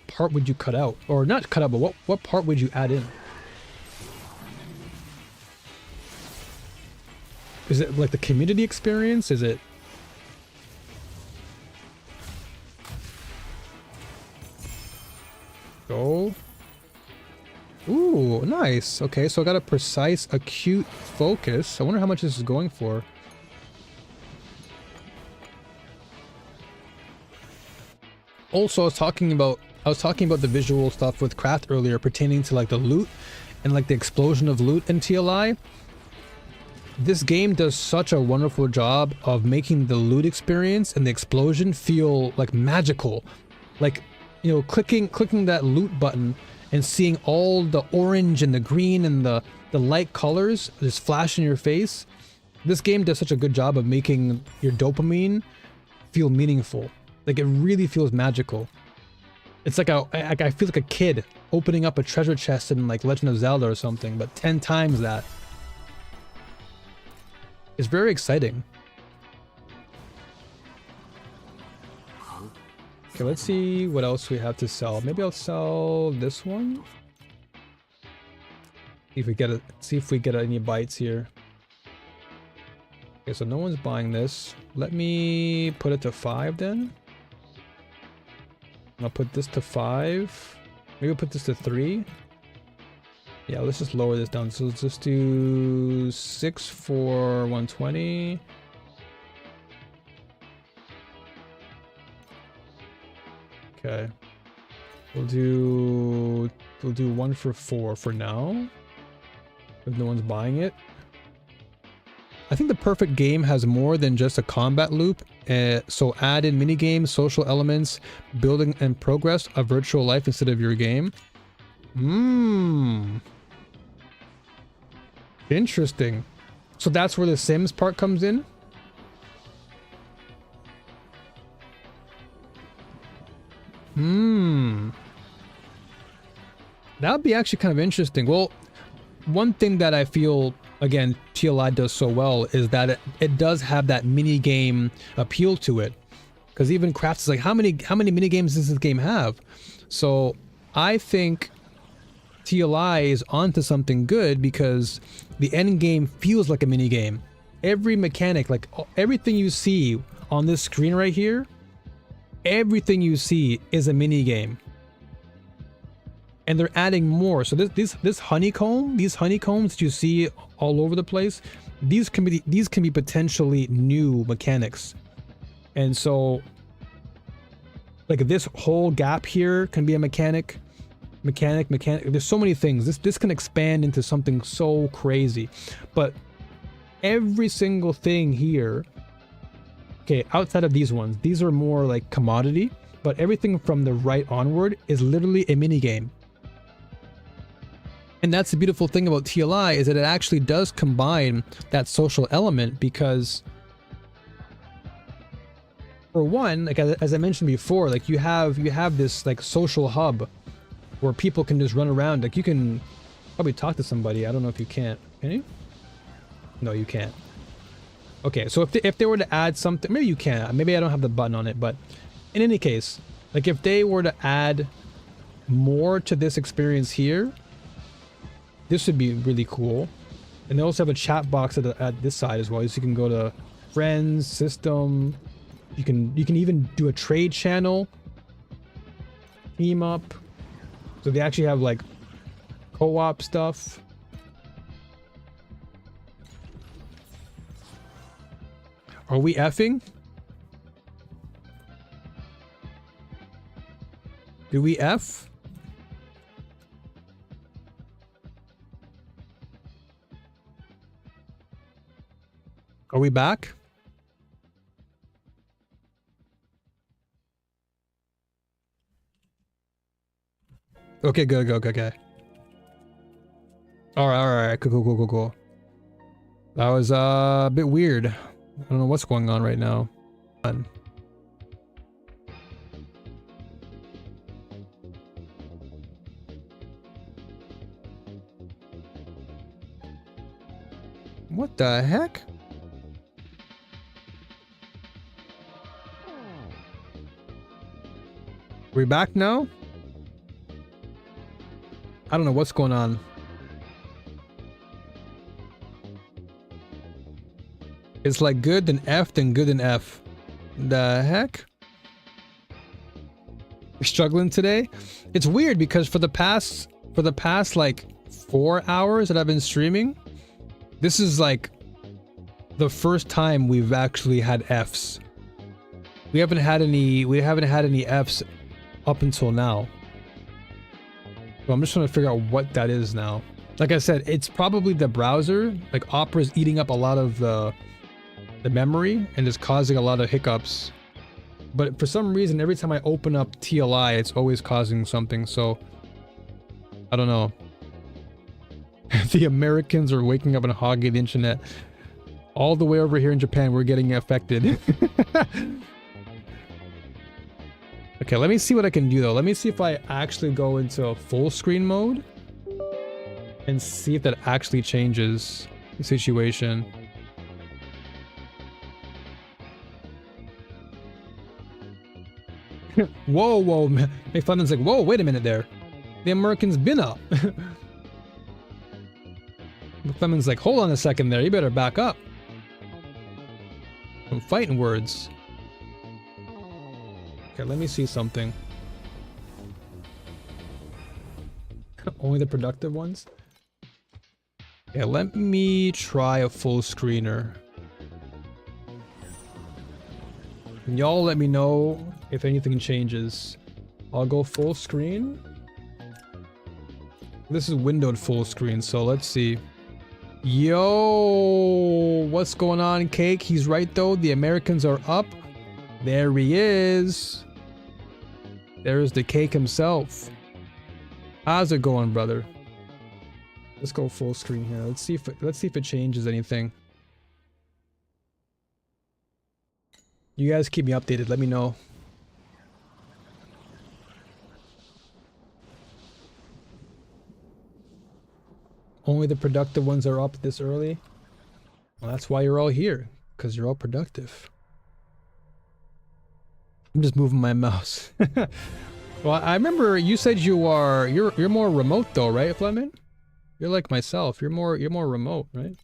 part would you cut out, or not cut out, but what part would you add in? Is it like the community experience? Is it? Go. Ooh, nice. Okay, so I got a precise, acute focus. I wonder how much this is going for. Also, I was talking about the visual stuff with Craft earlier, pertaining to like the loot and like the explosion of loot in TLI. This game does such a wonderful job of making the loot experience and the explosion feel like magical. Like, you know, clicking that loot button and seeing all the orange and the green and the light colors just flash in your face. This game does such a good job of making your dopamine feel meaningful. Like, it really feels magical. It's like I feel like a kid opening up a treasure chest in like Legend of Zelda or something, but 10 times that. It's very exciting. Okay, let's see what else we have to sell. Maybe I'll sell this one. See if we get any bites here. Okay, so no one's buying this. Let me put it to 5 then. I'll put this to 5. Maybe we'll put this to 3. Yeah, let's just lower this down. So let's just do 6 for 120. Okay. We'll do 1 for 4 for now. If no one's buying it. I think the perfect game has more than just a combat loop. So add in minigames, social elements, building and progress, a virtual life instead of your game. Interesting. So that's where the Sims part comes in? That would be actually kind of interesting. Well, one thing that I feel, again, TLI does so well is that it does have that mini game appeal to it. Because even Crafts is like, how many mini games does this game have? So I think TLI is onto something good because the end game feels like a mini game. Every mechanic, like everything you see on this screen right here, everything you see is a mini game. And they're adding more. So this honeycomb, these honeycombs that you see all over the place, these can be potentially new mechanics. And so like this whole gap here can be a mechanic. There's so many things. This can expand into something so crazy. But every single thing here, okay, outside of these ones, these are more like commodity, but everything from the right onward is literally a mini game. And that's the beautiful thing about TLI is that it actually does combine that social element because for one, like as I mentioned before, like you have this like social hub where people can just run around. Like you can probably talk to somebody. I don't know if you can't. Can you? No, you can't. Okay, so if they were to add something, maybe you can. Maybe I don't have the button on it, but in any case, like if they were to add more to this experience here, this would be really cool. And they also have a chat box at this side as well, so you can go to friends, system. You can even do a trade channel, team up. So they actually have like co-op stuff. Are we effing? Do we F? Are we back? Okay, good, okay. Alright, cool. That was a bit weird. I don't know what's going on right now. What the heck? We back now? I don't know what's going on. It's like good then F then good then F. The heck? We're struggling today? It's weird because for the past like 4 hours that I've been streaming, this is like the first time we've actually had Fs. We haven't had any Fs up until now. So I'm just trying to figure out what that is now. Like I said, it's probably the browser. Like Opera's eating up a lot of the memory and is causing a lot of hiccups. But for some reason, every time I open up TLI, it's always causing something. So I don't know. The Americans are waking up and hogging the internet. All the way over here in Japan, we're getting affected. Okay, let me see what I can do though. Let me see if I actually go into full screen mode and see if that actually changes the situation. Whoa, man. McFlannan's like, whoa, wait a minute there. The Americans been up. McFlannan's like, hold on a second there. You better back up. Some fighting words. Okay, let me see something. Only the productive ones? Yeah, let me try a full screener. Y'all let me know if anything changes. I'll go full screen. This is windowed full screen, so let's see. Yo, what's going on, Cake? He's right though. The Americans are up. There he is. There's the Cake himself. How's it going, brother? Let's go full screen here. Let's see if it changes anything. You guys keep me updated. Let me know. Only the productive ones are up this early. Well, that's why you're all here, because you're all productive. I'm just moving my mouse. Well, I remember you said you're more remote though, right, Fleming? You're like myself. You're more remote, right?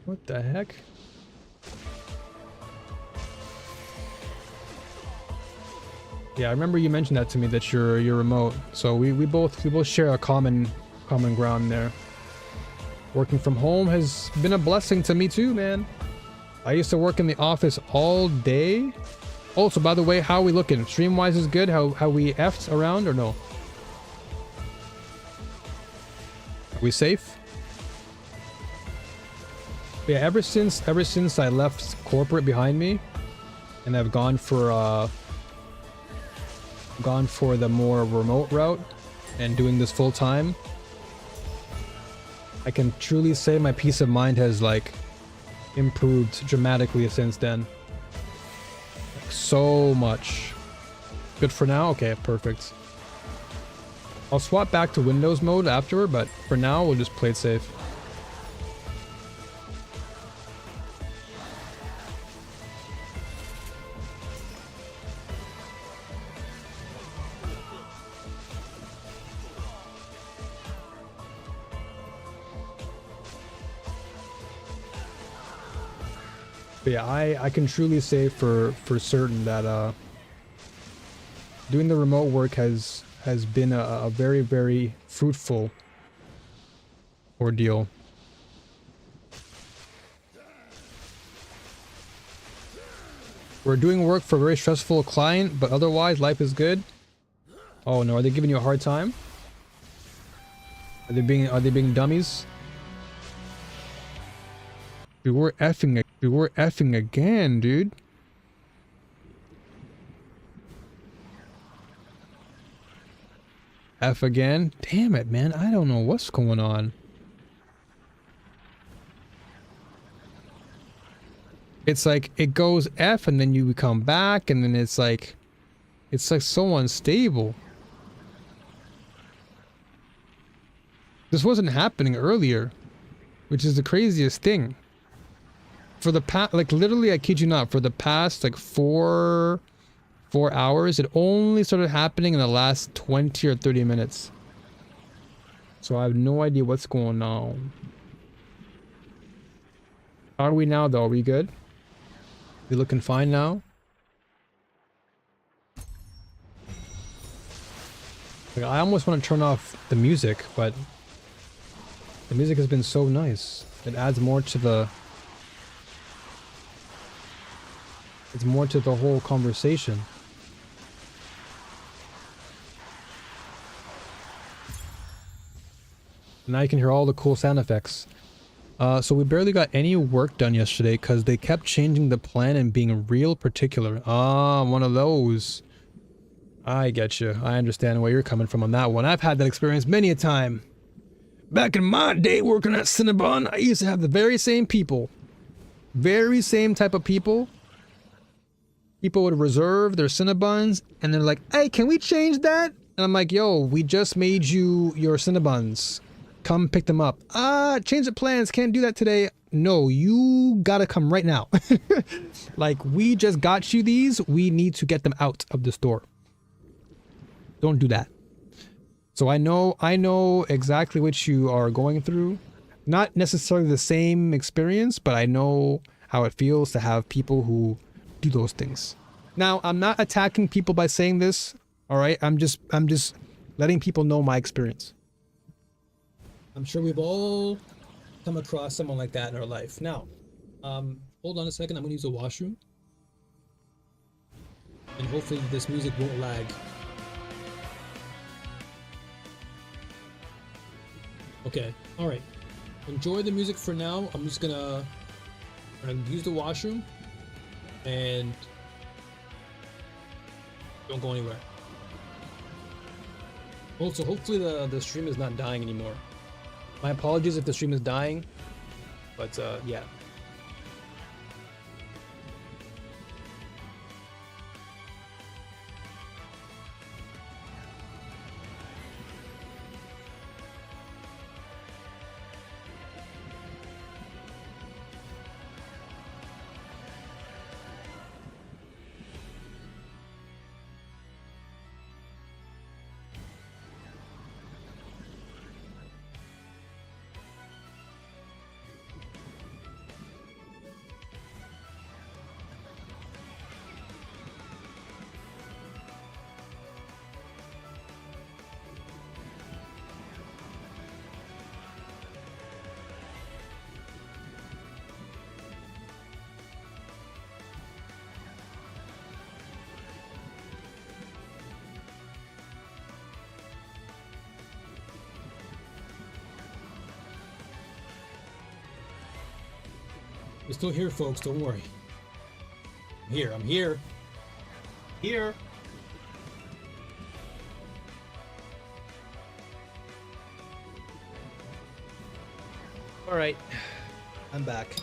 What the heck? Yeah, I remember you mentioned that to me, that you're remote. So we both share a common ground there. Working from home has been a blessing to me too, man. I used to work in the office all day. Also, by the way, how are we looking? Stream-wise is good? How we effed around or no? Are we safe? Yeah, ever since I left corporate behind me and I've gone for the more remote route and doing this full time, I can truly say my peace of mind has like improved dramatically since then. Like, so much. Good for now? Okay, perfect. I'll swap back to Windows mode afterward, but for now we'll just play it safe. But yeah, I can truly say for certain that doing the remote work has been a very, very fruitful ordeal. We're doing work for a very stressful client, but otherwise life is good. Oh no, are they giving you a hard time? Are they being dummies? We were effing again, dude. F again? Damn it, man. I don't know what's going on. It's like it goes F and then you come back and then it's like so unstable. This wasn't happening earlier, which is the craziest thing. For the past, like literally, I kid you not, for the past like four hours, it only started happening in the last 20 or 30 minutes. So I have no idea what's going on. How are we now though? Are we good? We looking fine now? Like, I almost want to turn off the music, but the music has been so nice. It adds more to the... It's more to the whole conversation. Now you can hear all the cool sound effects. So we barely got any work done yesterday because they kept changing the plan and being real particular. Ah, one of those. I get you. I understand where you're coming from on that one. I've had that experience many a time. Back in my day working at Cinnabon, I used to have the very same people. Very same type of people. People would reserve their Cinnabons and they're like, hey, can we change that? And I'm like, yo, we just made you your Cinnabons. Come pick them up. Change the plans. Can't do that today. No, you gotta come right now. Like, we just got you these. We need to get them out of the store. Don't do that. So I know exactly what you are going through. Not necessarily the same experience, but I know how it feels to have people who do those things. Now, I'm not attacking people by saying this, all right? I'm just letting people know my experience. I'm sure we've all come across someone like that in our life. Now, hold on a second. I'm gonna use the washroom. And hopefully this music won't lag. Okay, all right. Enjoy the music for now. I'm gonna use the washroom and don't go anywhere. Also, hopefully the stream is not dying anymore. My apologies if the stream is dying, but yeah. We're still here, folks. Don't worry. I'm here. I'm here. Here. All right. I'm back.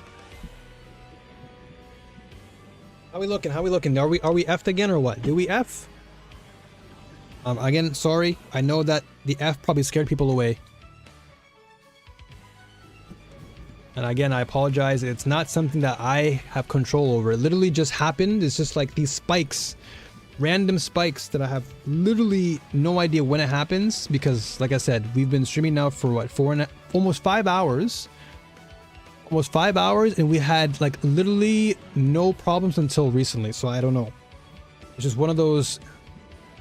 How we looking? How we looking? Are we F'd again or what? Did we F? Again, sorry. I know that the F probably scared people away. And again, I apologize. It's not something that I have control over. It literally just happened. It's just like these spikes, random spikes that I have literally no idea when it happens, because like I said, we've been streaming now for what, almost 5 hours. Almost 5 hours, and we had like literally no problems until recently. So I don't know. It's just one of those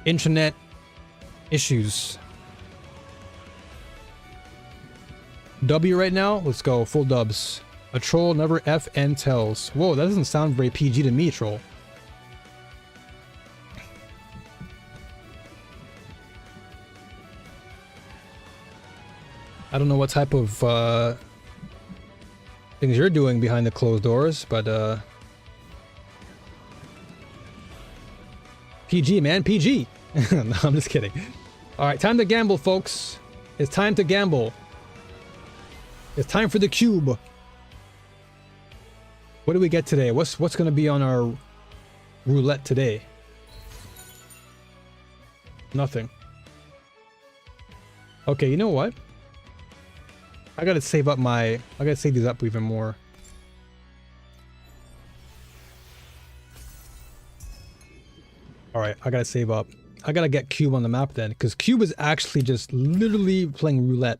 internet issues. W right now? Let's go. Full dubs. A troll never F and tells. Whoa, that doesn't sound very PG to me, troll. I don't know what type of things you're doing behind the closed doors, but PG, man, PG. No, I'm just kidding. All right, time to gamble, folks. It's time to gamble. It's time for the cube. What do we get today? What's going to be on our roulette today? Nothing. Okay, you know what? I gotta save up I gotta save these up even more. All right, I gotta save up. I gotta get Cube on the map then, because Cube is actually just literally playing roulette.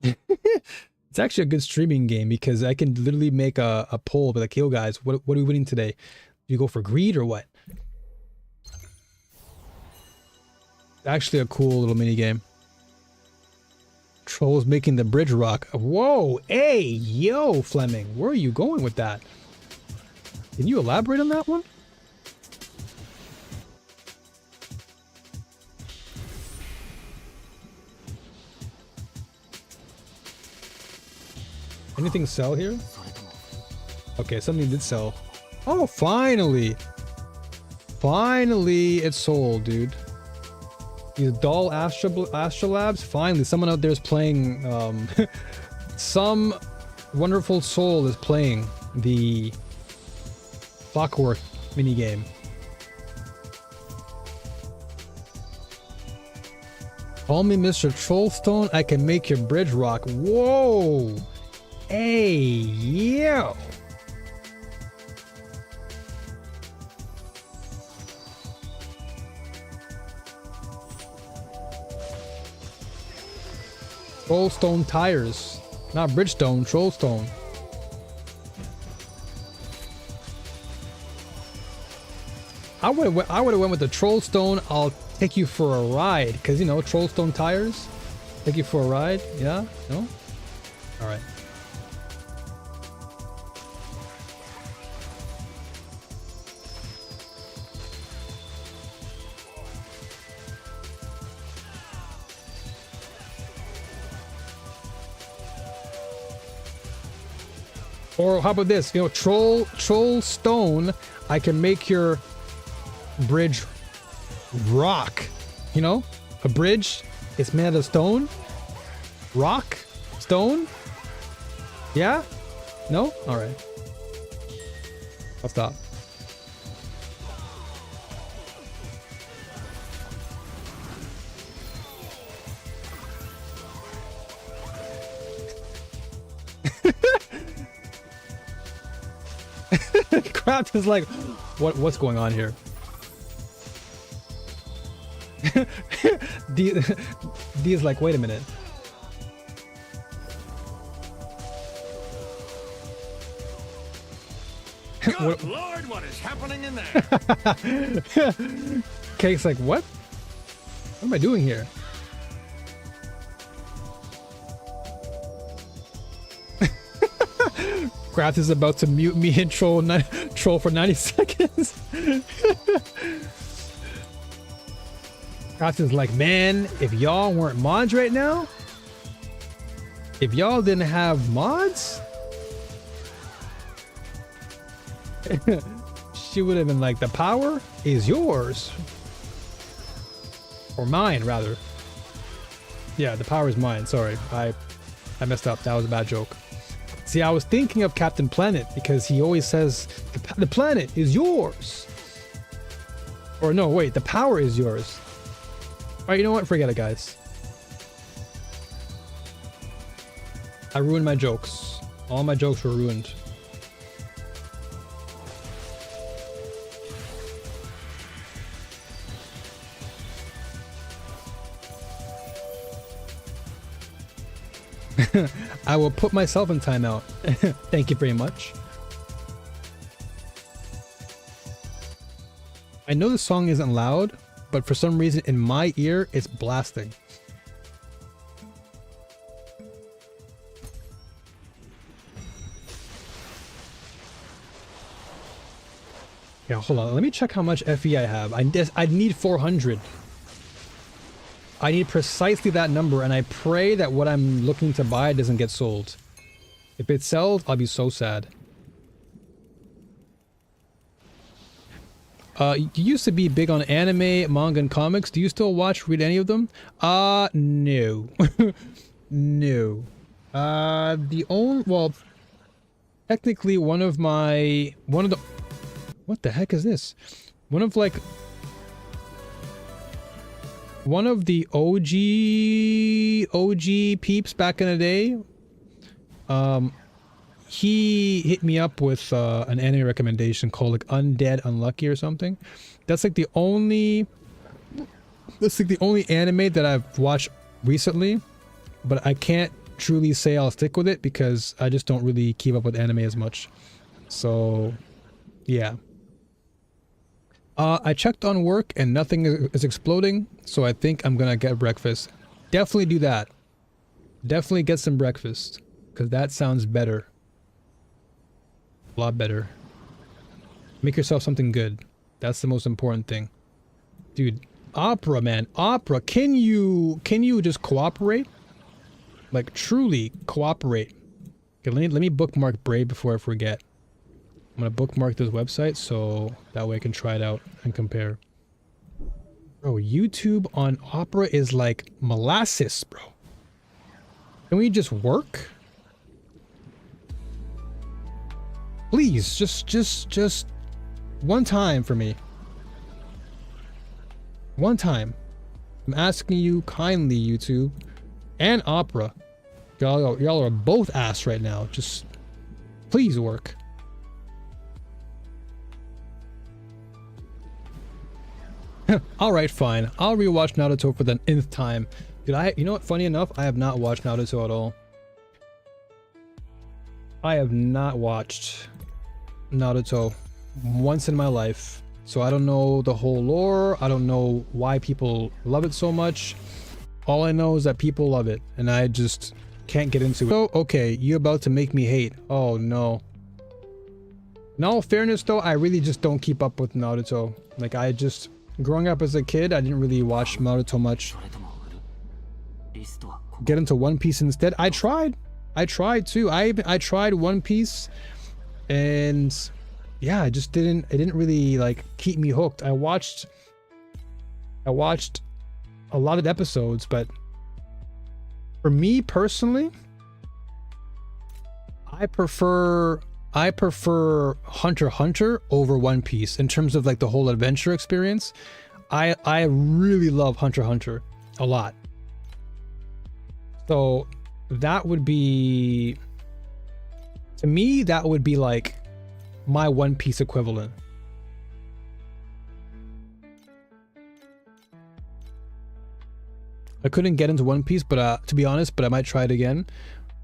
It's actually a good streaming game because I can literally make a poll, be like, yo guys, what are we winning today? Do you go for greed or what? Actually a cool little mini game. Trolls making the bridge rock. Whoa, hey, yo, Fleming, where are you going with that? Can you elaborate on that one? Anything sell here? Okay, something did sell. Oh, finally! Finally, it sold, dude. These dull astrolabs. Finally, someone out there is playing. Some wonderful soul is playing the clockwork minigame. Call me Mr. Trollstone. I can make your bridge rock. Whoa! Hey, yo! Trollstone tires, not Bridgestone, Trollstone. I would have went with the Trollstone. I'll take you for a ride, because you know Trollstone tires. Take you for a ride, yeah? No? All right. Or how about this? You know, troll stone. I can make your bridge rock. You know, a bridge. It's made of stone. Rock, stone. Yeah. No. All right. I'll stop. Craft is like, what's going on here? D is like, wait a minute. Good Lord, what is happening in there? Cake's like, what? What am I doing here? Craft is about to mute me and troll for 90 seconds. Craft is like, man, if y'all weren't mods right now, if y'all didn't have mods, She would have been like, the power is yours. Or mine, rather. Yeah, the power is mine. Sorry, I messed up. That was a bad joke. See, I was thinking of Captain Planet because he always says, the planet is yours. Or no, wait, the power is yours. All right, you know what? Forget it, guys. I ruined my jokes. All my jokes were ruined. I will put myself in timeout. Thank you very much. I know the song isn't loud, but for some reason in my ear, it's blasting. Yeah, hold on. Let me check how much FE I have. I need 400. I need precisely that number, and I pray that what I'm looking to buy doesn't get sold. If it sells, I'll be so sad. You used to be big on anime, manga, and comics. Do you still read any of them? No. No. Well, technically what the heck is this? One of the OG peeps back in the day, he hit me up with an anime recommendation called like Undead Unlucky or something. That's like the only anime that I've watched recently, but I can't truly say I'll stick with it because I just don't really keep up with anime as much. So yeah. I checked on work and nothing is exploding, so I think I'm gonna get breakfast. Definitely do that. Definitely get some breakfast, because that sounds better. A lot better. Make yourself something good. That's the most important thing. Dude, Opera, man. Opera, can you just cooperate? Like, truly cooperate. Okay, let me bookmark Brave before I forget. I'm gonna bookmark this website so that way I can try it out and compare. Bro, YouTube on Opera is like molasses, bro. Can we just work? Please, just one time for me. One time. I'm asking you kindly, YouTube and Opera. Y'all are both ass right now. Just please work. Alright, fine. I'll rewatch Naruto for the nth time. Dude, you know what? Funny enough, I have not watched Naruto at all. I have not watched Naruto once in my life. So I don't know the whole lore. I don't know why people love it so much. All I know is that people love it, and I just can't get into it. So, okay, you about to make me hate. Oh, no. In all fairness, though, I really just don't keep up with Naruto. Like, growing up as a kid, I didn't really watch Naruto much. Get into One Piece instead. I tried too. I tried One Piece, and yeah, it didn't really like keep me hooked. I watched a lot of episodes, but for me personally, I prefer Hunter x Hunter over One Piece in terms of like the whole adventure experience. I really love Hunter x Hunter a lot. So that would be, to me, that would be like my One Piece equivalent. I couldn't get into One Piece, but to be honest, I might try it again.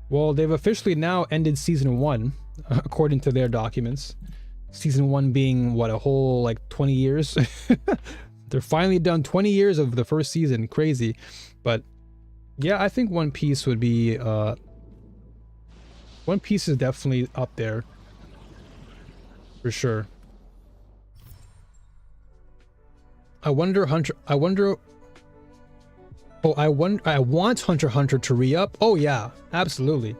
Well, they've officially now ended season 1, according to their documents. Season 1 being, what, a whole, like, 20 years? They're finally done 20 years of the first season. Crazy. But, yeah, I think One Piece would be, One Piece is definitely up there. For sure. I want Hunter x Hunter to re-up. Oh yeah, absolutely.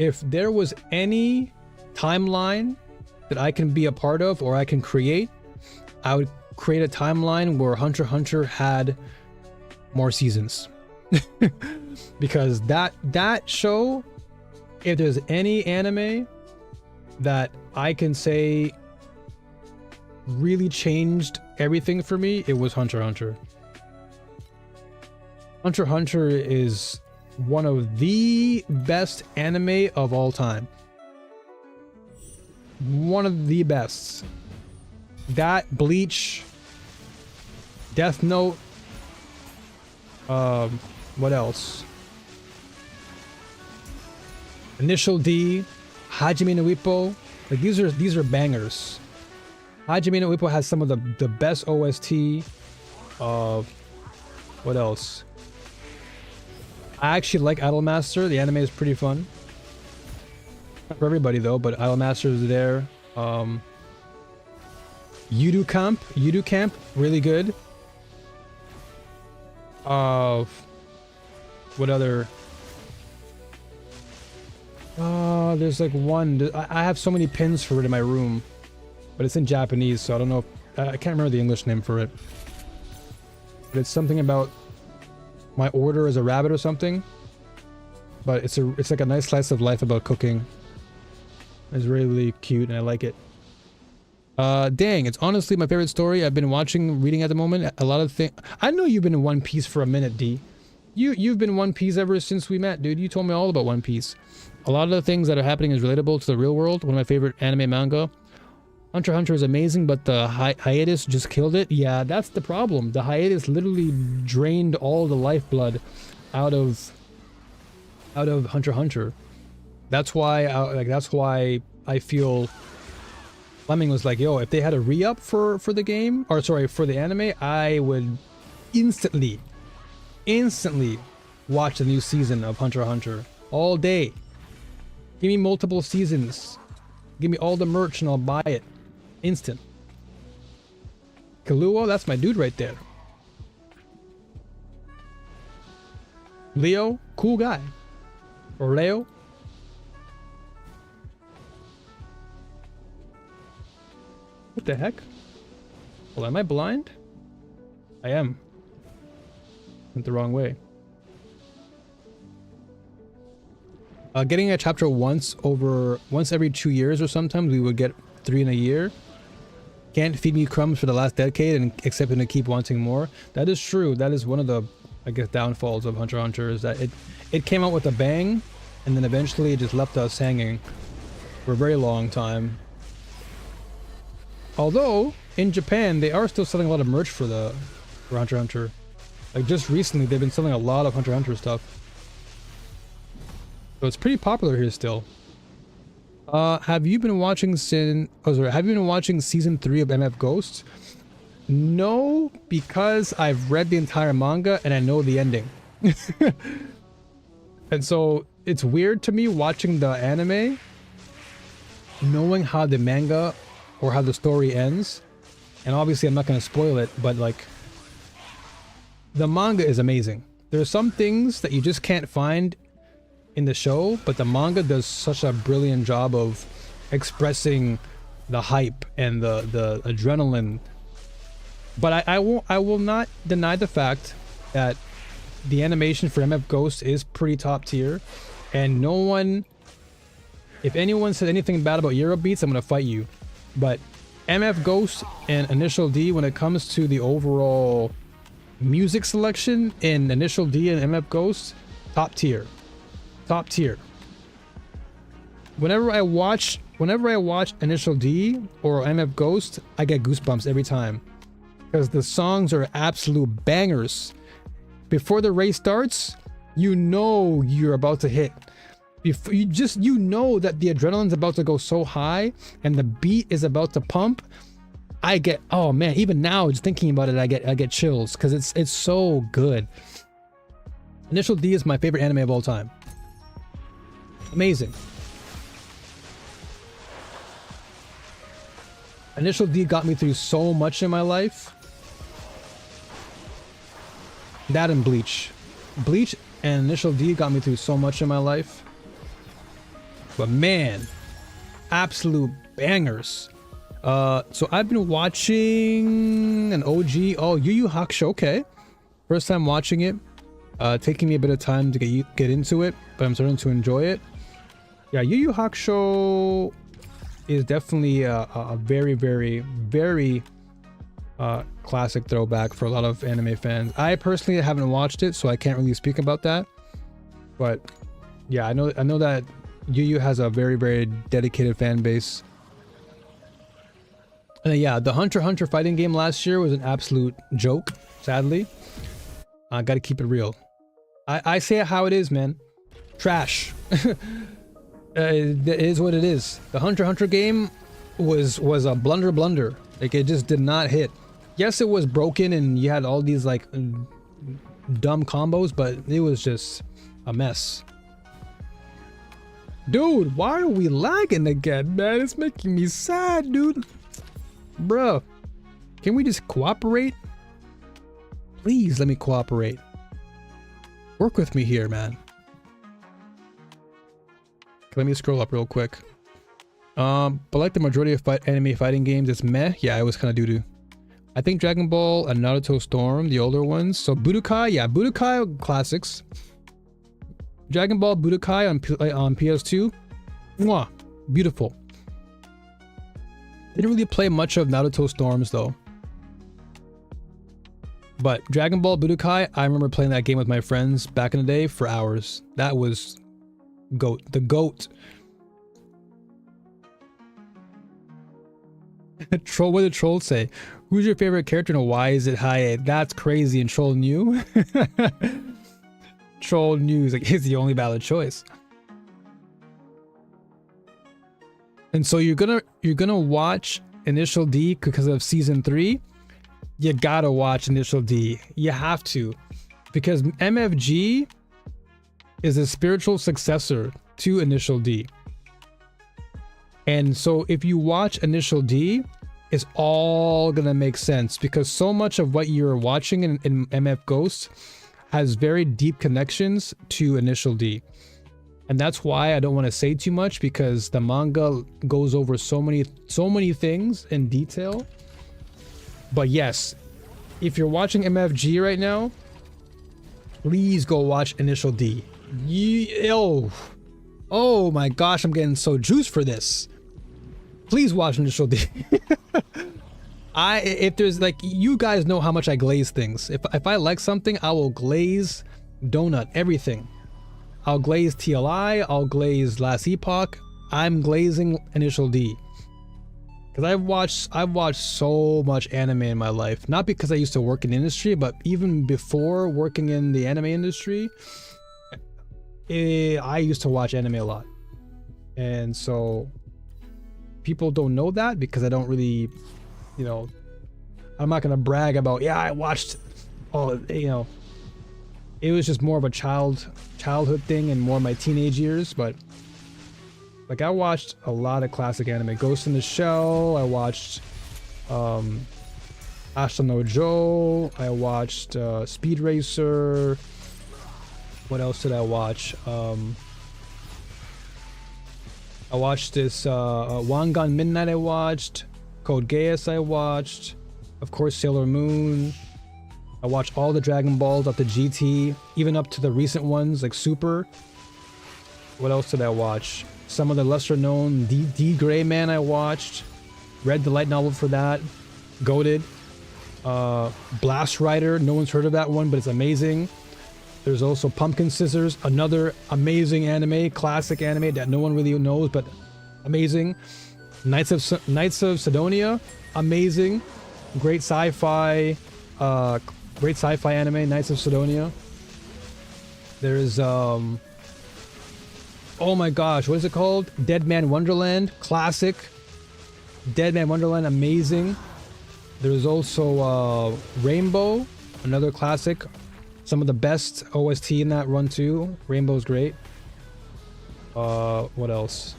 If there was any timeline that I can be a part of or I can create, I would create a timeline where Hunter x Hunter had more seasons. Because that show, if there's any anime that I can say really changed everything for me, it was Hunter x Hunter. Hunter x Hunter is one of the best anime of all time. One of the best. That, Bleach, Death Note, what else? Initial D, Hajime no Ippo. Like these are bangers. Hajime no Ippo has some of the best OST. What else? I actually like Idolmaster. The anime is pretty fun. Not for everybody though, but Idolmaster is there. Yudu Camp, really good. What other? There's like one. I have so many pins for it in my room, but it's in Japanese, so I don't know if, I can't remember the English name for it. But it's something about my order as a rabbit or something. But it's like a nice slice of life about cooking. It's really cute and I like it. Dang, it's honestly my favorite story. I've been reading at the moment. A lot of things. I know you've been in One Piece for a minute, D. You've been in One Piece ever since we met, dude. You told me all about One Piece. A lot of the things that are happening is relatable to the real world. One of my favorite anime manga. Hunter x Hunter is amazing, but the hiatus just killed it. Yeah, that's the problem. The hiatus literally drained all the lifeblood out of Hunter x Hunter. That's why I feel Fleming was like, yo, if they had a re-up for the game, or sorry, for the anime, I would instantly watch the new season of Hunter x Hunter all day. Give me multiple seasons. Give me all the merch and I'll buy it. Instant. Kaluo, that's my dude right there. Leo, cool guy. Or Leo. What the heck? Well, am I blind? I am. Went the wrong way. Getting a chapter once every 2 years, or sometimes we would get 3 in a year. Can't feed me crumbs for the last decade and expecting to keep wanting more. That is true. That is one of the, I guess, downfalls of Hunter x Hunter, is that it came out with a bang and then eventually it just left us hanging for a very long time. Although in Japan they are still selling a lot of merch for Hunter x Hunter. Like just recently they've been selling a lot of Hunter x Hunter stuff. So it's pretty popular here still. Have you been watching season 3 of MF Ghost? No, because I've read the entire manga and I know the ending. And so it's weird to me watching the anime, knowing how the manga or how the story ends. And obviously I'm not going to spoil it, but like the manga is amazing. There are some things that you just can't find in the show, but the manga does such a brilliant job of expressing the hype and the adrenaline. But I will not deny the fact that the animation for MF Ghost is pretty top tier, and no one, if anyone said anything bad about Eurobeats, I'm gonna fight you. But MF Ghost and Initial D, when it comes to the overall music selection in Initial D and MF Ghost, top tier. Top tier. Whenever I watch Initial D or MF Ghost, I get goosebumps every time, because the songs are absolute bangers. Before the race starts, you know you're about to hit. You know that the adrenaline's about to go so high and the beat is about to pump. I get, oh man, even now just thinking about it, I get chills because it's so good. Initial D is my favorite anime of all time. Amazing. Initial D got me through so much in my life. That and Bleach. Bleach and Initial D got me through so much in my life. But man, absolute bangers. So I've been watching an OG. Oh, Yu Yu Hakusho. Okay, first time watching it. Taking me a bit of time to get into it, but I'm starting to enjoy it. Yeah, Yu Yu Hakusho is definitely a very, very, very classic throwback for a lot of anime fans. I personally haven't watched it, so I can't really speak about that. But yeah, I know that Yu Yu has a very, very dedicated fan base. And yeah, the Hunter x Hunter fighting game last year was an absolute joke, sadly. I gotta keep it real. I say it how it is, man. Trash. It is what it is. The Hunter x Hunter game was a blunder. Like, it just did not hit. Yes, it was broken and you had all these like dumb combos, but it was just a mess. Dude, why are we lagging again, man? It's making me sad, dude. Bruh, can we just cooperate? Please let me cooperate. Work with me here, man. Let me scroll up real quick. But like the majority of anime fighting games, it's meh. Yeah, it was kind of doo-doo. I think Dragon Ball and Naruto Storm, the older ones. So Budokai, yeah, Budokai classics. Dragon Ball Budokai on PS2. Mwah, beautiful. Didn't really play much of Naruto Storms though. But Dragon Ball Budokai, I remember playing that game with my friends back in the day for hours. That was the GOAT. Troll, what did Troll say? Who's your favorite character and why is it high? That's crazy. And Troll knew. Troll News, like, is the only valid choice. And so you're gonna watch Initial D because of season 3. You gotta watch Initial D. You have to, because MFG is a spiritual successor to Initial D. And so if you watch Initial D, it's all gonna make sense, because so much of what you're watching in MF Ghost has very deep connections to Initial D. And that's why I don't want to say too much, because the manga goes over so many things in detail. But yes, if you're watching MFG right now, please go watch Initial D. Oh my gosh, I'm getting so juiced for this. Please watch Initial D. If there's like, you guys know how much I glaze things. If I like something, I will glaze donut everything. I'll glaze TLI, I'll glaze Last Epoch. I'm glazing Initial D. Because I've watched so much anime in my life. Not because I used to work in the industry, but even before working in the anime industry, I used to watch anime a lot. And so people don't know that, because I don't really, you know, I'm not gonna brag about, yeah, I watched, you know, it was just more of a childhood thing and more my teenage years. But like, I watched a lot of classic anime. Ghost in the Shell, I watched Ashita no Joe, I watched Speed Racer. What else did I watch? I watched this Wangan Midnight, I watched Code Geass, I watched, of course, Sailor Moon. I watched all the Dragon Balls up to GT, even up to the recent ones like Super. What else did I watch? Some of the lesser known D Gray Man I watched. Read the light novel for that. Goated. Blast Rider, no one's heard of that one, but it's amazing. There's also Pumpkin Scissors, another amazing anime, classic anime that no one really knows, but amazing. Knights of Sidonia, amazing. Great sci-fi anime, Knights of Sidonia. There's oh my gosh, what is it called? Dead Man Wonderland, classic. Dead Man Wonderland, amazing. There's also Rainbow, another classic. Some of the best OST in that run too. Rainbow's great. What else?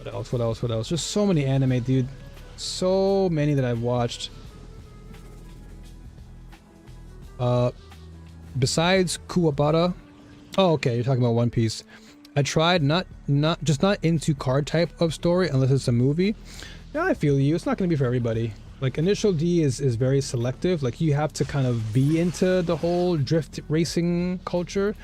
What else? Just so many anime, dude. So many that I've watched. Besides Kuwabara. Oh, okay, you're talking about One Piece. I tried not into card type of story unless it's a movie. Yeah, I feel you. It's not going to be for everybody. Like Initial D is very selective. Like you have to kind of be into the whole drift racing culture.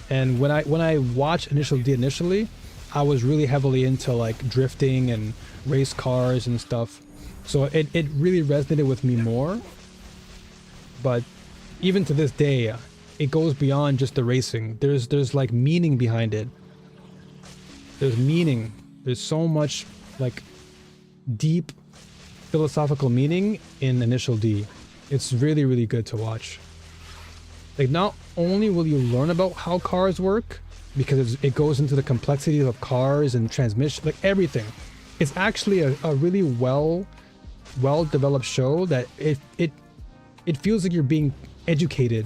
And when I watched Initial D initially, I was really heavily into like drifting and race cars and stuff. So it really resonated with me more. But even to this day, it goes beyond just the racing. There's like meaning behind it. There's meaning. There's so much like deep philosophical meaning in Initial D. It's really, really good to watch. Like not only will you learn about how cars work, because it goes into the complexities of cars and transmission, like everything. It's actually a really well developed show that it feels like you're being educated,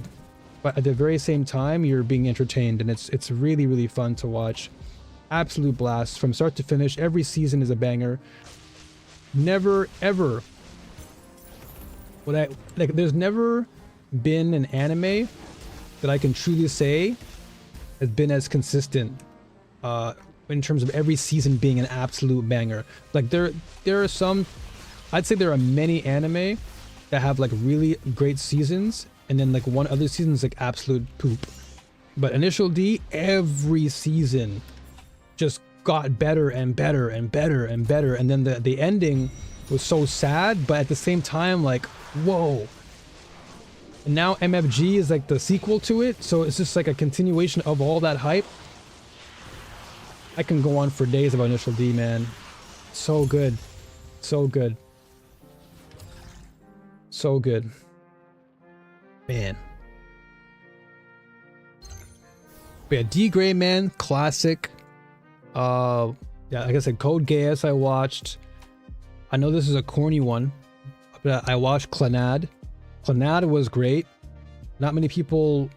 but at the very same time you're being entertained, and it's really, really fun to watch. Absolute blast from start to finish. Every season is a banger. Never ever there's never been an anime that I can truly say has been as consistent in terms of every season being an absolute banger. Like there are some, I'd say there are many anime that have like really great seasons, and then like one other season is like absolute poop. But Initial D, every season just got better and better and better and better, and then the ending was so sad, but at the same time like whoa. And now MFG is like the sequel to it, so it's just like a continuation of all that hype. I can go on for days about Initial D, man. So good, so good, so good, man. But yeah, D Gray, man, classic. Yeah, like I said, Code Geass I watched. I know this is a corny one, but I watched Clannad. Clannad was great. Not many people...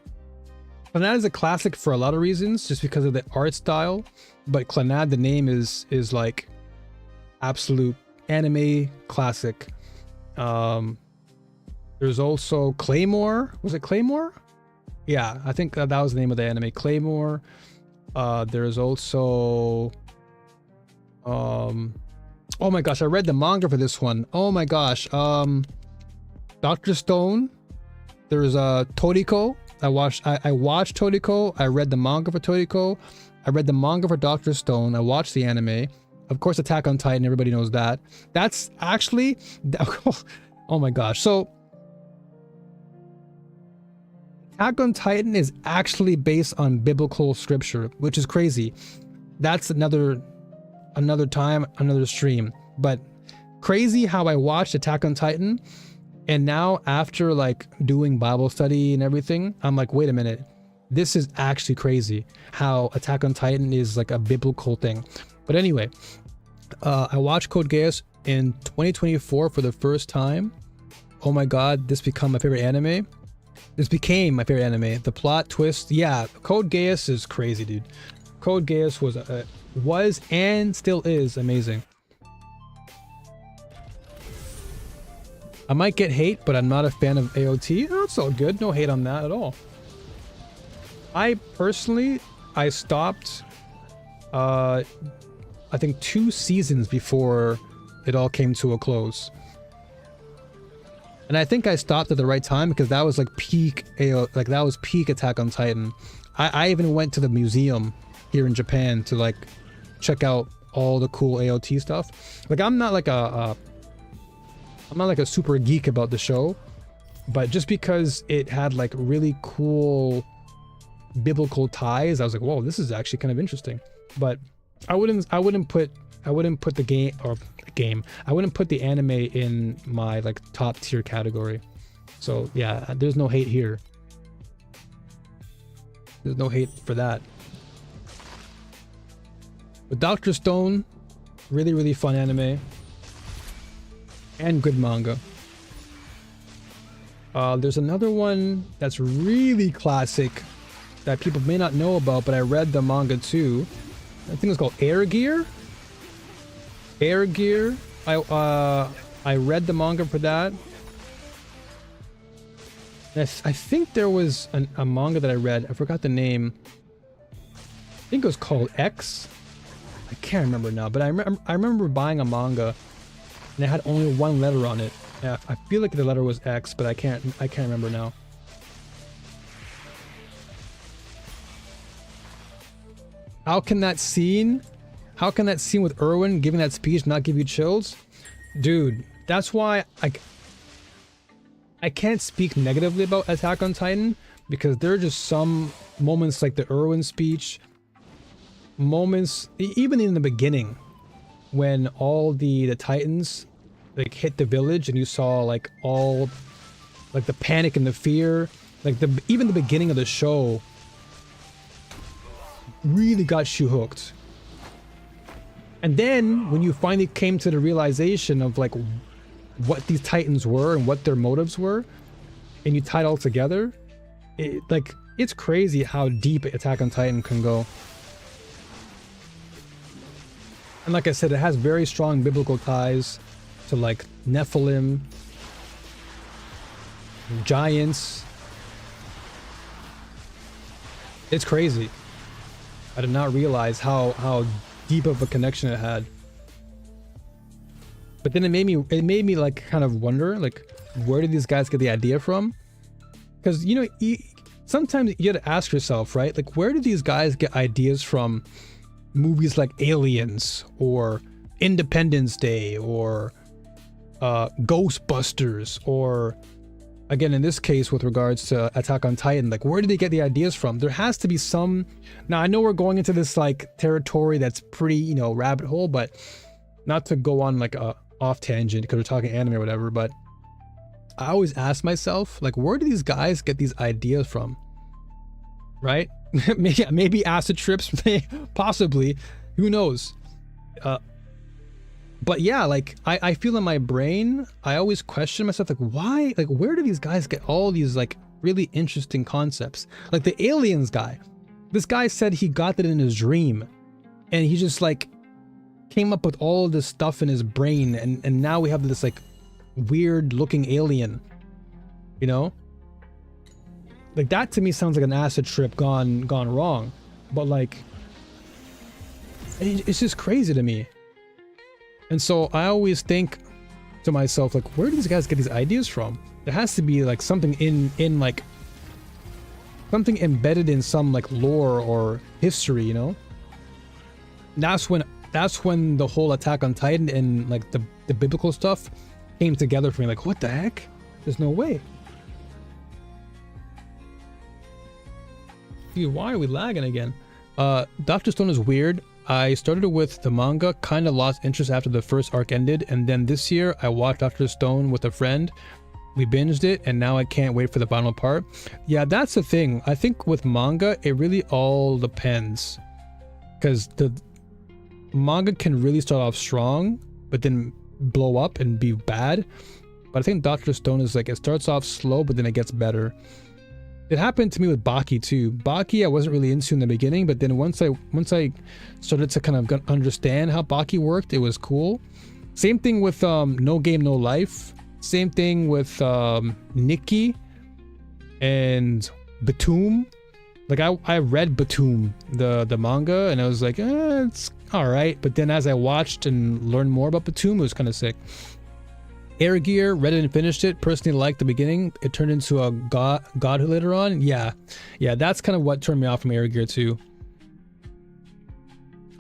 Clannad is a classic for a lot of reasons, just because of the art style. But Clannad, the name is like absolute anime classic. There's also Claymore. Was it Claymore? Yeah, I think that was the name of the anime, Claymore. There's also oh my gosh, I read the manga for this one. Oh my gosh, Dr. Stone. There's Toriko. I watched Toriko. I read the manga for Toriko. I read the manga for Dr. Stone. I watched the anime. Of course, Attack on Titan, everybody knows that. That's actually oh my gosh. So Attack on Titan is actually based on biblical scripture, which is crazy. That's another time, another stream. But crazy how I watched Attack on Titan, and now after like doing Bible study and everything, I'm like, wait a minute, this is actually crazy how Attack on Titan is like a biblical thing. But anyway, I watched Code Geass in 2024 for the first time. Oh my god, this became my favorite anime. The plot twist, yeah, Code Geass is crazy, dude. Code Geass was and still is amazing. I might get hate, but I'm not a fan of AOT. Oh, it's all good. No hate on that at all. I personally, I stopped, I think 2 seasons before it all came to a close. And I think I stopped at the right time, because that was like peak that was peak Attack on Titan. I even went to the museum here in Japan to like check out all the cool AOT stuff. Like I'm not like a super geek about the show, but just because it had like really cool biblical ties, I was like, whoa, this is actually kind of interesting. But I wouldn't put the anime in my like top tier category. So yeah, there's no hate here. There's no hate for that. But Dr. Stone, really, really fun anime. And good manga. There's another one that's really classic that people may not know about, but I read the manga too. I think it's called Air Gear. Air Gear. I read the manga for that. I think there was a manga that I read. I forgot the name. think it was called X. I can't remember now, but I remember buying a manga and it had only one letter on it. Yeah, I feel like the letter was X, but I can't remember now. How can that scene with Erwin giving that speech not give you chills? Dude, that's why I can't speak negatively about Attack on Titan, because there are just some moments like the Erwin speech, moments even in the beginning when all the Titans like hit the village and you saw like all like the panic and the fear, like even the beginning of the show really got you hooked. And then when you finally came to the realization of like what these Titans were and what their motives were, and you tied it all together, it's crazy how deep Attack on Titan can go. And like I said, it has very strong biblical ties to like Nephilim, giants. It's crazy. I did not realize how deep of a connection it had. But then it made me like kind of wonder, like, where did these guys get the idea from? Because, you know, sometimes you have to ask yourself, right? Like, where do these guys get ideas from? Movies like Aliens or Independence Day or Ghostbusters, or again in this case with regards to Attack on Titan, like where did they get the ideas from? There has to be some. Now I know we're going into this like territory that's pretty, you know, rabbit hole, but not to go on like a off tangent because we're talking anime or whatever, but I always ask myself, like, where do these guys get these ideas from? Right? maybe acid trips, possibly, who knows? But yeah, like I feel in my brain, I always question myself, like, why, like, where do these guys get all these like really interesting concepts? Like the aliens guy, this guy said he got that in his dream, and he just like came up with all of this stuff in his brain, and now we have this like weird looking alien, you know? Like that to me sounds like an acid trip gone wrong. But like it's just crazy to me. And so I always think to myself, like, where do these guys get these ideas from? There has to be like something in like something embedded in some like lore or history, you know? That's when the whole Attack on Titan and like the biblical stuff came together for me. Like, what the heck? There's no way. Dude, why are we lagging again? Dr. Stone is weird. I started with the manga, kind of lost interest after the first arc ended, and then this year I watched Dr. Stone with a friend. We binged it, and now I can't wait for the final part. Yeah, that's the thing. I think with manga, it really all depends. Because the manga can really start off strong, but then blow up and be bad. But I think Dr. Stone is like, it starts off slow, but then it gets better. It happened to me with Baki too. Baki I wasn't really into in the beginning, but then once I started to kind of understand how Baki worked, it was cool. Same thing with No Game No Life. Same thing with Nikki and Batum. Like I read Batum, the manga, and I was like, it's alright. But then as I watched and learned more about Batum, it was kind of sick. Air Gear, read it and finished it. Personally liked the beginning. It turned into a godhood later on. Yeah, that's kind of what turned me off from Air Gear too.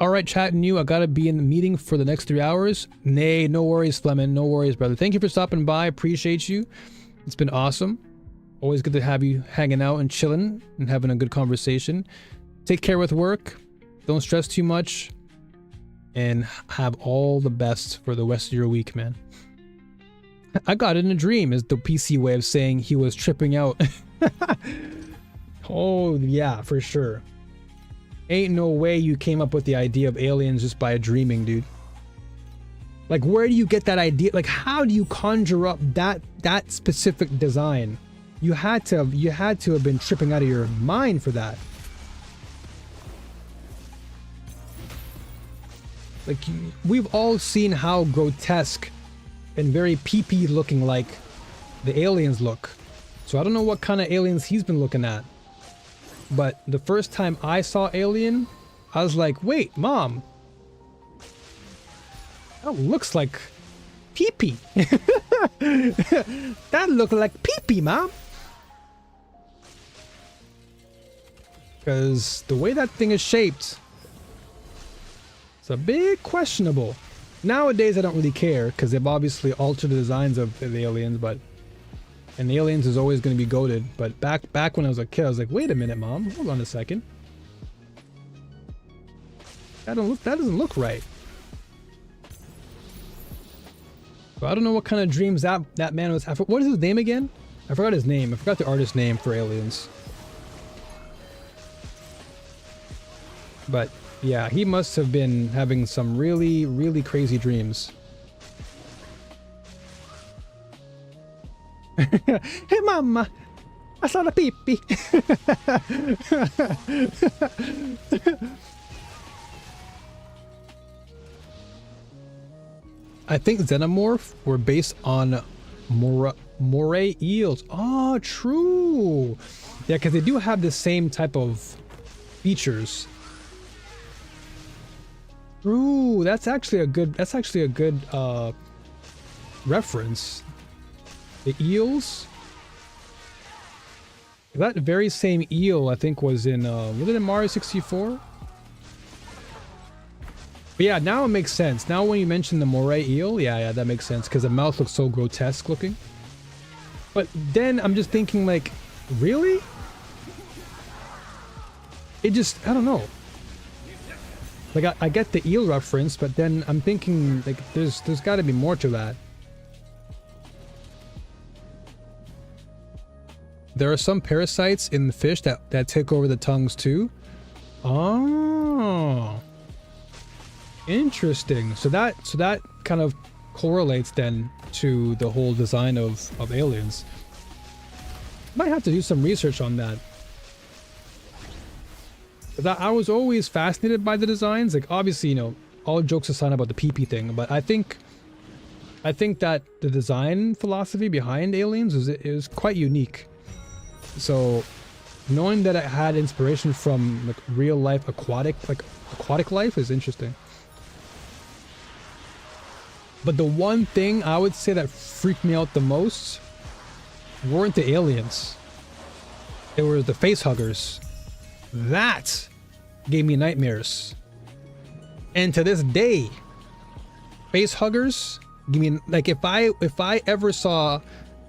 Alright, chatting you. I gotta be in the meeting for the next 3 hours. Nay, no worries, Fleming. No worries, brother. Thank you for stopping by. Appreciate you. It's been awesome. Always good to have you hanging out and chilling and having a good conversation. Take care with work. Don't stress too much. And have all the best for the rest of your week, man. I got it in a dream is the PC way of saying he was tripping out. Oh yeah, for sure. Ain't no way you came up with the idea of aliens just by dreaming, dude. Like, where do you get that idea? Like, how do you conjure up that specific design? You had to have been tripping out of your mind for that. Like, we've all seen how grotesque and very pee-pee looking like the aliens look. So I don't know what kind of aliens he's been looking at. But the first time I saw Alien, I was like, wait, Mom. That looks like pee-pee. That looked like pee-pee, Mom. Because the way that thing is shaped, it's a bit questionable. Nowadays, I don't really care because they've obviously altered the designs of the aliens, and the aliens is always going to be goated. But back when I was a kid, I was like, wait a minute, Mom, hold on a second. That doesn't look right. So I don't know what kind of dreams that man was. What is his name again? I forgot his name. I forgot the artist's name for Aliens. But yeah, he must have been having some really, really crazy dreams. Hey, Mama, I saw the pee-pee. I think Xenomorph were based on moray eels. Oh, true. Yeah, because they do have the same type of features. True. That's actually a good reference. The eels. That very same eel, I think, was in was it in Mario 64? But yeah, now it makes sense. Now when you mention the moray eel, yeah, that makes sense because the mouth looks so grotesque looking. But then I'm just thinking, like, really? It just, I don't know. Like, I get the eel reference, but then I'm thinking, like, there's got to be more to that. There are some parasites in the fish that take over the tongues too. Oh, interesting. So that kind of correlates then to the whole design of aliens. Might have to do some research on that. I was always fascinated by the designs. Like, obviously, you know, all jokes aside about the pee-pee thing, but I think that the design philosophy behind aliens is quite unique. So knowing that it had inspiration from like real life aquatic life is interesting. But the one thing I would say that freaked me out the most weren't the aliens. It were the face huggers. That gave me nightmares. And to this day, face huggers give me, like, if I ever saw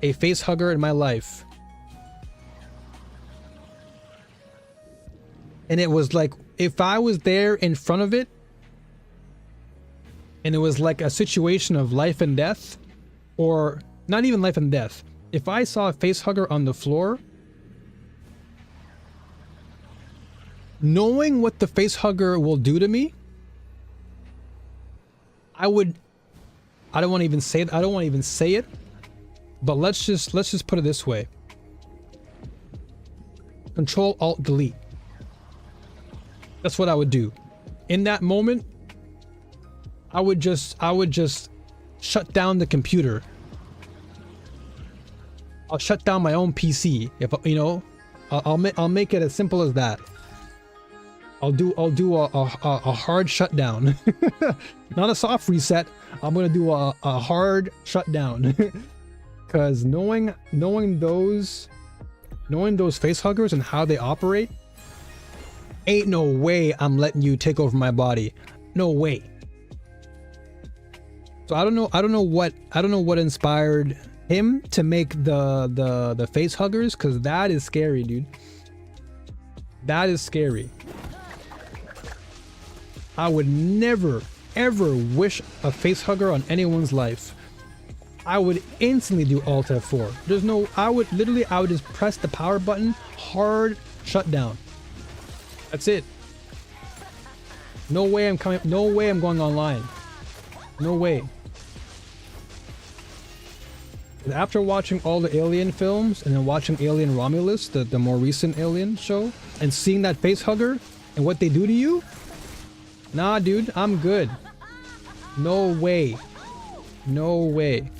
a face hugger in my life, and it was like, if I was there in front of it, and it was like a situation of life and death, or not even life and death, if I saw a face hugger on the floor, knowing what the face hugger will do to me, I don't want to even say it, but let's just put it this way. Control Alt Delete. That's what I would do. In that moment, I would just shut down the computer. I'll shut down my own PC. If you know, I'll make it as simple as that. I'll do a hard shutdown. Not a soft reset. I'm gonna do a hard shutdown. Cause knowing those face huggers and how they operate, ain't no way I'm letting you take over my body. No way. So I don't know what inspired him to make the face huggers, cause that is scary, dude. That is scary. I would never ever wish a face hugger on anyone's life. I would instantly do Alt F4. There's no, I would just press the power button, hard shutdown. That's it. No way I'm going online. No way. And after watching all the Alien films and then watching Alien Romulus, the more recent Alien show, and seeing that face hugger and what they do to you, nah, dude, I'm good. No way. No way.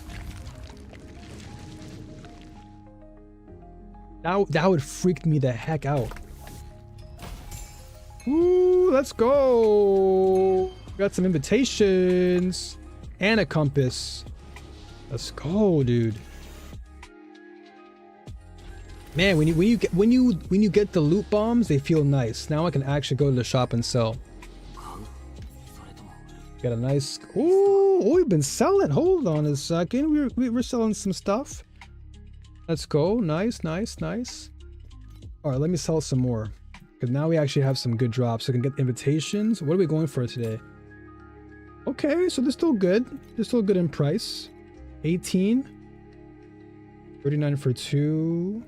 That would freak me the heck out. Ooh, Ooh, let's go. Got some invitations and a compass. Let's go, dude. Man, when you get the loot bombs, they feel nice. Now I can actually go to the shop and sell. Got a nice. Ooh, we've been selling. Hold on a second. We're selling some stuff. Let's go. Nice, nice, nice. All right, let me sell some more. Because now we actually have some good drops. So I can get invitations. What are we going for today? Okay, so they're still good. They're still good in price. 18. 39 for 2.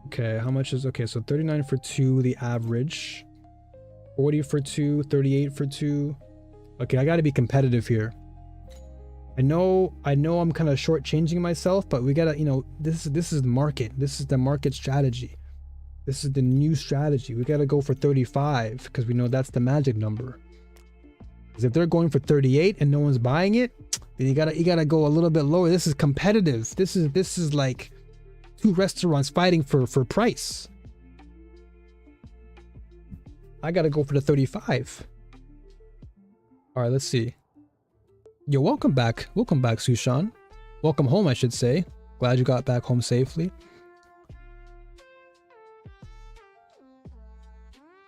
Okay, how much is... Okay, so 39 for 2, the average. 40 for 2, 38 for 2. Okay, I gotta be competitive here. I know I'm kind of shortchanging myself, but we gotta, you know, this is the market. This is the market strategy. This is the new strategy. We gotta go for 35 because we know that's the magic number. Because if they're going for 38 and no one's buying it, then you gotta go a little bit lower. This is competitive. This is like two restaurants fighting for price. I gotta go for the 35. All right, let's see. Yo, welcome back. Welcome back, Sushan. Welcome home, I should say. Glad you got back home safely.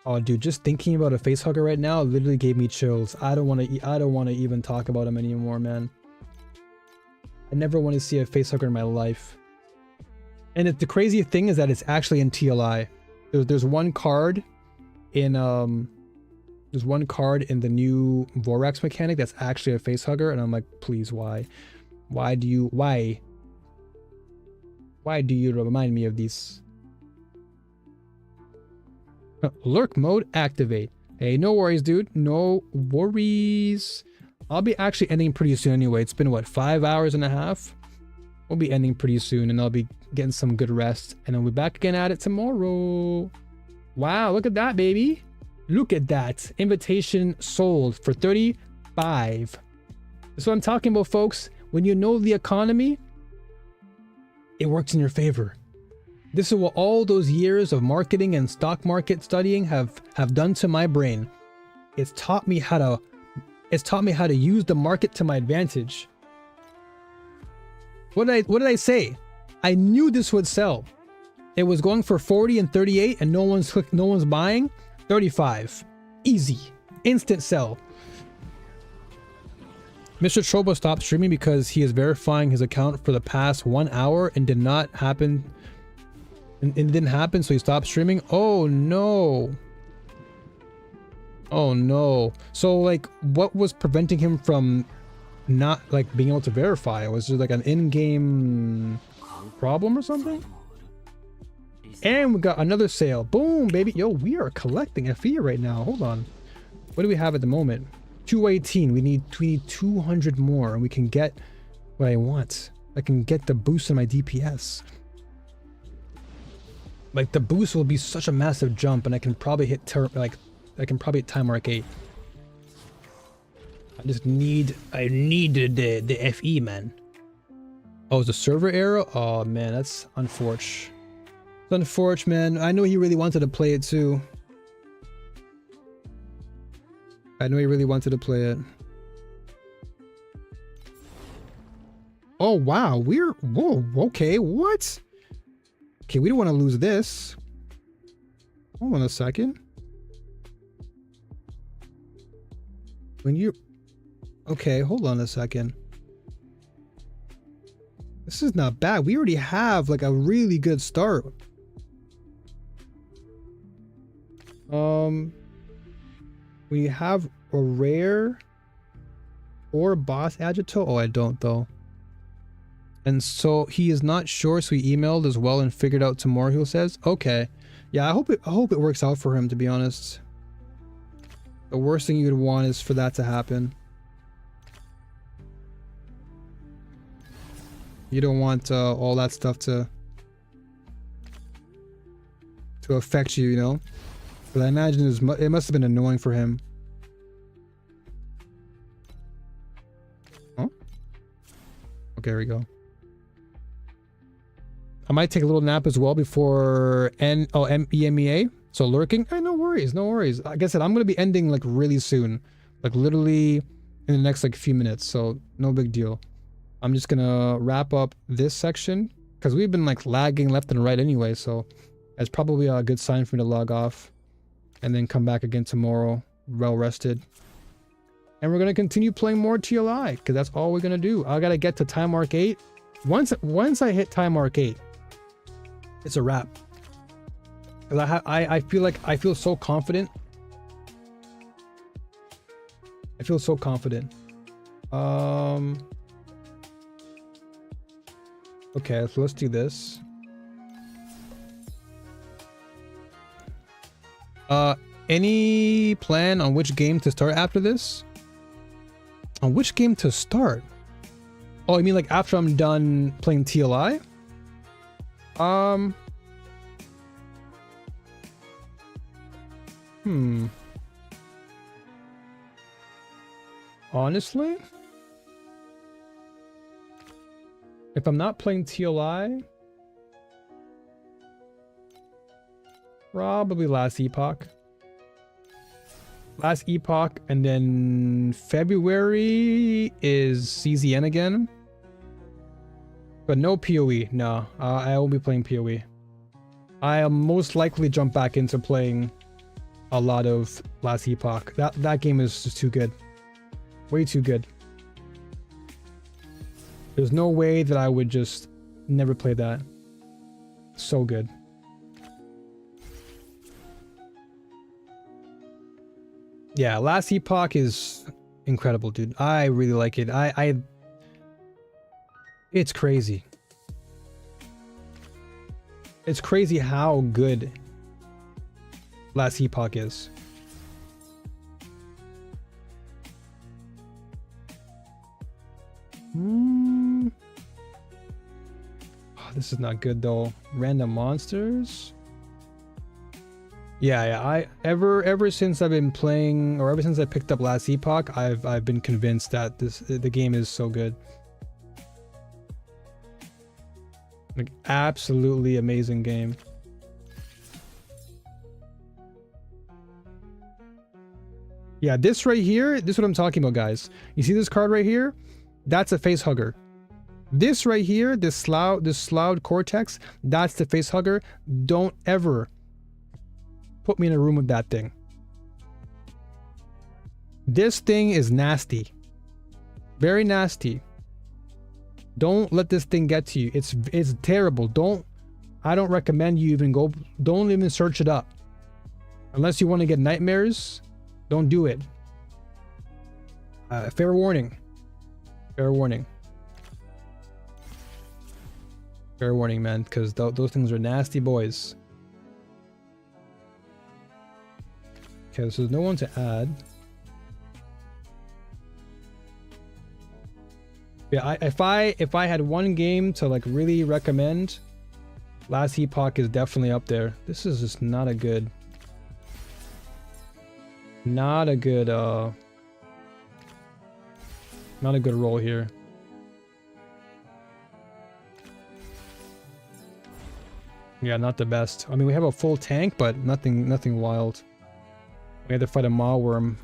Oh, dude, just thinking about a facehugger right now literally gave me chills. I don't want to even talk about him anymore, man. I never want to see a facehugger in my life. And the crazy thing is that it's actually in TLI. There's one card in there's one card in the new Vorax mechanic that's actually a facehugger, and I'm like, please, why do you remind me of these? Lurk mode activate. Hey, no worries, dude. No worries. I'll be actually ending pretty soon anyway. It's been what, 5 hours and a half? We'll be ending pretty soon, and I'll be getting some good rest, and I'll be back again at it tomorrow. Wow, look at that, baby. Look at that. Invitation sold for 35. That's what I'm talking about, folks. When you know the economy, it works in your favor. This is what all those years of marketing and stock market studying have done to my brain. It's taught me how to use the market to my advantage. What did I say? I knew this would sell. It was going for 40 and 38 and no one's buying. 35. Easy. Instant sell. Mr. Trobo stopped streaming because he is verifying his account for the past 1 hour and did not happen. And it didn't happen, so he stopped streaming. Oh no. Oh no. So like, what was preventing him from not like being able to verify? Was there like an in-game problem or something? And we got another sale. Boom, baby. Yo, we are collecting FE right now. Hold on. What do we have at the moment? 218. We need 200 more, and we can get what I want. I can get the boost in my DPS. Like, the boost will be such a massive jump, and I can probably hit time mark 8. I need the FE, man. Oh, it's a server error? Oh man, that's unfortunate. It's unfortunate, man. I know he really wanted to play it too. I know he really wanted to play it. Oh wow, whoa, okay, what? Okay, we don't want to lose this. Hold on a second. Okay, hold on a second. This is not bad. We already have like a really good start. We have a rare or boss agito. Oh, I don't though. And so he is not sure, so he emailed as well and figured out tomorrow, he says. Okay. Yeah, I hope it works out for him, to be honest. The worst thing you'd want is for that to happen. You don't want all that stuff to affect you, you know? But I imagine it must have been annoying for him. Oh? Okay, here we go. I might take a little nap as well before EMEA. So lurking, no worries, no worries. Like I said, I'm gonna be ending like really soon, like literally in the next like few minutes. So no big deal. I'm just gonna wrap up this section because we've been like lagging left and right anyway. So that's probably a good sign for me to log off and then come back again tomorrow, well rested. And we're gonna continue playing more TLI because that's all we're gonna do. I gotta get to time mark 8. Once I hit time mark 8, it's a wrap. Cause I feel like I feel so confident. I feel so confident. Okay, so let's do this. Any plan on which game to start after this? On which game to start? Oh, you mean like after I'm done playing TLI? Honestly, if I'm not playing TLI, probably Last Epoch. Last Epoch, and then February is CZN again. But no PoE, no. I won't be playing PoE. I'll most likely jump back into playing a lot of Last Epoch. That game is just too good. Way too good. There's no way that I would just never play that. So good. Yeah, Last Epoch is incredible, dude. I really like it. It's crazy. It's crazy how good Last Epoch is. Oh, this is not good though. Random monsters. Yeah. Ever since I've been playing, or ever since I picked up Last Epoch, I've been convinced that the game is so good. Like absolutely amazing game. Yeah, this right here, this is what I'm talking about, guys. You see this card right here? That's a face hugger. This right here, this Sloughed Cortex, that's the face hugger. Don't ever put me in a room with that thing. This thing is nasty. Very nasty. Don't let this thing get to you. It's terrible. I don't recommend you even don't even search it up. Unless you want to get nightmares, don't do it. Fair warning. Fair warning. Fair warning, man, because those things are nasty boys. Okay, so there's no one to add. Yeah, if I had one game to like really recommend, Last Epoch is definitely up there. This is just not a good roll here. Yeah, not the best. I mean, we have a full tank, but nothing wild. We had to fight a maw worm.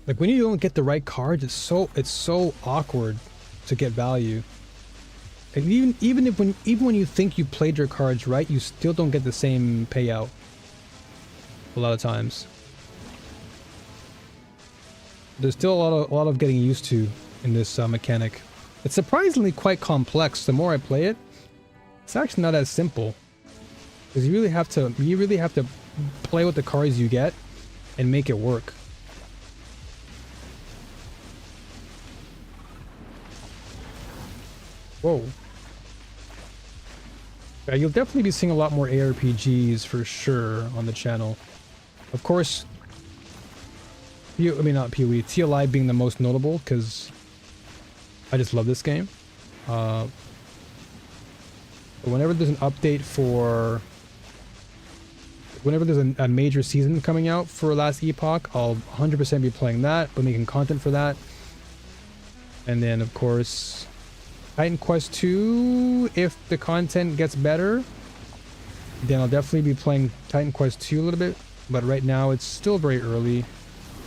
Like when you don't get the right cards, it's so awkward to get value. And even when you think you played your cards right, you still don't get the same payout. A lot of times. There's still a lot of getting used to in this mechanic. It's surprisingly quite complex. The more I play it, it's actually not as simple. Because you really have to play with the cards you get and make it work. Whoa. Yeah, you'll definitely be seeing a lot more ARPGs for sure on the channel. Of course, not PoE, TLI being the most notable because I just love this game. But whenever there's an update for... Whenever there's a major season coming out for Last Epoch, I'll 100% be playing that, but making content for that. And then, of course, Titan Quest 2, if the content gets better, Then I'll definitely be playing Titan Quest 2 a little bit, but right now it's still very early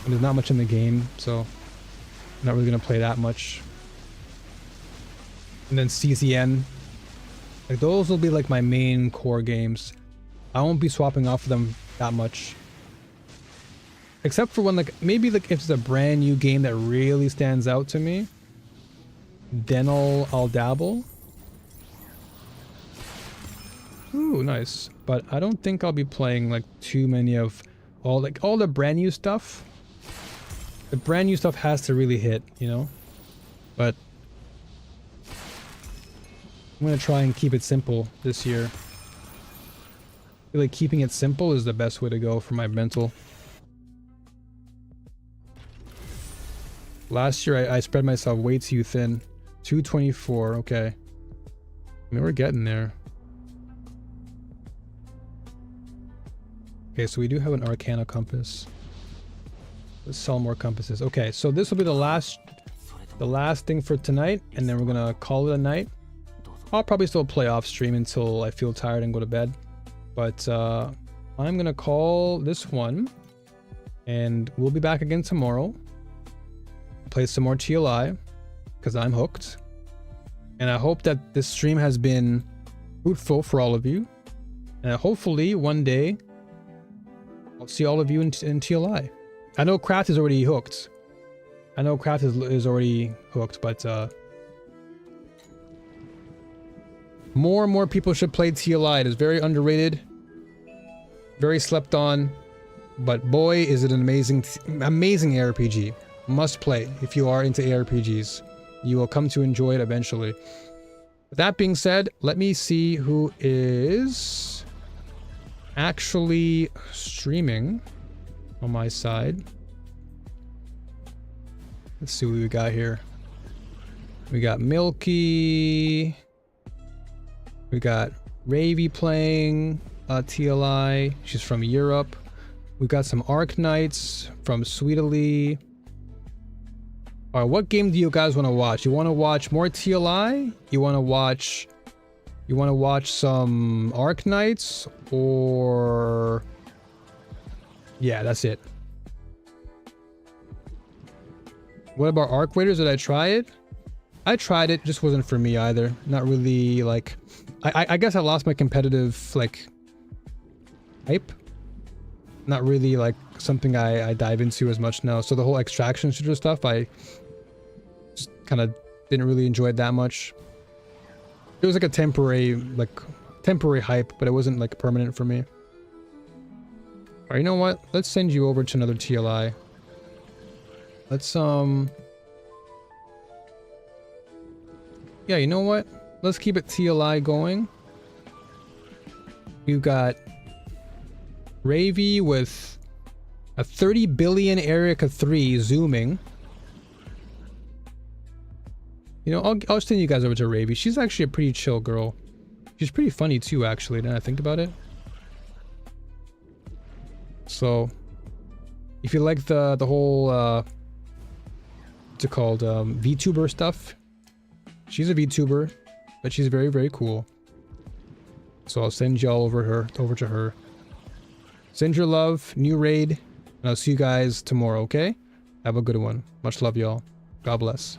and there's not much in the game, so I'm not really gonna play that much. And then CCN, like those will be like my main core games. I won't be swapping off of them that much, except for when like maybe like if it's a brand new game that really stands out to me, then I'll dabble. Ooh, nice. But I don't think I'll be playing like too many of all the brand new stuff. The brand new stuff has to really hit, you know? But I'm gonna try and keep it simple this year. I feel like keeping it simple is the best way to go for my mental. Last year I spread myself way too thin. 224, okay. I mean, we're getting there. Okay, so we do have an Arcana compass. Let's sell more compasses. Okay, so this will be the last thing for tonight, and then we're gonna call it a night. I'll probably still play off stream until I feel tired and go to bed. But I'm gonna call this one, and we'll be back again tomorrow. Play some more TLI, because I'm hooked. And I hope that this stream has been fruitful for all of you. And hopefully one day I'll see all of you in TLI. I know Kraft is already hooked. I know Kraft is already hooked, but more and more people should play TLI. It is very underrated, very slept on, but boy, is it an amazing ARPG. Must play if you are into ARPGs. You will come to enjoy it eventually. With that being said, let me see who is actually streaming on my side. Let's see what we got here. We got Milky. We got Ravy playing TLI. She's from Europe. We got some Arc Knights from Sweetly. All right, what game do you guys want to watch? You want to watch more TLI? You want to watch some Arc Knights? Or yeah, that's it. What about Arc Raiders? Did I try it? I tried it, just wasn't for me either. Not really like I guess I lost my competitive like hype. Not really like something I dive into as much now. So the whole extraction shooter stuff, I just kind of didn't really enjoy it that much. It was like a temporary hype, but it wasn't like permanent for me. All right, you know what? Let's send you over to another TLI. Let's yeah, you know what? Let's keep it TLI going. We've got Ravy with a 30 billion Erica 3 zooming. You know, I'll send you guys over to Ravy. She's actually a pretty chill girl. She's pretty funny too, actually, now I think about it. So, if you like the whole, what's it called, VTuber stuff, she's a VTuber, but she's very, very cool. So I'll send y'all over to her. Send your love, new raid, and I'll see you guys tomorrow, okay? Have a good one. Much love, y'all. God bless.